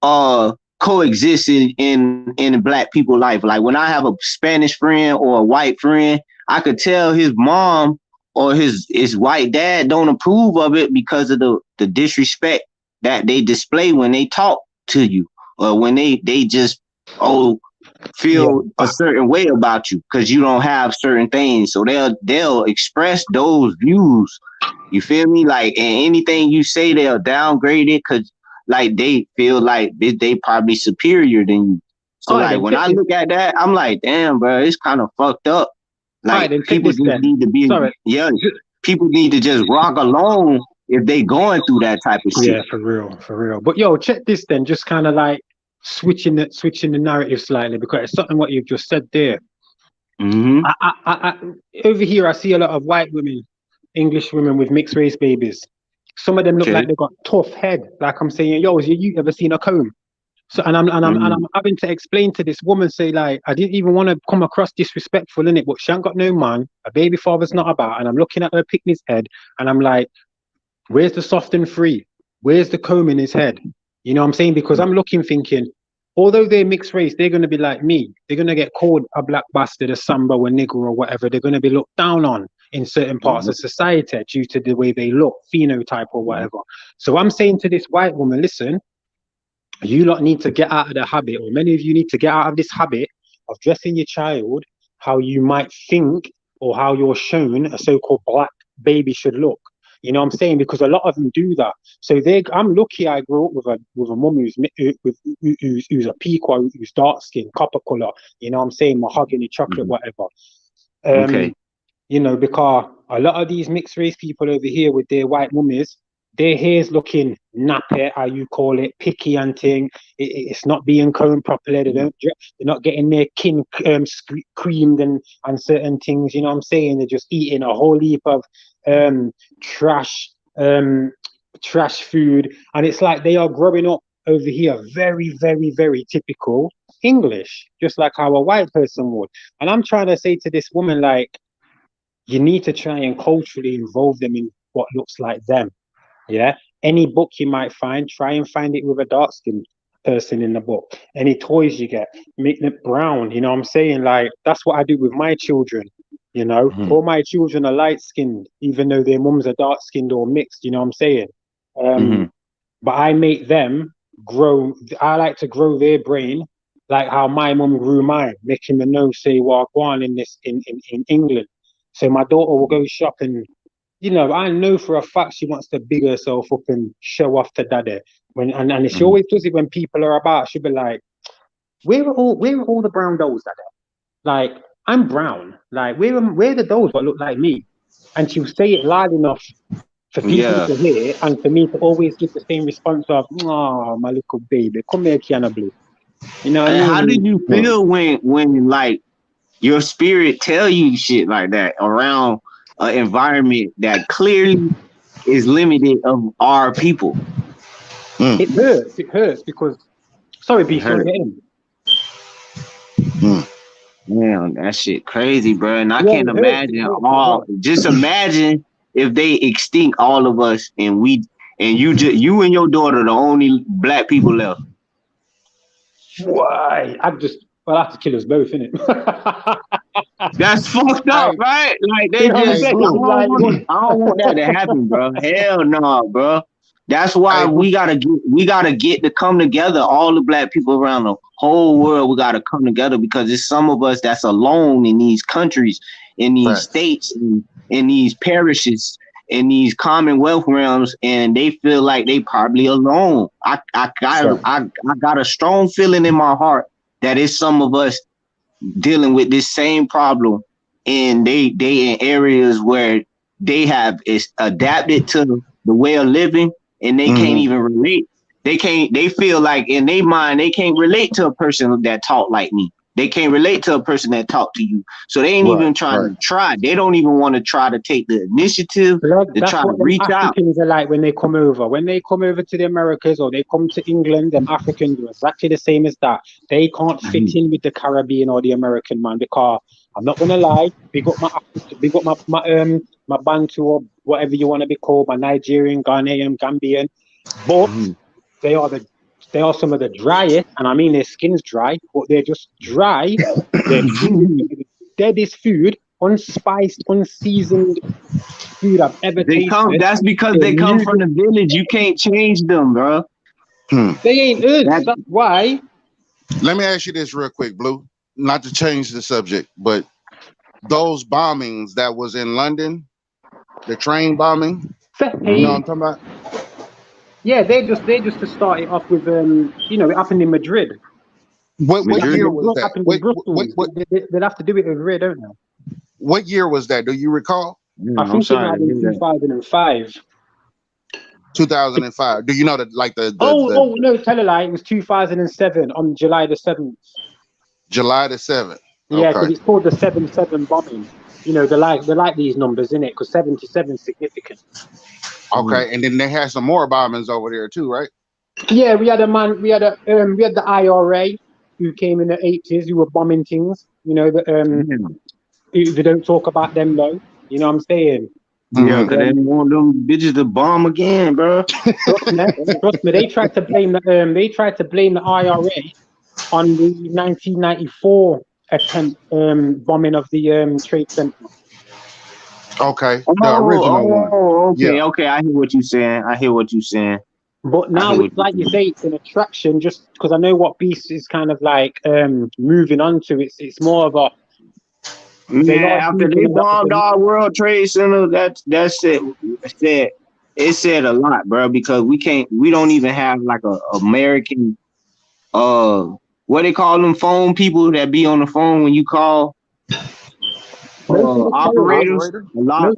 coexist in black people life. Like when I have a Spanish friend or a white friend, I could tell his mom or his white dad don't approve of it because of the disrespect that they display when they talk to you, or when they just feel a certain way about you because you don't have certain things. So they'll express those views. You feel me? Like, and anything you say, they'll downgrade it because like they feel like they probably superior than you. So All right, like then when check I this. look at that, I'm like, damn, bro, it's kind of fucked up. All right, Like then check people this just then. need to be, Sorry. people need to just rock alone if they going through that type of shit. Yeah, for real. But yo, check this then. Just kind of like switching the narrative slightly because it's something what you've just said there. Mm-hmm. Over here, I see a lot of white women, English women with mixed race babies. Some of them look Okay. like they got tough head. Like I'm saying, yo, you ever seen a comb? So I'm having to explain to this woman, say like, I didn't even want to come across disrespectful in it, but she ain't got no man. A baby father's not about, and I'm looking at her picking his head, and I'm like, where's the soft and free? Where's the comb in his head? You know what I'm saying? Because I'm looking, thinking, although they're mixed race, they're going to be like me. They're going to get called a black bastard, a samba, a nigger, or whatever. They're going to be looked down on in certain parts of society due to the way they look, phenotype, or whatever. So I'm saying to this white woman, listen, you lot need to get out of the habit, or many of you need to get out of this habit of dressing your child how you might think or how you're shown a so-called black baby should look. You know what I'm saying? Because a lot of them do that. So I'm lucky I grew up with a mum who's a Pequot, who's dark skin, copper color. You know what I'm saying? Mahogany, chocolate, whatever. Okay. You know, because a lot of these mixed race people over here with their white mummies, their hair's looking nappy, how you call it, picky and thing. It's not being combed properly. They're not getting their kin creamed and certain things. You know what I'm saying? They're just eating a whole heap of trash food, and it's like they are growing up over here very, very, very typical English, just like how a white person would. And I'm trying to say to this woman, like, you need to try and culturally involve them in what looks like them. Yeah. Any book you might find, try and find it with a dark skinned person in the book. Any toys you get, make them brown. You know what I'm saying? Like, that's what I do with my children. You know, all my children are light skinned, even though their mums are dark skinned or mixed. You know what I'm saying? But I make them grow. I like to grow their brain like how my mum grew mine, making them know, say, well, go on in England. So my daughter will go shopping. You know, I know for a fact she wants to big herself up and show off to daddy. And she always does it when people are about. She'll be like, where are all the brown dolls, daddy? Like, I'm brown. Like, where are the dolls that look like me? And she'll say it loud enough for people to hear, and for me to always give the same response of, oh, my little baby, come here, Kiana Blue. You know what I And mean? how did you feel when like your spirit tell you shit like that around an environment that clearly is limited of our people? It hurts because, sorry, B, you want to get in? Man, that shit crazy, bro. And I Yeah, can't imagine well. just imagine if they extinct all of us and you and your daughter the only black people left. Why? I'll have to kill us both, innit? That's fucked up, right? Like You they know what I'm just saying? I don't Like, want that to happen, bro. Hell no, bro. That's why we gotta get to come together. All the black people around the whole world, we gotta come together because it's some of us that's alone in these countries, in these states, in these parishes, in these commonwealth realms, and they feel like they probably alone. I got a strong feeling in my heart that it's some of us dealing with this same problem, and they in areas where they have adapted to the way of living, and they can't even relate. They feel like in their mind they can't relate to a person that talk like me. They can't relate to a person that talk to you. So they ain't even trying to try. They don't even want to try to take the initiative to try to reach out. Africans are like when they come over. When they come over to the Americas or they come to England, them Africans are exactly the same as that. They can't fit in with the Caribbean or the American man because I'm not gonna lie, big up my Bantu or whatever you want to be called, my Nigerian, Ghanaian, Gambian, but they are some of the driest, and I mean their skin's dry, but they're just dry. Their food, deadest food, unspiced, unseasoned food I've ever tasted. That's because they come from the village. You can't change them, bro. They ain't us. That's why. Let me ask you this real quick, Blue. Not to change the subject, but those bombings that was in London, the train bombing, you know what I'm talking about? Yeah, they just to start it off with it happened in Madrid. What year was that? They'd have to do it every year, don't they? What year was that? Do you recall? I think it might have been 2005. 2005. Do you know that no, tell a lie. It was 2007 on July the 7th. July the 7th. Yeah, because it's called the 7/7 bombing. You know, they like these numbers, innit? Because 77 is significant. Okay, and then they had some more bombings over there too, right? Yeah, we had the IRA who came in the 80s who were bombing things. You know, they don't talk about them though. You know what I'm saying? Yeah, because they want them bitches to bomb again, bro. Trust me. They tried to blame the IRA on the 1994 attempt bombing of the Trade Center. Okay, the original one. Okay. I hear what you're saying. But now it's like you say, it's an attraction. Just because I know what Beast is kind of like moving on to. It's more of a. After they bombed our World Trade Center, that's it. It said a lot, bro, because we don't even have like a American what they call them phone people that be on the phone when you call operators.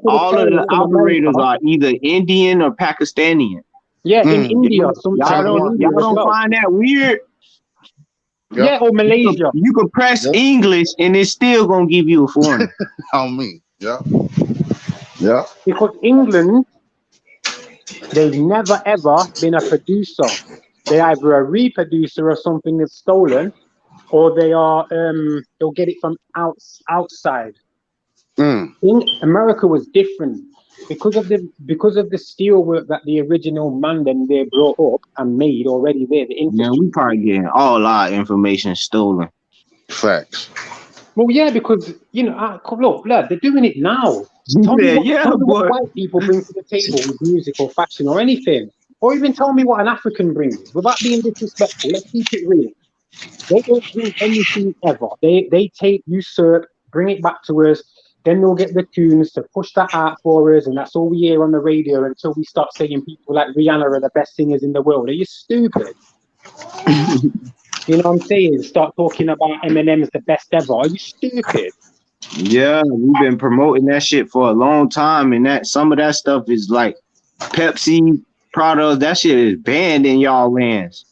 All of the operators are either Indian or Pakistani. Yeah, in India. Y'all don't find that weird? Yep. Yeah, or Malaysia. You can press English and it's still gonna give you a foreigner. On me. Yeah. Because England, they've never ever been a producer. They're either a reproducer of something that's stolen, or they are they'll get it from outside. In America was different because of the steel work that the original man then they brought up and made already there. We probably getting all our information stolen. Facts. Well, yeah, because look, they're doing it now. Tell me what white people bring to the table with music or fashion or anything, or even tell me what an African brings. Without being disrespectful, let's keep it real. They don't bring anything ever. They take, usurp, bring it back to us. Then they'll get the tunes to push that out for us, and that's all we hear on the radio until we start saying people like Rihanna are the best singers in the world. Are you stupid? You know what I'm saying? Start talking about Eminem's the best ever. Are you stupid? Yeah, we've been promoting that shit for a long time, and that some of that stuff is like Pepsi products. That shit is banned in y'all lands.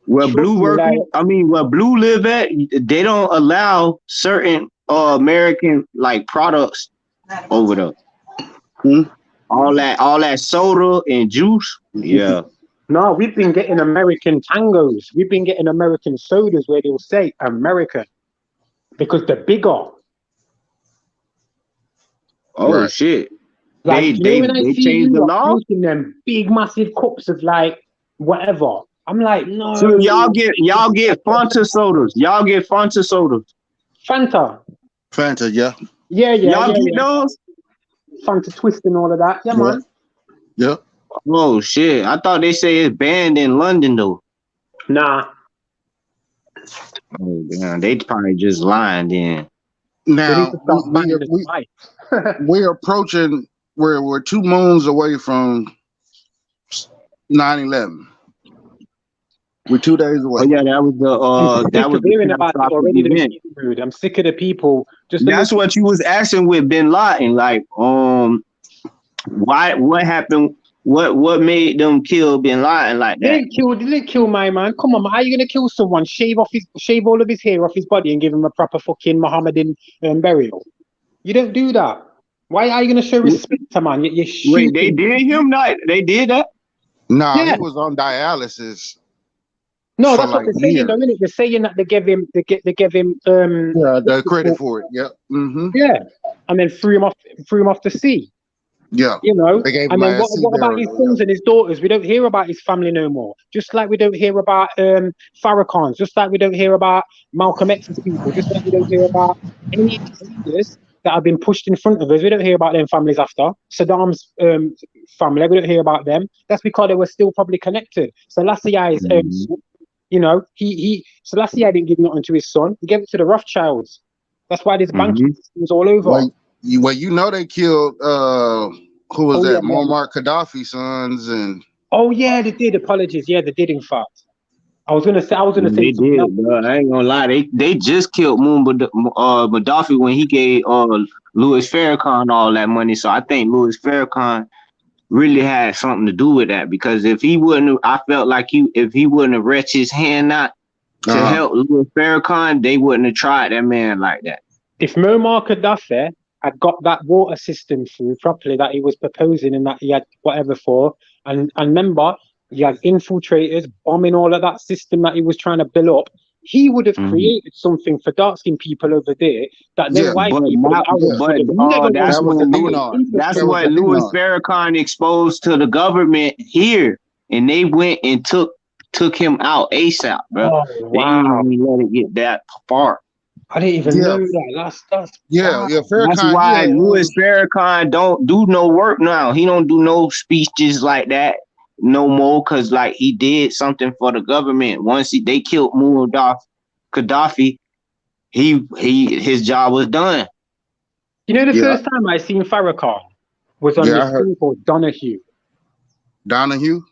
Where Blue where Blue live at, they don't allow certain American like products over there. All that soda and juice. Yeah. No, we've been getting American tangos. We've been getting American sodas where they'll say American because they're bigger. Oh shit! Like they changed the law. Them big massive cups of like whatever. I'm like, no. So y'all get Fanta sodas. Y'all get Fanta sodas. Fanta, yeah. Yeah. Y'all get those? fun to twist and all of that. Yeah, man. Yeah. Oh shit! I thought they say it's banned in London though. Nah. Oh damn, they probably just lying then. They need Now to start banning the spice. we're approaching. We're 2 moons away from 9/11. We're 2 days Oh away. yeah, that was I'm sick of hearing the about it catastrophic already. event. Rude. I'm sick of the people. Just That's what you was asking with Bin Laden, like why what happened? What made them kill Bin Laden like that? They didn't kill my man. Come on, man. How are you gonna kill someone? Shave all of his hair off his body and give him a proper fucking Mohammedan burial. You don't do that. Why are you gonna show respect to man? You're shooting. Wait, they did him not? They did that? Nah, Yeah. he was on dialysis. No, for that's like what they're saying, years. though, isn't it? They're saying that they gave him Yeah, the credit for it. Yep. Mm-hmm. yeah, and then threw him off to sea. Yeah. You know, They gave and him then a what sea about his burial, sons and his daughters? We don't hear about his family no more. Just like we don't hear about Farrakhan's, just like we don't hear about Malcolm X's people, just like we don't hear about any of these leaders that have been pushed in front of us. We don't hear about them families after. Saddam's family, we don't hear about them. That's because they were still probably connected. Selassie is, you know, Selassie didn't give nothing to his son. He gave it to the Rothschilds. That's why this banking system is all over. Well, you know they killed who was that? Muammar Gaddafi's sons and. Oh yeah, they did. Apologies. Yeah, they did. In fact, I was gonna say. They did, bro. I ain't gonna lie. They just killed Gaddafi when he gave Louis Farrakhan all that money. So I think Louis Farrakhan really had something to do with that, because if he wouldn't, I felt like if he wouldn't have reached his hand out to help Louis Farrakhan, they wouldn't have tried that man like that. If Muammar Gaddafi had got that water system through properly that he was proposing and that he had whatever for, and remember, he had infiltrators bombing all of that system that he was trying to build up, he would have created something for dark-skinned people over there that then white people that's what Louis Farrakhan exposed to the government here, and they went and took him out ASAP, bro. Oh, wow. They didn't even let it get that far. I didn't even know that. That's Farrakhan. That's why Louis Farrakhan don't do no work now. He don't do no speeches like that no more, because like he did something for the government. Once they killed Muammar Gaddafi, his job was done. You know, the first time I seen Farrakhan was on this thing called Donahue. Donahue?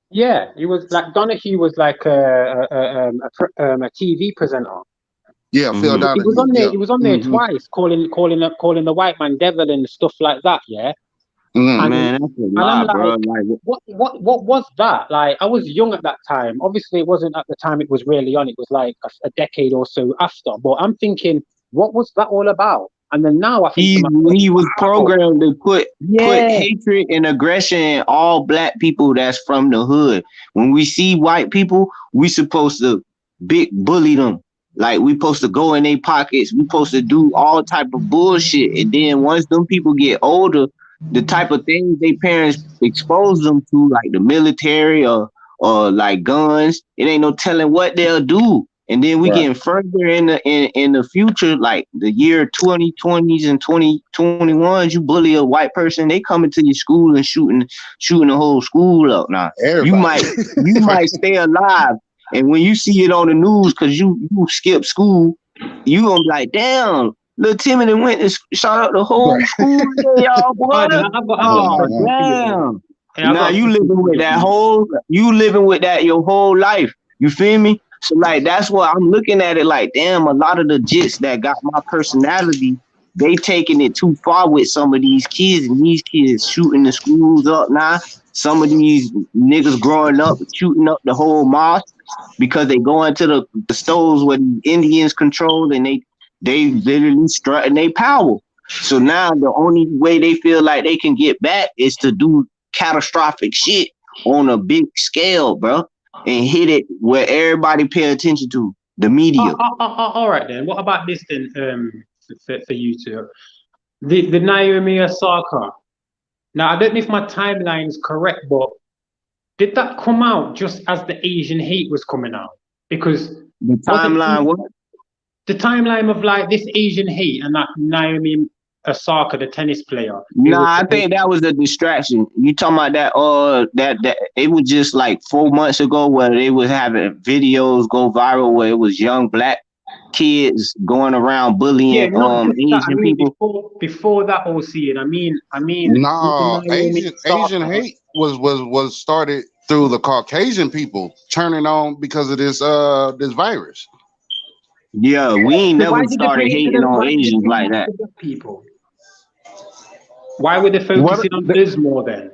Yeah, he was like Donahue was like a TV presenter. Yeah, Phil Donahue. He was on there. He was on there twice, calling the white man devil and stuff like that. Yeah. Man, that's a lot, bro. Like, what was that? Like, I was young at that time. Obviously, it wasn't at the time it was really on. It was like a decade or so after. But I'm thinking, what was that all about? And then now I think he was programmed to put hatred and aggression in all black people that's from the hood. When we see white people, we supposed to big bully them. Like, we supposed to go in their pockets. We supposed to do all type of bullshit. And then once them people get older, the type of things their parents expose them to, like the military or like guns, it ain't no telling what they'll do. And then we getting further in the future, like the year 2020s and 2021s, you bully a white person, they coming to your school and shooting the whole school up. Now you might stay alive. And when you see it on the news, because you skip school, you gonna be like, damn, little Timmy went and shot up the whole school today, y'all, boy. Damn. Now you living with that your whole life. You feel me? So like that's what I'm looking at it like, damn, a lot of the jits that got my personality, they taking it too far with some of these kids, and these kids shooting the schools up now. Some of these niggas growing up shooting up the whole mosque because they go into the stores where the Indians control, and they literally strutting their power. So now the only way they feel like they can get back is to do catastrophic shit on a big scale, bro, and hit it where everybody pay attention to, the media. All right then. What about this then? For you two, the Naomi Osaka. Now I don't know if my timeline is correct, but did that come out just as the Asian hate was coming out? Because the timeline, what? The timeline of like this Asian hate and that Naomi Osaka, the tennis player. Nah, I think that was a distraction. You talking about that it was just like 4 months ago where they was having videos go viral where it was young black kids going around bullying not just that. I Asian mean, people. before that, OC, and I mean, No, Naomi Asian Osaka, hate was started through the Caucasian people turning on because of this virus. Yeah, we ain't So why never did they bring started it to hating the? on Why did they Asians bring like it to that. the black people? Why were they What focusing on us more then?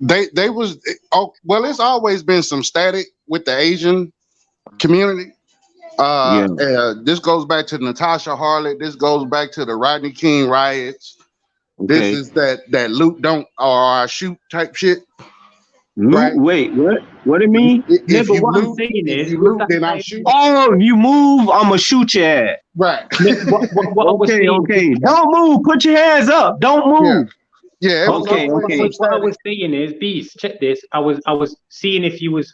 they was well, it's always been some static with the Asian community. Yeah. This goes back to Natasha Harlot. This goes back to the Rodney King riots. This Okay. is that loot don't or shoot type shit, Loot. right? Wait, what? What it mean? No, If but you what I'm loot, saying if is, you with loot, that then I time, shoot. Oh, if you move, I'ma shoot your ass. Right. what I was Okay, saying, okay. Don't move. Put your hands up. Don't Yeah. move. Yeah. It was Okay, always okay. some what I static. was saying is, Beast, check this. I was seeing if you was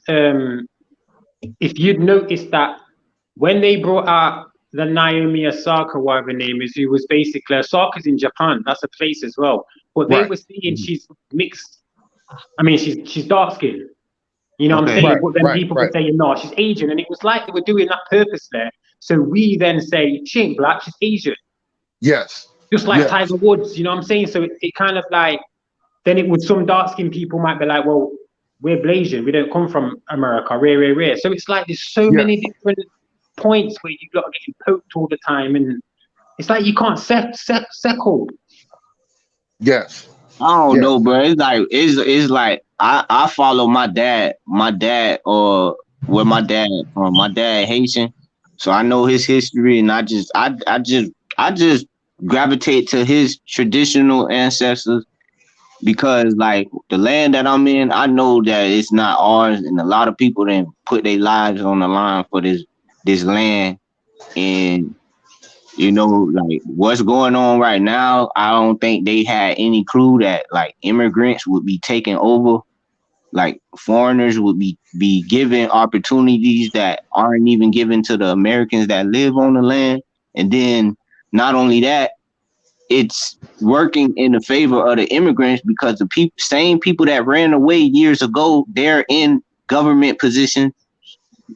if you'd noticed that when they brought out the Naomi Osaka, whatever her name is, who was basically Osaka's in Japan, that's a place as well. But they Right. were saying she's mixed. I mean, she's dark skinned. You know what I'm Okay. saying? Right. But then Right. people Right. were saying no, she's Asian, and it was like they were doing that purposely. So we then say she ain't black, she's Asian, Yes. just like Yes. Tiger Woods. You know what I'm saying? So it kind of like then it would some dark skinned people might be like, well, we're Blasian, we don't come from America, rare. So it's like there's so Yes. many different points where you got getting poked all the time, and it's like you can't settle. Yes. I don't Yes. know, bro. It's like I follow my dad. My dad where my dad from. My dad Haitian. So I know his history and I just gravitate to his traditional ancestors because like the land that I'm in, I know that it's not ours and a lot of people then put their lives on the line for this land and you know, like what's going on right now, I don't think they had any clue that like immigrants would be taking over, like foreigners would be given opportunities that aren't even given to the Americans that live on the land. And then not only that, it's working in the favor of the immigrants because the same people that ran away years ago, they're in government positions,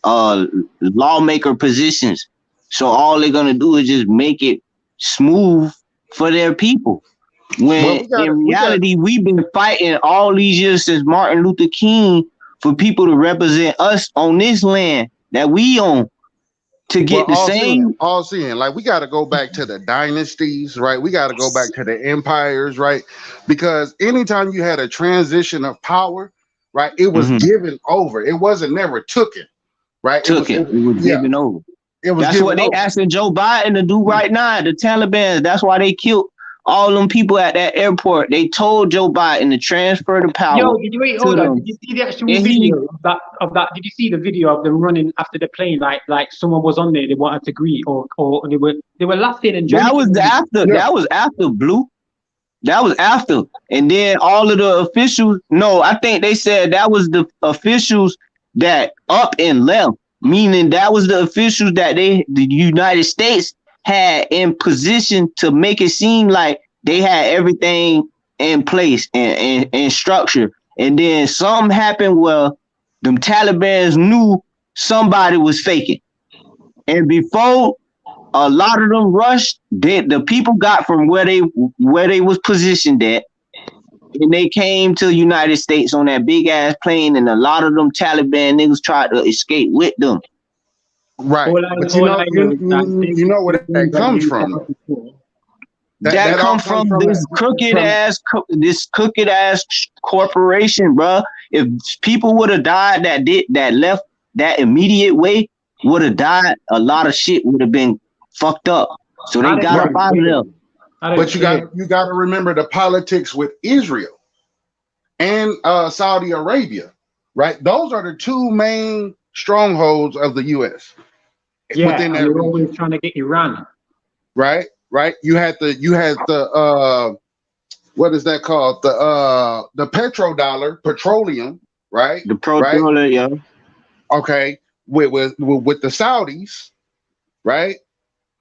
lawmaker positions. So all they're gonna do is just make it smooth for their people. Well, When in we got reality, we've been fighting all these years since Martin Luther King for people to represent us on this land that we own to well get the same. all seeing. Like we got to go back to the dynasties, right? We got to go back to the empires, right? Because anytime you had a transition of power, right, it was given over. It wasn't never taken, right? Took it. It was Yeah, given over. it was That's given what they over. asking Joe Biden to do right now. The Taliban. That's why they killed all them people at that airport. They told Joe Biden to transfer the power Yo, did you wait? to Hold on. them. Did you see the actual And he video of that? Did you see the video of them running after the plane? Like someone was on there. They wanted to greet, or they were laughing and joking. that was after. Yeah. That was after Blue. That was after. And then all of the officials. No, I think they said that was the officials that up and left. Meaning that was the officials that the United States had in position to make it seem like they had everything in place and structure. And then something happened where them Talibans knew somebody was faking. And before a lot of them rushed, the people got from where they was positioned at, and they came to the United States on that big ass plane, and a lot of them Taliban niggas tried to escape with them. Right. But All I know is that you know where that comes from, though. That all come comes from from this crooked ass corporation, bro. If people would have died that left that immediate way, would have died, a lot of shit would have been fucked up. So they got up out of there. But you got to remember the politics with Israel and Saudi Arabia, right? Those are the two main strongholds of the U.S. Yeah, within that and they're region. always trying to get Iran. Right. You had the what is that called? The petrodollar, petroleum, right? The petroleum, yeah. Okay, with the Saudis, right?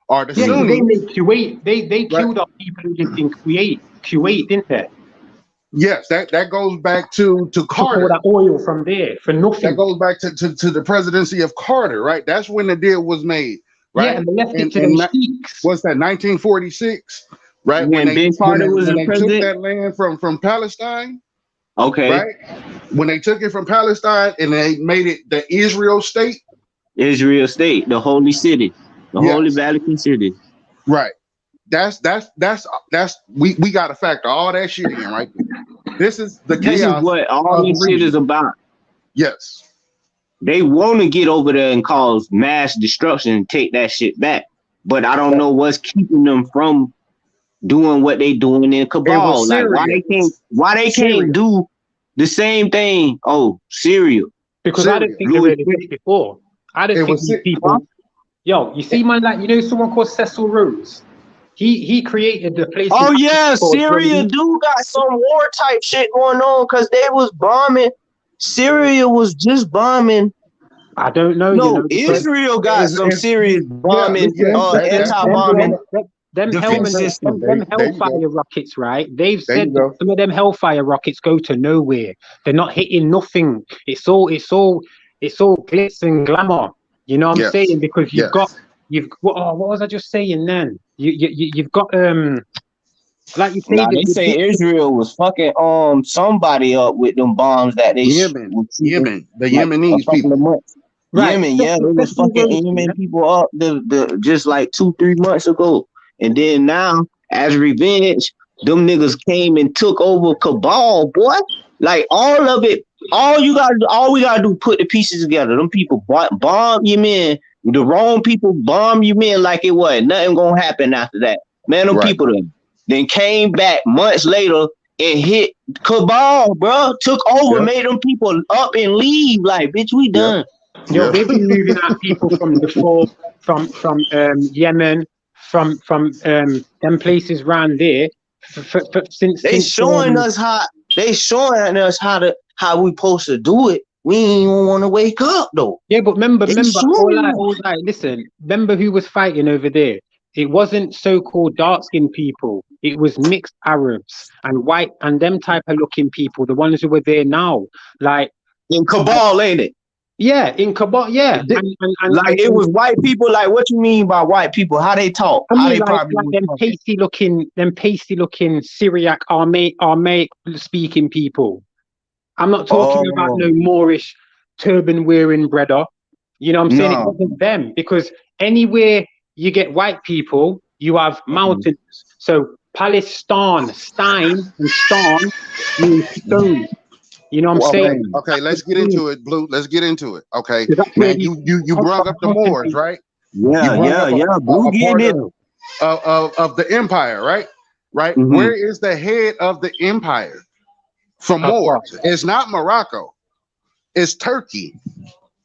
Or the Yeah, Sunnis. they make you wait. They killed off people who lived in Kuwait, didn't there? Yes, that goes back to Took all Carter. that oil from there for That nothing. goes back to the presidency of Carter, right? That's when the deal was made, Yeah, right? and they left it to And them sheiks. what's that? 1946, right? When Ben Carter was When the they took president. that land from Palestine, Okay. right? When they took it from Palestine and they made it the Israel state, Israel State, the holy city, the yes, holy Vatican city. right. That's we got to factor all that shit in, right? This is the This is chaos what all of the this shit is region. about. Yes, They want to get over there and cause mass destruction and take that shit back. But I don't know what's keeping them from doing what they doing in it Cabal. was Like Syria. why they Syria. can't do the same thing? Oh, Syria. Because I don't Syria. think they really did it before. I don't It think was these people. Yo, you see, man, like someone called Cecil Rhodes. He created the place. Oh yeah, called Syria do got some war type shit going on because they was bombing. Syria was just bombing. I don't know. No, Because Israel got some serious bombing, that's anti-bombing them defense system. them There you Hellfire go. rockets, right? They've There you said go. that some of them Hellfire rockets go to nowhere. They're not hitting nothing. It's all glitz and glamour. You know what I'm Yes. saying? Because Yes. what was I just saying then? You've got like you say Nah, they say Israel was fucking somebody up with them bombs that they Yemen, the Yemenis a couple of months. Right. Yemen, yeah, they was fucking Yemen people up the just like 2-3 months ago, and then now as revenge, them niggas came and took over Cabal, boy. Like all of it, all we gotta do put the pieces together. Them people bomb Yemen, the wrong people bomb Yemen like it was nothing gonna happen after that. Man, them people then came back months later and hit Cabal, bro. Took over, made them people up and leave. Like, bitch, we done. Yo, they've been moving out people from from Yemen, from them places around there since showing us how how we supposed to do it. We ain't even want to wake up though. Yeah, but remember, all right, listen, remember who was fighting over there? It wasn't so-called dark-skinned people. It was mixed Arabs and white and them type of looking people, the ones who were there now. Like in Cabal, ain't it? Yeah, in Cabal, yeah. And it was white people. Like, what you mean by white people? How they talk? How they probably them pasty looking Syriac Aramaic speaking people. I'm not talking about no Moorish turban wearing brother. You know what I'm saying? It wasn't them, because anywhere you get white people, you have mountains. So Palestine, Stein and Stan means stone. You know what I'm saying? Okay, let's get into it, Blue. Let's get into it. Okay. Man, you brought up the Moors, right? Yeah. Blue get it. Of the empire, right? Right? Mm-hmm. Where is the head of the empire from Moors? It's not Morocco. It's Turkey.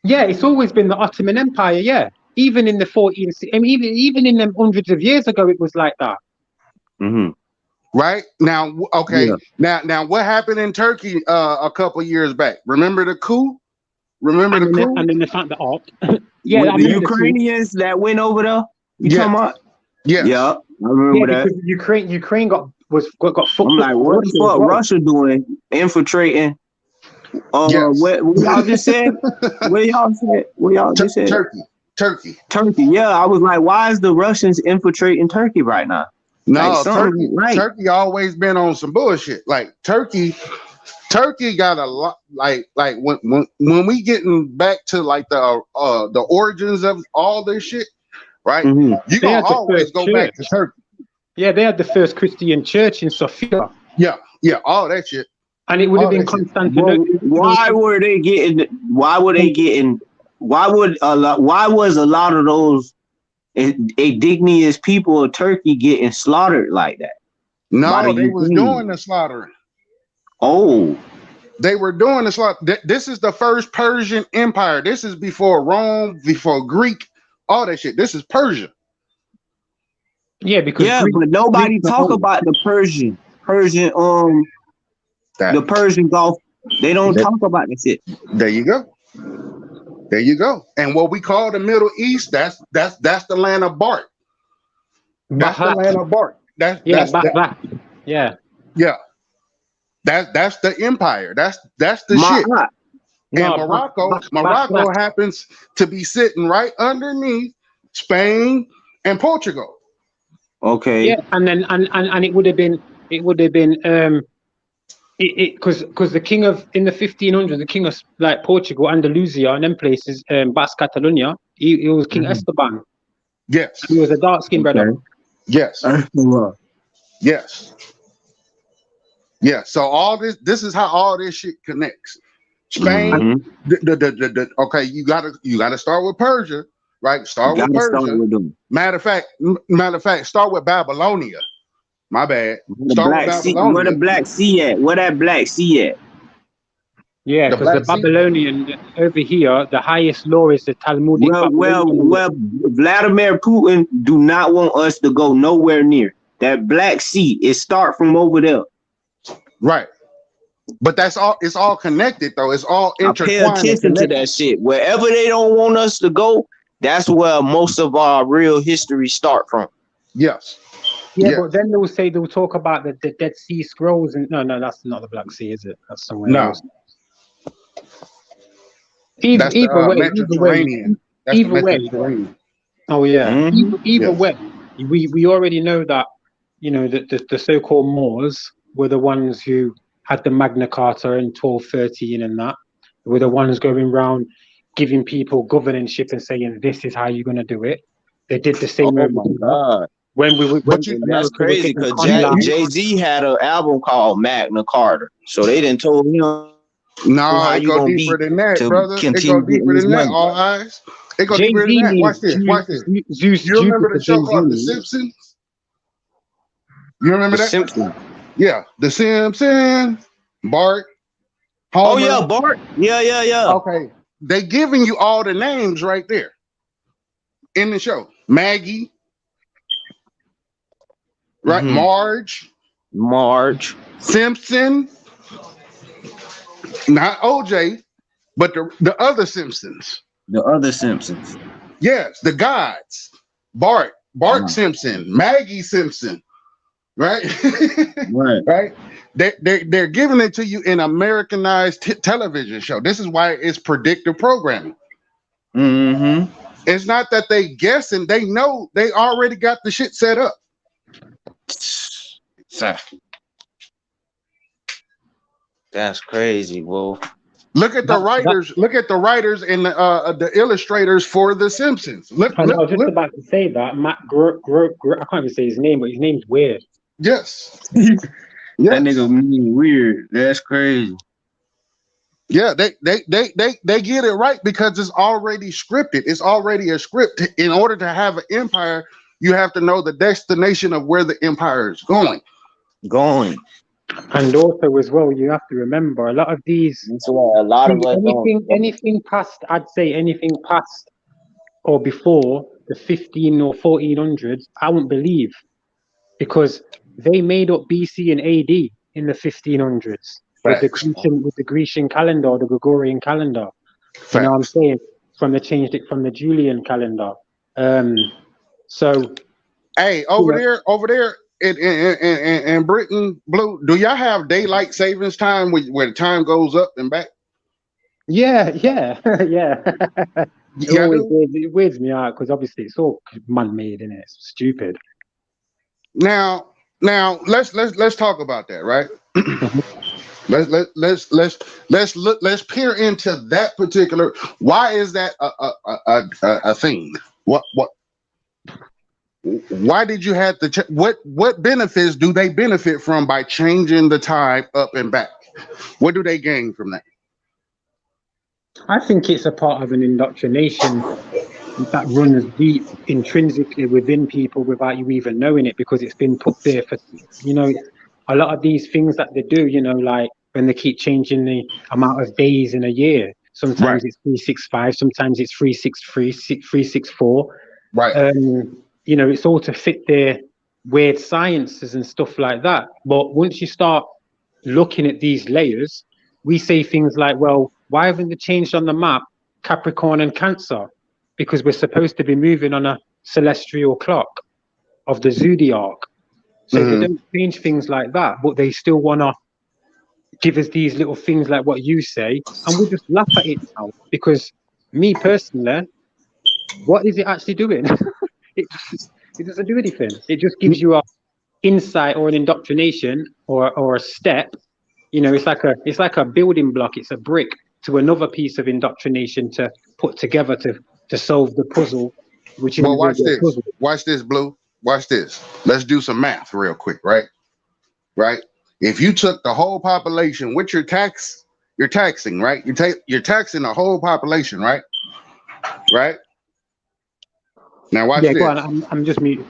Yeah, it's always been the Ottoman Empire, yeah. Even in the 14th, I mean, even in them hundreds of years ago, it was like that. Mm-hmm. Right now, okay. Yeah. Now, what happened in Turkey a couple years back? Remember the coup? And then they found the ark. Yeah, with the Ukrainians that went over there. You talking about? Yeah, I remember that. Because Ukraine got fucked. I'm like, what the fuck Russia doing? Infiltrating. What y'all just said? What y'all just said? Turkey. Yeah, I was like, why is the Russians infiltrating Turkey right now? No, like, Turkey always been on some bullshit. Like Turkey got a lot. Like when we getting back to like the origins of all this shit, right? Mm-hmm. You gonna always go back to Turkey. Yeah, they had the first Christian church in Sofia. Yeah, all that shit. And it would have been Constantinople. Why was a lot of those indigenous people of Turkey getting slaughtered like that? No, they was doing the slaughtering. Oh, they were doing the slaughter. This is the first Persian Empire. This is before Rome, before Greek, all that shit. This is Persia. Yeah, because but nobody talk about the Persian, the Persian Gulf. They don't talk about that shit. There you go. And what we call the Middle East, that's the land of Bart. That's the land of Bart. That's Yeah, that's that, back. Yeah. yeah. That's the empire. That's the My shit. aunt. And No, back Morocco happens to be sitting right underneath Spain and Portugal. Okay. yeah, and then and it would have been it because the king of in the 1500s, the king of like Portugal, Andalusia, and them places, Basque Catalonia, he was King Mhm. Esteban. He Yes. was a dark skinned brother. Okay. Yes. Wow. Yes. Yeah. So all this is how all this shit connects. Spain, Mhm. okay, you gotta start with Persia, right? Start with Gotta start Persia. with them. Matter of fact, start with Babylonia. My bad. Where the Start with Black Sea, where the Babylonia. Black Sea at? Where that Black Sea at? Yeah, The because the Black Sea. Babylonian over here, the highest law is the Talmudic Babylonian law. Well, Vladimir Putin do not want us to go nowhere near that Black Sea. It start from over there. Right. But that's all. It's all connected, though. It's all I pay intertwined and attention to connected. that shit. Wherever they don't want us to go, that's where most of our real history start from. Yes. Yeah, Yes. but then they'll talk about the Dead Sea Scrolls, and no, that's not the Black Sea, is it? That's somewhere No. else. Either That's the either way, Mediterranean. That's the either way. Mediterranean. Oh yeah, Mhm. either Yes. way, we already know that the so-called Moors were the ones who had the Magna Carta in 1213 and that were the ones going around giving people governorship and saying this is how you're going to do it. They did the same Oh over my here God. when But you, And that's America was crazy getting because colonized. Jay-Z had an album called Magna Carta. So they didn't told him no, how it you go gonna deeper be than that, to brother. It go continue getting deeper this than that. money. All eyes. It go deeper than Jay-Z that. Watch means this. Watch this. Zeus, You remember Jupiter. the show Jay-Z called The means. Simpsons? You remember The that? Simpsons. Yeah, The Simpsons. Bart, Oh Homer. yeah, Bart. Yeah. Okay, they giving you all the names right there in the show. Maggie, right? Mhm. Marge, Marge. Simpson, not OJ, but the other Simpsons. The other Simpsons. Yes, the gods. Bart Simpson, Maggie Simpson, right? Right. Right? They're giving it to you in Americanized television show. This is why it's predictive programming. Mm-hmm. It's not that they guessing; they know they already got the shit set up. That's crazy, bro. Look at the writers. Look at the writers and the illustrators for The Simpsons. Look. I was just about to say that Matt I can't even say his name, but his name's weird. Yes. That Yes. nigga mean weird. That's crazy. Yeah, they get it right because it's already scripted. It's already a script. In order to have an empire, you have to know the destination of where the empire is going. And also as well, you have to remember a lot of these. That's why a lot of us anything past, I'd say anything past or before the 15 or 1400s, I wouldn't believe, because they made up BC and AD in the 1500s with the Grecian calendar, or the Gregorian calendar. Facts. You know what I'm saying? They changed it from the Julian calendar. So, hey, over there in Britain, Blue, do y'all have daylight savings time where the time goes up and back? yeah. It weirds me out because obviously it's all man-made, and it's stupid. Now let's talk about that, right? Let's peer into that particular. Why is that a thing? What? Why did you have to? What benefits do they benefit from by changing the time up and back? What do they gain from that? I think it's a part of an indoctrination that runs deep intrinsically within people without you even knowing it, because it's been put there for, a lot of these things that they do, like when they keep changing the amount of days in a year. Sometimes it's 365, sometimes it's 363, 364. Right. It's all to fit their weird sciences and stuff like that. But once you start looking at these layers, we say things like, well, why haven't they changed on the map Capricorn and Cancer? Because we're supposed to be moving on a celestial clock of the zodiac. So they don't change things like that, but they still want to give us these little things like what you say, and we just laugh at it now. Because me personally, what is it actually doing? it it doesn't do anything. It just gives you a insight or an indoctrination or a step. You know, it's like a building block. It's a brick to another piece of indoctrination to put together to solve the puzzle, which isn't Well, watch really a this. puzzle. Watch this, Blue. Watch this. Let's do some math real quick, right? Right. If you took the whole population with your taxing, right? You're taxing the whole population, right? Right. Now watch Yeah, go this. on. I'm just muted.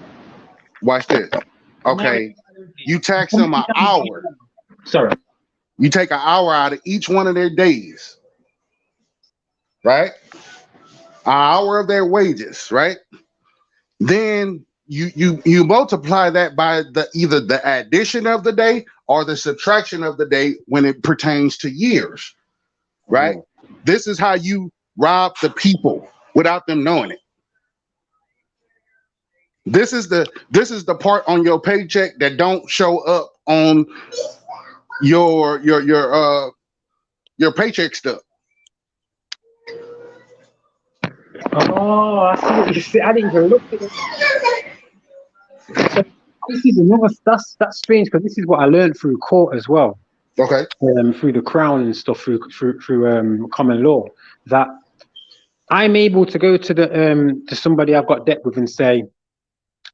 Watch this. Okay. You tax them an hour. Sorry. You take an hour out of each one of their days, right? An hour of their wages, right? Then you multiply that by either the addition of the day or the subtraction of the day when it pertains to years, right? This is how you rob the people without them knowing it. This is the part on your paycheck that don't show up on your paycheck stub. Oh, I see what you see. I didn't even look at it. So this is another that's strange because this is what I learned through court as well. Okay. Through the Crown and stuff, through common law, that I'm able to go to somebody I've got debt with and say,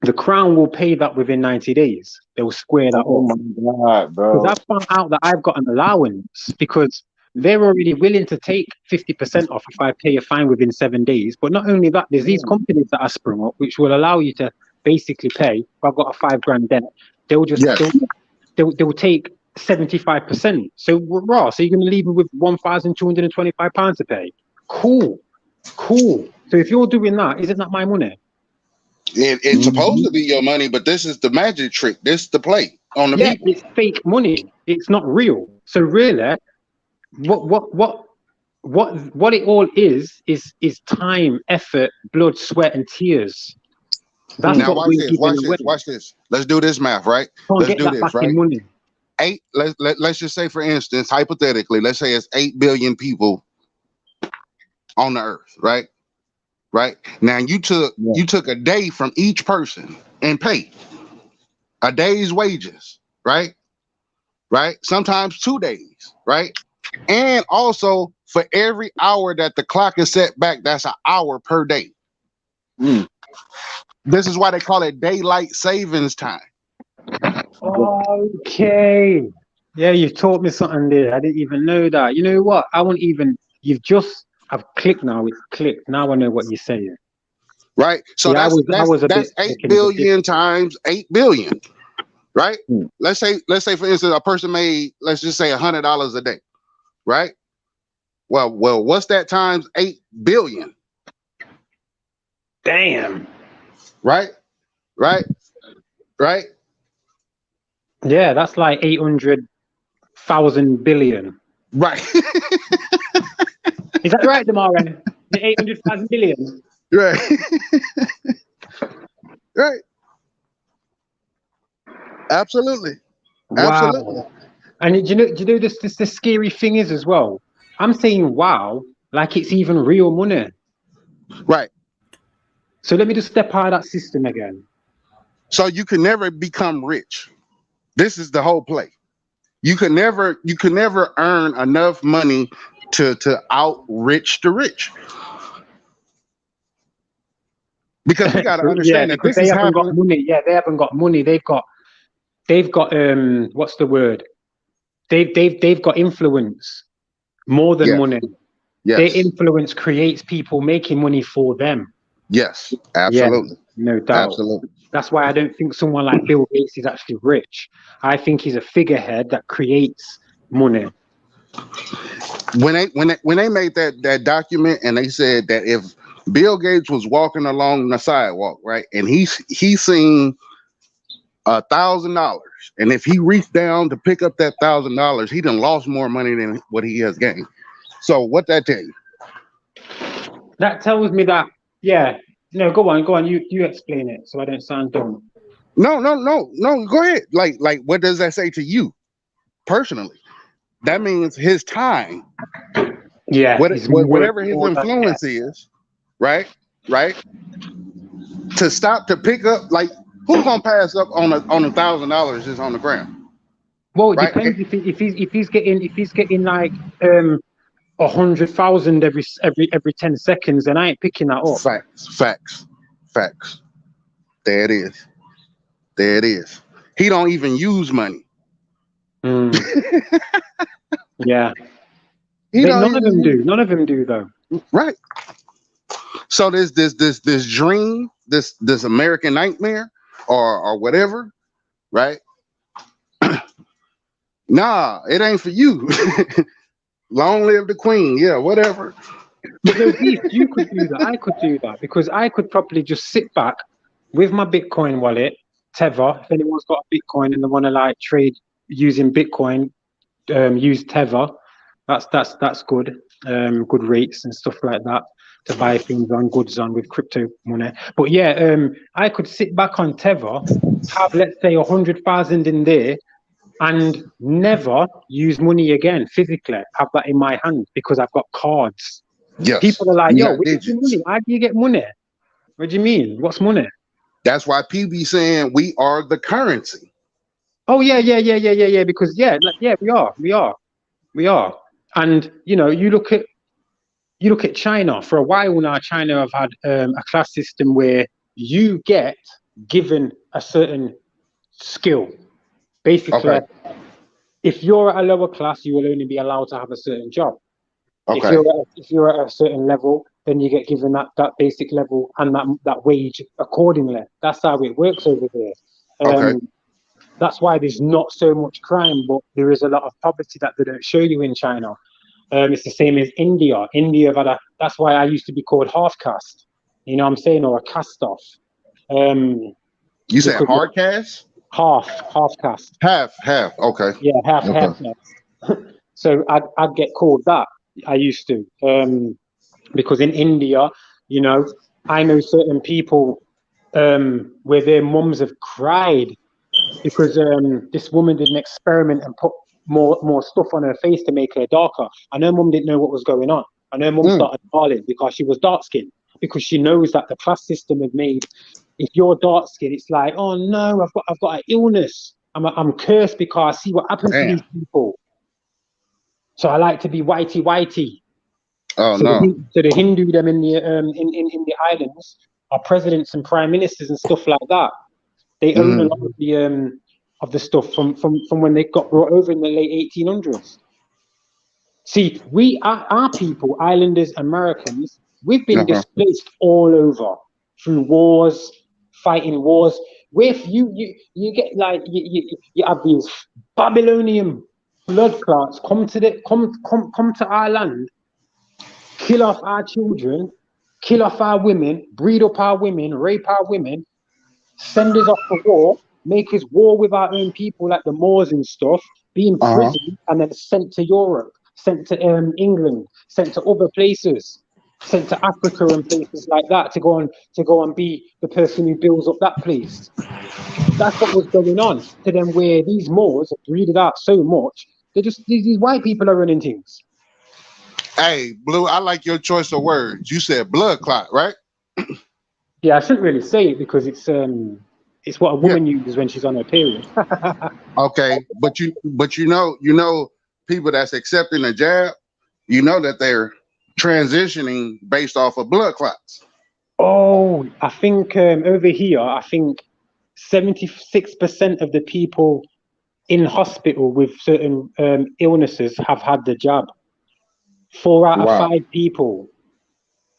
the Crown will pay that within 90 days. They will square that Oh up. my God, bro. Because I found out that I've got an allowance because they're already willing to take 50% off if I pay a fine within 7 days. But not only that, there's these companies that are sprung up which will allow you to basically pay. If I've got a $5,000 debt, they'll just they'll take 75%. So raw. So you're going to leave me with £1,225 to pay. Cool. So if you're doing that, isn't that my money? It's supposed to be your money, but this is the magic trick. This is the play on the people. It's fake money. It's not real. So really, what it all is time, effort, blood, sweat, and tears. That's now what watch this. Let's do this math, right? Let's do this, right? Money. Let's just say, for instance, hypothetically, let's say it's 8 billion people on the earth, right? Right now, you took a day from each person and paid a day's wages, right? Sometimes 2 days, right? And also for every hour that the clock is set back, that's an hour per day. This is why they call it daylight savings time. Okay. Yeah, you've taught me something there. I didn't even know that. You know what? I've clicked now. It's clicked. Now I know what you're saying. Right. So yeah, that's 8 billion times 8 billion. Right. Let's say for instance, a person made, let's just say $100 a day. Right. Well, what's that times 8 billion? Damn. Right. Yeah, that's like 800,000 billion. Right. Is that right, Damara? The 800,000 billion? Right. Right. Absolutely. Wow. Absolutely. And do you know this the scary thing is as well? I'm saying wow, like it's even real money. Right. So let me just step out of that system again. So you can never become rich. This is the whole play. You could never earn enough money to out-rich the rich. Because we got to understand that this they is haven't happening. got money. Yeah, they haven't got money. They've got what's the word? They've got influence more than money. Yes. Their influence creates people making money for them. Yes, absolutely. Yeah, no doubt. Absolutely. That's why I don't think someone like Bill Gates is actually rich. I think he's a figurehead that creates money. When they made that document and they said that if Bill Gates was walking along the sidewalk, right, and he seen $1,000, and if he reached down to pick up that $1,000, he done lost more money than what he has gained. So what that tell you? That tells me that, yeah. No, go on. You explain it so I don't sound dumb. No. Go ahead. Like, what does that say to you personally? That means his time, Yeah, he's worth whatever his more than yeah. influence is, right? Right. To stop to pick up, like, who's gonna pass up on $1,000 just on the ground, Well, it right? depends if he's getting like 100,000 every 10 seconds, then I ain't picking that up. Facts. There it is. There it is. He don't even use money. Mm. Yeah, He don't none of them even do. None of them do though. right. So this dream, this American nightmare, or whatever, right? Nah, it ain't for you. Long live the queen. Yeah, whatever. But no, Beef, you could do that. I could do that because I could probably just sit back with my Bitcoin wallet, Tether. If anyone's got a Bitcoin and they want to like trade using Bitcoin, use Tether. That's good. Good rates and stuff like that to buy things on, goods on with crypto money. But yeah, I could sit back on Tether, have let's say 100,000 in there, and never use money again physically. Have that in my hand because I've got cards. Yes. People are like, You yo, got where's your digits. money? How do you get money? What do you mean? What's money? That's why PB saying we are the currency. Oh yeah. Because we are. And you know, you look at China. For a while now, China have had a class system where you get given a certain skill. Basically, Okay. if you're at a lower class, you will only be allowed to have a certain job. If Okay. you're at a certain level, then you get given that basic level and that wage accordingly. That's how it works over there. Okay. That's why there's not so much crime, but there is a lot of poverty that they don't show you in China. It's the same as India. That's why I used to be called half caste. You know what I'm saying, or a cast off. You said Because hard cash? half caste. Half. Okay. Yeah, half Okay. caste. So I'd get called that. I used to. Because in India, you know, I know certain people where their mums have cried because this woman did an experiment and put more stuff on her face to make her darker. And her mum didn't know what was going on. And her mum started bawling because she was dark skinned, because she knows that the class system had made, if you're dark skinned, it's like, oh no, I've got an illness. I'm cursed because I see what happens to these Damn. people. So I like to be whitey. Oh So no. the Hindu them in the islands are presidents and prime ministers and stuff like that. They own a lot of the stuff from when they got brought over in the late 1800s. See, our people, islanders, Americans, we've been Uh-huh. displaced all over through wars, fighting wars. Where you get like you have these Babylonian blood clots come to our land, kill off our children, kill off our women, breed up our women, rape our women, send us off to war, make us war with our own people like the Moors and stuff, be in Uh-huh. prison and then sent to Europe, sent to England, sent to other places, sent to Africa and places like that to go and be the person who builds up that place. That's what was going on to them, where these Moors have breeded out so much. They're just these white people are running things. Hey, Blue, I like your choice of words. You said blood clot, right? Yeah, I shouldn't really say it because it's what a Yeah. woman uses when she's on her period. Okay. But you know people that's accepting the jab, you know that they're transitioning based off of blood clots. Oh, I think over here, I think 76% of the people in hospital with certain illnesses have had the jab. 4 out of 5 Wow. people.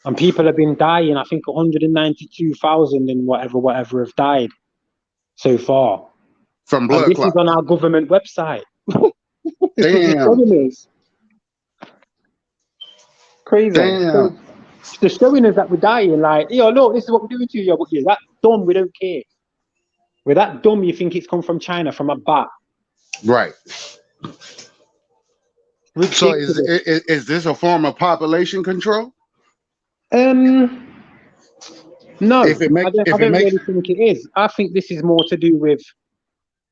And people have been dying. I think 192,000 and whatever have died so far. From And blood this is clots. on our government website. This is Damn. showing us. Crazy. So Damn. they're showing us that we're dying. Like, yo, look, this is what we're doing to you. But you're that dumb, we don't care. We're that dumb, you think it's come from China, from a bat. Right. So Ridiculous. is this a form of population control? No, No, If it make, I if it don't makes, really think it is. I think this is more to do with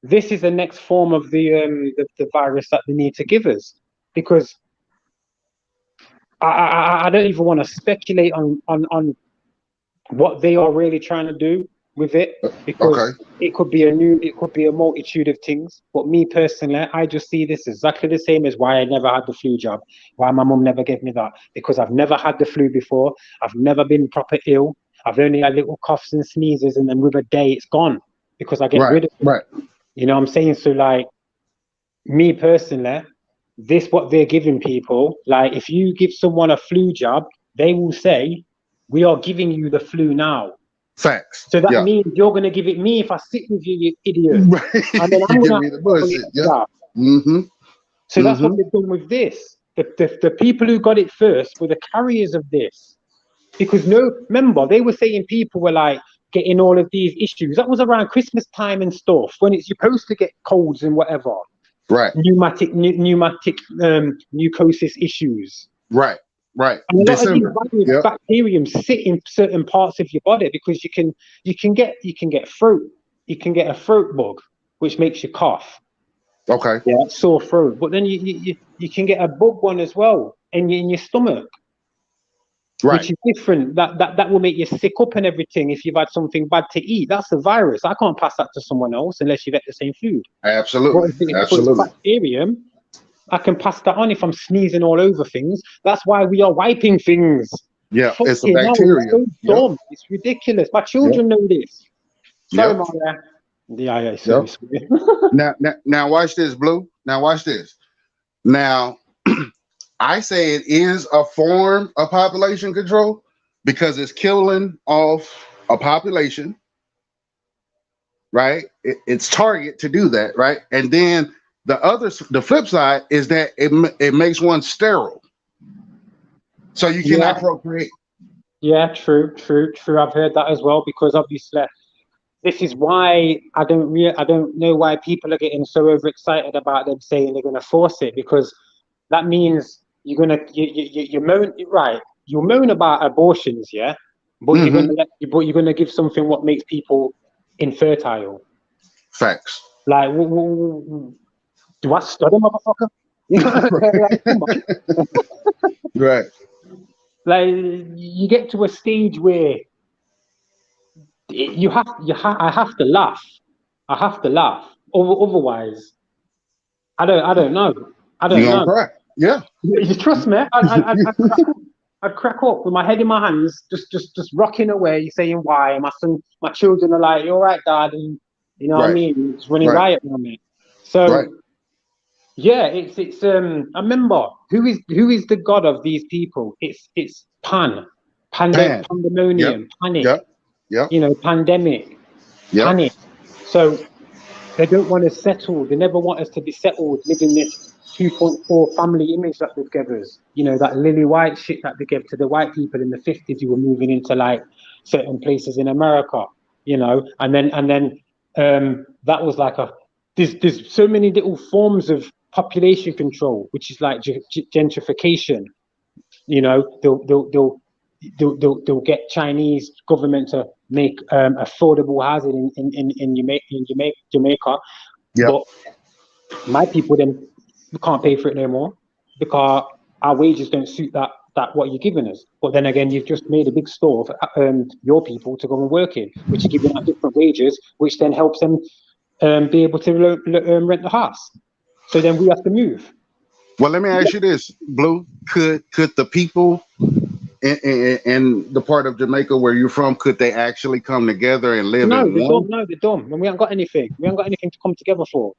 this is the next form of the virus that they need to give us, because I don't even want to speculate on what they are really trying to do with it, because okay, it could be a multitude of things. But me personally, I just see this exactly the same as why I never had the flu jab, why my mum never gave me that, because I've never had the flu before. I've never been proper ill. I've only had little coughs and sneezes, and then with a day it's gone because I get right, rid of it. right, You know what I'm saying? So like me personally, this what they're giving people. Like if you give someone a flu jab, they will say, "We are giving you the flu now." facts, So that yeah, means you're going to give it me if I sit with you, you idiot. right. And then You I'm going give to me the have it bullshit, as yeah. well. Mm-hmm. So that's what Mm-hmm. they've done with this. The people who got it first were the carriers of this. Because no, remember, they were saying people were like getting all of these issues. That was around Christmas time and stuff, when it's supposed to get colds and whatever. Right, Pneumatic mucosis issues. right, right. And a lot of these December, yep, bacterium sit in certain parts of your body, because you can get a throat bug, which makes you cough, okay, yeah, sore throat. But then you can get a bug one as well in your stomach, right, which is different. That will make you sick up and everything if you've had something bad to eat. That's a virus. I can't pass that to someone else unless you've ate the same food. But absolutely, but it's absolutely. bacterium. I can pass that on if I'm sneezing all over things. That's why we are wiping things. Yeah, it's a Fucking hell, it's bacteria. so Yep, dumb. It's ridiculous. My yep, children know this. Sorry, yep, Maria. Yeah, yep. so Now, watch this, Blue. Now, watch this. Now, I say it is a form of population control because it's killing off a population, right? It's target to do that, right? And then the flip side is that it makes one sterile, so you yeah, cannot procreate. yeah, true. I've heard that as well, because obviously this is why I don't know why people are getting so overexcited about them saying they're going to force it, because that means you moan, right. You moan about abortions, yeah, but Mm-hmm. you're gonna give something what makes people infertile. Facts. Like, do I study, motherfucker? You know, like, come on. Right. Like, you get to a stage where I have to laugh. I have to laugh. Otherwise, I don't know. I You don't gonna know. cry? Yeah. You trust me? I'd crack up with my head in my hands, just rocking away, saying why. My children are like, "You all right, Dad?" And you know what I Right. mean? It's running Right. riot on me. Right. So yeah, it's I remember who is the god of these people? It's Pan. Yep. pandemonium, panic. Yep. Yep. You know, pandemic, Yep. panic. So they don't want us settled. They never want us to be settled, living this 2.4 family image that they gave us. You know, that lily white shit that they gave to the white people in the 50s who were moving into like certain places in America, you know, and then that was like there's so many little forms of population control, which is like gentrification. You know, they'll get Chinese government to make affordable housing in Jamaica, Yep. but my people then can't pay for it no more because our wages don't suit that what you're giving us. But then again, you've just made a big store for your people to go and work in, which are giving out different wages, which then helps them be able to rent the house. So then we have to move. Well, let me ask you this, Blue. Could the people in the part of Jamaica where you're from, could they actually come together and live No, in they're dumb. one? No, they're dumb. And we haven't got anything. We haven't got anything to come together for.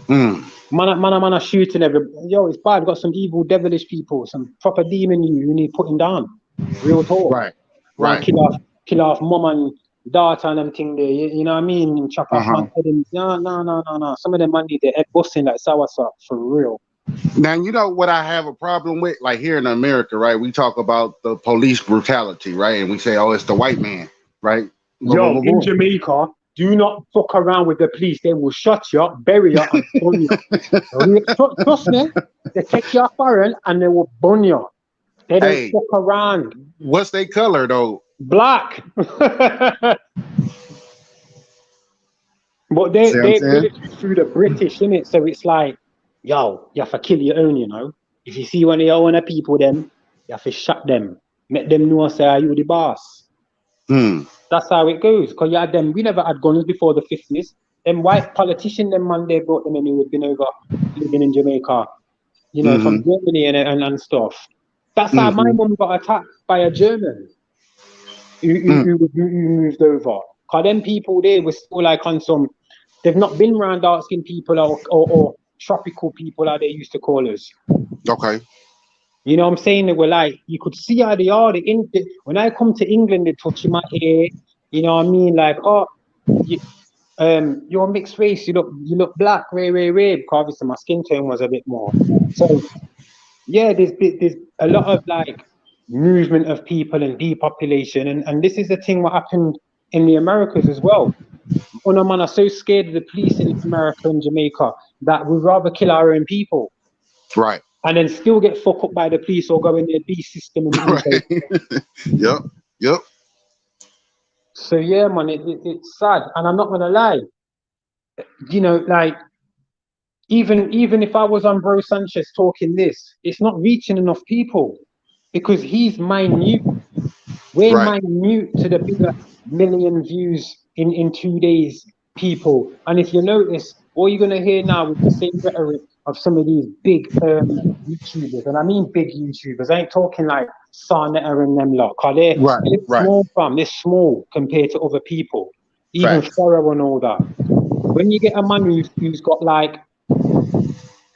Mm. Man are shooting everybody. Yo, it's bad. We've got some evil, devilish people, some proper demon you need putting down. Real talk. Right. Man, Right. kill off mum and daughter and everything there. You know what I mean? And chop off Uh-huh. man head. No. Some of them man need their head busting like soursop for real. Now, you know what I have a problem with? Like here in America, right? We talk about the police brutality, right? And we say, oh, it's the white man, right? Boom, boom, Yo, boom, in boom. Jamaica, do not fuck around with the police. They will shut you up, bury you, and burn you. Trust me. They take you off foreign and they will burn you. They don't Hey, fuck around. what's their color though? Black. But See what I'm they saying? military through the British, innit? So it's like, yo, you have to kill your own, you know. If you see one of your own people, them, you have to shut them. Make them know, say, you the boss. Hmm. That's how it goes. Because you had them, we never had guns before the 50s. Them white politicians, them man, they brought them in who had been over living in Jamaica, you know, from Mm-hmm. Germany and stuff. That's how my Mm-hmm. mum got attacked by a German who moved over. Because them people there were still like on some, they've not been around dark skinned people or tropical people, how they used to call us. Okay. You know what I'm saying? They were like, you could see how they are. When I come to England, they touch my hair. You know what I mean? Like, oh, you're mixed race. You look black, ray. Because obviously my skin tone was a bit more. So yeah, there's a lot of like movement of people and depopulation, and this is the thing what happened in the Americas as well. Una man are so scared of the police in America and Jamaica that we'd rather kill our own people Right. and then still get fucked up by the police or go in their B system in the intake. Right. Yep. Yep. So yeah, man, it's sad, and I'm not gonna lie. You know, like even if I was on Bro Sanchez talking this, it's not reaching enough people because he's minute. We're Right. minute to the bigger million views in 2 days, people. And if you notice, all you're gonna hear now with the same rhetoric of some of these big YouTubers, and I mean big YouTubers. I ain't talking like Sarnetta and them lot, cause Right. they're Right. small, fam. They're small compared to other people, even Facts. Pharaoh and all that. When you get a man who's got like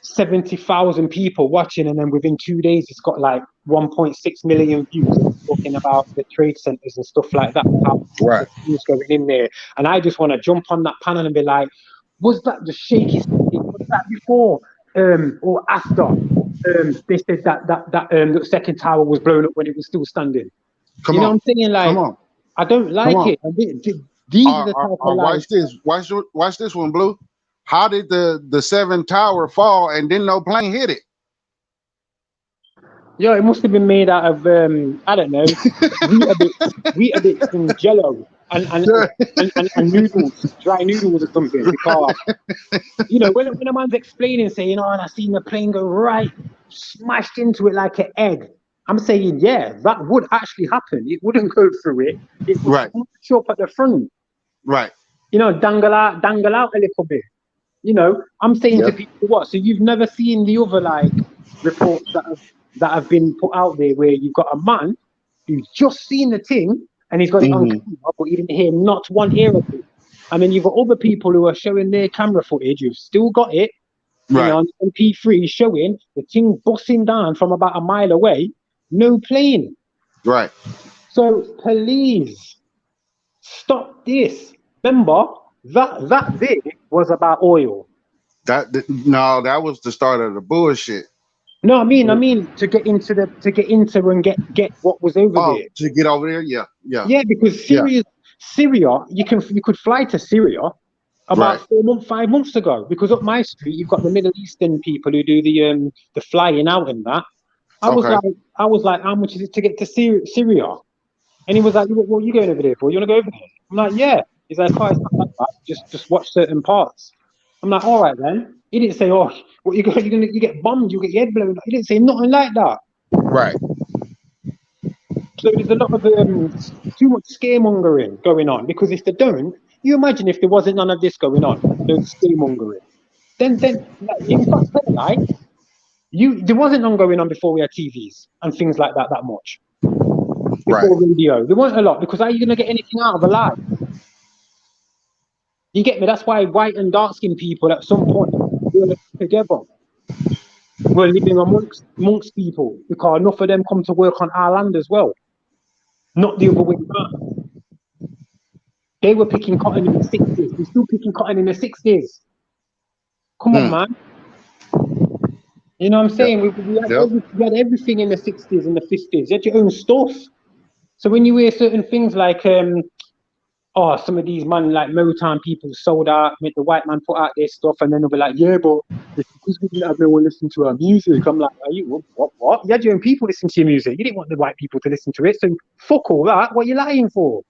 70,000 people watching, and then within 2 days, it's got like 1.6 million views. And talking about the trade centers and stuff like that, how Right. who's going in there. And I just want to jump on that panel and be like, was that the shaky? Was that before or after? They said that the second tower was blown up when it was still standing. Come You know on. what I'm saying? Come Like, on. I don't Come like on. it. And these are the type of like. Watch this. Watch this one, Blue. How did the seven tower fall and then no plane hit it? Yeah, it must have been made out of I don't know, Weetabix and Jello and noodles, dry noodles or something. Because you know when a man's explaining, saying, "Oh, and I seen the plane go right, smashed into it like an egg." I'm saying, yeah, that would actually happen. It wouldn't go through it. It would Right. smash up at the front. Right. You know, dangle out a little bit. You know, I'm saying to Yep. people, what? So you've never seen the other like reports that have been put out there where you've got a man who's just seen the thing and he's got it on Mm-hmm. camera, but he didn't hear not one ear of it. And then you've got other people who are showing their camera footage who've still got it, you Right. know, on MP3 showing the thing busting down from about a mile away, no plane. Right. So please stop this. Remember that there was about oil. No, that was the start of the bullshit. No, I mean to get into and get what was over Oh, there. to get over there, yeah. Yeah, because Yeah. Syria, you could fly to Syria Right. about 5 months ago. Because up my street, you've got the Middle Eastern people who do the flying out and that. I was Okay. like, how much is it to get to Syria? And he was like, what are you going over there for? You want to go over there? I'm like, yeah. He's like, oh, it's not that bad. Just watch certain parts. I'm like, all right then. He didn't say, oh, what you get bombed, you get your head blown. He didn't say nothing like that. Right. So there's a lot of too much scaremongering going on, because if they don't, you imagine if there wasn't none of this going on, no scaremongering. Then like, you've got to tell a lie. There wasn't none going on before we had TVs and things like that much. Right. Before radio, there weren't a lot, because how are you going to get anything out of a lie? You get me? That's why white and dark skinned people at some point were together. We're living amongst people, because enough of them come to work on our land as well. Not the other way around. They were picking cotton in the 60s. We're still picking cotton in the 60s. Come on, man. You know what I'm saying? We had everything in the 60s and the 50s. You had your own stuff. So when you hear certain things like oh, some of these man like Motown people sold out, make the white man put out their stuff, and then they'll be like, yeah, but it's because we didn't have no one listen to our music. I'm like, are you what? You had your own people listen to your music. You didn't want the white people to listen to it, so fuck all that. What are you lying for?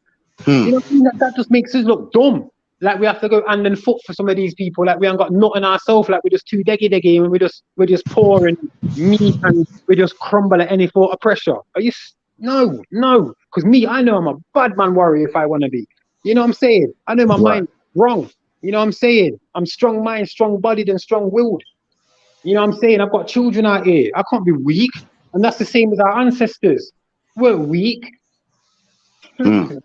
You know what I mean? That just makes us look dumb. Like we have to go hand and foot for some of these people. Like we haven't got nothing ourselves. Like we're just too deggy and we're just poor and meek and we just crumble at any thought of pressure. Are you? No. Because me, I know I'm a bad man warrior if I want to be. You know what I'm saying? I know my mind's wrong. You know what I'm saying? I'm strong mind, strong bodied, and strong willed. You know what I'm saying? I've got children out here. I can't be weak. And that's the same as our ancestors. We're weak. It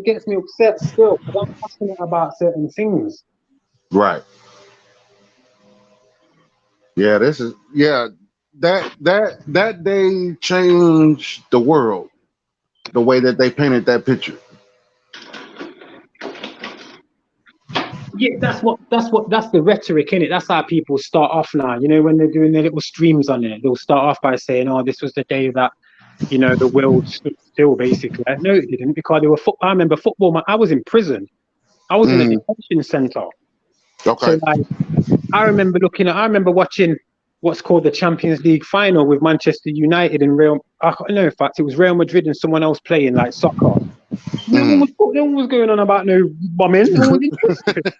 gets me upset still because I'm passionate about certain things. Right. Yeah, that day changed the world. The way that they painted that picture. Yeah, that's the rhetoric in it. That's how people start off now. You know, when they're doing their little streams on it, they'll start off by saying, "Oh, this was the day that, you know, the world stood still." Basically, no, it didn't, because they were. I remember football. I was in prison. I was in a detention center. Okay. So like, I remember watching what's called the Champions League final with Manchester United and Real. No, in fact, it was Real Madrid and someone else playing like soccer. No one was going on about no bombing. No one interested.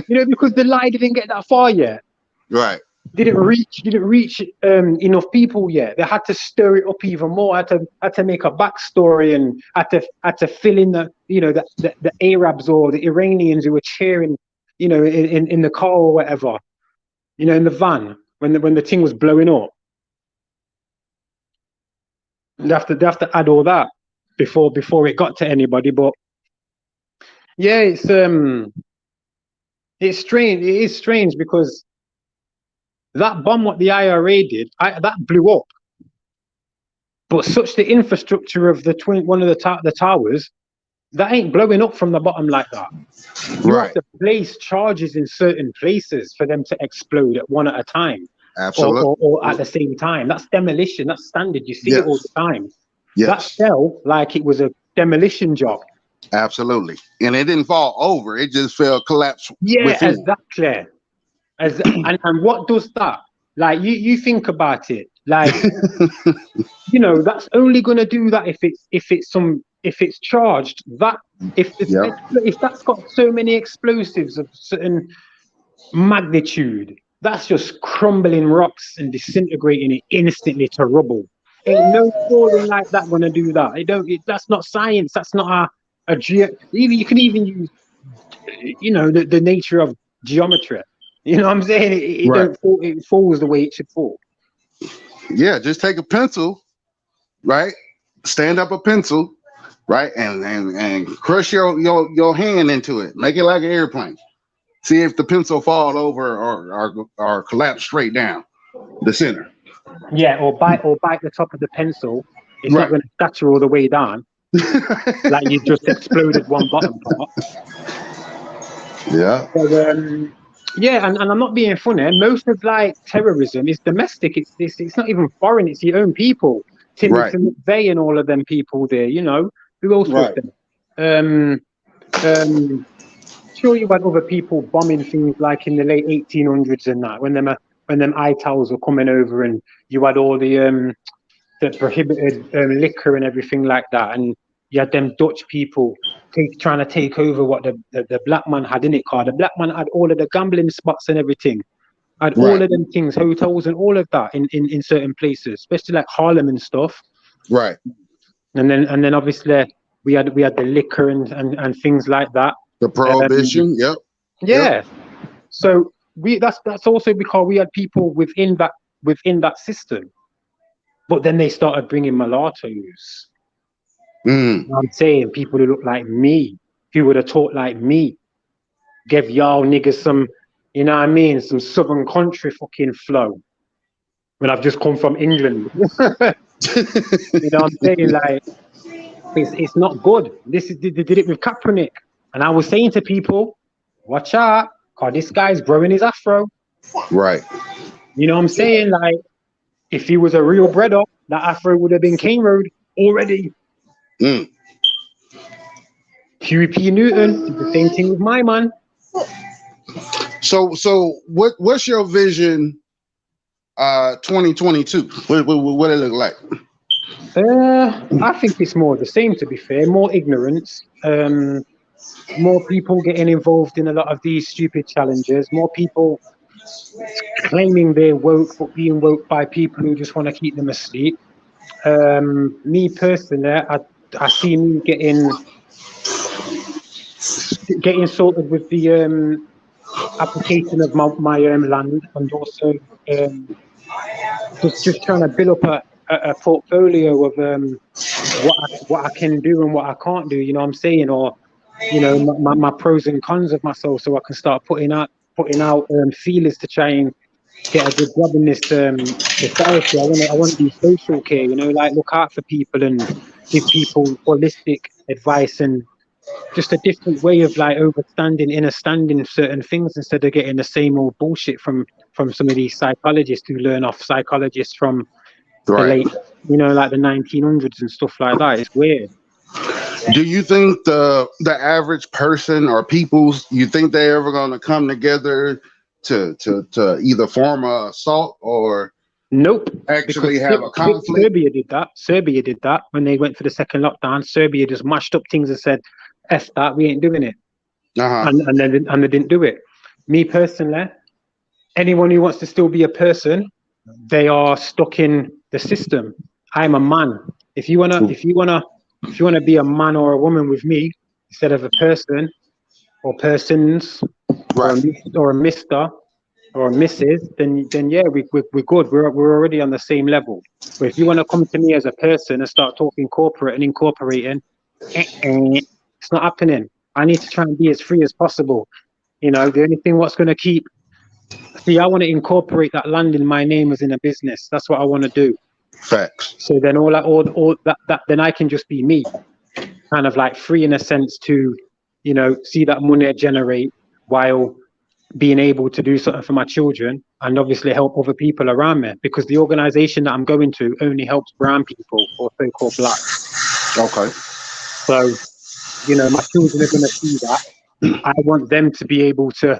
You know, because the lie didn't get that far yet. Right. Didn't reach enough people yet. They had to stir it up even more. Had to make a backstory and had to fill in the Arabs or the Iranians who were cheering, you know, in the car or whatever, you know, in the van when the thing was blowing up. They have to add all that before it got to anybody. But yeah, it's strange. It is strange because that bomb, what the IRA did, that blew up. But such the infrastructure of one of the towers, that ain't blowing up from the bottom like that. You have to place charges in certain places for them to explode at one at a time. Absolutely. Or at the same time. That's demolition. That's standard. You see it all the time. Yes. That fell like it was a demolition job. Absolutely. And it didn't fall over. It just collapsed. Yeah, within. Exactly. And what does that? Like you think about it. Like you know, that's only gonna do that if it's charged. That if that's got so many explosives of certain magnitude, that's just crumbling rocks and disintegrating it instantly to rubble. Ain't no falling like that gonna do that. That's not science. That's not you can even use, you know, the nature of geometry. You know what I'm saying? It don't fall. It falls the way it should fall. Yeah, just take a pencil, right? Stand up a pencil, right, and crush your hand into it. Make it like an airplane. See if the pencil falls over or collapse straight down the center. Yeah, or bite the top of the pencil. It's not going to scatter all the way down. Like you just exploded one bottom part. Yeah. So, yeah, and I'm not being funny. Most of like terrorism is domestic. It's not even foreign. It's your own people. Timothy McVeigh and all of them people there. You know, who else was there? Sure, you had other people bombing things like in the late 1800s and that when them ITALs were coming over, and you had all the prohibited liquor and everything like that, and you had them Dutch people trying to take over what the black man had in it. Car, the black man had all of the gambling spots and everything, had all of them things, hotels and all of that in certain places, especially like Harlem and stuff. Right. And then obviously we had the liquor and things like that. The prohibition. Yeah. So that's also because we had people within that system, but then they started bringing mulattoes. I'm saying people who look like me, who would have talked like me, give y'all niggas some, you know what I mean, some southern country fucking flow. When I've just come from England, you know what I'm saying? Like, it's not good. They did it with Kaepernick, and I was saying to people, watch out, cause this guy's growing his afro. Right. You know what I'm saying? Like, if he was a real breeder, that afro would have been Cane Road already. Huey P. Newton did the same thing with my man. So what's your vision? 2022. What it look like? I think it's more the same. To be fair, more ignorance. More people getting involved in a lot of these stupid challenges. More people claiming they're woke, but being woke by people who just want to keep them asleep. Me personally, I see me getting sorted with the application of my land, and also just trying to build up a portfolio of what I can do and what I can't do. You know what I'm saying? Or my pros and cons of myself, so I can start putting out feelers to try and get a good job in this society. I want to do social care, like look out for people and give people holistic advice and just a different way of like understanding certain things instead of getting the same old bullshit from some of these psychologists who learn off psychologists from the late, like the 1900s and stuff like that. It's weird. Do you think the average person or peoples, you think they're ever going to come together to either form a assault or nope actually have a conflict? Serbia did that when they went for the second lockdown. Serbia just mashed up things and said, F that, we ain't doing it. And they didn't do it. Me personally, anyone who wants to still be a person, they are stuck in the system. I'm a man. If you wanna be a man or a woman with me instead of a person or persons, right, or a mister or a missus, then yeah, we're good. We're already on the same level. But if you want to come to me as a person and start talking corporate and incorporating, it's not happening. I need to try and be as free as possible. The only thing what's going to keep. See, I want to incorporate that land in my name as in a business. That's what I want to do. Facts. So then all that then I can just be me, kind of like free in a sense to, see that money I generate while being able to do something for my children and obviously help other people around me, because the organization that I'm going to only helps brown people or so-called black. Okay. So, my children are going to see that. I want them to be able to,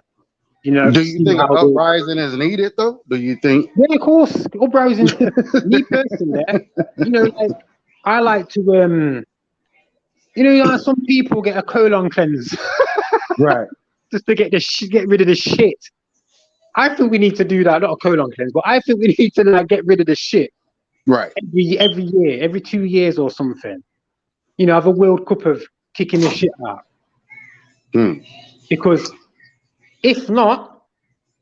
do you think an uprising is needed though? Do you think? Yeah, of course. Uprising. Me personally, like I like to like some people get a colon cleanse, right? Just to get rid of the shit. I think we need to do that, not a colon cleanse, but I think we need to like get rid of the shit. Right. Every year, every 2 years or something. Have a World Cup of kicking the shit out. Because if not,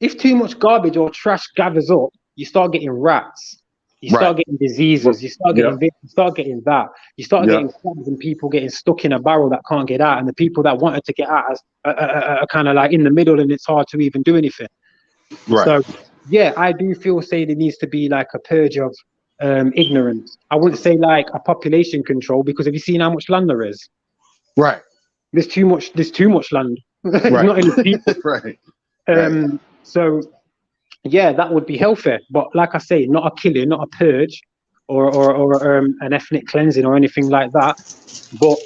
if too much garbage or trash gathers up, you start getting rats. You start getting diseases. You start getting this. You start getting that. You start getting crabs and people getting stuck in a barrel that can't get out. And the people that wanted to get out are kind of like in the middle, and it's hard to even do anything. Right. So, yeah, I do say there needs to be like a purge of ignorance. I wouldn't say like a population control, because have you seen how much land there is? Right. There's too much land. There's not enough people. Right. So, yeah, that would be healthy. But like I say, not a killing, not a purge or an ethnic cleansing or anything like that, but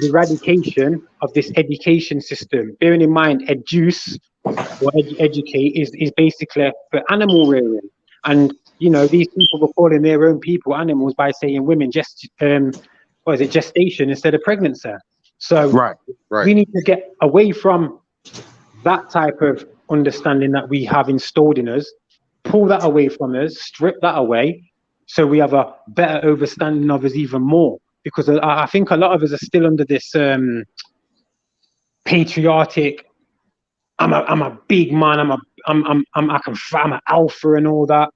eradication of this education system. Bearing in mind, educe or educate is basically for animal rearing. And, these people were calling their own people animals by saying women gestation instead of pregnancy. So we need to get away from that type of understanding that we have installed in us, pull that away from us, strip that away, so we have a better understanding of us even more. Because I think a lot of us are still under this patriotic. I'm a big man. I'm an alpha and all that.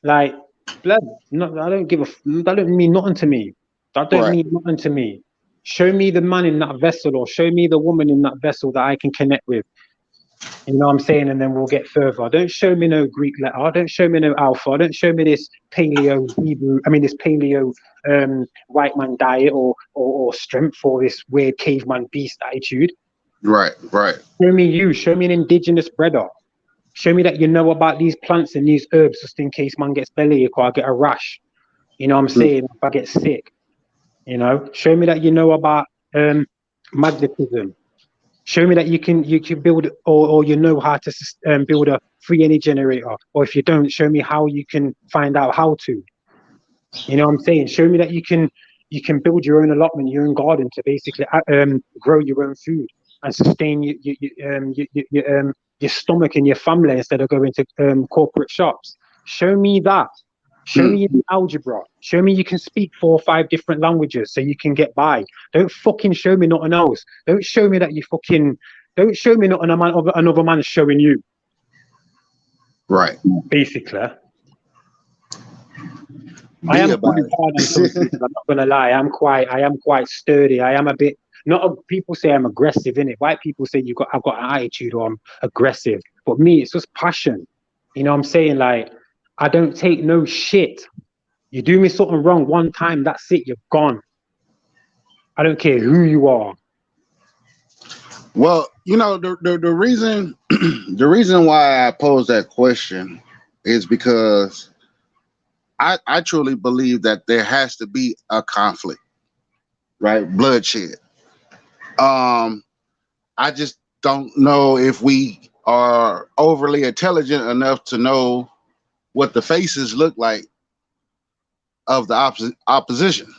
Like, blood. No, I don't give a. That don't mean nothing to me. That don't mean nothing to me. Show me the man in that vessel, or show me the woman in that vessel that I can connect with. You know what I'm saying? And then we'll get further. Don't show me no Greek letter. Don't show me no alpha. Don't show me this paleo white man diet or strength, or this weird caveman beast attitude. Right. Show me you. Show me an indigenous brother. Show me that you know about these plants and these herbs, just in case man gets bellyache or I get a rash. You know what I'm saying? If I get sick. Show me that you know about magnetism. Show me that you can build or you know how to build a free energy generator. Or if you don't, show me how you can find out how to. You know what I'm saying? Show me that you can build your own allotment, your own garden to basically grow your own food and sustain your stomach and your family instead of going to corporate shops. Show me that. Show me algebra. Show me you can speak 4 or 5 different languages so you can get by. Don't fucking show me nothing else. Don't show me that you fucking. Don't show me nothing another man showing you. Right. Basically. I am quite hard on some things, I'm not gonna lie. I am quite sturdy. I am a bit people say I'm aggressive, innit? White people say I've got an attitude or I'm aggressive. But me, it's just passion. You know what I'm saying? Like, I don't take no shit. You do me something wrong one time, that's it, you're gone. I don't care who you are. Well, you know, the reason the reason why I pose that question is because I truly believe that there has to be a conflict, right? Bloodshed. I just don't know if we are overly intelligent enough to know what the faces look like of the opposition.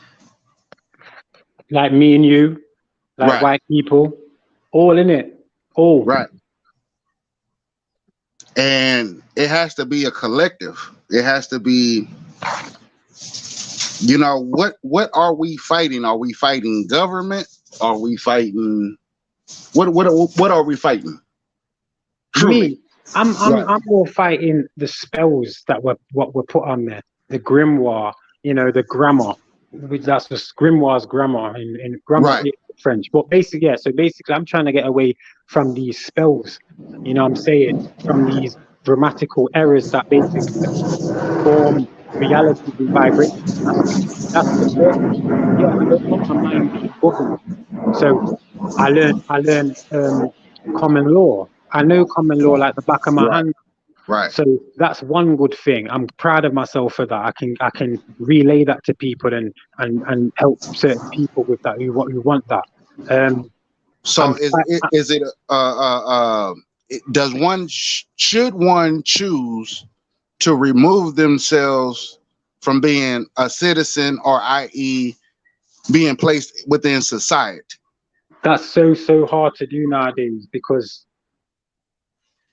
Like me and you, like Right. white people, all in it. All. Right. And it has to be a collective. It has to be, you know, what are we fighting? Are we fighting government? Are we fighting what are we fighting? Truly. Me, I'm more fighting the spells that were put on there. The grimoire, you know, the grammar. That's just grimoire's grammar in grammar Right. French. But basically, yeah. So basically, I'm trying to get away from these spells. You know what I'm saying? From these grammatical errors that basically form reality and vibration. That's the purpose. Yeah, I don't want my mind being governed. So I learn common law. I know common law like the back of my hand. Right. So that's one good thing. I'm proud of myself for that. I can relay that to people and help certain people with that who want that. So is it does one should one choose to remove themselves from being a citizen, or i.e. being placed within society? That's so hard to do nowadays because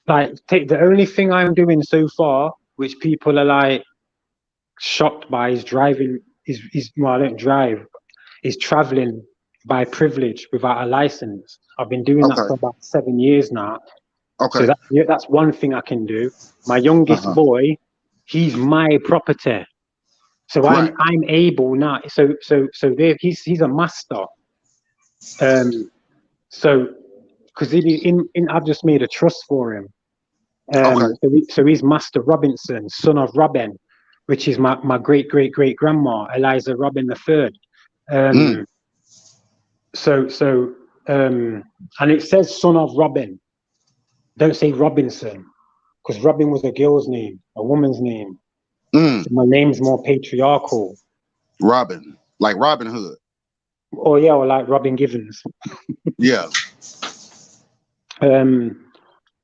like the only thing I'm doing so far, which people are like shocked by, is driving. Is well, I don't drive. Is traveling by privilege without a license. I've been doing that for about 7 years now. Okay. So that's one thing I can do. My youngest boy, he's my property. So Right. I'm able now. So there he's a master. So because I've just made a trust for him. So he's Master Robinson, son of Robin, which is my great grandma Eliza Robin III. And it says son of Robin. Don't say Robinson, because Robin was a girl's name, a woman's name. So my name's more patriarchal. Robin, like Robin Hood. Oh yeah, or like Robin Givens. Yeah.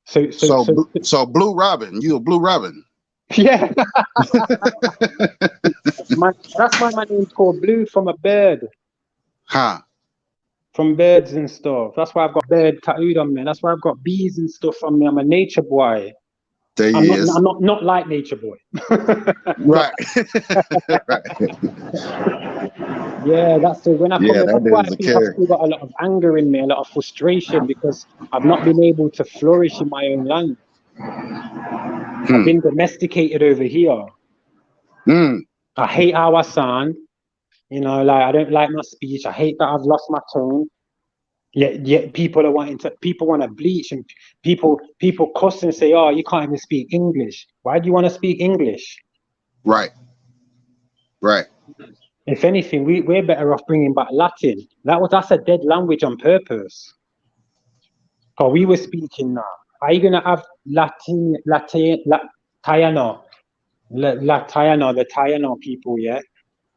So Blue Robin, you a Blue Robin. Yeah. That's why my name's called Blue, from a bird. Huh. From birds and stuff. That's why I've got bird tattooed on me. That's why I've got bees and stuff on me. I'm a nature boy. I'm not like nature boy. Right. Yeah, that's it. When I come in, that's why I think character. I've still got a lot of anger in me, a lot of frustration, because I've not been able to flourish in my own land. I've been domesticated over here. I hate how I sound. You know, like I don't like my speech. I hate that I've lost my tone. Yet people want to bleach, and people cuss and say, "Oh, you can't even speak English. Why do you want to speak English?" Right. If anything, we're better off bringing back Latin. That's a dead language on purpose. But we were speaking now. Are you gonna have Latino, the Taino people, yeah?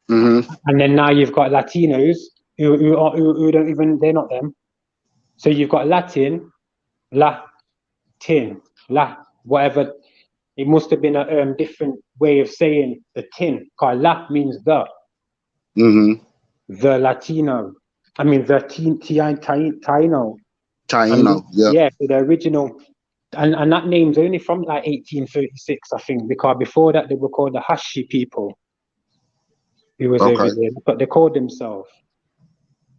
And then now you've got Latinos who don't even, they're not them. So you've got Latin, Latin, whatever. It must have been a different way of saying the tin. Because La means the. Mm-hmm. The Latino. I mean the Taino. Taino. Yep. Yeah, so the original. And that name's only from like 1836, I think, because before that they were called the Hashi people. Who was over Okay. there, but they called themselves.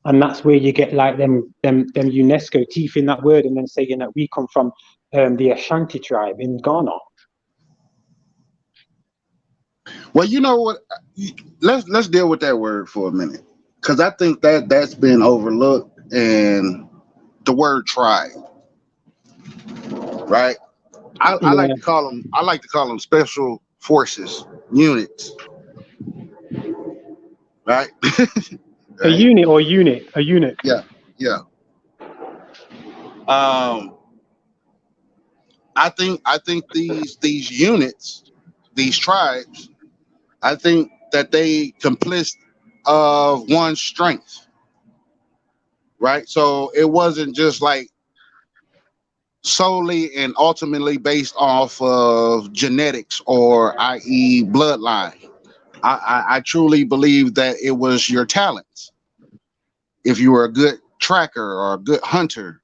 And that's where you get like them UNESCO teeth in that word, and then saying that we come from the Ashanti tribe in Ghana. Well, you know what? Let's deal with that word for a minute, because I think that's been overlooked. And the word tribe, right? I like to call them. I like to call them special forces units, right? A Right? unit or unit, a eunuch. Yeah, yeah. I think these units, these tribes, I think that they consist of one strength, right? So it wasn't just like solely and ultimately based off of genetics or i.e. bloodline. I truly believe that it was your talents. If you were a good tracker or a good hunter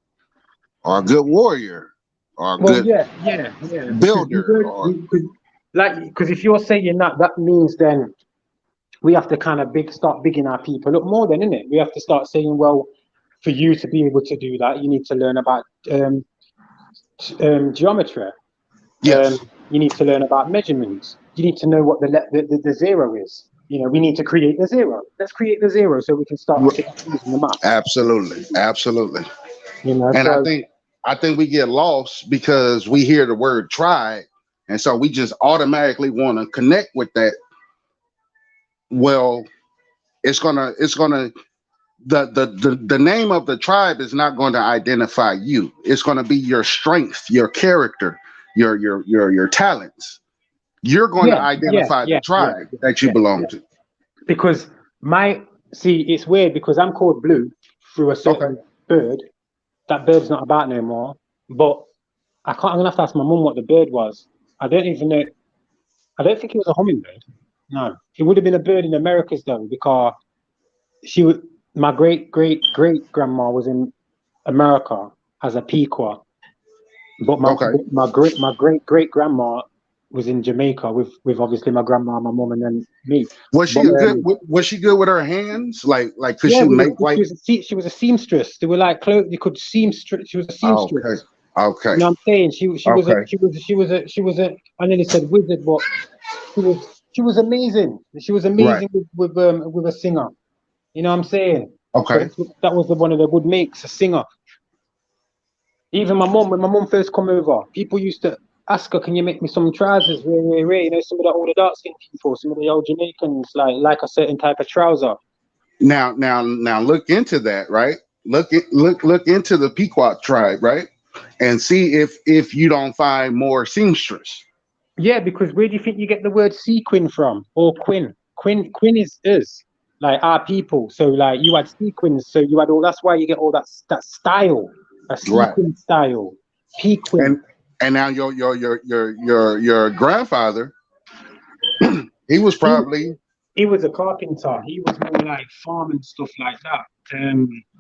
or a good warrior or a Well, good yeah. builder or Because if you're saying that, that means then we have to kind of start bigging our people up more, then, innit? We have to start saying, well, for you to be able to do that, you need to learn about geometry. yes, You need to learn about measurements. You need to know what the zero is. You know, we need to create the zero. Let's create the zero so we can start using the maths. absolutely. You know, And so I think we get lost because we hear the word tribe, and so we just automatically want to connect with that. Well, it's gonna the name of the tribe is not going to identify you. It's going to be your strength, your character, your talents. You're going to identify the tribe that you belong to. because it's weird because I'm called Blue through a Okay. certain bird. That bird's not about no more. But I'm gonna have to ask my mum what the bird was. I don't even know. I don't think it was a hummingbird. No, it would have been a bird in Americas though, because my great grandma was in America as a Pequot, but Okay. my great grandma was in Jamaica with obviously my grandma, my mum, and then me. Was But she was she good with her hands? Like could yeah, she make she like was she was a seamstress. They were like clothes. You could seamstress. She was a okay. seamstress. Okay. You know what I'm saying? Okay. She was a I nearly said wizard, but she was amazing. She was Right. amazing with a singer. You know what I'm saying? Okay. That was one of the good makes, a singer. Even my mum, when my mum first come over, people used to ask her, "Can you make me some trousers?" You know, some of the older dark skinned people, some of the old Jamaicans like a certain type of trouser. Now look into that, right? Look into the Pequot tribe, right? And see if you don't find more seamstress. Yeah, because where do you think you get the word sequin from? Or quin? Quin is like our people. So like you had sequins, so you had all that's why you get all that style, a Right. sequin style. Pequin. And now your grandfather, he was He probably he was a carpenter. He was more like farm and stuff like that.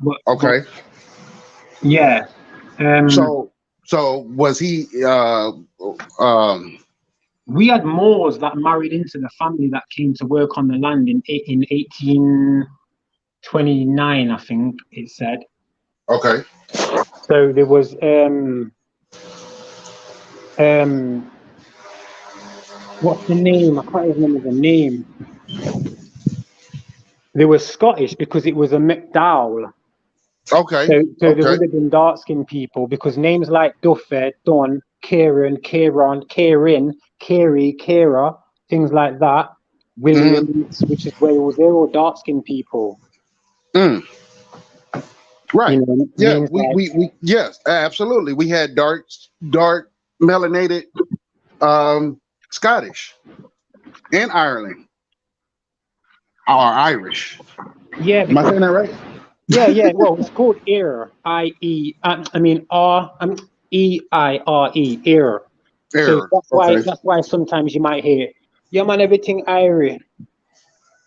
But okay. yeah. Um So was he we had Moors that married into the family that came to work on the land in 1829, I think it said. okay. So there was what's the name? I can't even remember the name. They were Scottish because it was a McDowell. Okay. So there Okay. would have been dark skinned people because names like Duffy, Don, Kieran, Kieran, Kierin, Kerry, Kira, things like that. Mm-hmm. Williams, which is Wales, they're all dark skinned people. Mm. You Right. know, Yeah, names like we yes, absolutely. We had dark melanated Scottish and Ireland or Irish. yeah, Am I because saying that right? Yeah. Well, it's called ear. EIRE. Ear. So Error. Okay. that's why sometimes you might hear, yeah, man, everything Irie. You know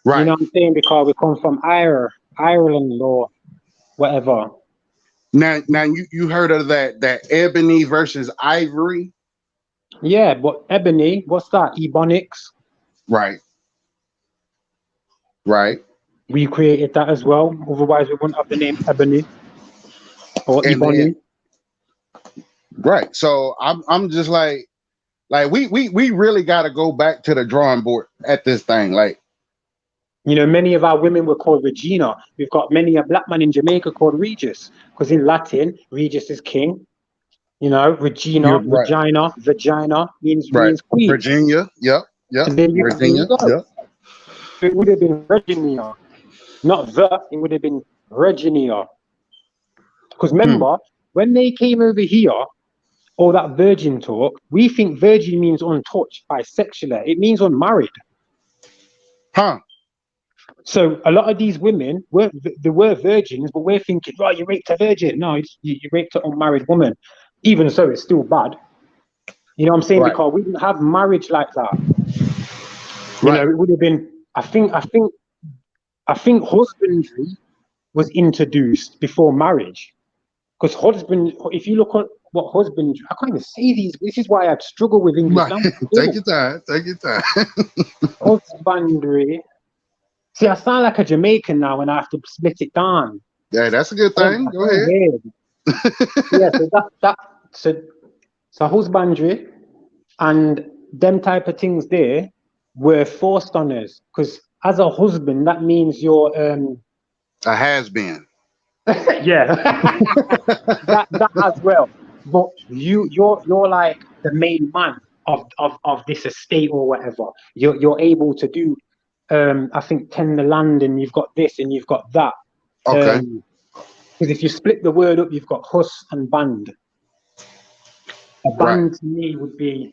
Right. what I'm saying? Because we come from Ireland or whatever. Now you heard of that ebony versus ivory? Yeah, but ebony, what's that? Ebonics. Right. Right. We created that as well. Otherwise, we wouldn't have the name ebony or And ebony. right. So I'm just like we really got to go back to the drawing board at this thing. Like, You know, many of our women were called Regina. We've got many a black man in Jamaica called Regis, because in Latin, Regis is king. You know, you're Regina, right. vagina Right. means queen. Virginia. Yep. Yep. And there you Virginia. go. Yep. So it would have been Virginia, not the. It would have been Virginia. Because Hmm. remember, when they came over here, all that virgin talk, we think virgin means untouched, bisexual. It means unmarried. Huh. So a lot of these women they were virgins, but we're thinking, right, you raped a virgin. No, you raped an unmarried woman. Even so, it's still bad. You know what I'm saying? Right. Because we didn't have marriage like that. You know, Right. it would have been. I think husbandry was introduced before marriage. Because husband, if you look at what husband, I can't even say these. This is why I struggle with English Right. language. Take your time. Take your time. Husbandry. See, I sound like a Jamaican now when I have to split it down. Yeah, that's a good thing. I Go sound ahead. weird. Yeah, so husbandry and them type of things there were forced on us because as a husband, that means you're A has been. yeah, that as well. But you're like the main man of this estate or whatever. You're able to do I think tend the land and you've got this and you've got that. Okay. Because if you split the word up, you've got hus and band. A Right. band to me would be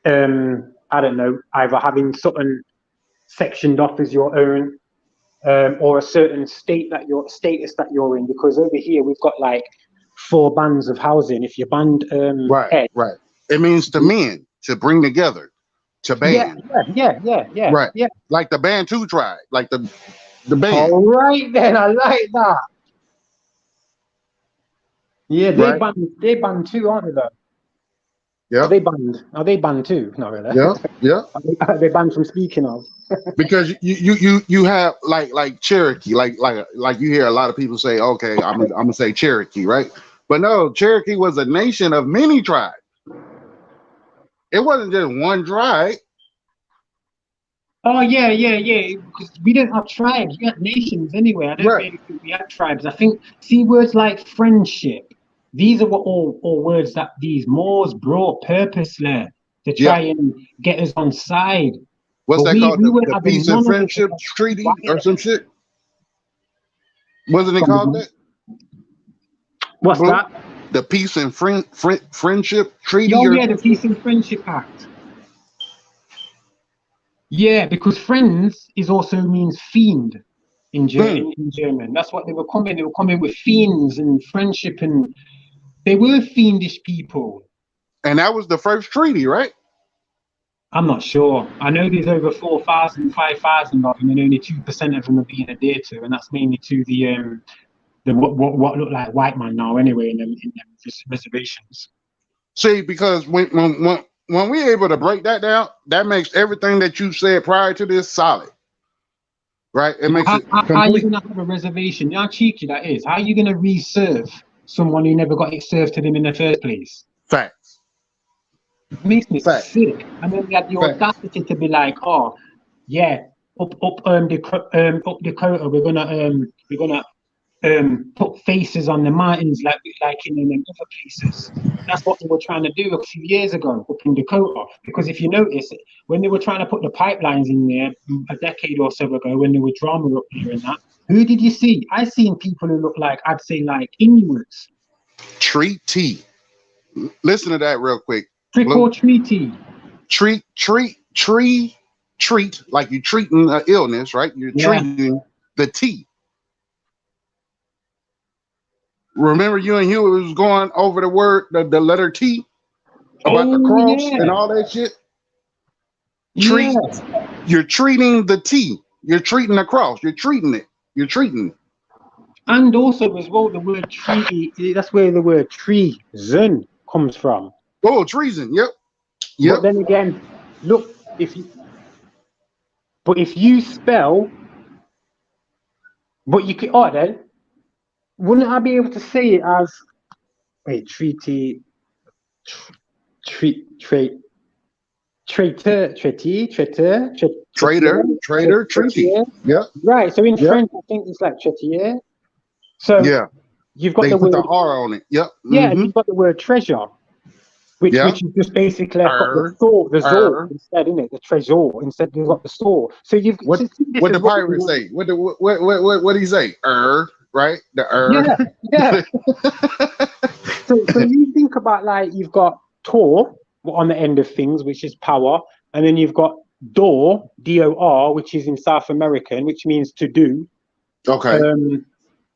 I don't know, either having something sectioned off as your own, or a certain status that you're in. Because over here we've got like 4 bands of housing. If you band Right. Ed, Right. It means to men to bring together, to yeah, band. yeah, Right. yeah. Like the Bantu tribe, like the band. All right then, I like that. Yeah, Right. they band too, aren't they? Though? Are Yep. they banned? Are they banned too? Not really. Yep. Yep. Are they banned from speaking of? Because you have like Cherokee, like you hear a lot of people say, okay, I'm gonna say Cherokee, right? But no, Cherokee was a nation of many tribes. It wasn't just one tribe. Oh yeah. Because we don't have tribes. We had nations anyway. I don't Right. really think we had tribes. I think see words like friendship. These are what all words that these Moors brought purposely to try Yeah. and get us on side. What's But that called? we weren't The having Peace and none of it Friendship because Treaty or quiet. some shit? Wasn't it called that? What's Blue? that? The Peace and Friendship Treaty Oh or yeah, the something? Peace and Friendship Act. Yeah, because friends is also means fiend Hmm. in German. That's what they were coming. They were coming with fiends and friendship, and they were fiendish people. And that was the first treaty, right? I'm not sure. I know there's over 4,000, 5,000 of them, and only 2% of them are being adhered to, and that's mainly to the what look like white man now anyway in them reservations. See, because when we're able to break that down, that makes everything that you said prior to this solid, right? It makes How, it how are you complete. gonna have a reservation? You know how cheeky that is. How are you gonna reserve someone who never got it served to them in the first place? Facts. It makes me Facts. sick. And then we had the Facts. audacity to be like, oh, yeah, up Dakota, we're gonna put faces on the mountains like in other places. That's what they were trying to do a few years ago up in Dakota. Because if you notice, when they were trying to put the pipelines in there a decade or so ago, when there were drama up there and that, who did you see? I seen people who look like I'd say like Inuits. Treaty. Listen to that real quick. Trick Blue. or treaty. Treat, like you're treating an illness, right? You're Yeah. treating the T. Remember you and Huey was going over the word, the letter T about the Oh cross and yeah, all that shit? yeah. You're treating the T. You're treating the cross. You're treating it. You're treating. And also as well, the word treaty. That's where the word treason comes from. Oh, treason. Yep. But Yep. then again, look, if you spell, but you could, oh then, wouldn't I be able to say it as treaty, traitor, Traitor, treaty. Yep. Right. So in Yep. French, I think it's like traitier. So Yeah. you've got They the put the word, R on it. Yep. yeah, Mm-hmm. you've got the word treasure, which Yep. is just basically I've got Er. the zor Er. instead, isn't it? The treasure instead you've got the store. So you've What so this what is the what pirate say? What did he say? Right? The yeah, yeah. So you think about like you've got Tor on the end of things, which is power, and then you've got Dor, DOR, which is in South American, which means to do. Okay.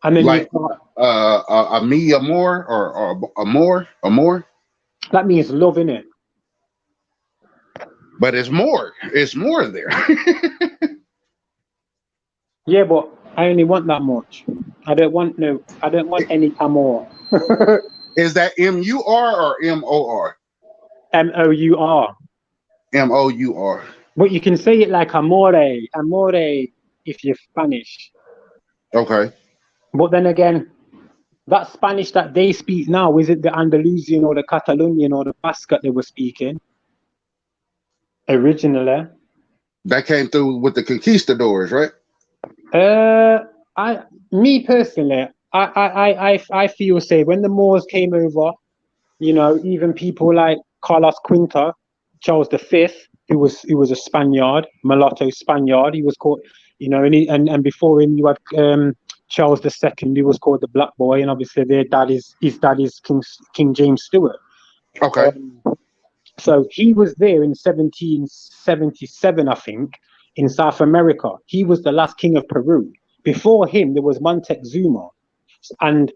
And then Like you've got a me amor or amor. that means love, innit? But it's more. It's more there. Yeah, but I only want that much. I don't want any more. Is that MUR or MOR? MOUR. MOUR. But you can say it like amore if you're Spanish. Okay. But then again, that Spanish that they speak now, is it the Andalusian or the Catalonian or the Basque that they were speaking originally? That came through with the conquistadors, right? Me personally, I feel say when the Moors came over, you know, even people like Carlos Quinta, Charles V, who was a Spaniard, mulatto Spaniard, he was called, you know, and before him you had Charles II, who was called the Black Boy, and obviously his dad is King James Stewart. Okay. So he was there in 1777, I think, in South America. He was the last king of Peru. Before him, there was Montezuma, and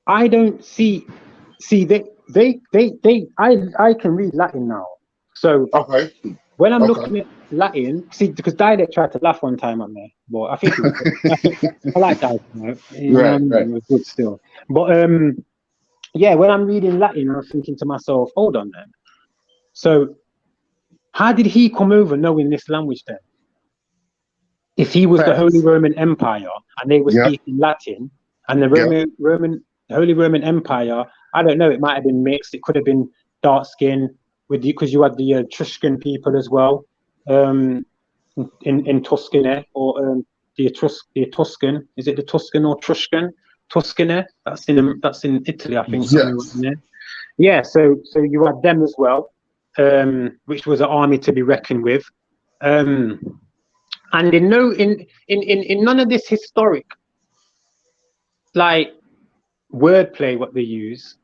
I don't see I can read Latin now. So Okay. when I'm Okay. looking at Latin, see, because Dialect tried to laugh one time on me. Well, I think it was I like Dialect, you know, Right. it was good still. But yeah, when I'm reading Latin, I'm thinking to myself, hold on then. So how did he come over knowing this language then? If he was the Holy Facts. Roman Empire and they were Yep. speaking Latin, and the Yep. Holy Roman Empire, I don't know, it might have been mixed. It could have been dark skin with you because you had the Etruscan people as well in Tuscany or the Tuscan. Is it the Tuscan or Etruscan? Tuscany. That's in Italy, I think, somewhere Yes. around there. Yeah, so you had them as well, which was an army to be reckoned with. And in none of this historic like wordplay what they use,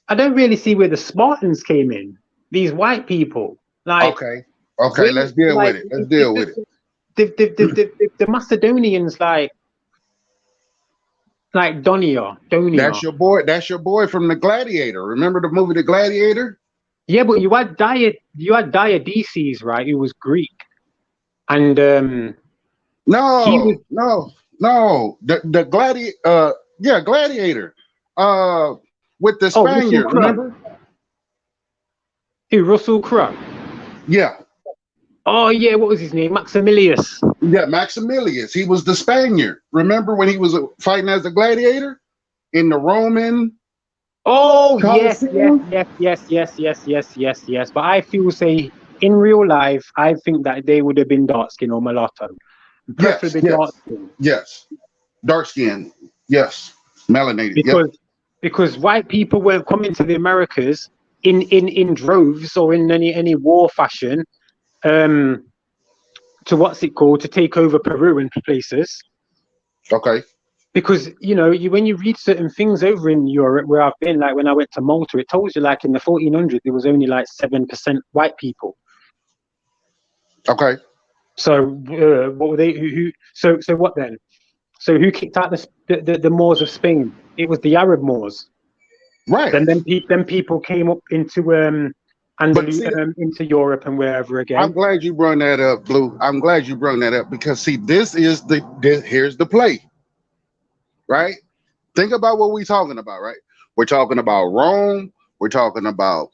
I don't really see where the Spartans came in. These white people, like Okay. Let's deal with it. Let's deal with it. The Macedonians, like Donia. That's your boy. That's your boy from the Gladiator. Remember the movie The Gladiator? Yeah, but you had Diadeses, right? Who was Greek, and No. The Gladiator. With the Spaniard. Remember? Who, Russell Crowe? Yeah. Oh yeah, what was his name? Maximilius. Yeah, Maximilius. He was the Spaniard. Remember when he was fighting as a gladiator in the Roman? Oh Colosseum? yes. But I feel say in real life, I think that they would have been dark skin or mulatto, preferably dark skin. Yes, dark skin. Yes, melanated. Because white people weren't coming to the Americas in droves or in any war fashion. To what's it called, to take over Peru and places. Okay. Because when you read certain things over in Europe where I've been, like when I went to Malta, it tells you like in the 1400s there was only like 7% white people. Okay. So what were they? So what then? So who kicked out the Moors of Spain? It was the Arab Moors. Right. Then people came up into into Europe and wherever again. I'm glad you brought that up, Blue. I'm glad you brought that up because see, here's the play, right? Think about what we're talking about, right? We're talking about Rome. We're talking about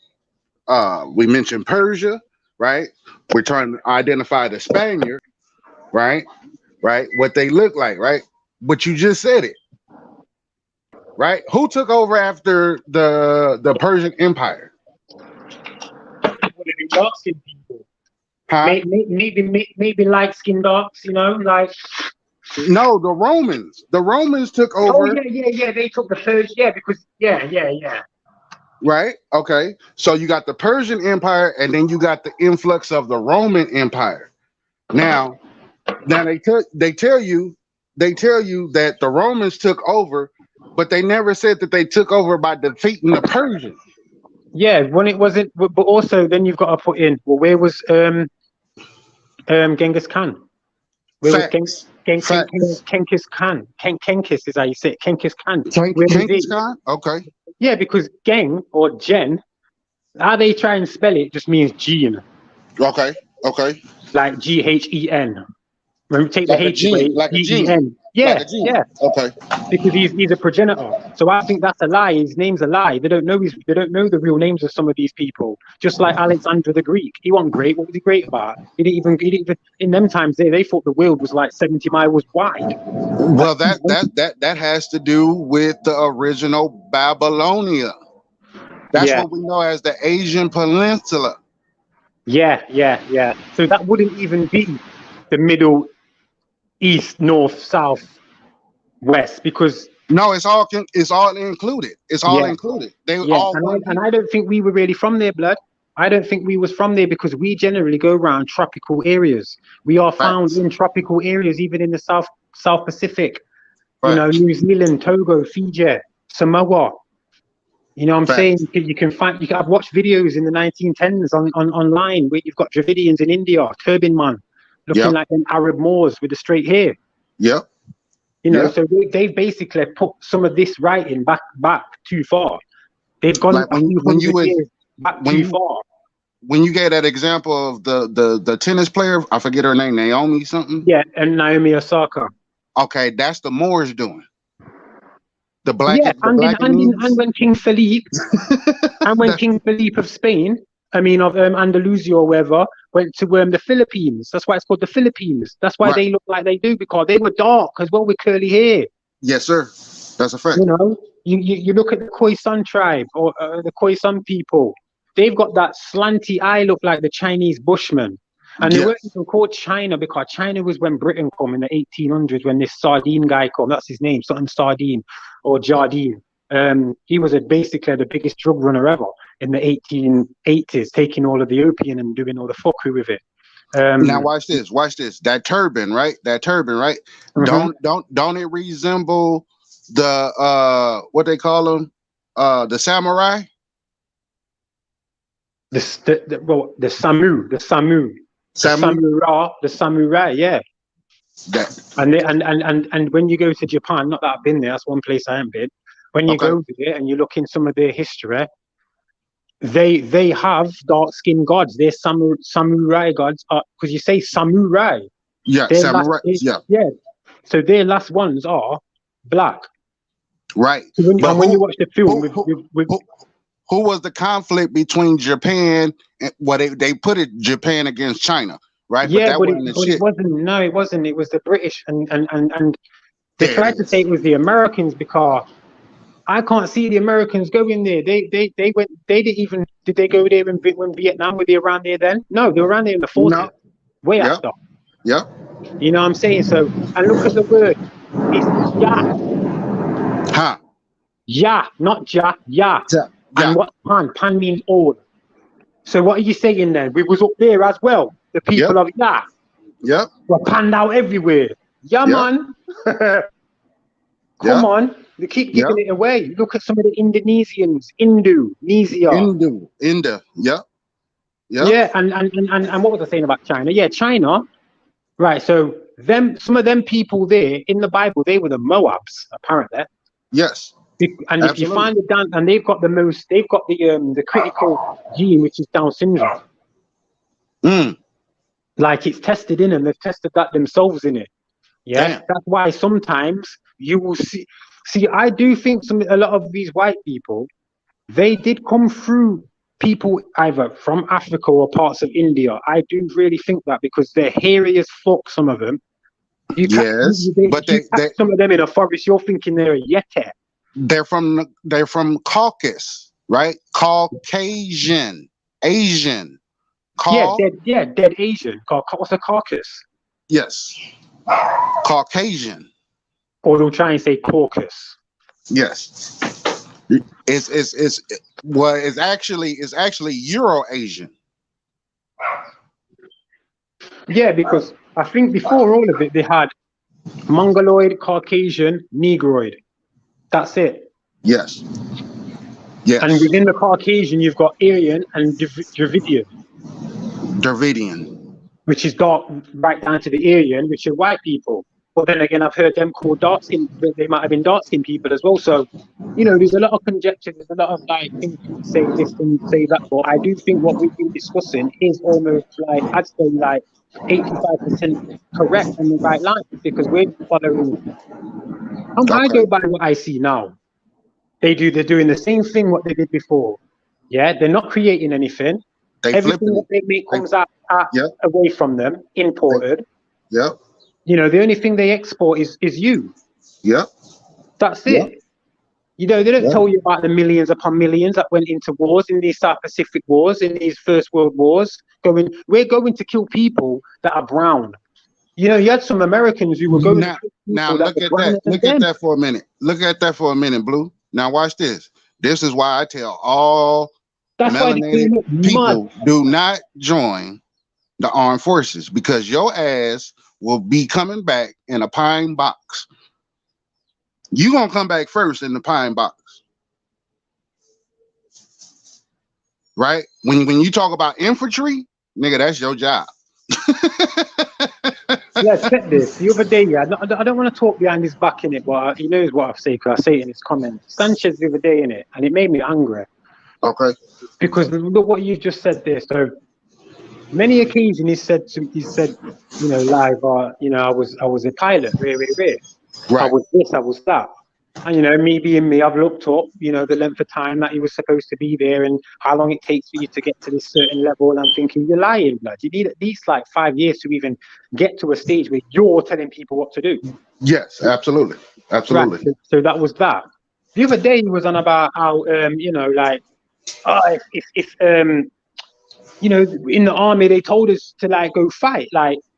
we mentioned Persia, right? We're trying to identify the Spaniard, right? Right? What they look like, right? But you just said it, right? Who took over after the Persian Empire? Would have been dark-skinned people. Huh? Maybe light-skinned darks, like. No, the Romans. The Romans took over. Oh yeah. They took the Persian. Yeah, because yeah. Right. Okay. So you got the Persian Empire, and then you got the influx of the Roman Empire. Now they tell you that the Romans took over, but they never said that they took over by defeating the Persians. Yeah, when it wasn't, but also then you've got to put in. Well, where was Genghis Khan? Where was Genghis Khan? Kenkis is how you say it. Genghis Khan. Genghis Khan. Okay. Yeah, because Geng or Gen, how they try and spell it just means gene. Okay. Like Ghen. When we take like the H away, like a Gen. Yeah, like a gene. Yeah. Okay. Because he's a progenitor. So I think that's a lie. His name's a lie. They don't know the real names of some of these people. Just like Alexander the Greek. He wasn't great. What was he great about? He didn't even in them times they thought the world was like 70 miles wide. Well, that has to do with the original Babylonia. That's what we know as the Asian Peninsula. Yeah. So that wouldn't even be the Middle East, North, South, West, because no, it's all included. It's all included. They all. And I don't think we were really from there, blood. I don't think we was from there because we generally go around tropical areas. We are found in tropical areas, even in the South Pacific. Right. New Zealand, Togo, Fiji, Samoa. You know what I'm saying? I've watched videos in the 1910s online where you've got Dravidians in India, turban man, looking like them Arab Moors with the straight hair. Yep. So they've basically put some of this writing back too far. They've gone like when you years back too far. When you gave that example of the tennis player, I forget her name, Naomi something. Yeah, and Naomi Osaka. Okay, that's the Moors doing. The black. Yeah, and when King Philippe, King Philippe of Spain, of Andalusia or wherever, went to the Philippines. That's why it's called the Philippines. That's why they look like they do, because they were dark as well with curly hair. Yes, sir. That's a fact. You look at the Khoisan tribe or the Khoisan people. They've got that slanty eye, look like the Chinese Bushmen. And they weren't even called China because China was when Britain come in the 1800s when this Sardine guy come. That's his name, something Sardine or Jardine. He was basically the biggest drug runner ever in the 1880s, taking all of the opium and doing all the fuckery with it. Now watch this. That turban, right? Mm-hmm. Don't it resemble the what they call them? The samurai? The samurai, yeah. And when you go to Japan, not that I've been there, that's one place I haven't been. When you go there and you look in some of their history, they have dark-skinned gods. They're samurai gods, because you say samurai. Yeah, samurai. Yeah. So their last ones are black. Right. So when you watch the film, who was the conflict between Japan and they put it Japan against China, right? Yeah, but it wasn't. No, it wasn't. It was the British and they tried to say it was the Americans because I can't see the Americans going there. They went. They didn't even. Did they go there when Vietnam? Were they around there then? No, they were around there in the 40s. Way after. Yeah. You know what I'm saying? So, and look at the word. It's ya. Huh. Ya, not ja. Ya. And what pan? Pan means old. So what are you saying then? We was up there as well. The people of Ya. Yep. Were panned out everywhere. Yeah, man. Come on. They keep giving it away. Look at some of the Indonesians. Indonesia. Yeah. Yeah, and what was I saying about China? Yeah, China. Right, so some of them people there in the Bible, they were the Moabs, apparently. Yes. And if you find the down, and they've got the critical gene, which is Down syndrome. Like it's tested in them, they've tested that themselves in it. Yeah, Damn. that's why sometimes you will see. See, I do think a lot of these white people, they did come through people either from Africa or parts of India. I do really think that because they're hairy as fuck, some of them. You catch some of them in a forest, you're thinking they're a yeti. They're from Caucasus, right? Caucasian, Asian. Dead Asian. What's a caucus? Yes, Caucasian. Or they'll try and say caucus. Yes, it's actually Euro-Asian. Yeah, because I think before all of it, they had Mongoloid, Caucasian, Negroid. That's it. Yes. Yes. And within the Caucasian, you've got Aryan and Dravidian. Which is dark, right down to the Aryan, which are white people. But then again, I've heard them called dark skin. They might have been dark skinned people as well. So, there's a lot of conjecture. There's a lot of things to say this and say that. But I do think what we've been discussing is almost I'd say 85% correct on the right line because we're following. I go by what I see now. They're doing the same thing what they did before. Yeah, they're not creating anything. Everything that they make comes out away from them, imported. Yep. The only thing they export is you. Yep. That's it. They don't tell you about the millions upon millions that went into wars, in these South Pacific wars, in these First World Wars. We're going to kill people that are brown. You had some Americans who were going to kill people. Now look at that. Look at that for a minute. Look at that for a minute, Blue. Now watch this. This is why I tell all melanated people do not join the armed forces because your ass will be coming back in a pine box. You gonna come back first in the pine box, right? When you talk about infantry, nigga, that's your job. Yeah, check this. The other day, I don't want to talk behind his back in it, but he knows what I've said because I say it in his comments. Sanchez the other day in it, and it made me angry. Okay. Because look what you just said there. So many occasions he said, live, I was a pilot, rare. Right. I was this, I was that. And, me being me, I've looked up, the length of time that he was supposed to be there and how long it takes for you to get to this certain level. And I'm thinking, you're lying, blood. You need at least 5 years to even get to a stage where you're telling people what to do. Yes, absolutely. Absolutely. Right. So that was that. The other day he was on about how, if in the army, they told us to go fight.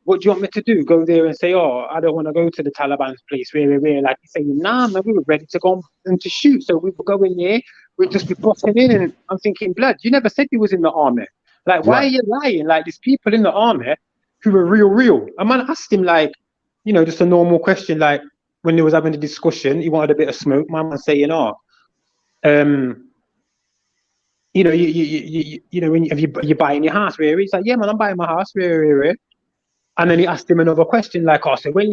What do you want me to do? Go there and say, oh, I don't want to go to the Taliban's place. Where? Like you say, nah, man, we were ready to go and to shoot. So we would go in there, we'd just be busting in. And I'm thinking, blood, you never said you was in the army. Why are you lying? There's people in the army who are real. A man asked him, just a normal question, when they was having a discussion, he wanted a bit of smoke. My man saying, you buying your house, where? He's like, yeah, man, I'm buying my house, where? And then he asked him another question, so when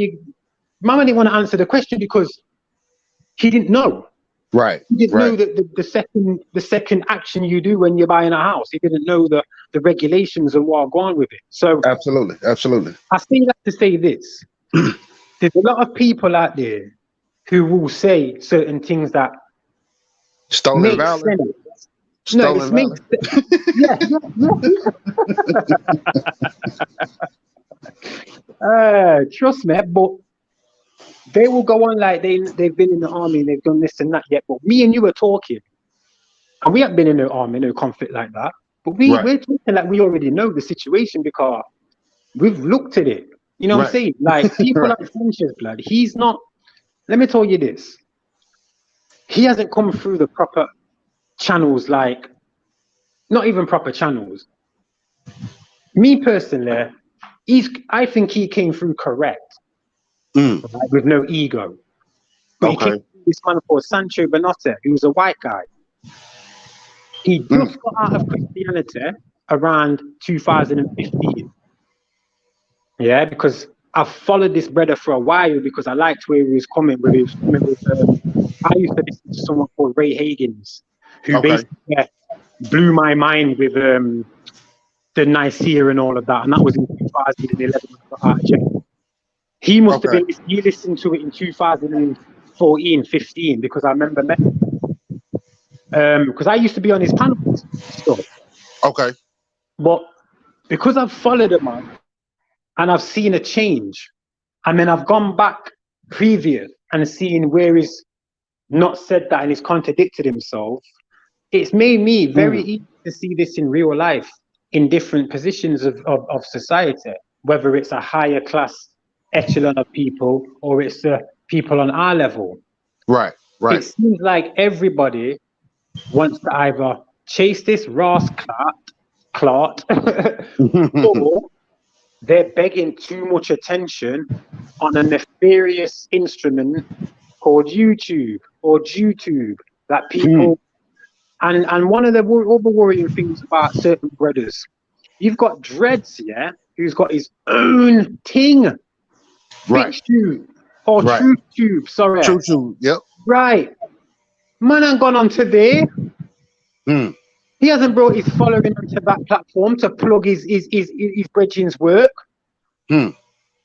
Mama didn't want to answer the question because he didn't know. Right. He didn't know that the second action you do when you're buying a house. He didn't know the regulations and what are going with it. So absolutely. I say that to say this. There's a lot of people out there who will say certain things that stolen valor. Stolen valor. Trust me, but they will go on they've been in the army and they've done this and that yet. But me and you are talking, and we haven't been in no army, no conflict like that. But we're talking we already know the situation because we've looked at it. You know what I'm saying? People like Sanchez, blood. He's not. Let me tell you this. He hasn't come through the proper channels, not even proper channels. Me personally, I think he came through correct, with no ego. But he came through this man called Sancho Benotta, who was a white guy. He just got out of Christianity around 2015. Yeah, because I've followed this brother for a while because I liked where he was coming with I used to listen to someone called Ray Higgins, who basically blew my mind with the Nicaea and all of that, and that was in 2011 when I got out of jail. He must have been, he listened to it in 2014, 15, because I remember because I used to be on his panel stuff. Okay. But because I've followed him on and I've seen a change, and then I've gone back previous and seen where he's not said that and he's contradicted himself, it's made me very easy to see this in real life in different positions of society, whether it's a higher class echelon of people or it's people on our level. Right. It seems like everybody wants to either chase this Ross Clark or they're begging too much attention on a nefarious instrument called YouTube or YouTube that people and one of the other worrying things about certain brothers, you've got Dreads, who's got his own thing, BitTube or TrueTube, sorry. TrueTube, yep. Right. Man ain't gone on today. He hasn't brought his following onto that platform to plug his brethren's work.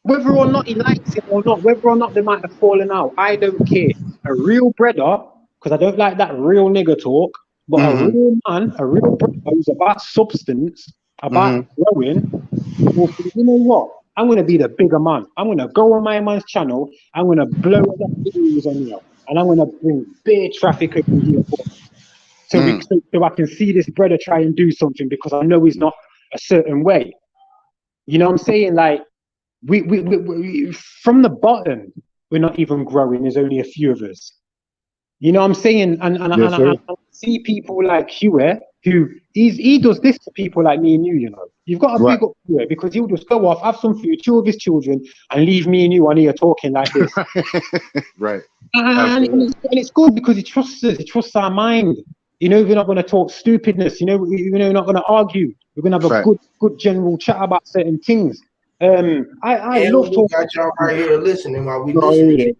Whether or not he likes it or not, whether or not they might have fallen out, I don't care. A real brother, because I don't like that real nigger talk, but a real man, a real brother who's about substance, about growing, will think, you know what? I'm going to be the bigger man. I'm going to go on my man's channel. I'm going to blow up that videos on here. And I'm going to bring big traffic over here. So I can see this brother try and do something because I know he's not a certain way. You know what I'm saying? Like, we from the bottom, we're not even growing. There's only a few of us. You know what I'm saying? And I see people like Huey, who he does this to people like me and you, you know. You've got to big up Huey because he'll just go off, have some food, two of his children, and leave me and you on here talking like this. And it's good because he trusts us, he trusts our mind. You know, we're not going to talk stupidness, you know, we're not going to argue. We're going to have a good general chat about certain things. I love talking. Got y'all right here listening while we listening.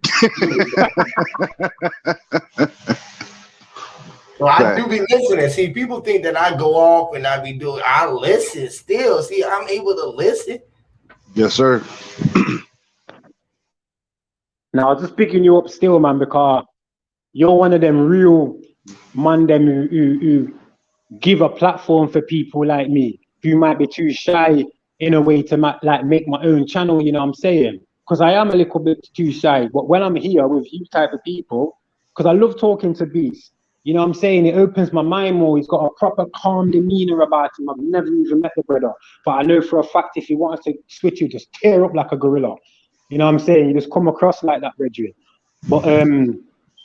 So I do be listening. See, people think that I go off and I listen still. See, I'm able to listen. Yes, sir. Now, I'm just picking you up still, man, because you're one of them real man them who give a platform for people like me who might be too shy in a way to make my own channel, you know what I'm saying? Because I am a little bit too shy, but when I'm here with you type of people, because I love talking to Beast, you know what I'm saying? It opens my mind more. He's got a proper calm demeanor about him. I've never even met the brother, but I know for a fact if he wants to switch you, just tear up like a gorilla. You know what I'm saying? You just come across like that, brethren. But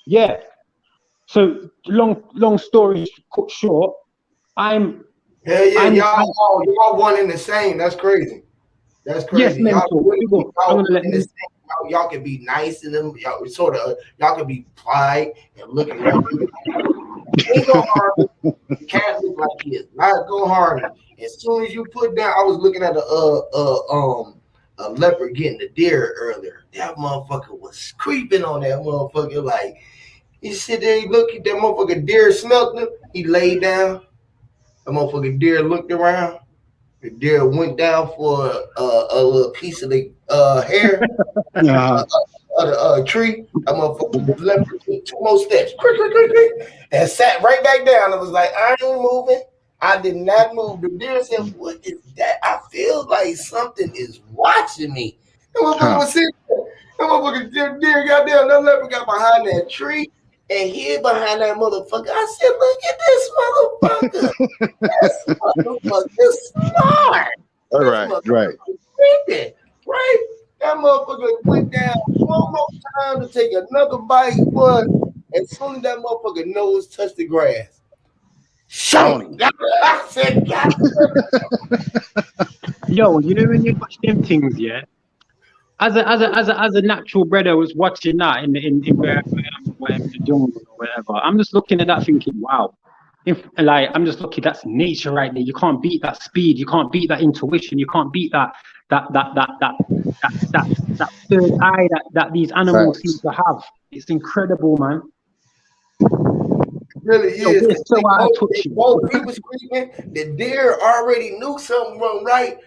yeah. So long story cut short, y'all one in the same. That's crazy. That's crazy. Yes, y'all can be nice to them. Y'all can be polite and looking right through. Ain't go hard. You can't look like he is not go hard. As soon as you put down, I was looking at a leopard getting the deer earlier. That motherfucker was creeping on that motherfucker. Like he sit there, he looked at that motherfucker deer, smelled him. He laid down. That motherfucker deer looked around. The deer went down for a little piece of the hair of the tree. That motherfucker leopard took 2 more steps, and sat right back down. It was like, I ain't moving. I did not move. The deer said, "What is that? I feel like something is watching me." That motherfucker was sitting there. That motherfucker deer got down. That leopard got behind that tree and hid behind that motherfucker. I said, "Look at this motherfucker. This motherfucker smart." All right. Right? That motherfucker went down one more time to take another bite, but as soon as that motherfucker nose touched the grass, I said, God. Yo, you know when you watch them things, yeah? As a natural brother, I was watching that in where the jungle or whatever. I'm just looking at that thinking, wow. I'm just looking, that's nature right there. You can't beat that speed. You can't beat that intuition. You can't beat that third eye that these animals seem to have. It's incredible, man. Really Yo, is. they're 'Cause so they out of both, touch. they both, he was screaming. The deer already knew something wrong, right?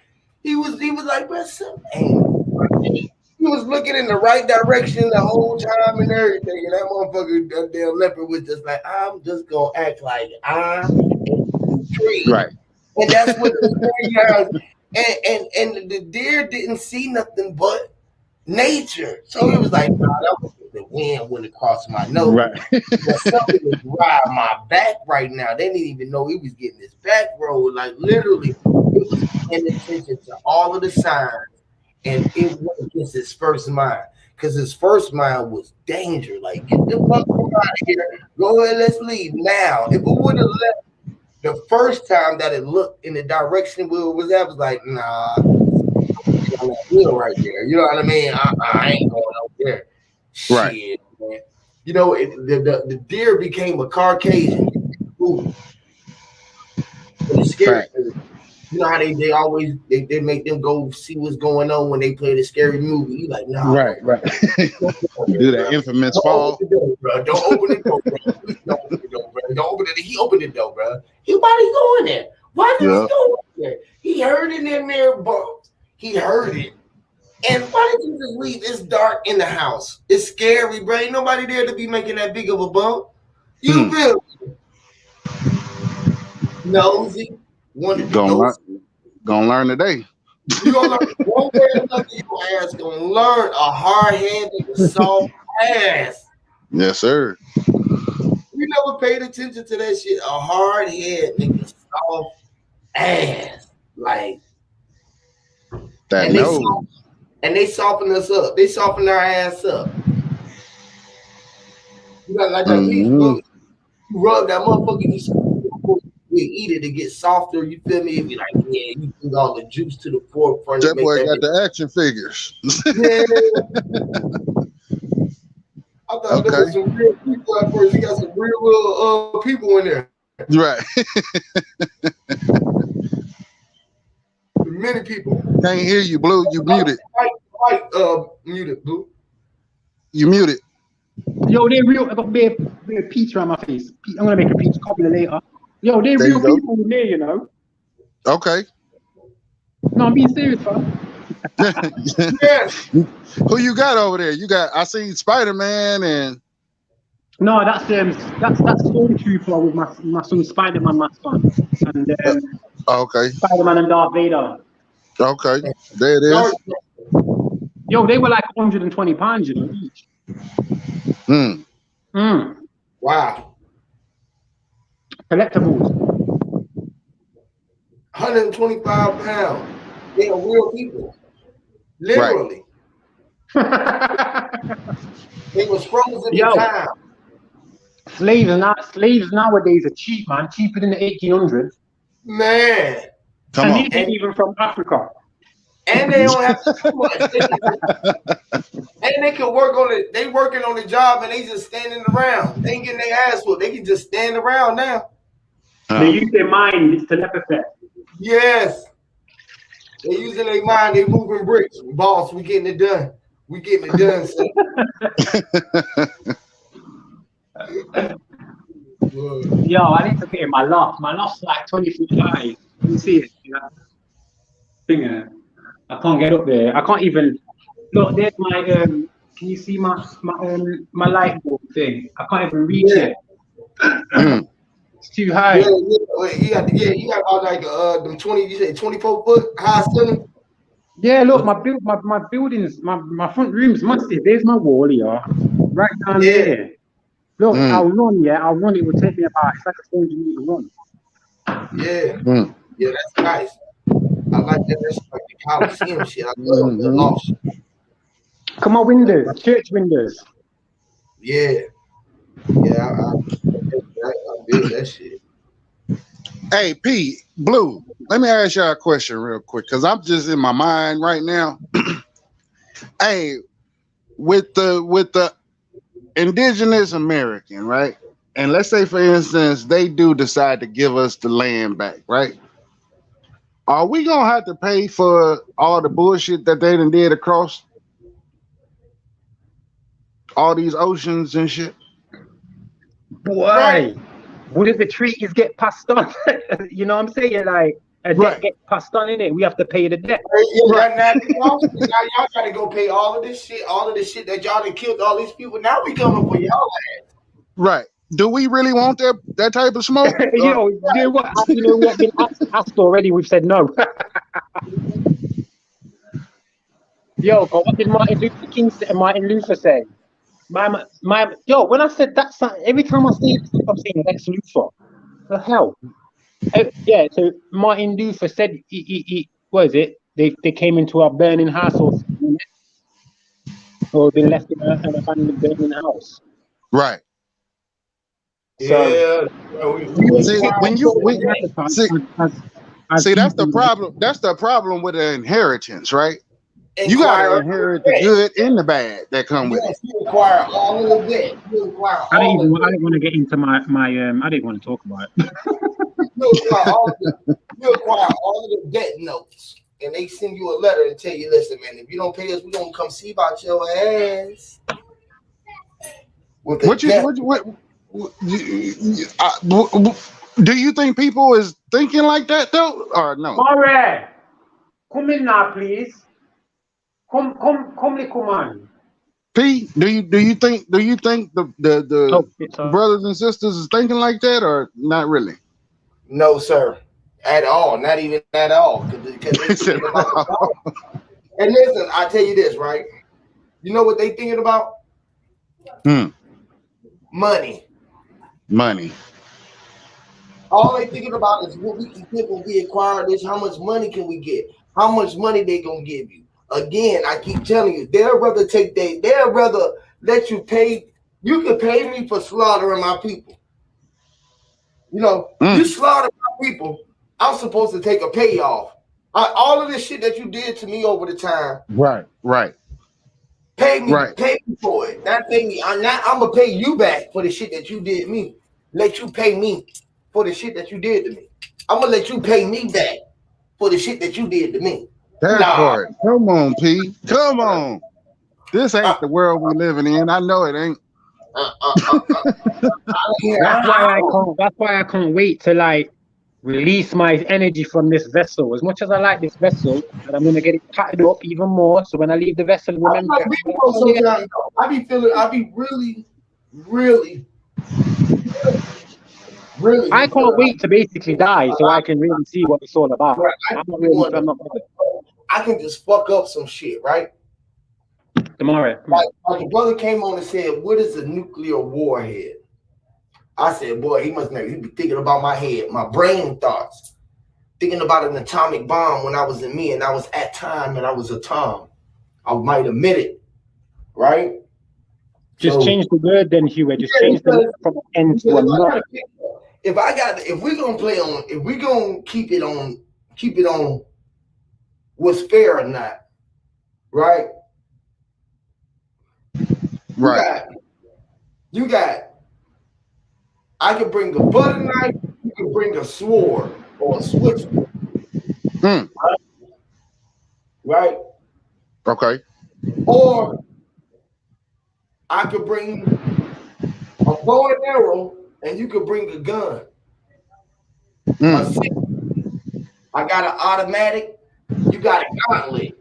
He was like, but something ain't right. He was looking in the right direction the whole time and everything. And that motherfucker, that damn leopard was just like, I'm just gonna act like I'm a tree. Right. And that's what the scary guys and the deer didn't see nothing but nature. So he was like, nah, that was the wind went across my nose. Right. But something was riding my back right now. They didn't even know he was getting his back rolled. Like literally, it was paying attention to all of the signs, and it went against his first mind. Because his first mind was danger. Like, get the fuck out of here. Go ahead, let's leave now. If it would have left the first time that it looked in the direction where it was at, was like, nah, on that hill right there. You know what I mean? I ain't going over there. Right. Shit, man. You know, the deer became a Caucasian movie. And the scary Fact. you know how they always they make them go see what's going on when they play the scary movie. You like, nah, Right. Right. don't go there, Do bro. that infamous Don't fall. open the door, bro. Don't open the door, bro. Please don't open the door, bro. Don't open it. He opened the door, bro. Why he going there? Why did he go there? He heard it in there bumps. He heard it. And why did you just leave? It's dark in the house. It's scary, bro. Ain't nobody there to be making that big of a bump. You feel nosy, wanted to go. Gonna learn today. You gonna learn one way or another. Your ass gonna learn a hard-handed, soft ass. Yes, sir. You never paid attention to that shit. A hard head, nigga, soft ass. Like That and nose. they soften us up. They soften our ass up. You got like that beef, bro. You rub that motherfucker, you eat it to get softer. You feel me? If you like, yeah, you bring all the juice to the forefront That and make boy that got bitch. the action figures. Yeah. I thought there Okay. was some real people at first. He got some real people in there. Right. Many people. Can't hear you, Blue. You muted. Muted, Blue. You muted. Yo, they're real. I got bare pizza on my face. I'm gonna make a pizza copy later. Yo, they're There real you go. people in there, you know. Okay. No, I'm being serious, bro. Yes. Who you got over there? You got. I seen Spider-Man and. No, that's Stormtrooper with my son Spider-Man, my son, and Okay. Spider-Man and Darth Vader. Okay. There it is. Yo, they were like 120 pounds, you know, each. Wow. Collectibles. 125 pounds. They are real people. Literally. They was frozen in time. Slaves nowadays are cheap, man. Cheaper than the 1800s. Man. Come on. And these are even from Africa. And they don't have to do much. And they can work on it. They working on the job and they just standing around. They ain't getting their ass whooped. They can just stand around now. They use their mind. It's telepathy. Yes. They using their mind. They moving bricks. Boss, we getting it done. We getting it done, son. Yo, I need to pay my loft. My loft's like 20 feet high. You see it? You know? Finger. I can't get up there. I can't even look. There's my Can you see my light bulb thing? I can't even reach it. It's too high. Yeah, you got about like them 20. You say 24-foot high ceiling. Yeah, look, my buildings, my front room's massive. There's my wall here, right down there. Look, I'll run. Yeah, I'll run. It will take me about. It's like a 400-meter run. Yeah, yeah, that's nice. I like that. That's like the Coliseum shit. I love the loft. Come on, windows, church windows. Yeah, I build that shit. Hey, P, Blue, let me ask y'all a question real quick, because I'm just in my mind right now. Hey, with the indigenous American, right? And let's say, for instance, they do decide to give us the land back, right? Are we gonna have to pay for all the bullshit that they done did across all these oceans and shit? Boy, Right. wouldn't the treaties get passed on? You know what I'm saying? Like a debt get passed on in it. We have to pay the debt. Yeah, now y'all gotta go pay all of this shit that y'all done killed all these people. Now we coming for y'all. Right. Do we really want that type of smoke? You know what? You know, we have been asked already. We've said no. Yo, but what did Martin Luther say? When I said that, every time I say it, I'm saying Lex Luthor. The hell? Yeah. So Martin Luther said, what is it? They came into a burning house or been left in an abandoned burning house. Right. So see, that's the problem. That's the problem with the inheritance, right? You got to inherit the good and the bad that come with it. You acquire all of that. I didn't want to get into my I didn't want to talk about it. You acquire all of the debt notes, and they send you a letter and tell you, listen, man, if you don't pay us, we're gonna come see about your ass. Do you think people is thinking like that though, or no? Murray, come in now, please. Come, little man. P, do you think the brothers and sisters is thinking like that, or not really? No, sir, at all. Not even at all. Because and listen, I tell you this, right? You know what they thinking about? Money. All they thinking about is what we can get when we acquire this. How much money can we get? How much money they gonna give you? Again, I keep telling you, they'll rather let you pay. You can pay me for slaughtering my people. You know, you slaughter my people, I'm supposed to take a payoff. All of this shit that you did to me over the time. Right. Pay me for it. Not pay me. I'm gonna pay you back for the shit that you did me. Let you pay me for the shit that you did to me. I'm gonna let you pay me back for the shit that you did to me. That part. Come on, P. Come on. This ain't the world we're living in. I know it ain't. That's why I can't wait to like release my energy from this vessel. As much as I like this vessel, and I'm gonna get it packed up even more. So when I leave the vessel, remember, I be really. I can't wait to basically die so I can really see what it's all about. Right. I'm not bothered. I can just fuck up some shit, right? Tomorrow. Like the brother came on and said, what is a nuclear warhead? I said, boy, he be thinking about my head, my brain thoughts. Thinking about an atomic bomb when I was in me and I was at time and I was a Tom. I might admit it, right? Just change the word then, Huey. Just change the word from N to a not. If we're gonna keep it on what's fair or not, right? You got I can bring a butter knife, you can bring a sword or a switchblade. Right? Okay. Or I could bring a bow and arrow and you could bring a gun. I got an automatic, you got a gauntlet.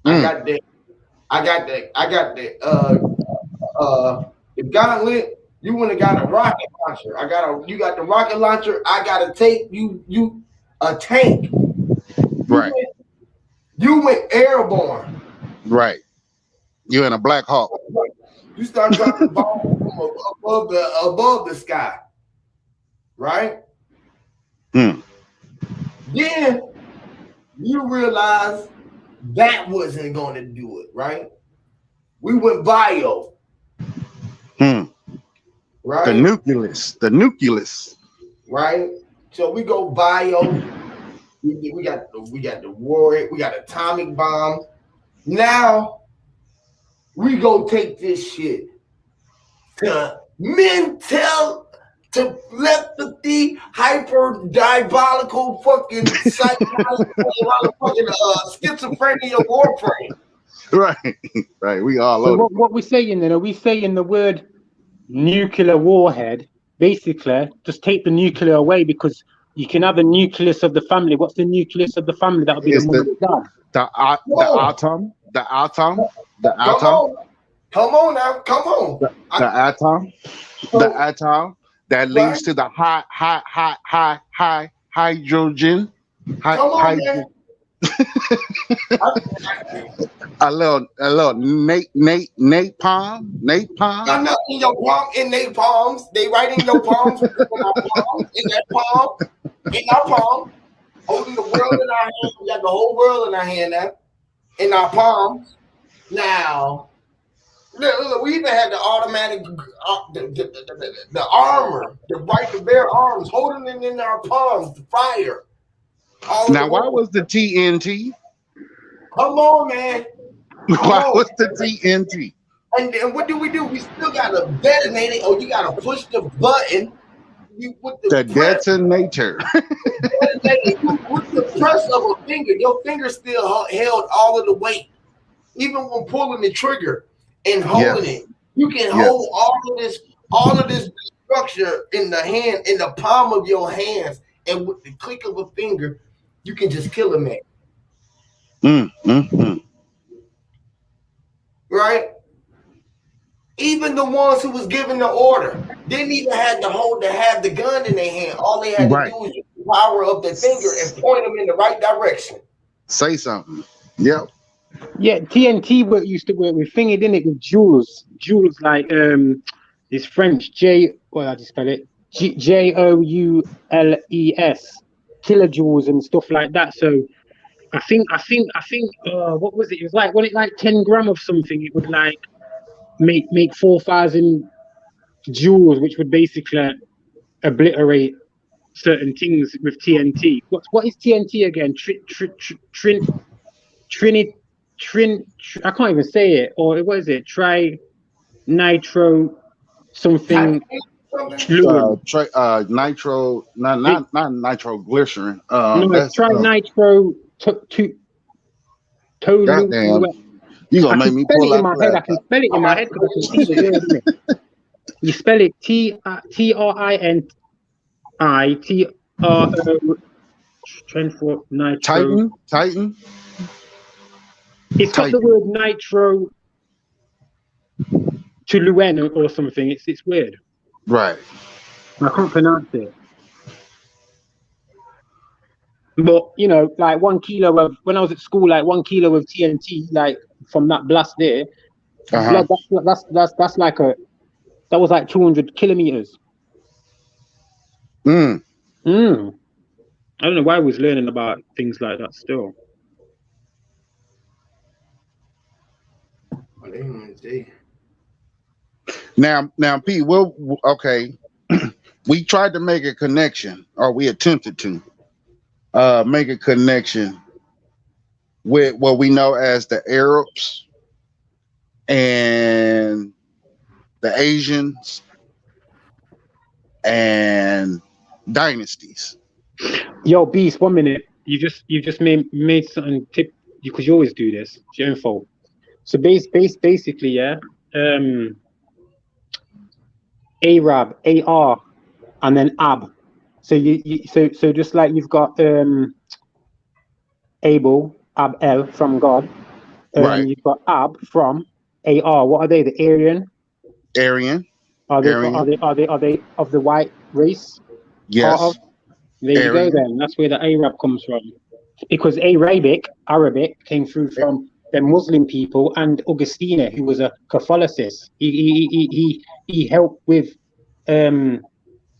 I got the gauntlet. You went and got a rocket launcher. You got the rocket launcher. I got to take you a tank. Right. You went airborne. Right. You in a Black Hawk. You start dropping bombs from above the sky. Right? Then you realize that wasn't going to do it, right? We went bio. Right? The nucleus. Right? So we go bio. We got the warhead. We got atomic bombs. Now we go take this shit to mental, telepathy, hyper diabolical fucking schizophrenia warfare. Right. We all so what we saying then? Are we saying the word nuclear warhead, basically, just take the nuclear away because you can have a nucleus of the family. What's the nucleus of the family? That would be the Is mum and the dad. the atom, the Come atom, on. Come on now. Come on. the atom, the atom that leads to the high hydrogen, Come on, man. a little napalm. Got nothing in your palm, in their palms. They right in your palms, in our palm, in that palm, in our palm, holding the world in our hand. We got the whole world in our hand now, in our palms. Now, look, we even had the automatic, the armor, the bare arms, holding it in our palms, the fire. All Now, the why world. was the TNT? Come on, man. Come Why on. was the TNT? And then what do? We still gotta detonate it, or you gotta push the button. You with The the press, detonator. with the press of a finger, your finger still held all of the weight, even when pulling the trigger and holding Yes. it. You can Yes. hold all of this structure in the hand, in the palm of your hands, and with the click of a finger, you can just kill a man. Right? Even the ones who was giving the order didn't even have to have the gun in their hand. All they had to Right. do was use the power of their finger and point them in the right direction. Say something. Yep. Yeah, TNT used to work with thingy, didn't it? With Jules. Jules, like it's French. Well, I just spell it. Joules, kilojoules and stuff like that. So I think what was it? It was like, when it like 10 gram of something, it would like make 4,000 joules, which would basically obliterate certain things with TNT. What is TNT again? I can't even say it. Or what is it? Nitro something fluid. Nitro, not nitroglycerin. No, That's nitro goddamn. You I gonna can make me spell pull it in out my the head. I can laptop. spell it in my head because I can see the word in it. You spell it TRINTITRO. Transport nitro. Titan. It's got the word nitro toluen or something. It's weird. Right. I can't pronounce it. But you know, like 1 kilo of, when I was at school, like 1 kilo of TNT, like from that blast there, blood, that's like that was like 200 kilometers. I don't know why I was learning about things like that still. Now, Pete, okay. We tried to make a connection, or we attempted to make a connection with what we know as the Arabs and the Asians and dynasties. Yo, Beast, 1 minute. You just made something tip, because you always do this. It's your own fault. So basically, yeah. Arab, AR, and then Ab. So so just like you've got Abel, Ab from God. Right. You've got Ab from AR. What are they? The Aryan? Are they of the white race? Yes. There you go then. That's where the Arab comes from. Because Arabic came through from the Muslim people, and Augustine, who was a Catholicist. He helped with the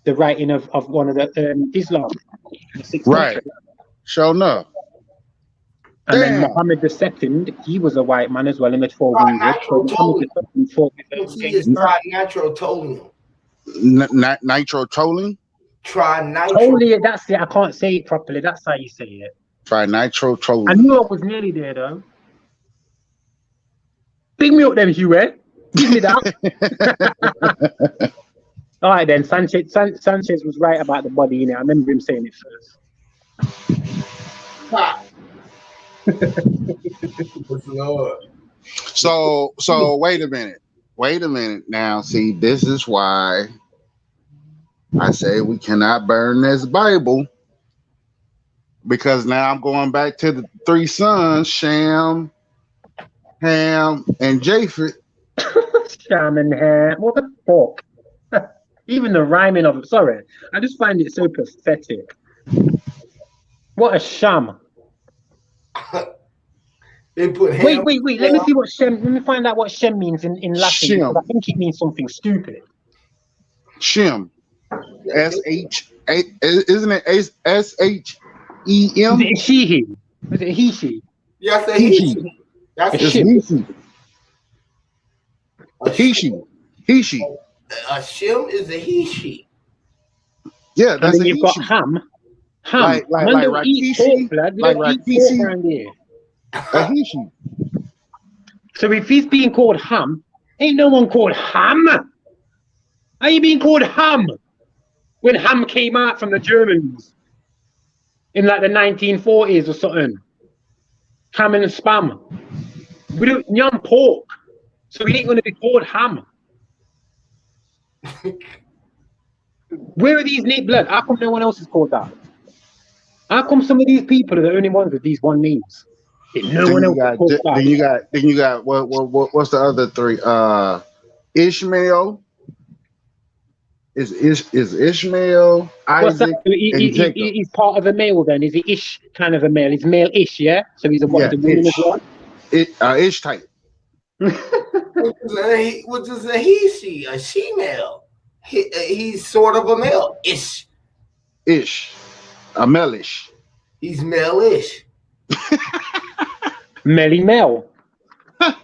writing of one of the Islam. Right. Sure enough. And then Muhammad II, he was a white man as well in the 1200s. So Muhammad II fought with Nitrotoluene. Nitrotoluene? Trinitro. That's it. I can't say it properly. That's how you say it. Trinitrotoluene. I knew I was nearly there though. Big me up them, Hugh. Give me that. All right then. Sanchez was right about the body. You know, I remember him saying it first. So wait a minute. Wait a minute now. See, this is why I say we cannot burn this Bible, because now I'm going back to the three sons, Shem, Ham, and Japheth. Sham and Ham. What the fuck? Even the rhyming of it. Sorry, I just find it so pathetic. What a sham. They put Wait. Ham. Let me see what Shem. Let me find out what Shem means in Latin. Shem. Because I think it means something stupid. Shem. S-H. Isn't it S-H-E-M? Is it she? Is it he? She? Yeah, I say He. That's It's Ship. He, she. a shim is a he she. Yeah, And that's then a you've he, got she. ham. Like Man don't eat Rikishi, pork, blood. We like don't eat Rikishi. pork around here. A he, she. So if he's being called ham, ain't no one called ham. Are you being called ham? When ham came out from the Germans in like the 1940s or something. Ham and spam. We don't yum pork. So we ain't going to be called ham. Where are these names, blood? How come no one else is called that? How come some of these people are the only ones with these one names? No one else is called that. Then you got what's the other three? Ishmael. Is Ishmael, What's that? Isaac, and Jacob. He's part of a male then. Is he ish kind of a male? He's male-ish, yeah? So he's a what? Yeah, He's a woman as ish. well? Ish type. Which is a he she, a she-male. He's sort of a male. Ish. A melish. He's male-ish. Melly Mel. Come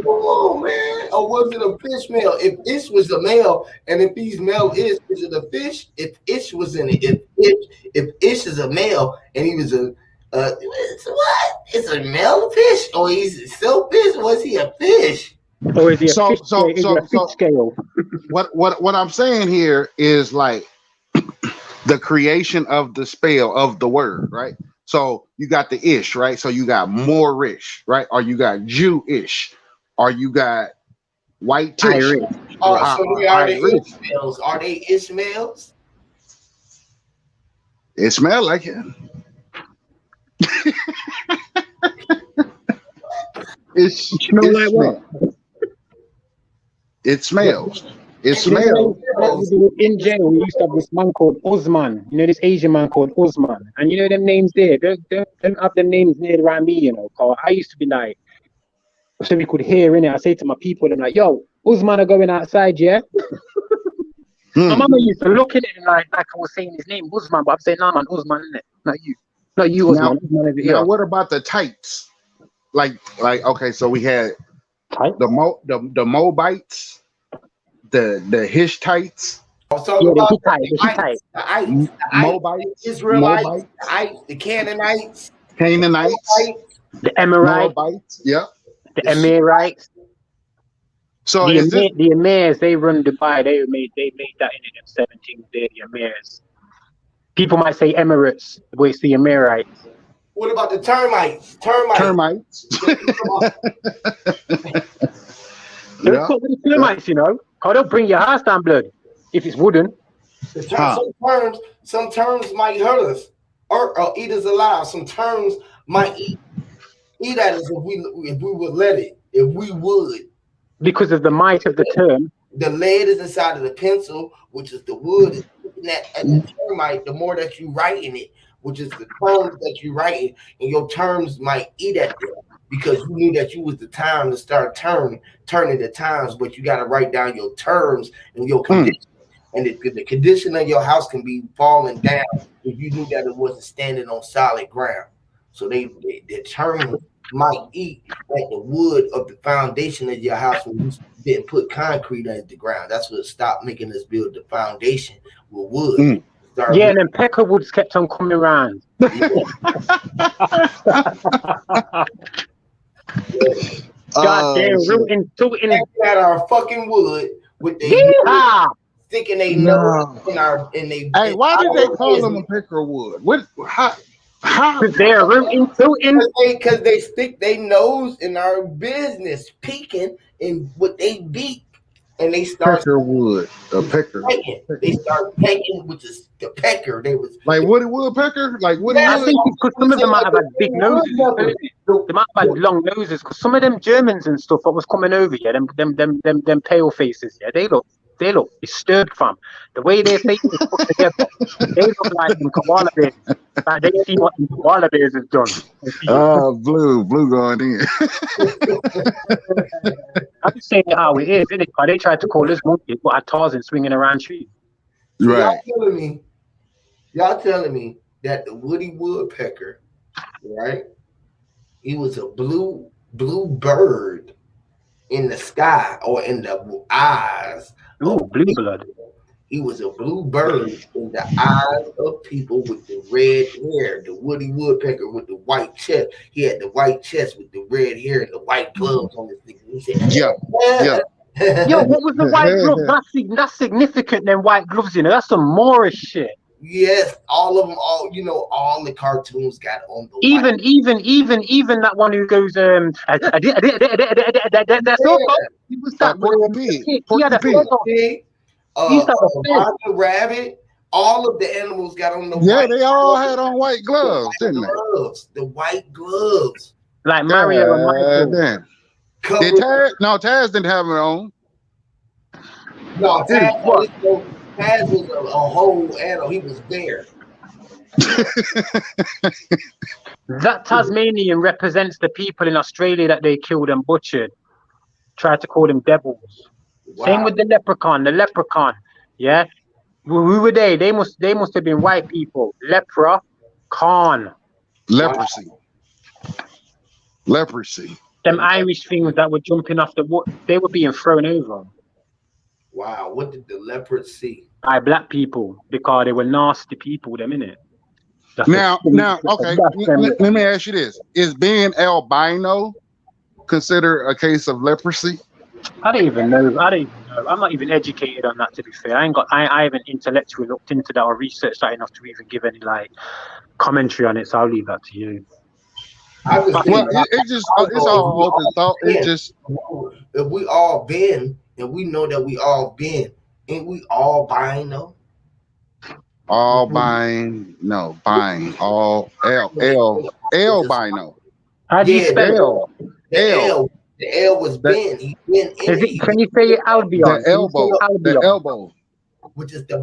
on, man. Or was it a fish male? If ish was a male, and if he's male is it a fish? If ish was in it, if ish is a male and he was a it's what? It's a male fish, or he's a selfish? Was he a fish? Or is he a fish scale? What I'm saying here is like the creation of the spell of the word, right? So you got the ish, right? So you got Moorish, right? Or you got Jewish, or you got white Irish. So are they Ishmaels? Are they Ishmaels? It smells like it. It smells like what? It smells. It smells. In jail, we used to have this man called Osman. You know, this Asian man called Osman. And you know them names there. Don't have them names near around me, you know. Cause I used to be like, so we could hear in it. I say to my people, I'm like, yo, Osman are going outside, yeah? My mama used to look at it like I was saying his name, Osman, but I'm saying, nah, man, Osman, isn't it? Not you. Not you, Osman. Now what about the tights? Like, okay, so we had the Moabites, the Hittites. The Moabites, Israelites, the Canaanites, the Amorites, Moabites, yeah, the Amorites. So the Emirs, they run Dubai. They made that in the 17th. The Emirs. People might say Emirates, but it's the Emirites. What about the termites? Termites. Don't fuck with the termites, you know. Cause they'll bring your house down, blood. If it's wooden. Some terms might hurt us, or eat us alive. Some terms might eat at us if we would let it. If we would. Because of the might of the term. The lead is inside of the pencil, which is the wood. And the termite, the more that you write in it, which is the terms that you write, and your terms might eat at them because you knew that you was the time to start turning the times, but you got to write down your terms and your condition. And the condition of your house can be falling down if you knew that it wasn't standing on solid ground. So the terms might eat at the wood of the foundation of your house when you didn't put concrete under the ground. That's what stopped making us build the foundation with wood. Yeah, and then peckerwoods kept on coming around. God damn, rooting. At our fucking wood with the sticking a nose in our. Hey, why did they call them a peckerwood? What? How? How? Because they're rooting. Because they stick their nose in our business, peeking in what they beat, and they start Peckerwood, a pecker. pecking. They start pecking, which is the pecker. They was Like Woody Woodpecker? Like Woody I yes, Wood? think it's because some of them might have had big noses. woodpecker. They might have had long noses. Because some of them Germans and stuff that was coming over, yeah, them pale faces, yeah, they look disturbed from the way their faces put together. They look like them koala bears. Like they see what the koala bears have done. Blue going in. I'm just saying how it is, isn't it? They tried to call us monkeys, but had Tarzan swinging around trees. So Right. y'all telling me that the Woody Woodpecker, right? He was a blue bird in the sky or in the eyes. Ooh, blue blood. He was a blue bird in the eyes of people with the red hair. The Woody Woodpecker with the white chest. He had the white chest with the red hair and the white gloves on his thing. He said, Yeah. Yo, what was the white glove? That's significant. Them white gloves, you know, that's some Moorish shit. Yes, all of them, all the cartoons got on the Even that one who goes, that's all. He was that Porky Pig. He had a Porky head on. Pig, He used to have a fin. Roger Rabbit. All of the animals got on the Yeah, white they all had on white gloves, didn't they? the white gloves. Like Mario and Michael. Damn. Covered- Did Taz? No, Taz didn't have it on. No, Taz was a whole animal. He was there. That Tasmanian represents the people in Australia that they killed and butchered. Tried to call them devils. Wow. Same with the leprechaun. The leprechaun, yeah. Who were they? They must have been white people. Lepra, Khan. Leprosy. Them Irish things that were jumping off the wood, they were being thrown over. Wow, what did the leopard see? By black people because they were nasty people. Them in it. Now, okay. Let me ask you this: is being albino considered a case of leprosy? I don't even know. I'm not even educated on that. To be fair, I haven't intellectually looked into that or researched that enough to even give any like commentary on it. So I'll leave that to you. It's all open thought. It's just if we all been, and we know that we all been, ain't we all bino? all buying, all albino. How do you spell L. The L was Ben. He been in. Can you say Albion? The elbow. Which is the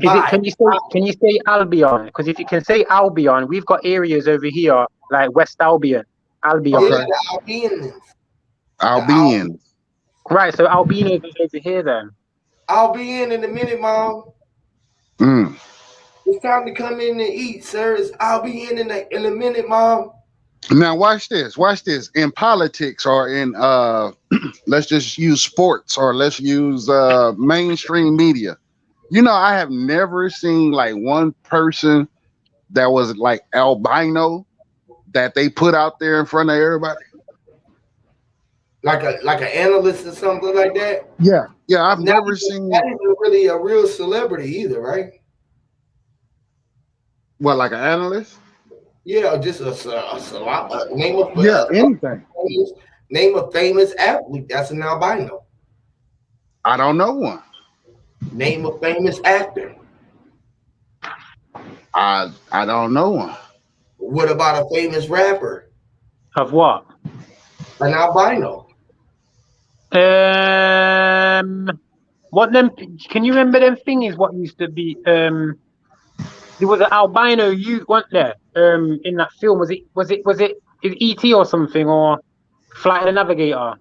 can you say Albion? Because if you can say Albion, we've got areas over here like West Albion. Okay. The Albion. Right, so Albino is over here then. I'll be in a minute, Mom. Mm. It's time to come in and eat, sir. I'll be in a minute, Mom. Now watch this. In politics or in let's just use sports or let's use mainstream media. You know, I have never seen like one person that was like albino that they put out there in front of everybody. Like an analyst or something like that. Yeah, I've never seen. That isn't really a real celebrity either, right? What, like an analyst? Yeah, just a name of anything. Name a famous athlete that's an albino. I don't know one. Name a famous actor. I don't know one. What about a famous rapper? Of what? An albino. What them? Can you remember them thingies? What used to be? There was an albino. You weren't there? In that film, was it E.T. or something or Flight of the Navigator?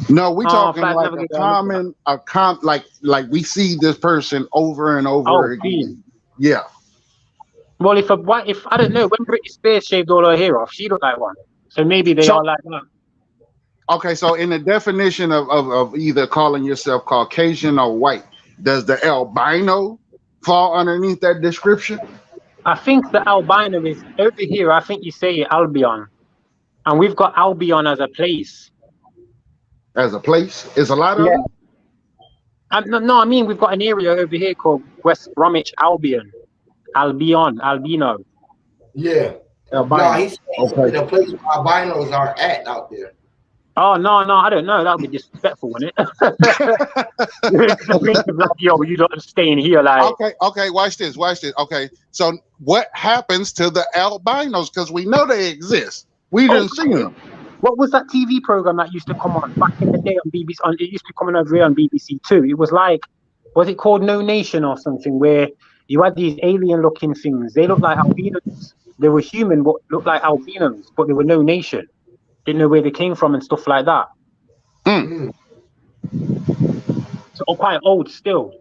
No, we talking like like we see this person over and over again. Yeah. Well, if I don't know, when Britney Spears shaved all her hair off, she looked like one. So maybe they are like that. Okay, so in the definition of either calling yourself Caucasian or white, does the albino fall underneath that description? I think the albino is over here. I think you say Albion, and we've got Albion as a place. As a place, it's a lot of them. No, I mean we've got an area over here called West Bromwich Albion, albino. Yeah. No, albino. he's the place where albinos are at out there. Oh no, I don't know. That would be disrespectful, wouldn't it? The place is like, yo, you don't stay in here, like. Okay. Watch this. Okay, so what happens to the albinos? Because we know they exist. We Oh, didn't see them. what was that TV program that used to come on back in the day on BBC? It used to come on over here on BBC Two. It was like, was it called No Nation or something? Where you had these alien-looking things. They looked like albinos. They were human, but looked like albinos, but they were No Nation. Didn't know where they came from and stuff like that. Mm. So quite old still.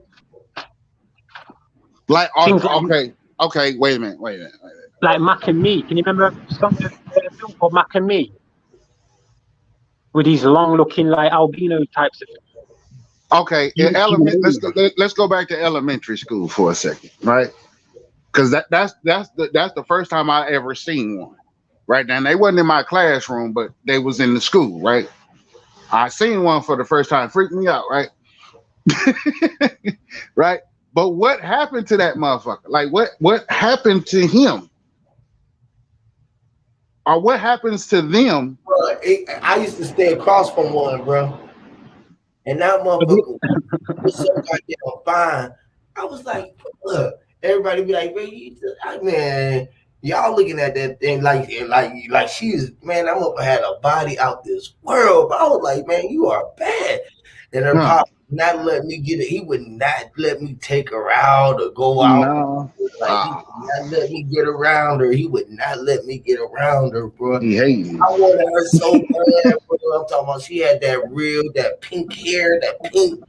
Like, Things okay. Wait a minute. like Mac and Me. Can you remember a film called Mac and Me? With these long-looking like albino types of. Okay, let's go back to elementary school for a second, right? Because that's the first time I ever seen one, right? Now they wasn't in my classroom, but they was in the school, right? I seen one for the first time, freaked me out, right? Right? But what happened to that motherfucker? Like, what happened to him? Or what happens to them? Bro, I used to stay across from one, bro. And that motherfucker was so goddamn fine. I was like, look, everybody be like, man, y'all looking at that thing like she is, man, that motherfucker had a body out this world. But I was like, man, you are bad. And her pop not let me get it. He would not let me take her out or go out. No. Like, he would not let me get around her. He would not let me get around her, bro. He hated me. I wanted her so bad, bro. I'm talking about she had that pink hair, that pink,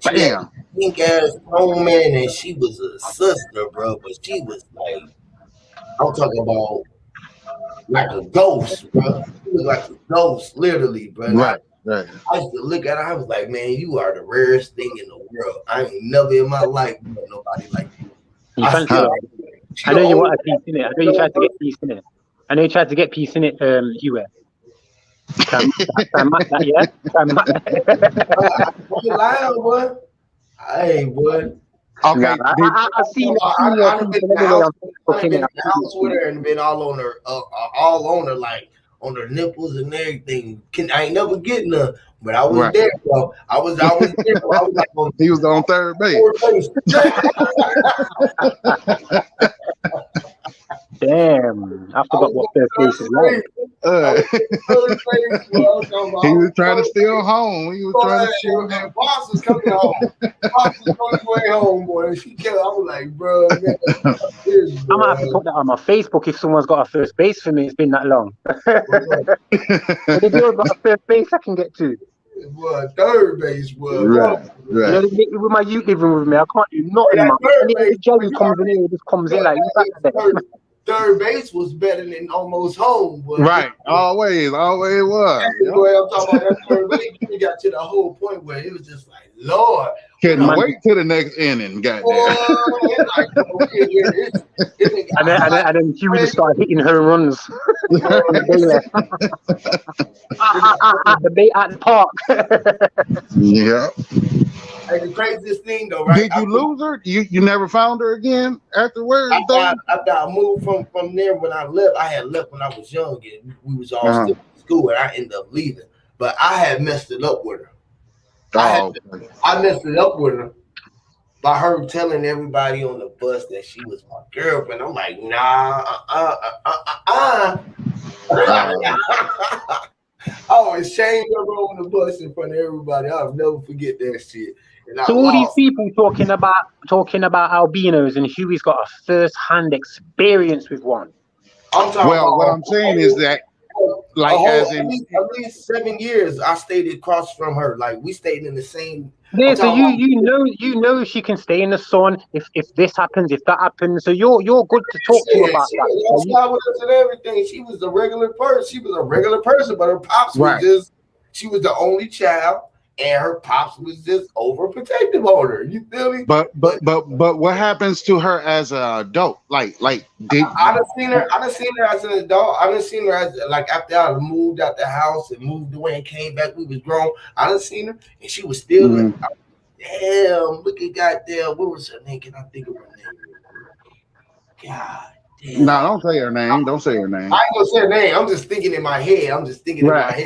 she had pink ass tone, man, and she was a sister, bro. But she was like, I'm talking about like a ghost, bro. She was like a ghost, literally, bro. Right. I used to look at her, I was like, man, you are the rarest thing in the world. I ain't never in my life met nobody like you. I know you want a piece in it. I know you tried to get peace in it. I know you tried to get peace in it, Hugh. I ain't, boy. Okay, I've seen I've been in the house with her and been all on her, like on her nipples and everything. I ain't never getting her, but I was there, bro. I was there. Bro. I was like, he was on third base. Damn, I forgot what first base is like. He was trying to steal home. He was trying to steal home. Boss was coming home. Boss was on his way home, boy. She kept. I was like, bro, man, I'm gonna have to put that on my Facebook if someone's got a first base for me. It's been that long. But if you've got a first base, I can get to. Boy, third base, boy. Right. You know, with my youth living with me, I can't do nothing. And Jerry comes in here, just comes in like third base was better than almost home, boy. Right. Always was. Boy, I'm talking about that third base. We got to the whole point where it was just like, Lord. Couldn't wait till the next inning, goddamn. And then she would just start hitting her runs. At the park. Yeah. Like the craziest thing though, right? Did you lose her? You never found her again afterwards? After I moved from there, when I left, I had left when I was young and we was all still in school and I ended up leaving. But I had messed it up with her. I messed it up with her by her telling everybody on the bus that she was my girlfriend. I'm like, nah, I was shamed her on the bus in front of everybody. I'll never forget that shit. So all these people talking about albinos, and Huey's got a first-hand experience with one. What I'm saying is that, like, at least 7 years, I stayed across from her. Like we stayed in the same. Yeah, so you know she can stay in the sun if this happens, if that happens. So you're good to talk to about that. She with us and everything. She was a regular person. She was a regular person, but her pops was just. She was the only child. And her pops was just overprotective on her. You feel me? But what happens to her as an adult? I done seen her as an adult. I done seen her as like after I moved out the house and moved away and came back. We was grown. I done seen her and she was still like, damn, look at goddamn. What was her name? Can I think of her name? God No, don't say her name. Don't say her name. I ain't gonna say her name. I'm just thinking in my head. Right.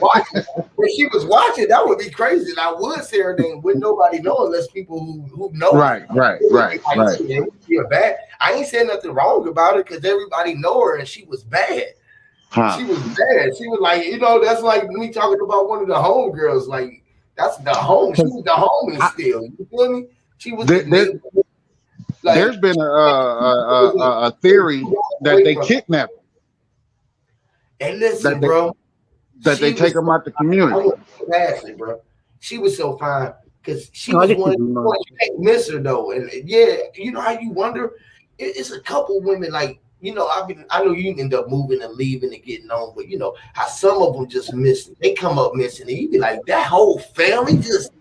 Watching. When she was watching, that would be crazy. And I would say her name. Wouldn't nobody know unless people who know me. Right. It would be a bad. I ain't saying nothing wrong about it because everybody know her and she was bad. Huh. She was bad. She was like, that's like me talking about one of the homegirls. Like, that's the home. She was the homie still. You feel me? She was the neighbor. Like, there's been a theory that they kidnapped her. And listen, bro. That they take them out the community. Past it, bro. She was so fine because she was one of the ones you can't miss her though. And yeah, you know how you wonder. It's a couple women like I know you end up moving and leaving and getting on, but how some of them just missing. They come up missing, and you be like, that whole family just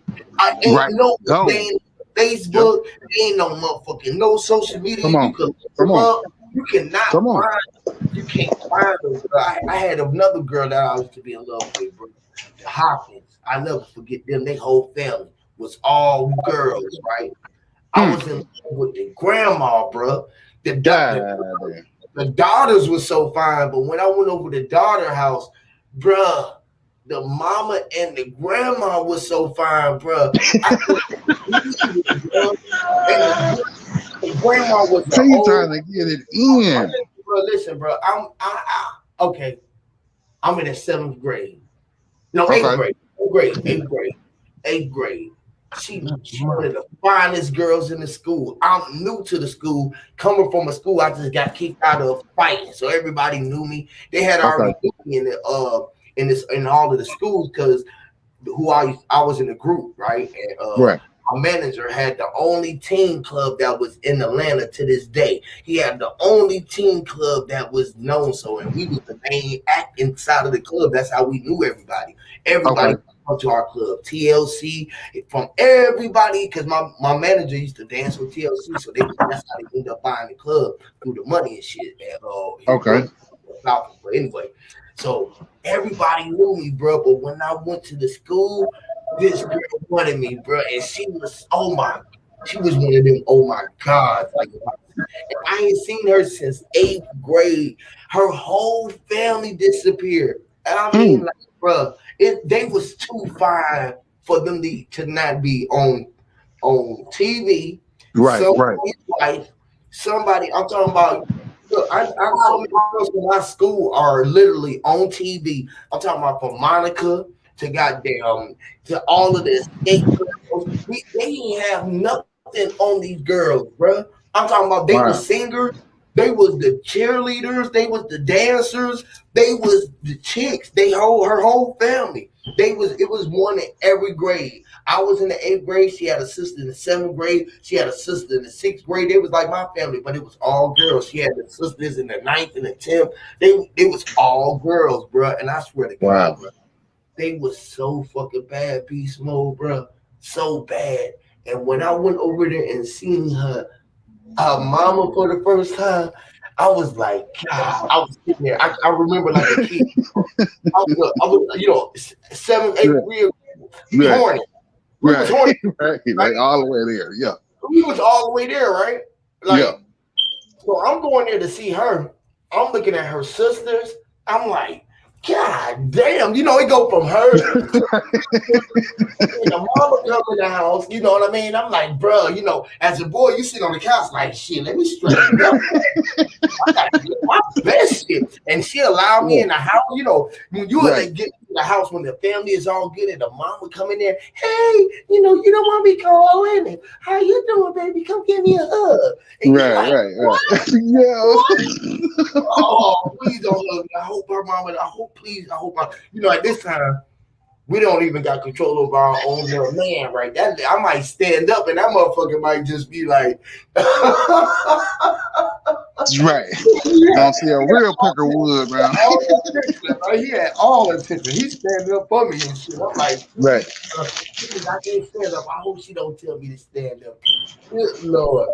ain't no they ain't Facebook, ain't no motherfucking no social media. You can look them up. You cannot find. You can't find them. Bro. I had another girl that I used to be in love with, bro. The Hopkins. I never forget them. Their whole family was all girls, right? I was in love with the grandma, bro. The daughters were so fine, but when I went over to the daughter house, bruh, the mama and the grandma was so fine, bruh. The grandma was the old. Trying to get it in. Bro, listen, bro. Okay. I'm in the 7th grade. No, 8th grade. 8th grade. She one of the finest girls in the school. I'm new to the school, coming from a school I just got kicked out of fighting, so everybody knew me. They had already knew me in all of the schools because I was in a group, right? And our manager had the only teen club that was in Atlanta to this day. He had the only teen club that was known and we was the main act inside of the club. That's how we knew everybody. Everybody come to our club. TLC from everybody, because my manager used to dance with TLC, so that's how they ended up buying the club through the money and shit. And, but anyway, so everybody knew me, bro. But when I went to the school, this girl wanted me, bro, and she was she was one of them. Oh my God! Like, I ain't seen her since 8th grade. Her whole family disappeared, and I mean, like, bro, they was too fine for them to not be on TV. Somebody, I'm talking about. Look, I so many girls in my school are literally on TV. I'm talking about from Monica to goddamn to all of this skate girls. They didn't have nothing on these girls, bro. I'm talking about they were singers, they was the cheerleaders, they was the dancers, they was the chicks. Her whole family. It was one in every grade. I was in the 8th grade. She had a sister in the 7th grade. She had a sister in the 6th grade. It was like my family, but it was all girls. She had the sisters in the 9th and the 10th. It was all girls, bro. And I swear to God, bro, they was so fucking bad, Beast Mode, bro. So bad. And when I went over there and seen her mama for the first time, I was like, God, I was sitting there. I remember like a kid. I was 7th, 8th grade, horny. We was horny. Like all the way there, yeah. We was all the way there, right? Like, so I'm going there to see her. I'm looking at her sisters. I'm like, God damn, it go from her to the mama come in the house, you know what I mean? I'm like, bro, as a boy, you sit on the couch like, shit, let me straighten up. I gotta get my best shit. And she allowed me in the house, when you get to the house when the family is all good and the mom would come in there, hey, you don't want me calling. How you doing, baby? Come give me a hug. And right. Oh, please don't hug me. I hope her mama, I hope at this time, we don't even got control over our own little man, right? I might stand up and that motherfucker might just be like, that's right. You don't see a real Picker Wood, man. He had all attention. He's standing up for me and shit. I'm like, right. I can't stand up. I hope she don't tell me to stand up. Good Lord.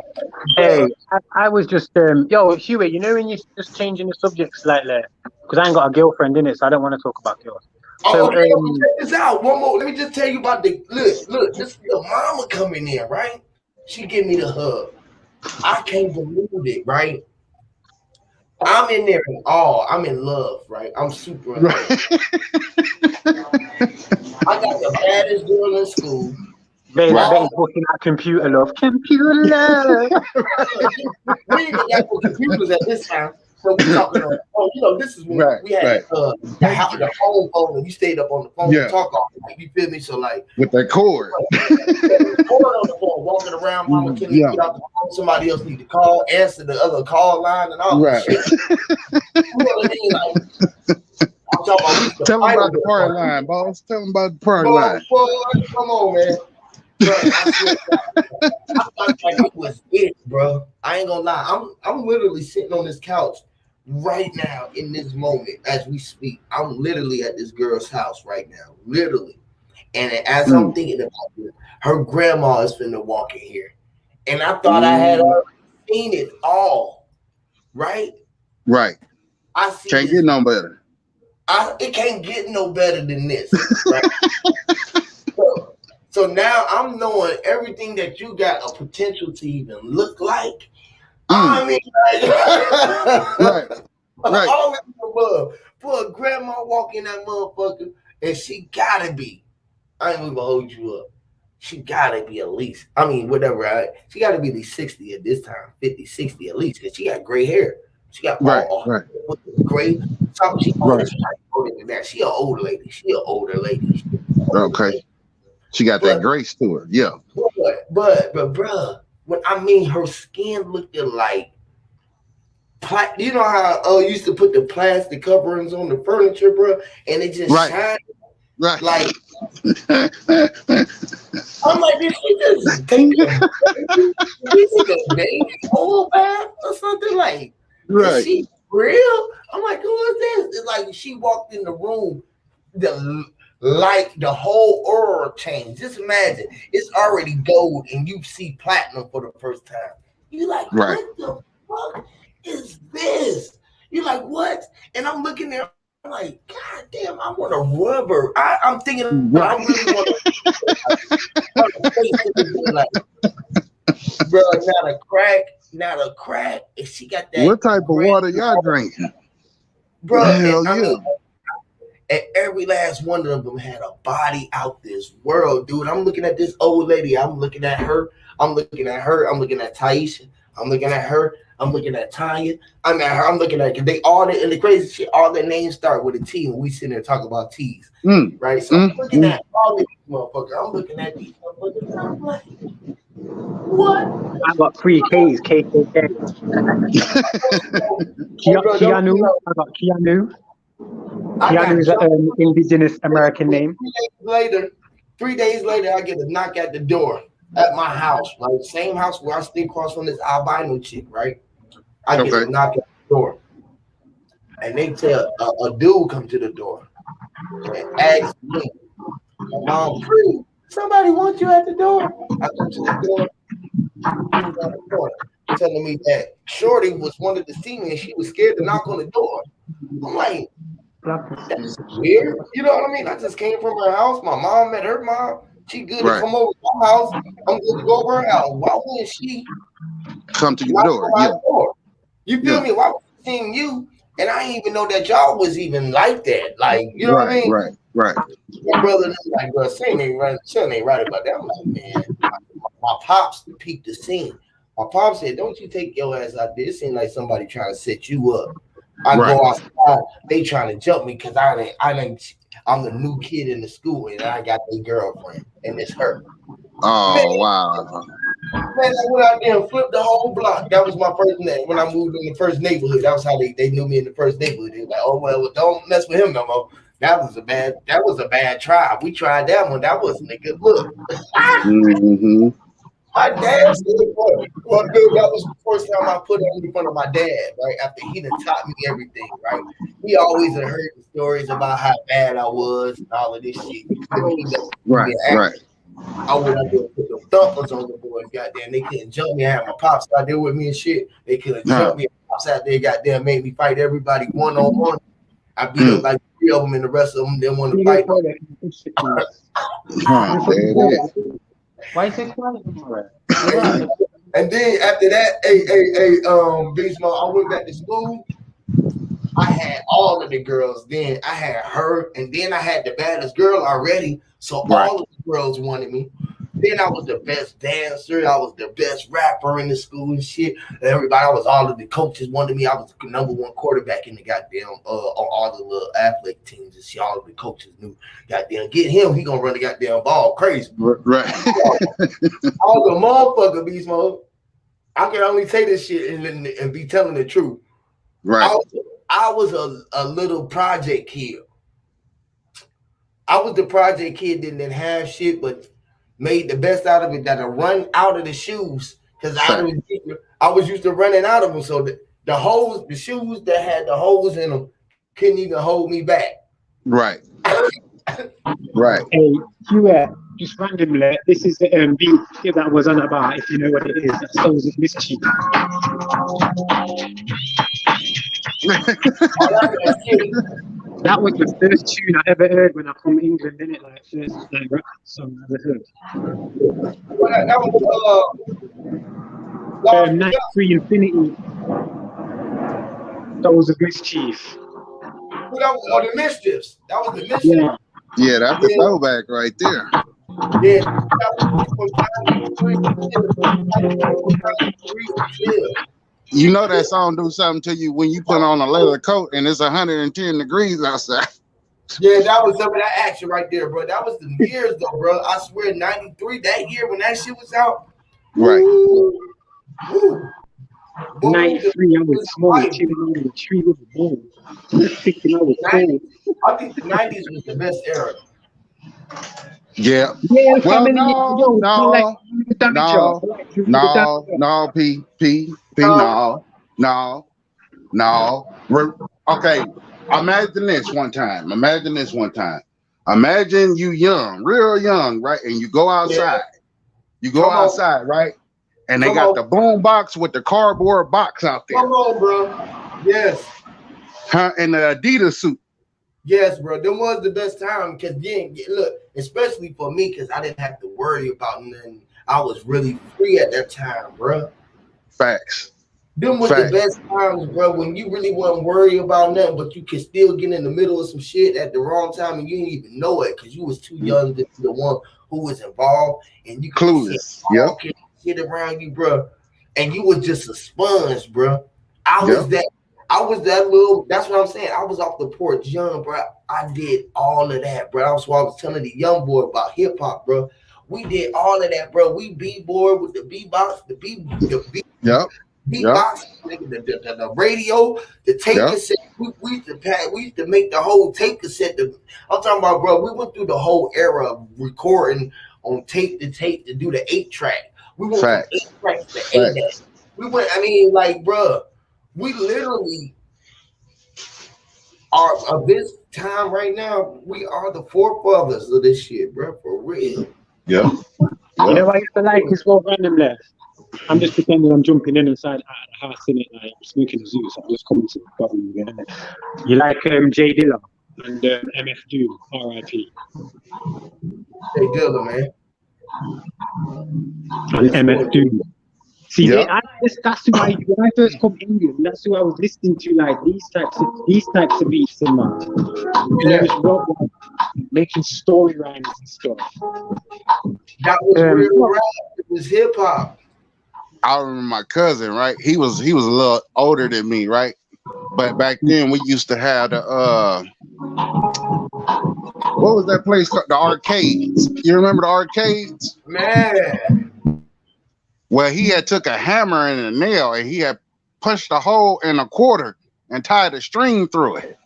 Hey, I was just Huey, when you're just changing the subject slightly, because I ain't got a girlfriend in it, so I don't want to talk about girls. So, okay, check this out. One more. Let me just tell you about look. This is the mama coming in, right? She give me the hug. I can't believe it, right? I'm in there in awe. I'm in love, right? I'm super in love. I got the baddest girl in school. Bet Right. he's booking that computer love. Computer love. We ain't even got no computers at this time. So we talking on the phone. You know, this is when Right, we had right. the home phone, and we stayed up on the phone Yeah. and talk all night. You feel me? So like, With that cord. cord on the phone, walking around, mama can Yeah. get out the phone. Somebody else need to call, answer the other call line, and all Right. that shit. You know what I mean? Like, I'm talking about we used to Tell them fight about the over party it. line, boss. Tell them about the party Boy, line. come on, man. Bro, I swear to God, I thought like it was it, bro. I ain't gonna lie. I'm literally sitting on this couch right now in this moment as we speak. I'm literally at this girl's house right now, literally. And as I'm thinking about it, her grandma is finna walk in here, and I thought I had already seen it all, right? Right. I see Can't this. get no better. It can't get no better than this, right? So now I'm knowing everything that you got a potential to even look like. I mean, like, Right. all of the above. For a grandma walking that motherfucker, and she gotta be. I ain't even gonna hold you up. She gotta be at least. I mean, whatever. Right? She gotta be at least 60 at this time, 50, 60 at least, because she got gray hair. She got all gray. So she older. She older than that. She an older lady. She an older lady. Okay. She got that grace to her. Yeah. But bruh, when I mean her skin looked like, you know how used to put the plastic coverings on the furniture, bro, and it just shine. Right. Like, I'm like, did she just take a baby oil bath or something? Like, is she real? I'm like, who is this? It's like she walked in the room, the whole aura changed. Just imagine, it's already gold and you see platinum for the first time. You like, what the fuck is this? You're like, what? And I'm looking there, I'm like, God damn, I want a rubber. I'm thinking, I really want to, like, bro, not a crack. And she got that. What type of water y'all drinking? Bro, and I mean, and every last one of them had a body out this world, dude. I'm looking at this old lady. I'm looking at her. I'm looking at her. I'm looking at Taisha. I'm looking at her. I'm looking at Tanya. I'm at her. I'm looking at they all and the crazy shit. All their names start with a T, and we sitting there talking about T's, right? So I'm looking at all these motherfuckers. I'm looking at these motherfuckers. And I'm like, what? I got 3 Ks. KKK. Keanu. I got Keanu. Keanu is an indigenous American name. 3 days later, I get a knock at the door at my house, right? Same house where I stay across from this albino chick, right? I get a knock at the door. And they tell a dude come to the door and ask me, my mom, somebody wants you at the door. I come to the door, telling me that Shorty was wanted to see me and she was scared to knock on the door. I'm like, that's weird. You know what I mean? I just came from her house. My mom met her mom. She good to come over to my house. I'm good to go over her house. Why wouldn't she come to your door? Door? You feel me? Why was she seeing you? And I didn't even know that y'all was even like that. Like, you know what I mean? Right. My brother was like, bro, Shane ain't right about that. I'm like, man, my pops peeped the scene. My pops said, don't you take your ass out there. It seemed like somebody trying to set you up. I go outside, they trying to jump me because I'm the new kid in the school and I got a girlfriend and it's her. Oh, man, wow. Man, I went out there and flipped the whole block. That was my first name. When I moved in the first neighborhood, that was how they knew me in the first neighborhood. They were like, oh, well, don't mess with him no more. That was a bad try. We tried that one. That wasn't a good look. My dad said, that was the first time I put it in front of my dad, right? After he done taught me everything, right? He always had heard the stories about how bad I was and all of this shit. Right. I went out there and put the thumpers on the boys, goddamn. They couldn't jump me. I had my pops out there with me and shit. They couldn't jump me. Pops out there, goddamn, made me fight everybody one-on-one. I beat up like 3 of them and the rest of them didn't want to fight. Why is it quiet? And then after that, Beast Mode, I went back to school. I had all of the girls. Then I had her, and then I had the baddest girl already. So Right. all of the girls wanted me. Then I was the best dancer. I was the best rapper in the school and shit. Everybody, all of the coaches wanted me. I was the number one quarterback in the goddamn on all the little athletic teams and shit. All of the coaches knew, goddamn, get him. He gonna run the goddamn ball crazy. Right. I was a motherfucker, beast mode. I can only say this shit and be telling the truth. Right. I was a little project kid. I was the project kid that didn't have shit, but made the best out of it. That I run out of the shoes because I was used to running out of them. So the holes, the shoes that had the holes in them, couldn't even hold me back. Right. Right. Hey, just randomly, this is the beat that was on about, if you know what it is, that Souls of Mischief. That was the first tune I ever heard when I come to England, innit? Like, first like, rap song I ever heard. That was 93 Infinity. Souls of Mischief. the Mischiefs. That was the Mischiefs. Yeah, that's the throwback right there. Yeah. You know that song do something to you when you put on a leather coat and it's 110 degrees outside. Yeah, that was some of that action right there, bro. That was the years though, bro. I swear, 93, that year when that shit was out. Right. Woo. 93, I was small, chilling under the tree with a ball. Thinking I was cold. I think the 90s was the best era. Yeah. Yeah, Well, family, no, no. Okay, imagine this one time. Imagine you young, real young, right? And you go outside. You go outside, right? And they got the boom box with the cardboard box out there. Come on, bro. Yes. And the Adidas suit. Yes, bro. Them was the best time because then, look, especially for me, because I didn't have to worry about nothing. I was really free at that time, bro. Facts. Them was the best times, bro, when you really wasn't worried about nothing, but you could still get in the middle of some shit at the wrong time and you didn't even know it because you was too young to be the one who was involved and you clueless. Shit around you, bro. And you was just a sponge, bro. I was that little, that's what I'm saying. I was off the porch young, bro. I did all of that, bro. That's why I was telling the young boy about hip hop, bro. We did all of that, bro. We b-boy with the b-box, the beatbox, the radio, the tape cassette. We used to make the whole tape cassette. I'm talking about, bro. We went through the whole era of recording on tape to do the 8-track. We went from 8 tracks to 8. We went. I mean, like, bro. We literally are of this time right now. We are the forefathers of this shit, bro. For real. Yeah. You know what I used to like as well, randomly? I'm just pretending I'm jumping in inside out of the house in it, like smoking a zoo. So I'm just coming to the bottom again. You like J Dilla and MF Doom, R.I.P. J Dilla, man. And MF Doom. See, that's who when I first come to England, that's who I was listening to, like these types of beats and that. Making story rhymes and stuff. That was real rap. It was hip hop. I remember my cousin, right? He was a little older than me, right? But back then we used to have the what was that place called? The arcades. You remember the arcades? Man. Well, he had took a hammer and a nail and he had punched a hole in a quarter and tied a string through it.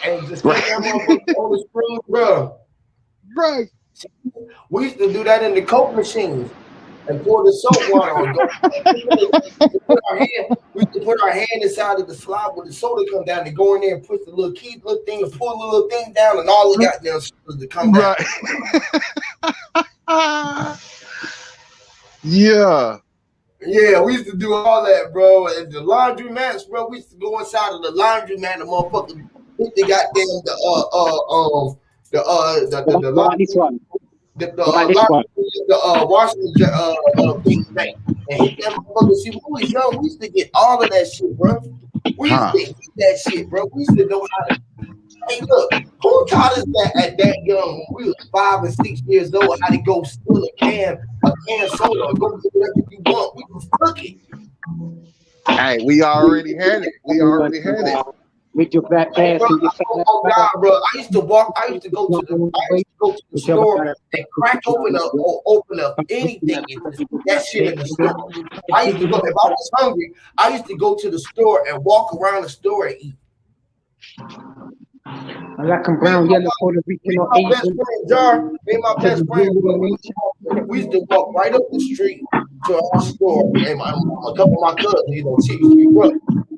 And just put that motherfucker on the string, bro. Right. We used to do that in the Coke machines and pour the soap water on. We used to put our hand inside of the slot where the soda come down and go in there and push the little key, little thing, and pull the little thing down, and all the goddamn soda to come down. Right. Yeah. Yeah, we used to do all that, bro. And the laundromats, bro, we used to go inside of the laundromat and motherfucker put the goddamn washing thing back and hit that motherfucker. See, when we was young, we used to get all of that shit, bro. We used to eat that shit, bro. We used to know how to. Hey, look, who taught us that at that young when we was 5 and 6 years old how to go steal a can soda or go get whatever you want? We just took it. Hey, we already had it. We already had it. With your black Hey, ass bro, and your fat oh ass. God, bro! I used to go to the store and crack open up anything and just put that shit in the store. I used to go if I was hungry. I used to go to the store and walk around the store and eat. Black and Me and brown, yellow, Puerto Rican, or my best Asian. friend Jar, me and my best friend, we used to walk right up the street to our store, and a couple of my cousins, shit used to be rough.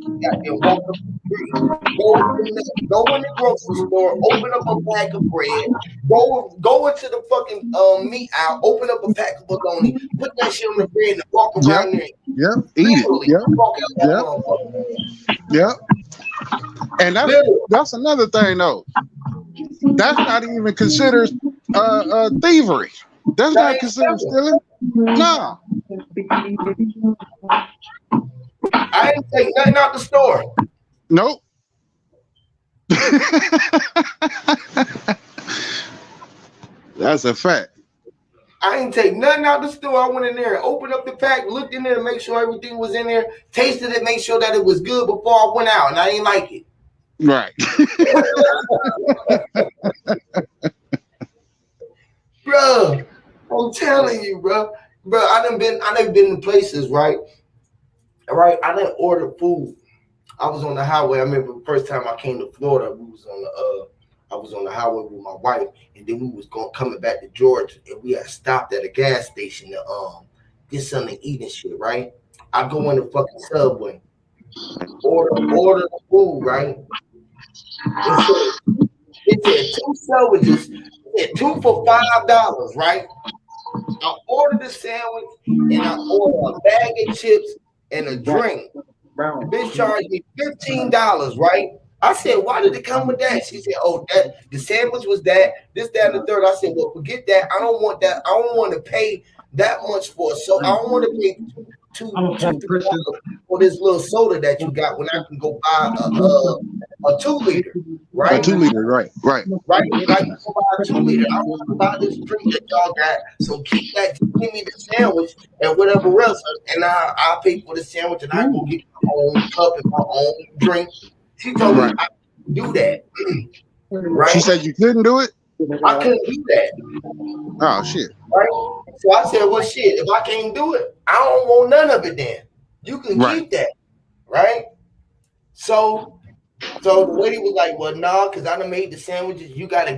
And walk up the street, go in the grocery store, open up a pack of bread, go into the fucking meat aisle, open up a pack of bologna, put that shit on the bread, and walk around there. Yep. Eat it. Yep. And that's another thing though. That's not even considered thievery. That's not considered stealing. No. I didn't take nothing out the store. Nope. That's a fact. I didn't take nothing out the store. I went in there and opened up the pack, looked in there to make sure everything was in there, tasted it, make sure that it was good before I went out, and I didn't like it. Right. Bro, I'm telling you, bro. I done been in places, right? Right, I didn't order food. I was on the highway. I remember the first time I came to Florida, I was on the highway with my wife, and then we was coming back to Georgia, and we had stopped at a gas station to get something to eat and shit, right? I go in the fucking Subway, order the food, right? It said 2 sandwiches, it said 2 for $5, right? I ordered a sandwich and I ordered a bag of chips and a drink. The bitch charged me $15, right? I said, why did it come with that? She said, oh, that the sandwich was that, this, that, and the third. I said, well, forget that. I don't want that. I don't want to pay that much for it. So I don't want to pay $2 for this little soda that you got when I can go buy a 2 liter, right? A 2 liter, right. Right. Like you can buy a 2 liter. I don't want to buy this drink that y'all got. So keep that. Just give me the sandwich and whatever else, and I'll pay for the sandwich, and I go get my own cup and my own drink. She told me I couldn't do that. Right? She said you couldn't do it? I couldn't do that. Oh shit. Right? So I said, well shit, if I can't do it, I don't want none of it then. You can keep that. Right? So the lady was like, well, no, because I done made the sandwiches. You gotta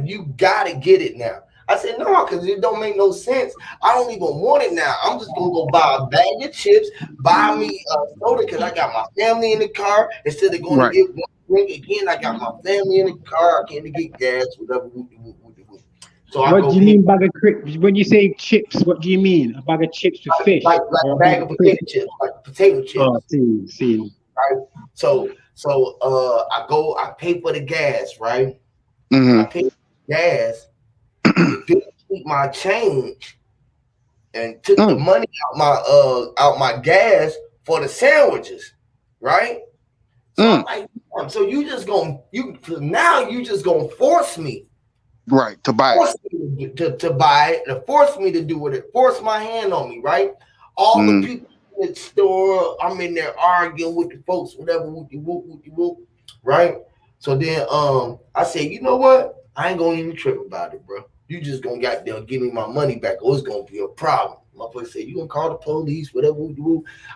get it now. I said, no, because it don't make no sense. I don't even want it now. I'm just gonna go buy a bag of chips, buy me a soda because I got my family in the car. Instead of going to get one drink again, I got my family in the car. I came to get gas, whatever. So what do you mean bag of chips? When you say chips, what do you mean? A bag of chips with fish? Like a bag of potato chips, like potato chips. Oh, see. Right. So I pay for the gas, right? Mm-hmm. I pay for the gas. Didn't keep my change and took the money out my gas for the sandwiches, right? So I'm like, so you just gonna force me, right, to buy it, to buy it, to force me to do it, force my hand on me, right? All the people in the store, I'm in there arguing with the folks, whatever, whoop, right? So then I said, you know what? I ain't gonna even trip about it, bro. You just gonna give me my money back, or it's gonna be a problem. Motherfucker said, you gonna call the police, whatever.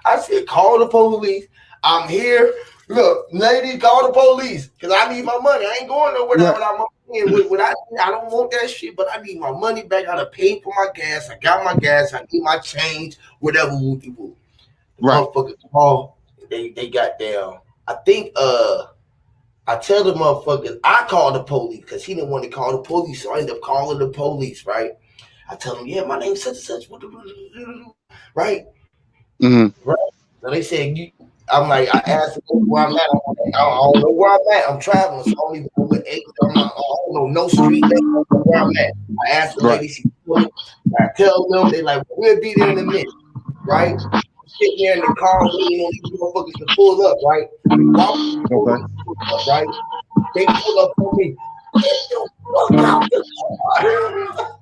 I said, call the police. I'm here. Look, lady, call the police because I need my money. I ain't going nowhere without my money. I don't want that shit, but I need my money back. I done paid for my gas. I got my gas. I need my change, whatever. The motherfuckers call. They got down. I think I tell the motherfuckers, I called the police because he didn't want to call the police, so I ended up calling the police, right? I tell them, yeah, my name's such and such, right? Mm-hmm. Right. So they said, I'm like, I asked them where I'm at. I don't know where I'm at. I'm traveling, so I don't even know what exit I'm on. I don't know no street name where I'm at. I asked the lady, she told me, I tell them, they like, we'll be there in a minute, right? sitting there in the car waiting on these motherfuckers to pull up, right? While we pull up, right? They pull up on me. Get the fuck out the car.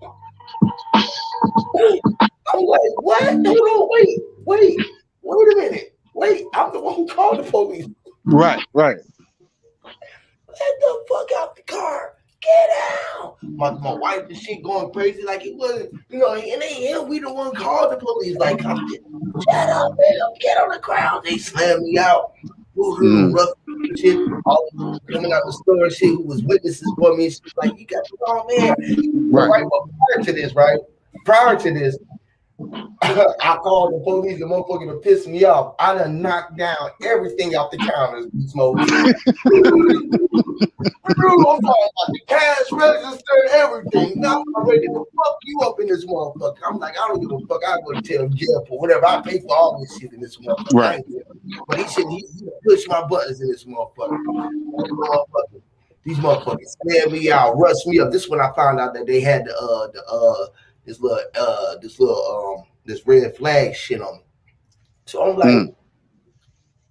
I'm like, what? Hold on, wait a minute. Wait, I'm the one who called the police. Right. Get the fuck out the car. Get out. My wife and shit going crazy like it wasn't, it ain't him. We the one called the police. Like, I'm just, shut up, man. Get on the ground. They slammed me out. Rough shit. All coming out the store and shit who was witnesses for me. She's like, you got the wrong man. Right. But prior to this, I called the police, the motherfucker to piss me off. I done knocked down everything off the counters, smoke. I'm talking about the cash register and everything. Now I'm ready to fuck you up in this motherfucker. I'm like, I don't give a fuck. I go to tell jail for whatever. I pay for all this shit in this motherfucker. Right. But he push my buttons in this motherfucker. These motherfuckers slammed me out, rushed me up. This when I found out that they had this red flag shit on me. So I'm like,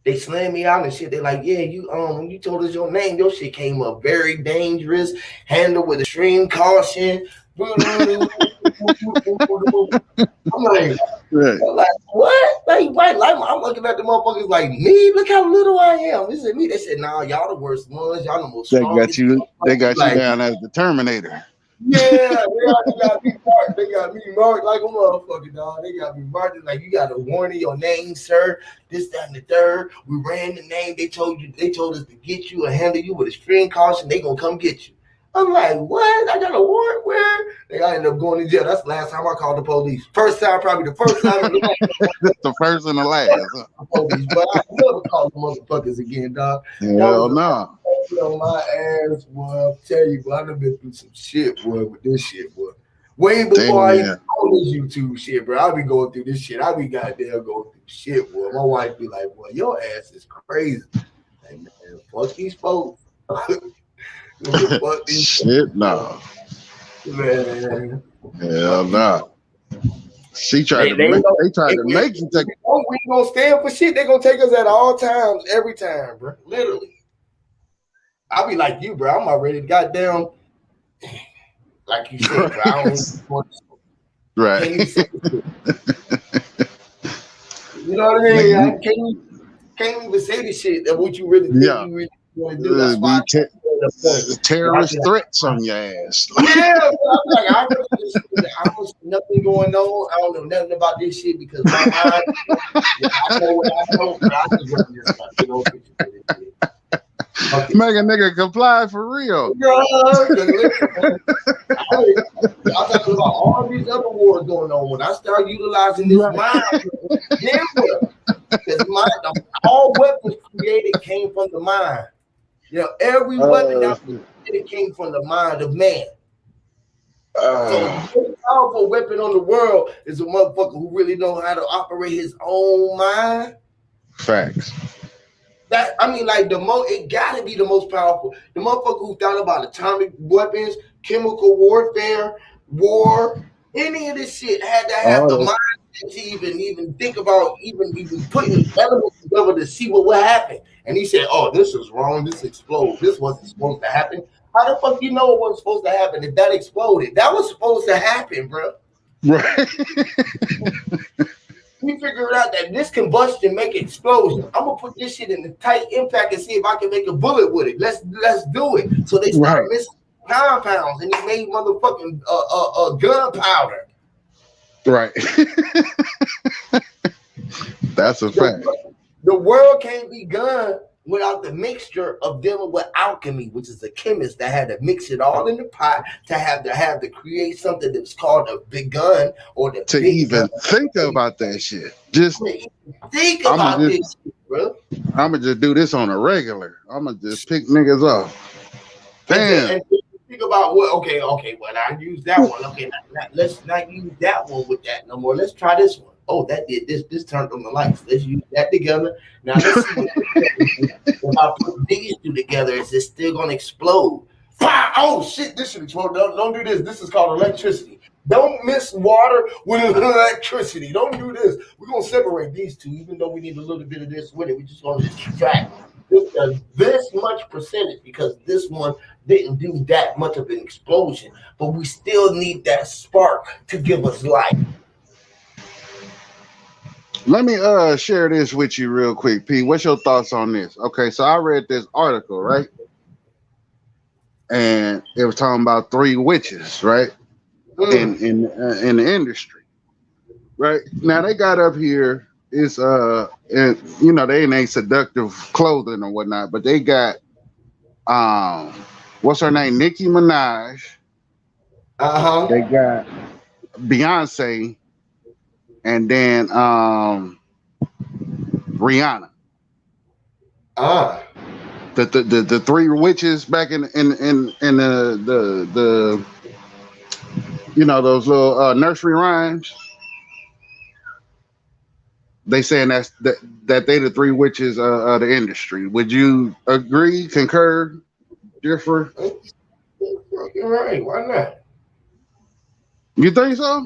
they slammed me out and shit. They're like, yeah, when you told us your name, your shit came up very dangerous, handled with extreme caution. I'm like, what? Like, I'm looking at the motherfuckers like, me? Look how little I am. This is me. They said, nah, y'all the worst ones. Y'all the most strongest. They got you down as the Terminator. Yeah, they got me marked. They got me marked like a motherfucker, dog. They got me marked like you got a warning, your name, sir. This, that, and the third. We ran the name. They told us to get you and handle you with extreme caution. They gonna come get you. I'm like, what? I got a warrant? Where? I ended up going to jail. That's the last time I called the police. First time, probably the first time. The first and the last. Police, but I never call the motherfuckers again, dog. Hell no. My ass, boy. I'll tell you, boy, I done been through some shit, boy, with this shit, boy. Way before I even on this YouTube shit, bro. I be going through this shit. I be goddamn going through shit, boy. My wife be like, boy, your ass is crazy. Like, man, fuck these folks. Shit, no. Man. Hell no. She tried to make you take it. We ain't gonna stand for shit. They gonna take us at all times, every time, bro. Literally. I'll be like you, bro. I'm already goddamn, like you said, bro. I don't want to. Right. You know what I mean? I can't even say the shit that what you really think you really want to do. That's why terrorist threats on your ass. Yeah, bro. I'm like, I don't see nothing going on. I don't know nothing about this shit because my mind, I know what I know, but I just want to just, you know, make a nigga comply for real. I'm talking about all these other wars going on. When I start utilizing this mind, because all weapons created came from the mind. You know, every weapon that was created came from the mind of man. So the most powerful weapon on the world is a motherfucker who really knows how to operate his own mind. Facts. That I mean, like it gotta be the most powerful. The motherfucker who thought about atomic weapons, chemical warfare, war, any of this shit had to have the mind to even think about even putting elements together to see what would happen. And he said, "Oh, this is wrong. This exploded. This wasn't supposed to happen." How the fuck you know it wasn't supposed to happen if that exploded? That was supposed to happen, bro. Right. We figured out that this combustion make an explosion. I'm gonna put this shit in the tight impact and see if I can make a bullet with it. Let's do it. So they started missing compounds and he made motherfucking gunpowder. Right. That's a fact. The world can't be gunned without the mixture of dealing with alchemy, which is a chemist that had to mix it all in the pot to create something that's called a big gun or the to even think about that shit. Just think about this shit, bro. I'm gonna just do this on a regular. I'm gonna just pick niggas off. Damn. And think about what? Okay. Well, I use that one. Okay, let's not use that one with that no more. Let's try this one. Oh, that did this. This turned on the lights. Let's use that together. Now let's see if I put these two together. Is it still gonna explode? Oh shit! This should explode. Don't do this. This is called electricity. Don't mix water with electricity. Don't do this. We're gonna separate these two, even though we need a little bit of this with it. We're just gonna extract this much percentage because this one didn't do that much of an explosion, but we still need that spark to give us life. Let me share this with you real quick, P. What's your thoughts on this? Okay, so I read this article, right? And it was talking about three witches, right? In the industry, right? Now they got up here is and you know they ain't seductive clothing or whatnot, but they got what's her name? Nicki Minaj. They got Beyonce, and then Rihanna. The three witches back in the you know those little nursery rhymes. They saying that they the three witches of the industry. Would you agree, concur, differ? You're right. Why not? You think so?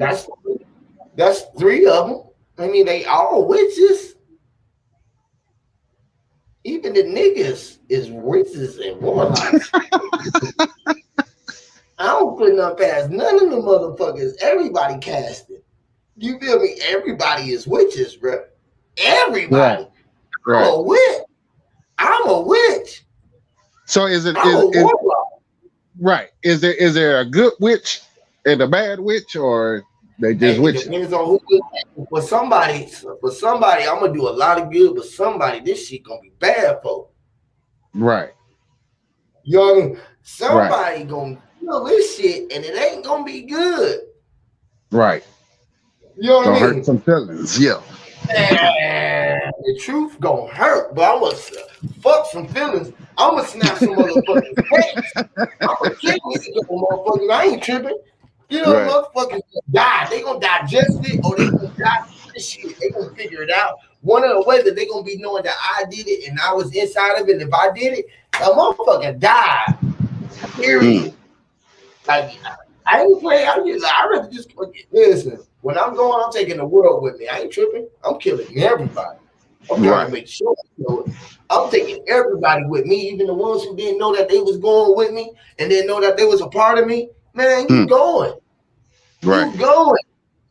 That's three of them. I mean, they all witches. Even the niggas is witches and warlocks. I don't put nothing past none of the motherfuckers. Everybody casted. You feel me? Everybody is witches, bro. Everybody. Right. I'm a witch. I'm a witch. So is it I'm a warlock. Right? Is there a good witch and a bad witch, or they just witches? It depends on who. For somebody, I'm gonna do a lot of good. But somebody, this shit gonna be bad for. Right. You know what I mean? Somebody gonna feel this shit, and it ain't gonna be good. Right. You know what I mean? Hurt some feelings. Yeah. The truth gonna hurt, but I'm gonna fuck some feelings. I'm gonna snap some motherfuckers' heads. I'm gonna kill these motherfuckers. I ain't tripping. You know, motherfuckers gonna die. They gonna digest it, or they gonna die. This shit, they gonna figure it out. One of the ways that they gonna be knowing that I did it and I was inside of it. And if I did it, a motherfucker died. Period. Like I ain't playing. I rather just listen. When I'm going, I'm taking the world with me. I ain't tripping. I'm killing everybody. I'm trying to make sure. You know, I'm taking everybody with me, even the ones who didn't know that they was going with me and didn't know that they was a part of me. Man, you going. Right. You going.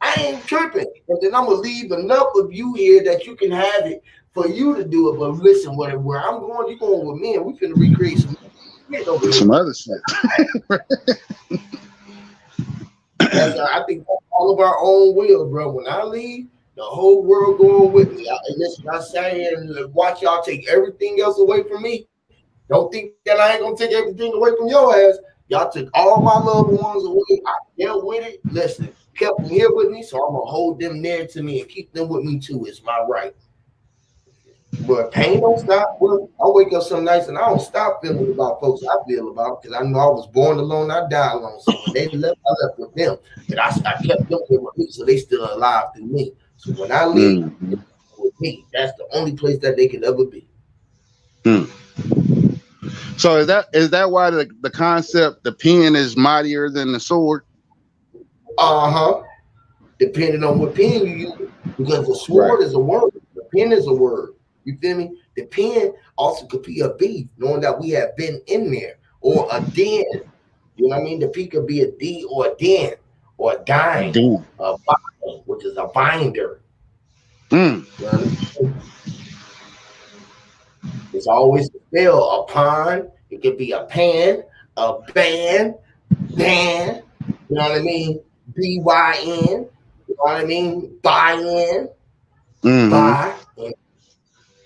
I ain't tripping. And then I'm going to leave enough of you here that you can have it for you to do it. But listen, where I'm going, you going with me, and we finna recreate some other shit. I think all of our own will, bro. When I leave, the whole world going with me. Listen, I sat here and watch y'all take everything else away from me. Don't think that I ain't gonna take everything away from your ass. Y'all took all my loved ones away. I dealt with it. Listen, kept them here with me, so I'm gonna hold them near to me and keep them with me too. It's my right. But pain don't stop. Well, I wake up some nights and I don't stop feeling about folks I feel about because I know I was born alone, I died alone. So when they left, I left with them. But I kept them with me, so they still alive through me. So when I leave with me, that's the only place that they could ever be. So is that why the concept, the pen is mightier than the sword? Depending on what pen you use, because the sword is a word, the pen is a word. You feel me? The pen also could be a B, knowing that we have been in there, or a den. You know what I mean? The P could be a D or a den, or a dime, a bind, which is a binder. You know it's always a spell, a pond. It could be a pan, a band, ban. You know what I mean? BYN. You know what I mean? Buy-in. Buy.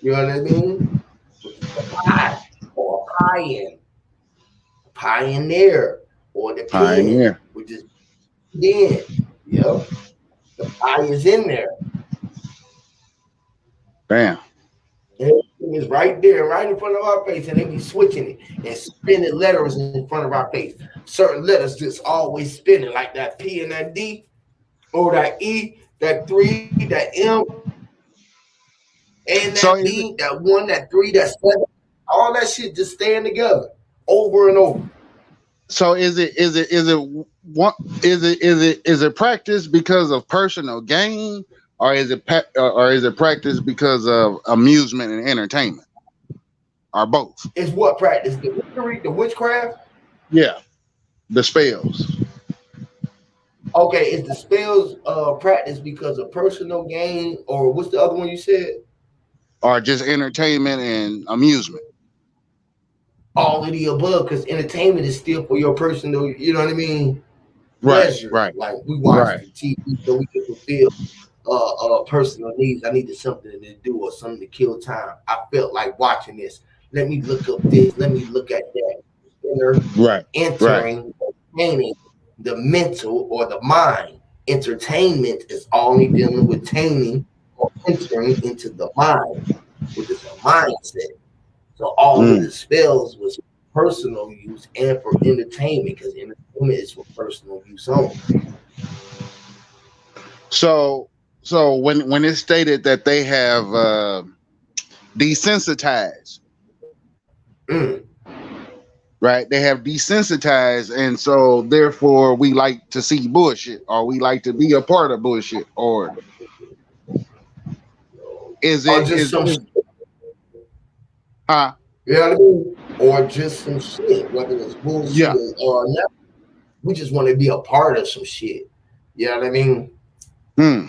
You know what I mean? Pie or pie-in. Pioneer or the pen, which is then. Yep. The pie is in there. Bam. Everything is right there, right in front of our face, and they be switching it and spinning letters in front of our face. Certain letters just always spinning, like that P and that D, or that E, that 3, that M, and that B, that 1, that 3, that 7. All that shit just staying together over and over. So is it practice because of personal gain, or is it practice because of amusement and entertainment, or both? It's what practice? The witchery, the witchcraft? Yeah, the spells. Okay, is the spells practice because of personal gain, or what's the other one you said? Or just entertainment and amusement. All of the above, because entertainment is still for your personal, you know what I mean? Right, Pleasure. right, Like we watch right. the TV so we can fulfill personal needs. I needed something to do or something to kill time. I felt like watching this. Let me look up this. Let me look at that. Inner, Right, right. entering, obtaining the mental or the mind. Entertainment is only dealing with taming or entering into the mind, which is a mindset. So all of Mm. the spells was personal use and for entertainment, because entertainment is for personal use only. So when it's stated that they have desensitized, Mm. right? They have desensitized, and so therefore we like to see bullshit, or we like to be a part of bullshit, or Or just some is huh? you know what I mean? Or just some shit, whether it's bullshit Yeah. or not. We just want to be a part of some shit. You know what I mean? Hmm.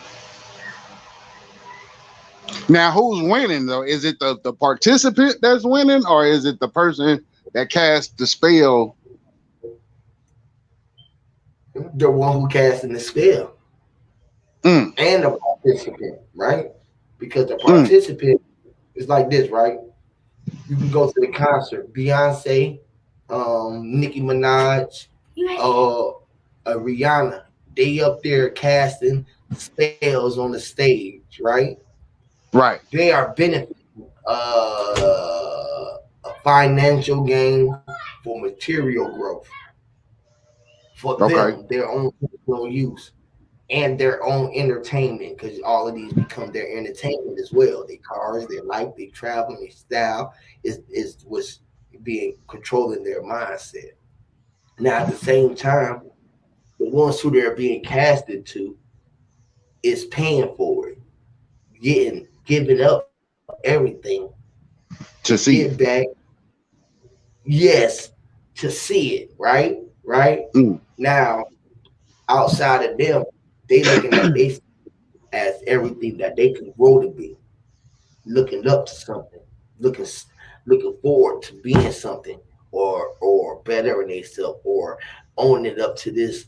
Now who's winning though? Is it the participant that's winning, or is it the person that cast the spell? The one who casting the spell Mm, and the participant, right? Because the mm, participant is like this, right? You can go to the concert, Beyonce, Nicki Minaj, Rihanna. They up there casting spells on the stage, right? right. They are benefiting a financial gain for material growth for Okay. them, their own personal use and their own entertainment, because all of these become their entertainment as well. Their cars, their life, their travel, their style is what's being controlling their mindset. Now, at the same time, the ones who they're being casted to is paying for it, giving up everything to To get see back. it. Yes, to see it, right? Right? Mm. Now, outside of them, they looking at they as everything that they can grow to be, looking up to something, looking looking forward to being something or bettering themselves or owning it up to this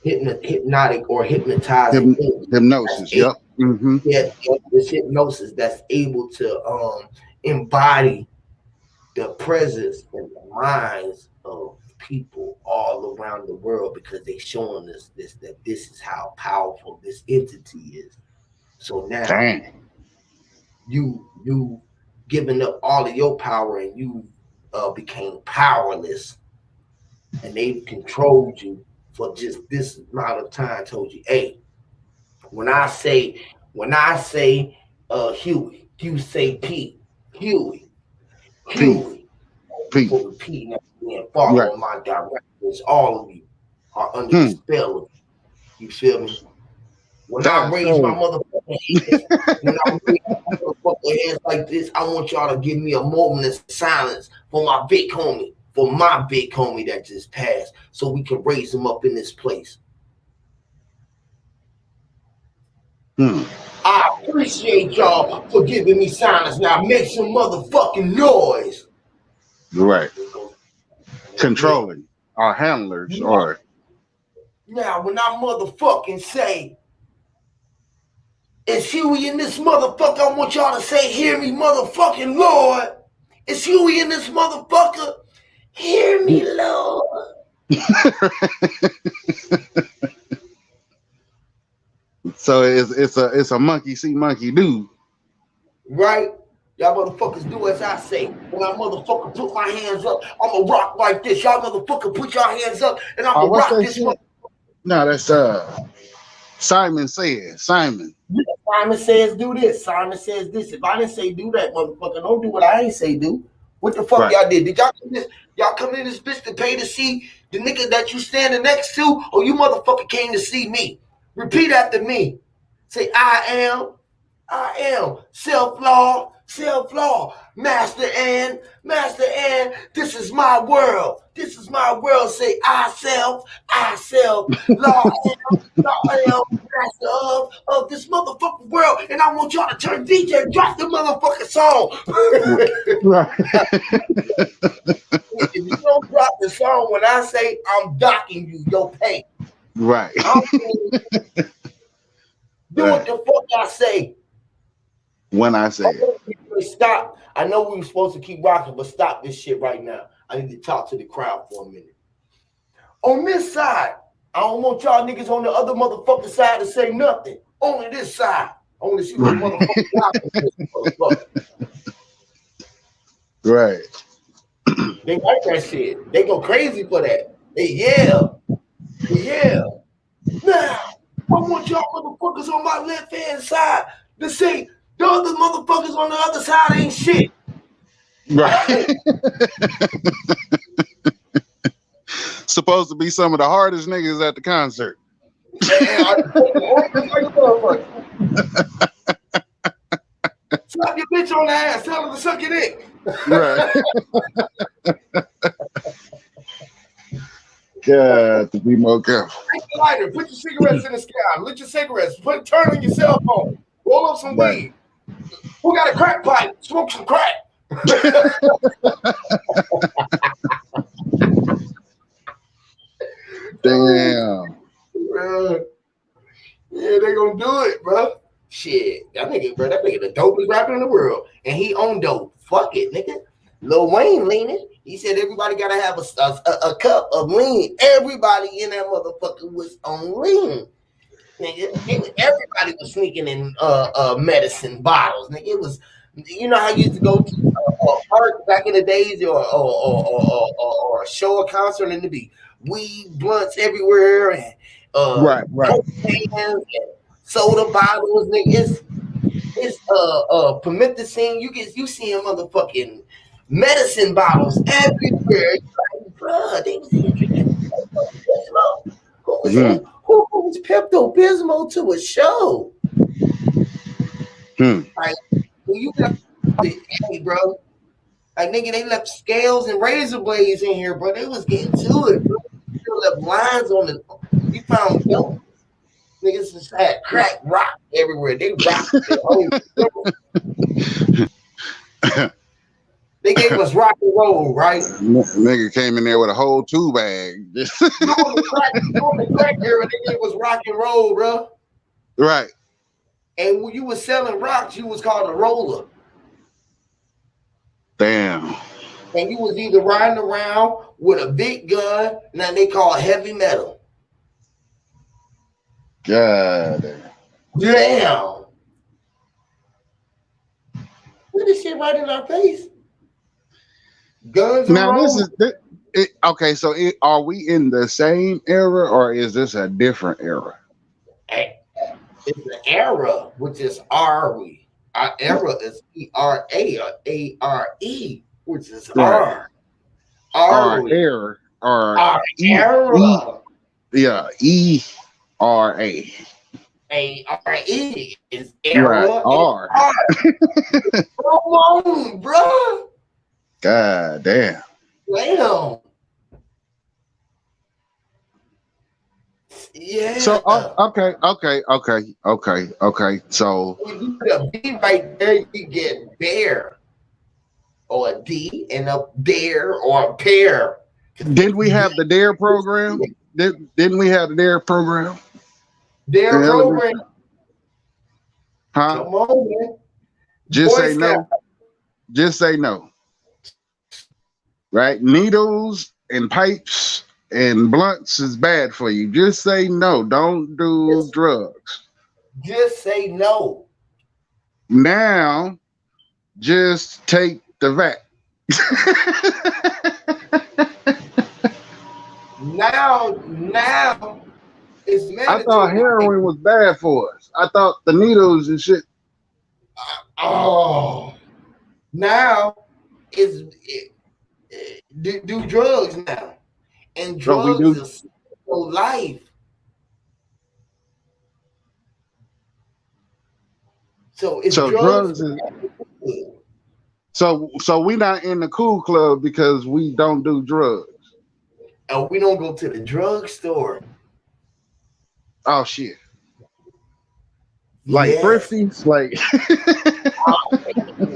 hypnotic or hypnotizing thing that's Hypnosis. able, Yep. Mm-hmm. yeah, this hypnosis that's able to embody the presence and the minds of people all around the world, because they showing us this that this is how powerful this entity is. So now Dang. you giving up all of your power and you became powerless, and they've controlled you for just this amount of time. Told you, hey, when I say Huey, you say Pete, Huey, Peep. Huey. Peep. For repeating and Right. following my directions. All of you are under the Hmm. spell of it. You feel me? When I That's raise my crazy. motherfucking hands, when I raise my motherfucking hands like this, I want y'all to give me a moment of silence for my big homie, for my big homie that just passed, so we can raise him up in this place. Hmm. I appreciate y'all for giving me silence. Now make some motherfucking noise. Right. It goes again. Controlling our handlers, Now, or now when I motherfucking say, it's Huey in this motherfucker, I want y'all to say, hear me, motherfucking Lord. It's Huey in this motherfucker. Hear me, Lord. so it's a monkey see monkey do. Right? Y'all motherfuckers do as I say. When I motherfucker put my hands up, I'ma rock like this. Y'all motherfucker put your hands up and I'ma What's rock that this shit? motherfucker. No, that's Simon says. Simon. Simon says do this. Simon says this. If I didn't say do that, motherfucker, don't do what I ain't say do. What the fuck Right. y'all did? Did y'all do this? Y'all y'all coming in this bitch to pay to see the nigga that you standing next to, or you motherfucker came to see me? Repeat after me. Say, I am self-law, master and, this is my world. This is my world. Say, I self, law am, master of this motherfucking world. And I want y'all to turn DJ, drop the motherfucking song. Right. If you don't drop the song when I say I'm docking you, your pay. Right. Do what the fuck I say. When I say it. Stop. I know we were supposed to keep rocking, but stop this shit right now. I need to talk to the crowd for a minute. On this side, I don't want y'all niggas on the other motherfucking side to say nothing. Only this side. I want to see what motherfuckers. Right. They like that shit. They go crazy for that. They yell. Now, I want y'all motherfuckers on my left hand side to say the other motherfuckers on the other side ain't shit. Right. Supposed to be some of the hardest niggas at the concert. Slap your bitch on the ass. Tell her to suck your dick. Right. God, to be more careful. Take the lighter. Put your cigarettes in the sky. Lit your cigarettes. Turn on your cell phone. Roll up some weed. Who got a crack pipe? Smoke some crack. Damn. Yeah, they gonna do it, bro. Shit, that nigga the dopest rapper in the world, and he on dope. Fuck it, nigga. Lil Wayne leaning. He said everybody gotta have a cup of lean. Everybody in that motherfucker was on lean. Nigga, everybody was sneaking in medicine bottles. Nigga, it was, you know how you used to go to a park back in the days, or a show, a concert, and to be weed blunts everywhere, and Right. and soda bottles, nigga. It's promethazine. You see a motherfucking medicine bottles everywhere. Like, bruh, they was drinking Pepto-Bismol. Who was Pepto-Bismol to a show? Like, when you got hey, bro. Like, nigga, they left scales and razor blades in here, bro. They was getting to it, bro. They left lines on the. You found dope. Niggas just had crack rock everywhere. They rocked They gave us rock and roll, right? Nigga came in there with a whole 2 bag. During the crack era, they gave us rock and roll, bro. Right. And when you was selling rocks, you was called a roller. Damn. And you was either riding around with a big gun, and then they call heavy metal. God. Damn. Look at this shit right in our face. Guns now and this is okay. So are we in the same era, or is this a different era? Hey, it's an era, which is are we? Our era is ERA or ARE, which is R. Our era, or our era. Yeah, ERA. ARE is era. Right. R. Come on, bro. God damn. Damn. Yeah. So okay. So when you put a B right there, you get bear, or a D, and a dare, or a pair. didn't we have the DARE program? Didn't we have the DARE program? Dare program. Huh? Come on, man. Just Boy say Scout. no. Just say no. Right? Needles and pipes and blunts is bad for you. Just say no. Don't do drugs. Just say no. Now, just take the vac. Now it's mandatory. I thought heroin was bad for us. I thought the needles and shit. Oh, now do drugs now, and Bro, we drugs do. is your life. So if So drugs, drugs is so we not in the cool club because we don't do drugs. and we don't go to the drugstore, Oh shit. Like yes. thrifties, like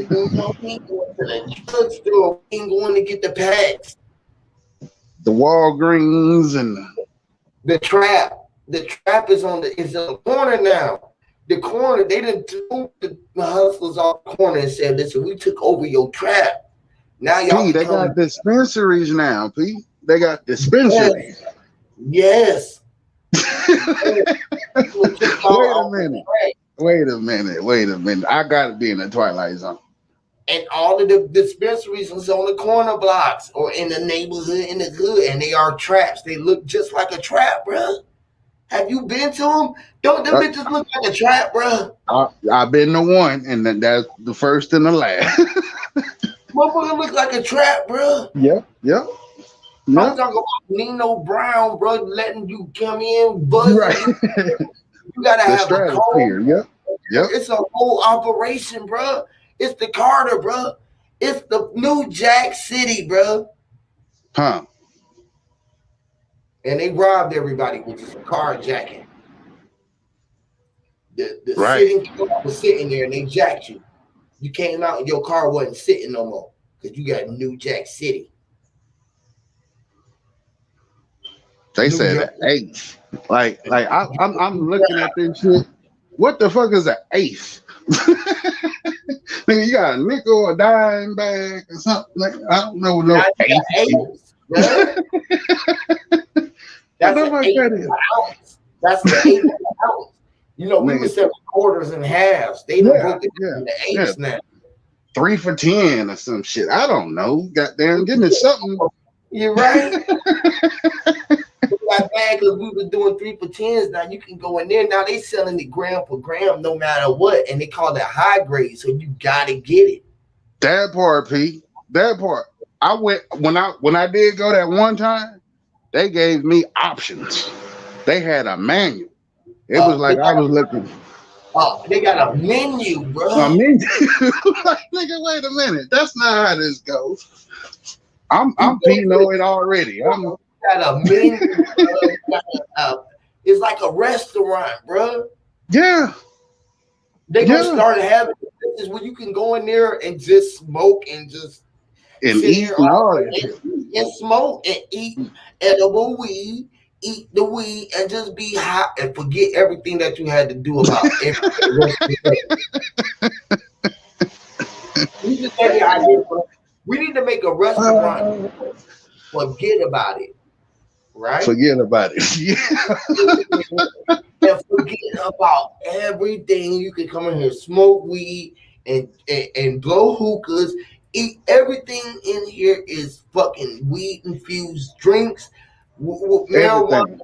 You know, we ain't going to the drugstore. We ain't going to get the packs. the Walgreens and The trap. The trap is on the corner now. The corner, they didn't move the hustlers off the corner and said, listen, we took over your trap. Now y'all P, can they come. got dispensaries now, P. They got Yes. dispensaries. Yes. Wait a minute. Wait a minute. Wait a minute. I gotta be in the Twilight Zone. And all of the dispensaries is on the corner blocks or in the neighborhood, in the hood, and they are traps. They look just like a trap, bro. Have you been to them? Don't them I, bitches look like a trap, bro? I've been to one, and that's the first and the last. Motherfucker look like a trap, bro. Yep. I'm talking about Nino Brown, bro, letting you come in, buzzing Right. you. You gotta The have a code. stratosphere. Yep. It's a whole operation, bro. It's the Carter, bro. It's the New Jack City, bro. Huh. And they robbed everybody, which is a carjacking. The Right. sitting car was sitting there and they jacked you. You came out and your car wasn't sitting no more because you got New Jack City. They New said Jack. an eighth. Like I'm looking at this shit. What the fuck is an eighth? Nigga, you got a nickel or dime bag or something? Like, I don't know. No Now you got eighth. eighths, bro. What That's the an fuck eighth that of is? an ounce. That's the eighth of an ounce. You know, we Nigga, were selling quarters and halves. They done broke it yeah. into eighths now. 3 for 10 or some shit. I don't know. Goddamn, give me something. You're right. We got bad because we was doing 3 for 10s. Now you can go in there. Now they selling it gram for gram no matter what. And they call it high grade. So you gotta get it. That part, P. That part. I went when I did go that one time, they gave me options. They had a manual. It was like I was looking. They got a menu, bro. A menu. Like, nigga, wait a minute. That's not how this goes. I'm Pino it already. I'm got a menu. It's like a restaurant, bro. Yeah. They gonna start having places where you can go in there and just smoke and just and eat and all that shit. And smoke and eat edible weed, eat the weed, and just be hot and forget everything that you had to do about we need to make a restaurant. Forget about it. Right? Forget about it. Yeah. And forget about everything. You can come in here, smoke weed, and blow hookahs. Eat everything in here is fucking weed infused drinks, marijuana,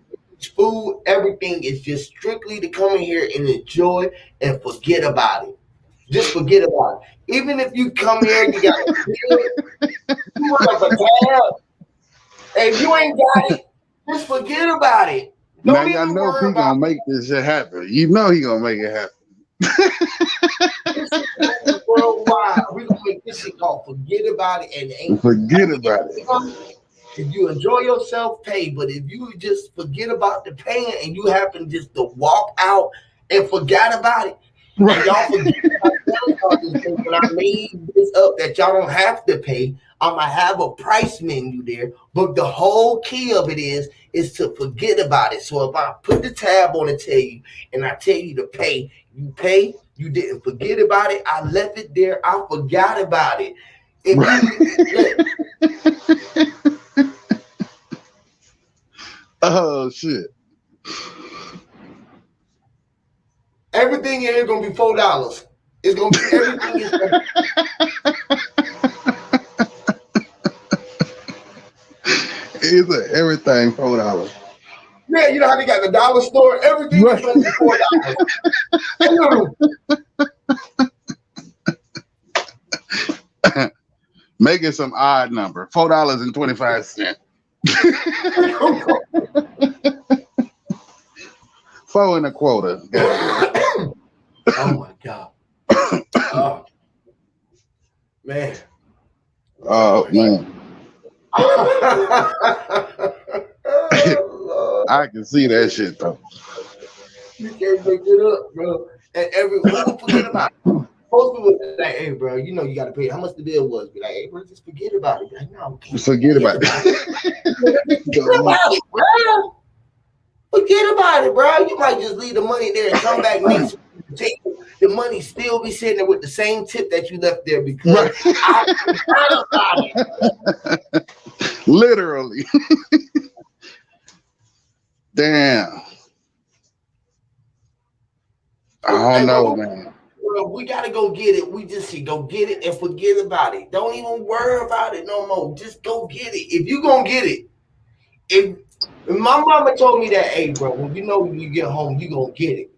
food. Everything is just strictly to come in here and enjoy and forget about it. Just forget about it. Even if you come here, you got a bill, you want a tab. If you ain't got it, just forget about it. Don't now y'all know he gonna make this shit happen. You know he gonna make it happen. This shit worldwide. We gonna make this shit called forget about it and ain't forget about it. If you enjoy yourself, pay. But if you just forget about the paying and you happen just to walk out and forgot about it, right. And y'all forget when I made this up that y'all don't have to pay. I'm gonna have a price menu there, but the whole key of it is to forget about it. So if I put the tab on and tell you, and I tell you to pay, you pay. You didn't forget about it. I left it there. I forgot about it. Oh shit! Everything in here gonna be $4. It's gonna be everything. Is gonna It's everything $4. Yeah, you know how they got the dollar store. Everything is gonna be $4. Make it some odd number. $4.25. 4 and a quarter. Oh my God. Oh man. Oh man. Oh, I can see that shit though. you can't make it up, bro. And who will forget about it? Most people be like, hey, bro, you know you got to pay. How much the bill was? Be like, hey, bro, just forget about it. Be like, no, we can't Forget about it. Forget about it, bro. Forget about it, bro. You might just leave the money there and come back next week. The money still be sitting there with the same tip that you left there because I forgot about it. Literally. Damn. I don't know, man. We gotta go get it. We just go get it and forget about it. Don't even worry about it no more. Just go get it. If you gonna get it, if my mama told me that, hey, bro, when you know when you get home, you gonna get it.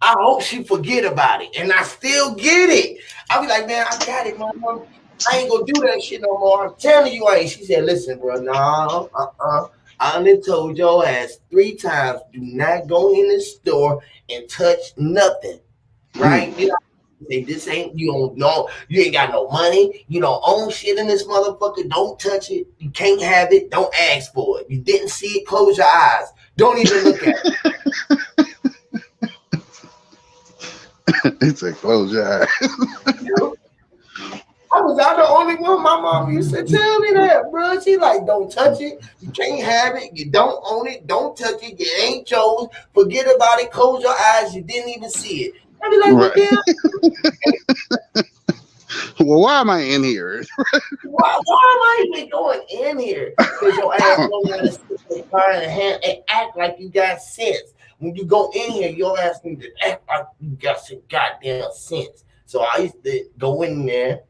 I hope she forget about it, and I still get it. I'll be like, man, I got it, mama. I ain't gonna do that shit no more. I'm telling you, I ain't. She said, listen, bro, nah, I done told your ass 3 times, do not go in the store and touch nothing, right? You know, say this ain't, you don't know, you ain't got no money, you don't own shit in this motherfucker, don't touch it, you can't have it, don't ask for it. You didn't see it, close your eyes. Don't even look at it. He said, close your eyes. Was I the only one? My mom used to tell me that, bro. She like, don't touch it. You can't have it. You don't own it. Don't touch it. It ain't yours. Forget about it. Close your eyes. You didn't even see it. I be like, right. Well, why am I in here? why am I even going in here? Because your ass don't want to sit there and act like you got sense. When you go in here, your ass need to act like you got some goddamn sense. So I used to go in there.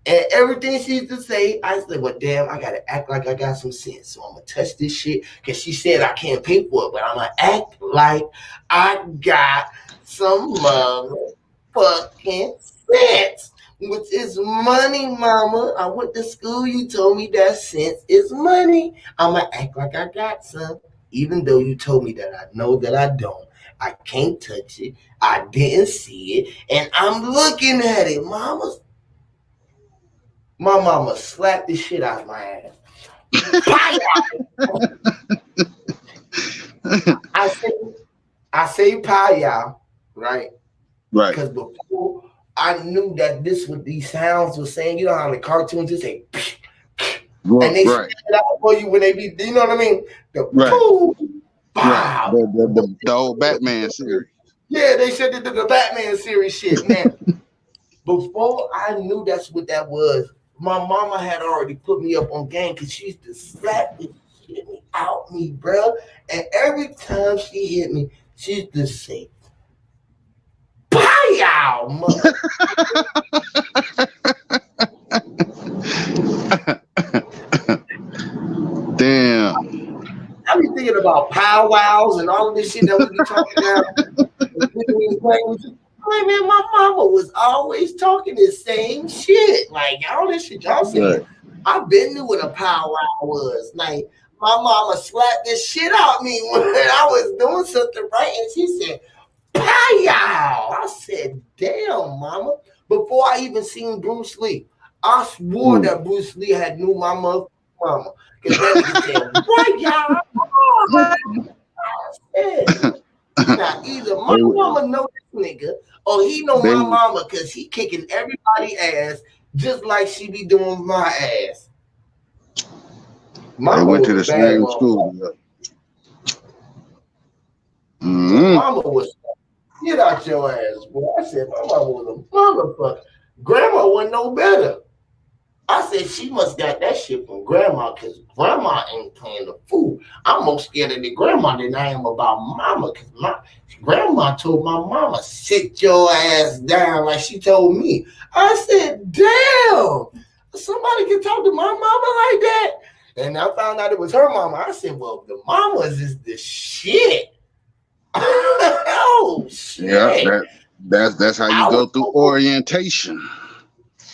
And everything she used to say, I said, well, damn, I got to act like I got some sense. So I'm going to touch this shit because she said I can't pay for it, but I'm going to act like I got some motherfucking sense, which is money, mama. I went to school. You told me that sense is money. I'm going to act like I got some, even though you told me that I know that I don't. I can't touch it. I didn't see it. And I'm looking at it, mama. My mama slapped the shit out of my ass. I say pie, right? Right. Because before I knew that this what these sounds were saying, you know how the cartoons just say, and they spit it out for you when they be, you know what I mean? The right. The old Batman series. Yeah, they said the Batman series shit, man. Before I knew that's what that was, my mama had already put me up on game because she used to slap the shit out me, bro. And every time she hit me, she used to say, "Pow, mother." Damn. I be thinking about powwows and all of this shit that we be talking about. Like, man, my mama was always talking the same shit. Like, all this shit y'all saying. Right. I've been knew what a powwow was. Like, my mama slapped this shit out me when I was doing something right, and she said, "Pow!" I said, "Damn, mama." Before I even seen Bruce Lee, I swore that Bruce Lee had knew my mama. Because that nigga said, "What, y'all?" Now, either my mama know this nigga or he know my mama because he kicking everybody ass just like she be doing my ass. They went to the same school. Mama was, get out your ass, boy. I said, my mama was a motherfucker. Grandma wasn't no better. I said, she must got that shit from grandma because grandma ain't playing the fool. I'm more scared of the grandma than I am about mama because my grandma told my mama, sit your ass down like she told me. I said, damn, somebody can talk to my mama like that? And I found out it was her mama. I said, well, the mamas is the shit. Oh, shit. Yeah, that's how you go through orientation.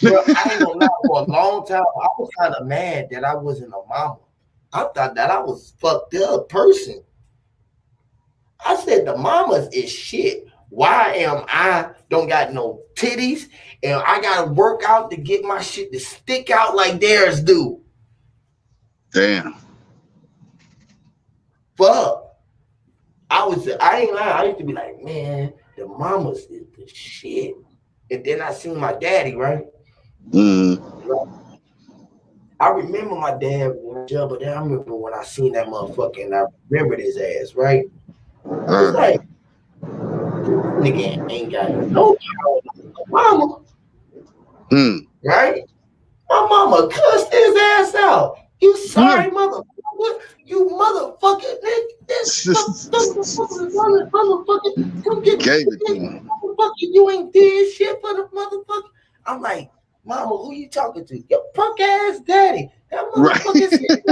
Bro, I ain't gonna lie. For a long time, I was kind of mad that I wasn't a mama. I thought that I was fucked up person. I said the mamas is shit. Why am I don't got no titties and I gotta work out to get my shit to stick out like theirs do? Damn. Fuck. I ain't lying. I used to be like, man, the mamas is the shit. And then I seen my daddy, right? Mm. I remember my dad when I but then I remember when I seen that motherfucker and I remembered his ass, right? I was like, nigga ain't got no power like my mama, right? My mama cussed his ass out. You sorry, motherfucker. You motherfucker, nigga. This motherfucker. Come get Gave it to this him. motherfucker. You ain't did shit for the motherfucker. I'm like, mama, who you talking to? Your punk ass daddy. That Right. motherfucker said,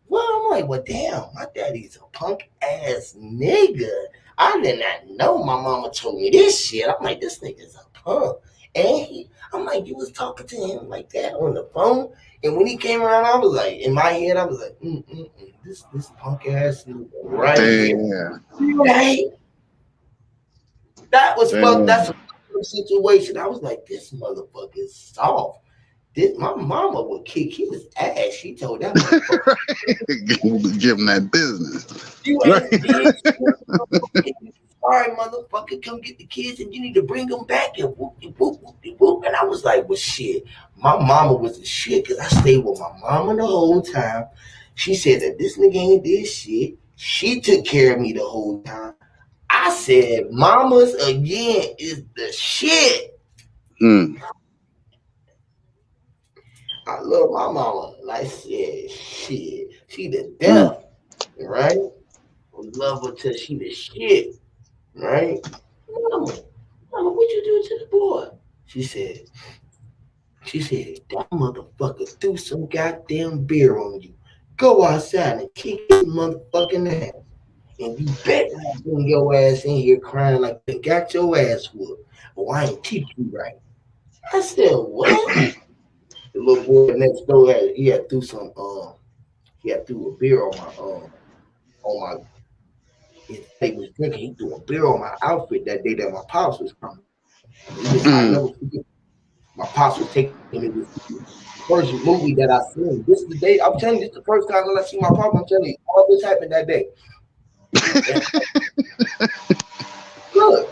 well, I'm like, well, damn, my daddy's a punk ass nigga. I did not know my mama told me this shit. I'm like, this nigga's a punk. And I'm like, you was talking to him like that on the phone. And when he came around, I was like, in my head, I was like, this punk ass nigga right here. Right? That was fuck. That's a situation. I was like, this motherfucker is soft. My mama would kick his ass. She told that motherfucker. Give him that business. You ain't did. Sorry, motherfucker, come get the kids and you need to bring them back and whoop, whoop, whoop, whoop. And I was like, well, shit. My mama was the shit because I stayed with my mama the whole time. She said that this nigga ain't did shit. She took care of me the whole time. I said, mamas again is the shit. I love my mama. Like I said, shit. She the death, right? Love her till she the shit, right? Mama, what you do to the boy? She said, that motherfucker threw some goddamn beer on you. Go outside and kick his motherfucking ass. And you better not bring your ass in here crying like they got your ass whooped. Or I ain't teach you right. I said, what? The little boy next door had threw some he had threw a beer on my his daddy was drinking, he threw a beer on my outfit that day that my pops was coming. I never forget. My pops was taking me to the first movie that I seen. This is the day, I'm telling you, this is the first time that I see my pop. I'm telling you, all this happened that day. Look,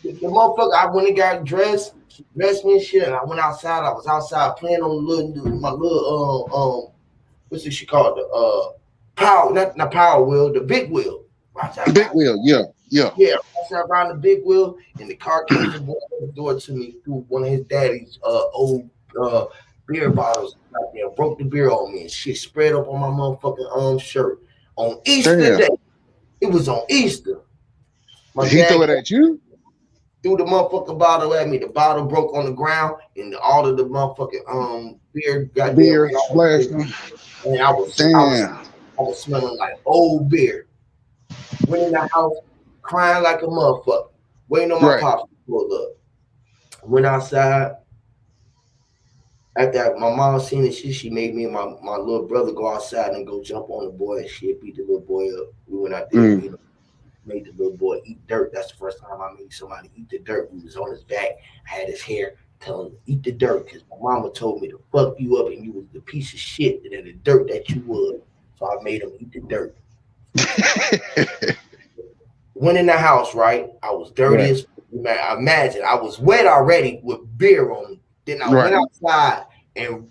the motherfucker, I went and got dressed me and shit, and I went outside. I was outside playing on my little what's this shit called? The power, not power wheel, the big wheel. Big wheel, yeah. Yeah, I sat around the big wheel, and the car came to the door to me through one of his daddy's old beer bottles. Right there, broke the beer on me, and shit spread up on my motherfucking shirt. On Easter Day, it was on Easter. He threw it at you? Threw the motherfucking bottle at me. The bottle broke on the ground, and all of the motherfucking beer got beer splashed. And I was smelling like old beer. Went in the house crying like a motherfucker, waiting on my pops to pull up. Went outside. After my mom seen the shit, she made me and my little brother go outside and go jump on the boy and shit, beat the little boy up. We went out there, made the little boy eat dirt. That's the first time I made somebody eat the dirt. We was on his back. I had his hair telling him to eat the dirt because my mama told me to fuck you up and you was the piece of shit and the dirt that you was. So I made him eat the dirt. Went in the house, right? I was dirty as imagine. I was wet already with beer on me. Then I went outside and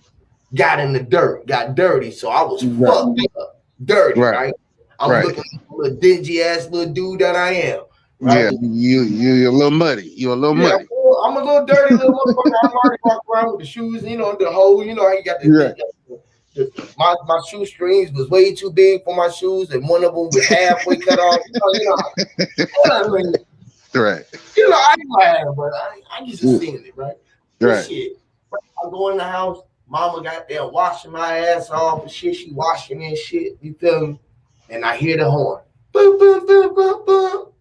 got in the dirt, got dirty. So I was fucked up, dirty, right? I'm looking like a dingy ass little dude that I am. Right? Yeah, you're a little muddy. You're a little muddy. I'm a little dirty little motherfucker. I'm already walking around with the shoes, the hole, how you got my shoestrings was way too big for my shoes, and one of them was halfway cut off. Right. I ain't but I just seen it, right? Right. Shit. I go in the house, mama got there washing my ass off and shit. She washing me and shit. You feel me? And I hear the horn. Boop, boop, boop, boop, boop.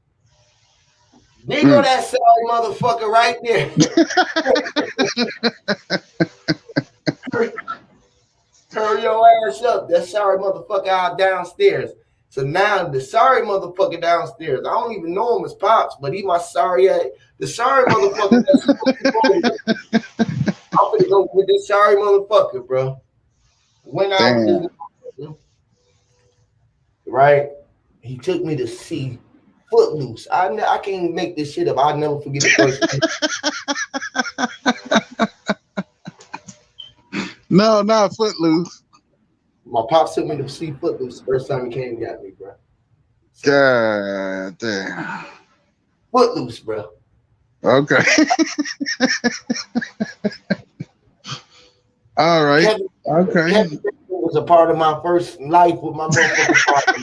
Nigga, know that sorry motherfucker right there. Hurry your ass up. That sorry motherfucker out downstairs. So now the sorry motherfucker downstairs, I don't even know him as Pops, but he my sorry ass. The sorry motherfucker that's I'm gonna go with this sorry motherfucker, bro. Went out with Damn. this, right? He took me to see Footloose. I can't make this shit up. I'll never forget the first time. No, not Footloose. My pops took me to see Footloose the first time he came and got me, bro. So, God damn. Footloose, bro. Okay. All right. Kevin was a part of my first life with my motherfucking father.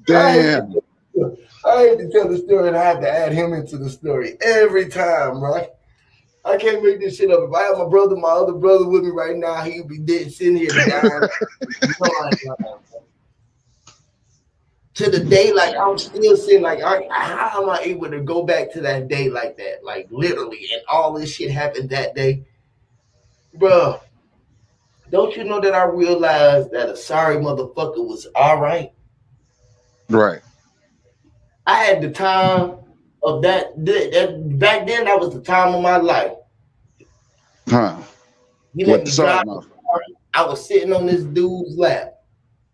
Damn. I hate to tell the story and I have to add him into the story every time, right? I can't make this shit up. If I had my other brother with me right now, he would be dead sitting here dying. To the day, like I'm still sitting, like how am I able to go back to that day like that? Like literally, and all this shit happened that day. Bro, don't you know that I realized that a sorry motherfucker was all right? Right. I had the time of that back then. That was the time of my life. Huh. He let me drive the car. I was sitting on this dude's lap.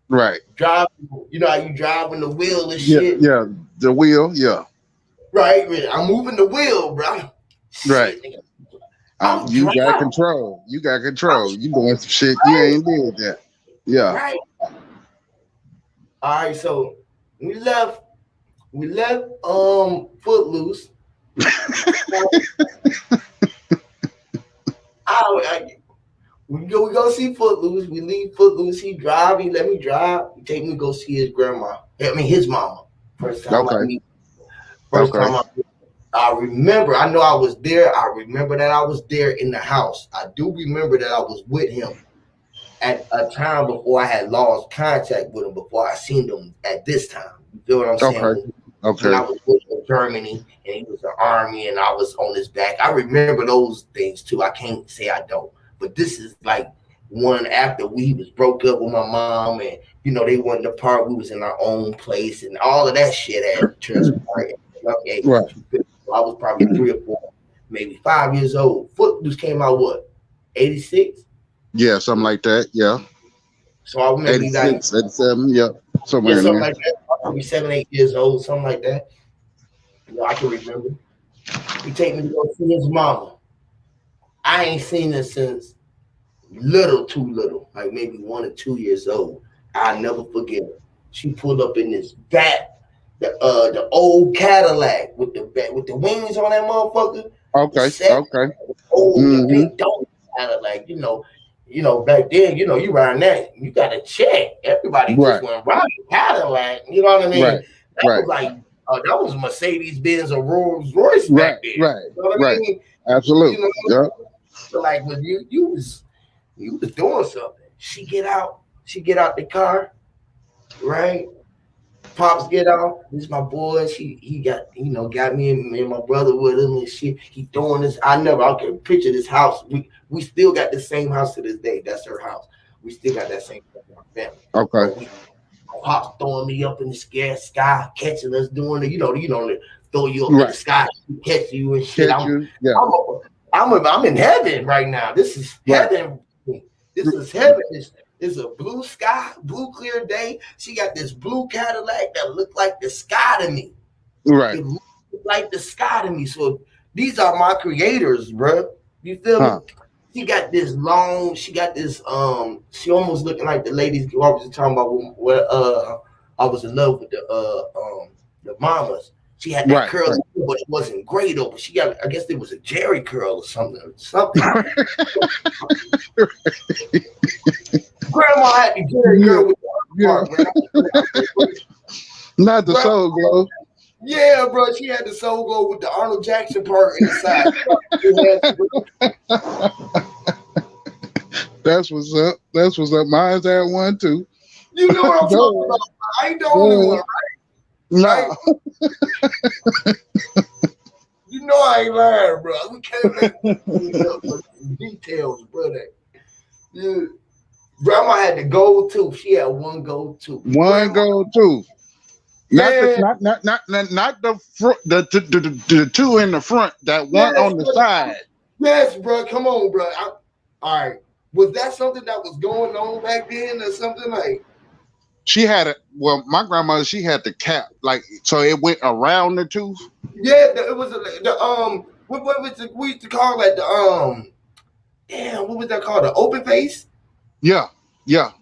Right. Driving, you know how you driving the wheel and shit? Yeah, the wheel, yeah. Right, I'm moving the wheel, bro. Right. You driving. got control. You got control. You doing some shit you ain't did that. Yeah. Right. All right, so we left Footloose. We go see Footloose. We leave Footloose. He drive. He let me drive. He take me to go see his grandma. His mama. First time I meet. First time I remember. I know I was there. I remember that I was there in the house. I do remember that I was with him at a time before I had lost contact with him. Before I seen him at this time. You feel what I'm saying? Okay. When I was in Germany and he was in the army and I was on his back. I remember those things too. I can't say I don't. But this is like one after we was broke up with my mom and, you know, they wasn't apart. We was in our own place and all of that shit had transpired. Okay. Right. I was probably 3 or 4, maybe 5 years old. Footloose came out what? 86? Yeah, something like that. Yeah. So I remember 86, 87, yeah. Somewhere in something there. like that. Probably 7, 8 years old, something like that. You know, I can remember. He take me to go see his mama. I ain't seen her since too little, like maybe 1 or 2 years old. I'll never forget her. She pulled up in this the old Cadillac with the wings on that motherfucker. Okay. Old pink dog Cadillac, you know, back then, you know, you riding that, you got to check. Everybody just went riding Cadillac, you know what I mean? That was like that was Mercedes Benz or Rolls Royce back then. Right. You know what I mean? Absolutely. You know, so like when you was doing something. She get out the car, right? Pops get out. This is my boy. He got, you know, got me and my brother with him and shit. He throwing this. I can picture this house. We still got the same house to this day. That's her house. We still got that same family. Okay. Pops throwing me up in the sky, catching us doing the, you know, throw you up in the sky, catch you and shit. I'm in heaven right now. This is heaven. This is heaven. It's a blue sky, blue clear day. She got this blue Cadillac that looked like the sky to me. Right. It looked like the sky to me. So these are my creators, bro. You feel me? She got this she almost looking like the ladies I was talking about when I was in love with the mamas. She had that curl, but it wasn't gray though. But she got, I guess there was a Jerry curl or something. Grandma had the Jerry curl with the part, man. Not the Soul Glow. Yeah, bro. She had the Soul Glow with the Arnold Jackson part inside. That's what's up. That's what's up. Mine's at one too. You know what I'm talking about. I ain't the only one, right? No. You know I ain't lying, bro. We can't make details, brother. Yeah. Grandma had the gold tooth. She had one gold tooth. One gold tooth. Not Yeah. not the front, the two in the front, that one on the side. Yes, bro. Come on, bro. All right. Was that something that was going on back then or something like? She had it. Well, my grandmother, she had the cap, like, so it went around the tooth. Yeah, it was what was it? We used to call that the damn, what was that called? The open face? Yeah. The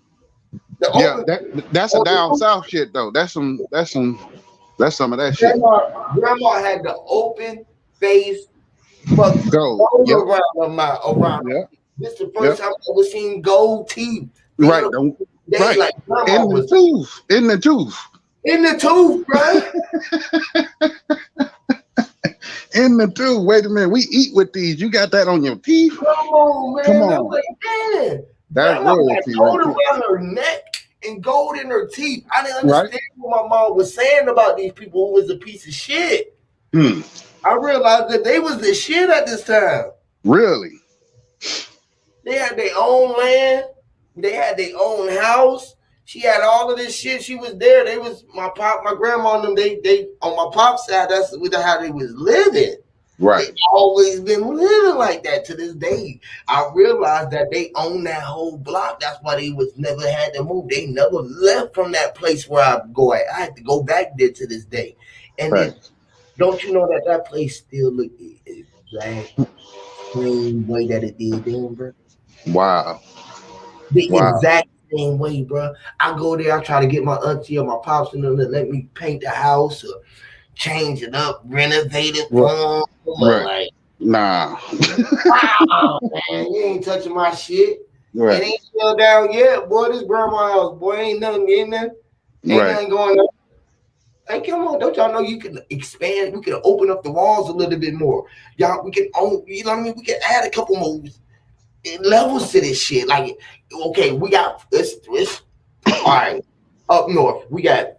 open, That's a down south shit though. That's some of that shit. Grandma had the open face, but Gold. gold around. Yeah. This is the first time I ever seen gold teeth. Right. They Right. like grandma was In the tooth. in the tooth, bro. In the tooth. Wait a minute. We eat with these. You got that on your teeth? Come on, man. Come I'm on. like, man. That's Grandma had royalty gold right there. around her neck and gold in her teeth. I didn't understand what my mom was saying about these people who was a piece of shit. I realized that they was the shit at this time. Really? They had their own land. They had their own house. She had all of this shit. She was there. They was my grandma and them. They on my pop's side. That's how they was living. Right. They always been living like that to this day. I realized that they own that whole block. That's why they was never had to move. They never left from that place where I go at. I had to go back there to this day. And then, don't you know that place still look exact same way that it did then, bro? Wow. The exact same way, bro. I go there, I try to get my auntie or my pops and them to let me paint the house or change it up, renovate it for them. Right. Like, nah. wow, man, you ain't touching my shit. Right. It ain't still down yet, boy. This grandma's house, boy, ain't nothing in there. Ain't nothing going on. Hey, come on, don't y'all know you can expand? We can open up the walls a little bit more. Y'all, we can own, you know what I mean? We can add a couple more levels to this shit. Like, okay, we got this all right. Up north, we got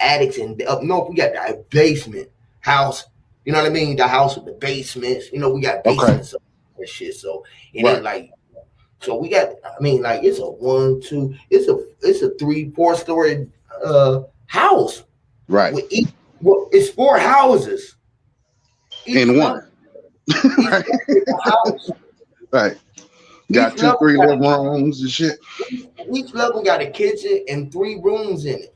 attics, and up north we got the basement house. You know what I mean? The house with the basements. You know, we got basements and shit. So it ain't like, so we got. I mean, like it's a 1, 2. It's a 3, 4 story house. Right. It's 4 houses in one. Right. House. Right. Got 2, 3 living rooms and shit. Each level got a kitchen and 3 rooms in it,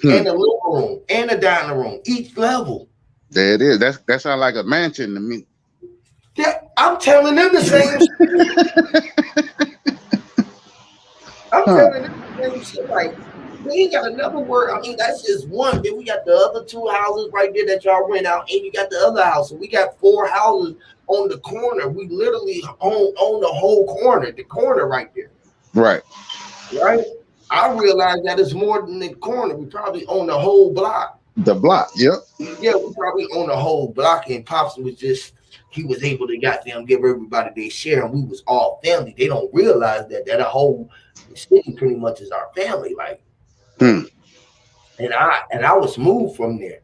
and a living room and a dining room. Each level. There it is. That sounds like a mansion to me. Yeah, I'm telling them the same shit. I'm telling them the same shit. Like, we ain't got another word. I mean, that's just one. Then we got the other 2 houses right there that y'all rent out, and you got the other house. So we got 4 houses on the corner. We literally own the whole corner, the corner right there. Right. Right? I realized that it's more than the corner. We probably own the whole block. The block, yep. Yeah, we probably own the whole block, and Pops was just, he was able to goddamn give everybody their share, and we was all family. They don't realize that a whole city pretty much is our family, like. And I was moved from there.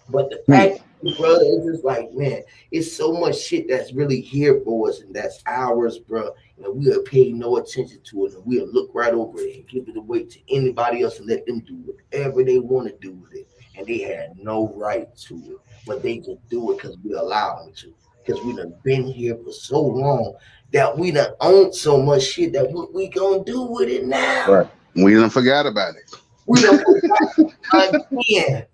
But the fact, brother, it's just like, man, it's so much shit that's really here for us and that's ours, bro. And we'll pay no attention to it, and we'll look right over it and give it away to anybody else and let them do whatever they want to do with it. And they had no right to it, but they just do it because we allow them to. Because we done been here for so long that we done owned so much shit that what we gonna do with it now? Right. We done forgot about it. We done forgot again.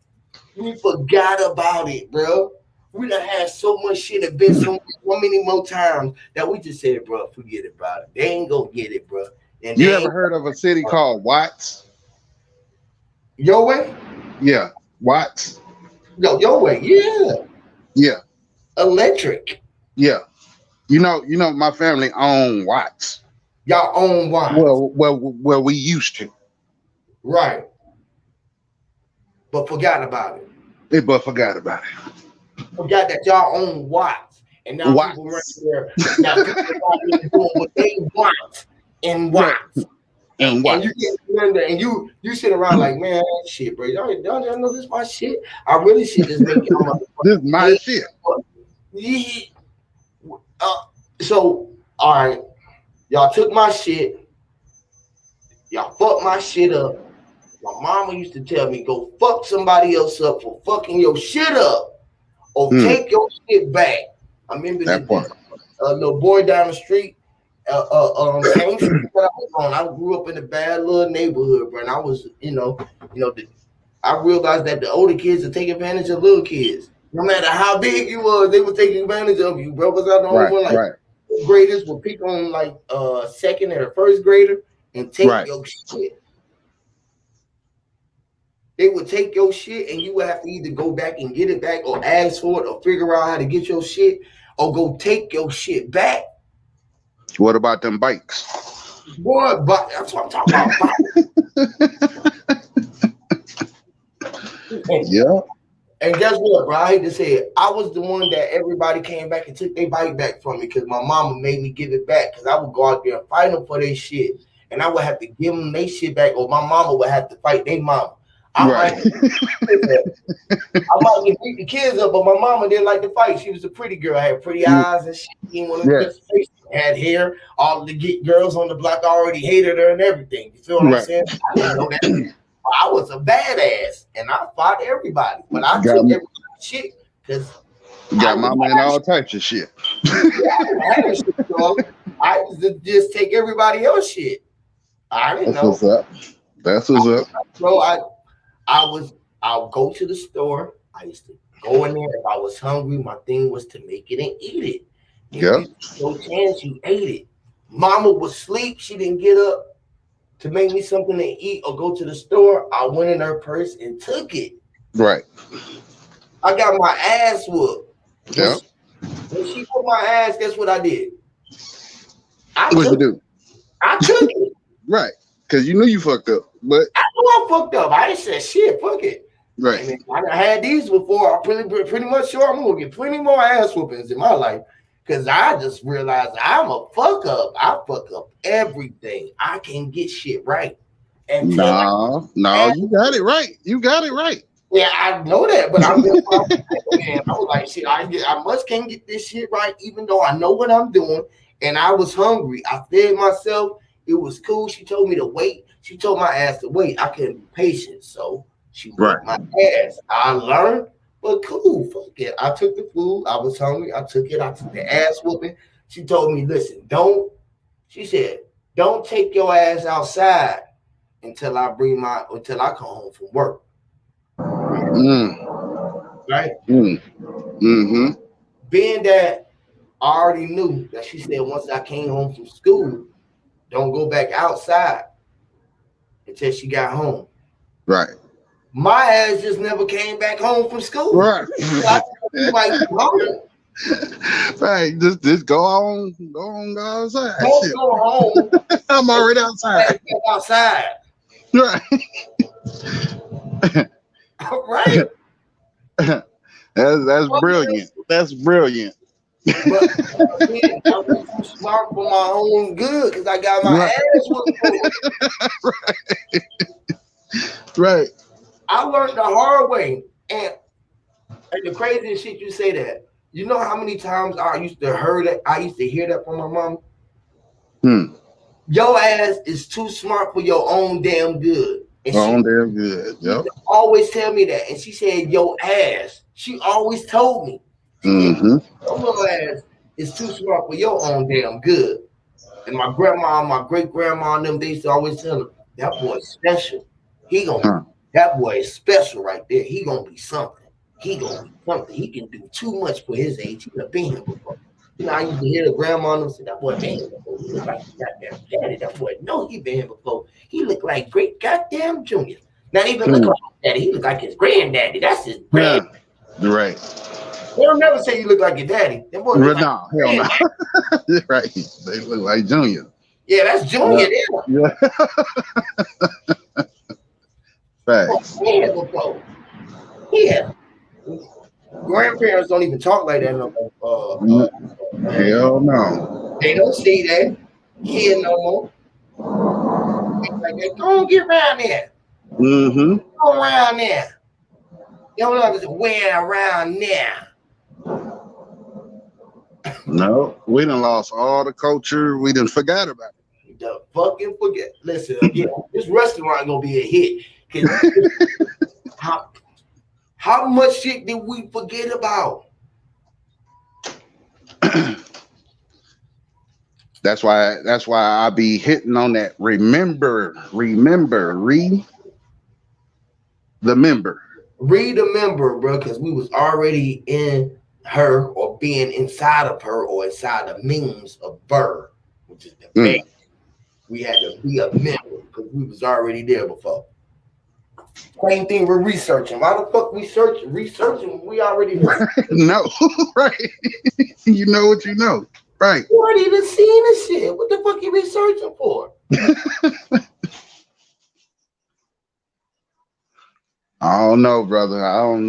We forgot about it, bro. We done had so much shit and been so many more times that we just said, bro, forget about it. They ain't gonna get it, bro. And you ever heard of a city called Watts? Your Way? Yeah, Watts. Your Way, yeah. Yeah. Electric. Yeah. You know, my family own Watts. Y'all own Watts. Well, we used to. Right. But forgot about it. But forgot about it. Forgot that y'all own Watts. And now people right there, now people are doing what they want. and watch. And And you get under, and you sit around like, man, shit, bro. Y'all know this my shit. I really should just make y'all this is my shit. Yeah. So, all right, y'all took my shit. Y'all fucked my shit up. My mama used to tell me, go fuck somebody else up for fucking your shit up, or take your shit back. I remember that part. Little boy down the street. Same street that I was on. I grew up in a bad little neighborhood, bro. And I was, I realized that the older kids are taking advantage of little kids. No matter how big you was, they were taking advantage of you, bro. Was I the only one? Like graders would pick on like second or first grader and take your shit. They would take your shit, and you would have to either go back and get it back, or ask for it, or figure out how to get your shit, or go take your shit back. What about them bikes? Boy, but that's what I'm talking about. Yeah. And guess what, bro? I hate to say it. I was the one that everybody came back and took their bike back from me, because my mama made me give it back, because I would go out there and fight them for their shit. And I would have to give them their shit back, or my mama would have to fight their mama. I might beat the kids up, but my mama didn't like to fight. She was a pretty girl, had pretty eyes and shit. Didn't want to face, had hair. All the girls on the block already hated her and everything. You feel what I'm saying? I didn't know that. I was a badass, and I fought everybody, but I took everybody's shit because got mama in all types of shit. I used to just take everybody else's shit. I didn't know. What's up. That's what's up, bro. I'll go to the store. I used to go in there. If I was hungry, my thing was to make it and eat it. Yeah. No chance you ate it. Mama would sleep. She didn't get up to make me something to eat or go to the store. I went in her purse and took it. Right. I got my ass whooped. Yeah. When she put my ass, guess what I did? What'd you do? I took it. Right. Because you knew you fucked up. But I knew I fucked up. I just said, shit, fuck it. Right. I mean, I had these before. I'm pretty much sure I'm going to get plenty more ass whoopings in my life, because I just realized I'm a fuck up. I fuck up everything. I can't get shit right. And no, you got it right. You got it right. Yeah, I know that, but I'm just, I was like, shit, I must can't get this shit right, even though I know what I'm doing. And I was hungry. I fed myself. It was cool. She told me to wait. She told my ass to wait. I couldn't be patient, so she whipped my ass. I learned, but cool, fuck it. I took the food. I was hungry. I took it. I took the ass whooping. She told me, listen, don't take your ass outside until I come home from work. Right? Mm-hmm. Being that I already knew that, she said once I came home from school, don't go back outside until she got home. Right. My ass just never came back home from school. Right. Right. Just go outside. Don't go home. I'm already outside. Outside. Right. Right. That's brilliant. That's brilliant. But I was too smart for my own good, because I got my ass whooped. Right. I learned the hard way. And the craziest shit you say that. You know how many times I used to hear that from my mom? Your ass is too smart for your own damn good. Damn good. Yep. Always tell me that. And she said, your ass. She always told me. Mm-hmm. Your little ass is too smart for your own damn good. And my grandma, my great grandma, and them, they used to always tell them, that boy's special. That boy is special right there. He gonna be something. He can do too much for his age. He done been here before. You know, I used to hear the grandma and them say, that boy been here before. He look like his goddamn daddy. That boy know he been here before. He look like great goddamn Junior. Not even look like his daddy. He look like his granddaddy. That's his granddaddy. Right. They'll never say you look like your daddy. That boy look hell no. Right. They look like Junior. Yeah, that's Junior there. Yeah. Facts. Yeah. Grandparents don't even talk like that no more. Hell no. They don't see that kid no more. like that. Don't get around there. Mm-hmm. Go around there. You don't understand where around there. No, we done lost all the culture. We done forgot about it. The fucking forget. Listen again. This restaurant gonna be a hit. Cause how much shit did we forget about? That's why I be hitting on that. Remember, the member. Read the member, bro, because we was already in her or being inside of her or inside the memes of her, which is the base. We had to be a member because we was already there before. Same thing with researching. Why the fuck researching when we already know? No, right. You know what you know. Right. You already even seen this shit. What the fuck you researching for? I don't know, brother. I don't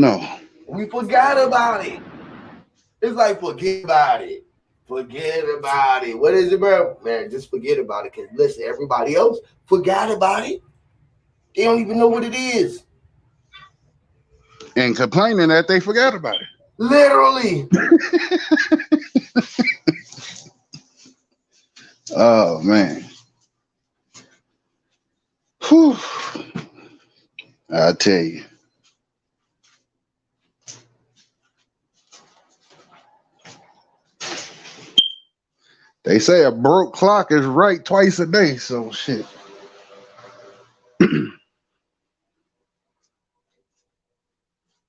know. We forgot about it. It's like forget about it. Forget about it. What is it, bro? Man, just forget about it. Because listen, everybody else forgot about it. They don't even know what it is. And complaining that they forgot about it. Literally. Oh, man. Whew. I tell you. They say a broke clock is right twice a day, so shit.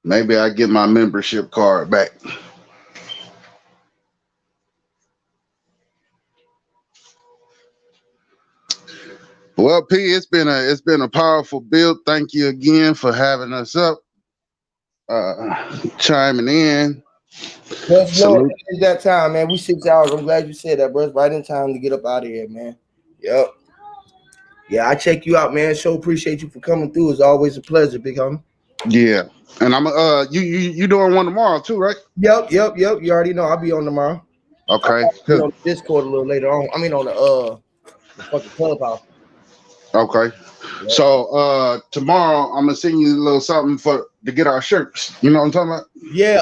Maybe I get my membership card back. Well, P, it's been a powerful build. Thank you again for having us up, chiming in. Just know Salute. it's that time, man. We 6 hours. I'm glad you said that, bro. It's right in time to get up out of here, man. Yep. Yeah, I check you out, man. So appreciate you for coming through. It's always a pleasure, big homie. Yeah, and I'm you doing one tomorrow too, right? Yep. You already know I'll be on tomorrow. Okay. I'll be on Discord a little later on. I mean on the fucking clubhouse. Okay. Yep. So tomorrow I'm gonna send you a little something to get our shirts. You know what I'm talking about? Yeah,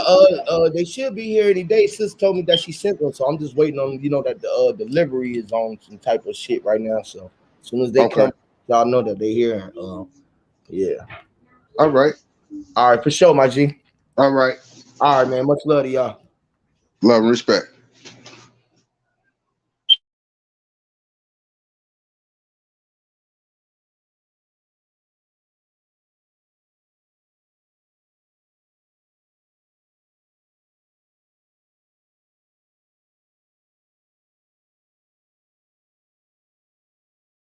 they should be here any day. Sis told me that she sent them, so I'm just waiting on that the delivery is on some type of shit right now. So as soon as they come, y'all know that they here. Yeah. All right. All right, for sure, my G. All right. All right, man. Much love to y'all. Love and respect.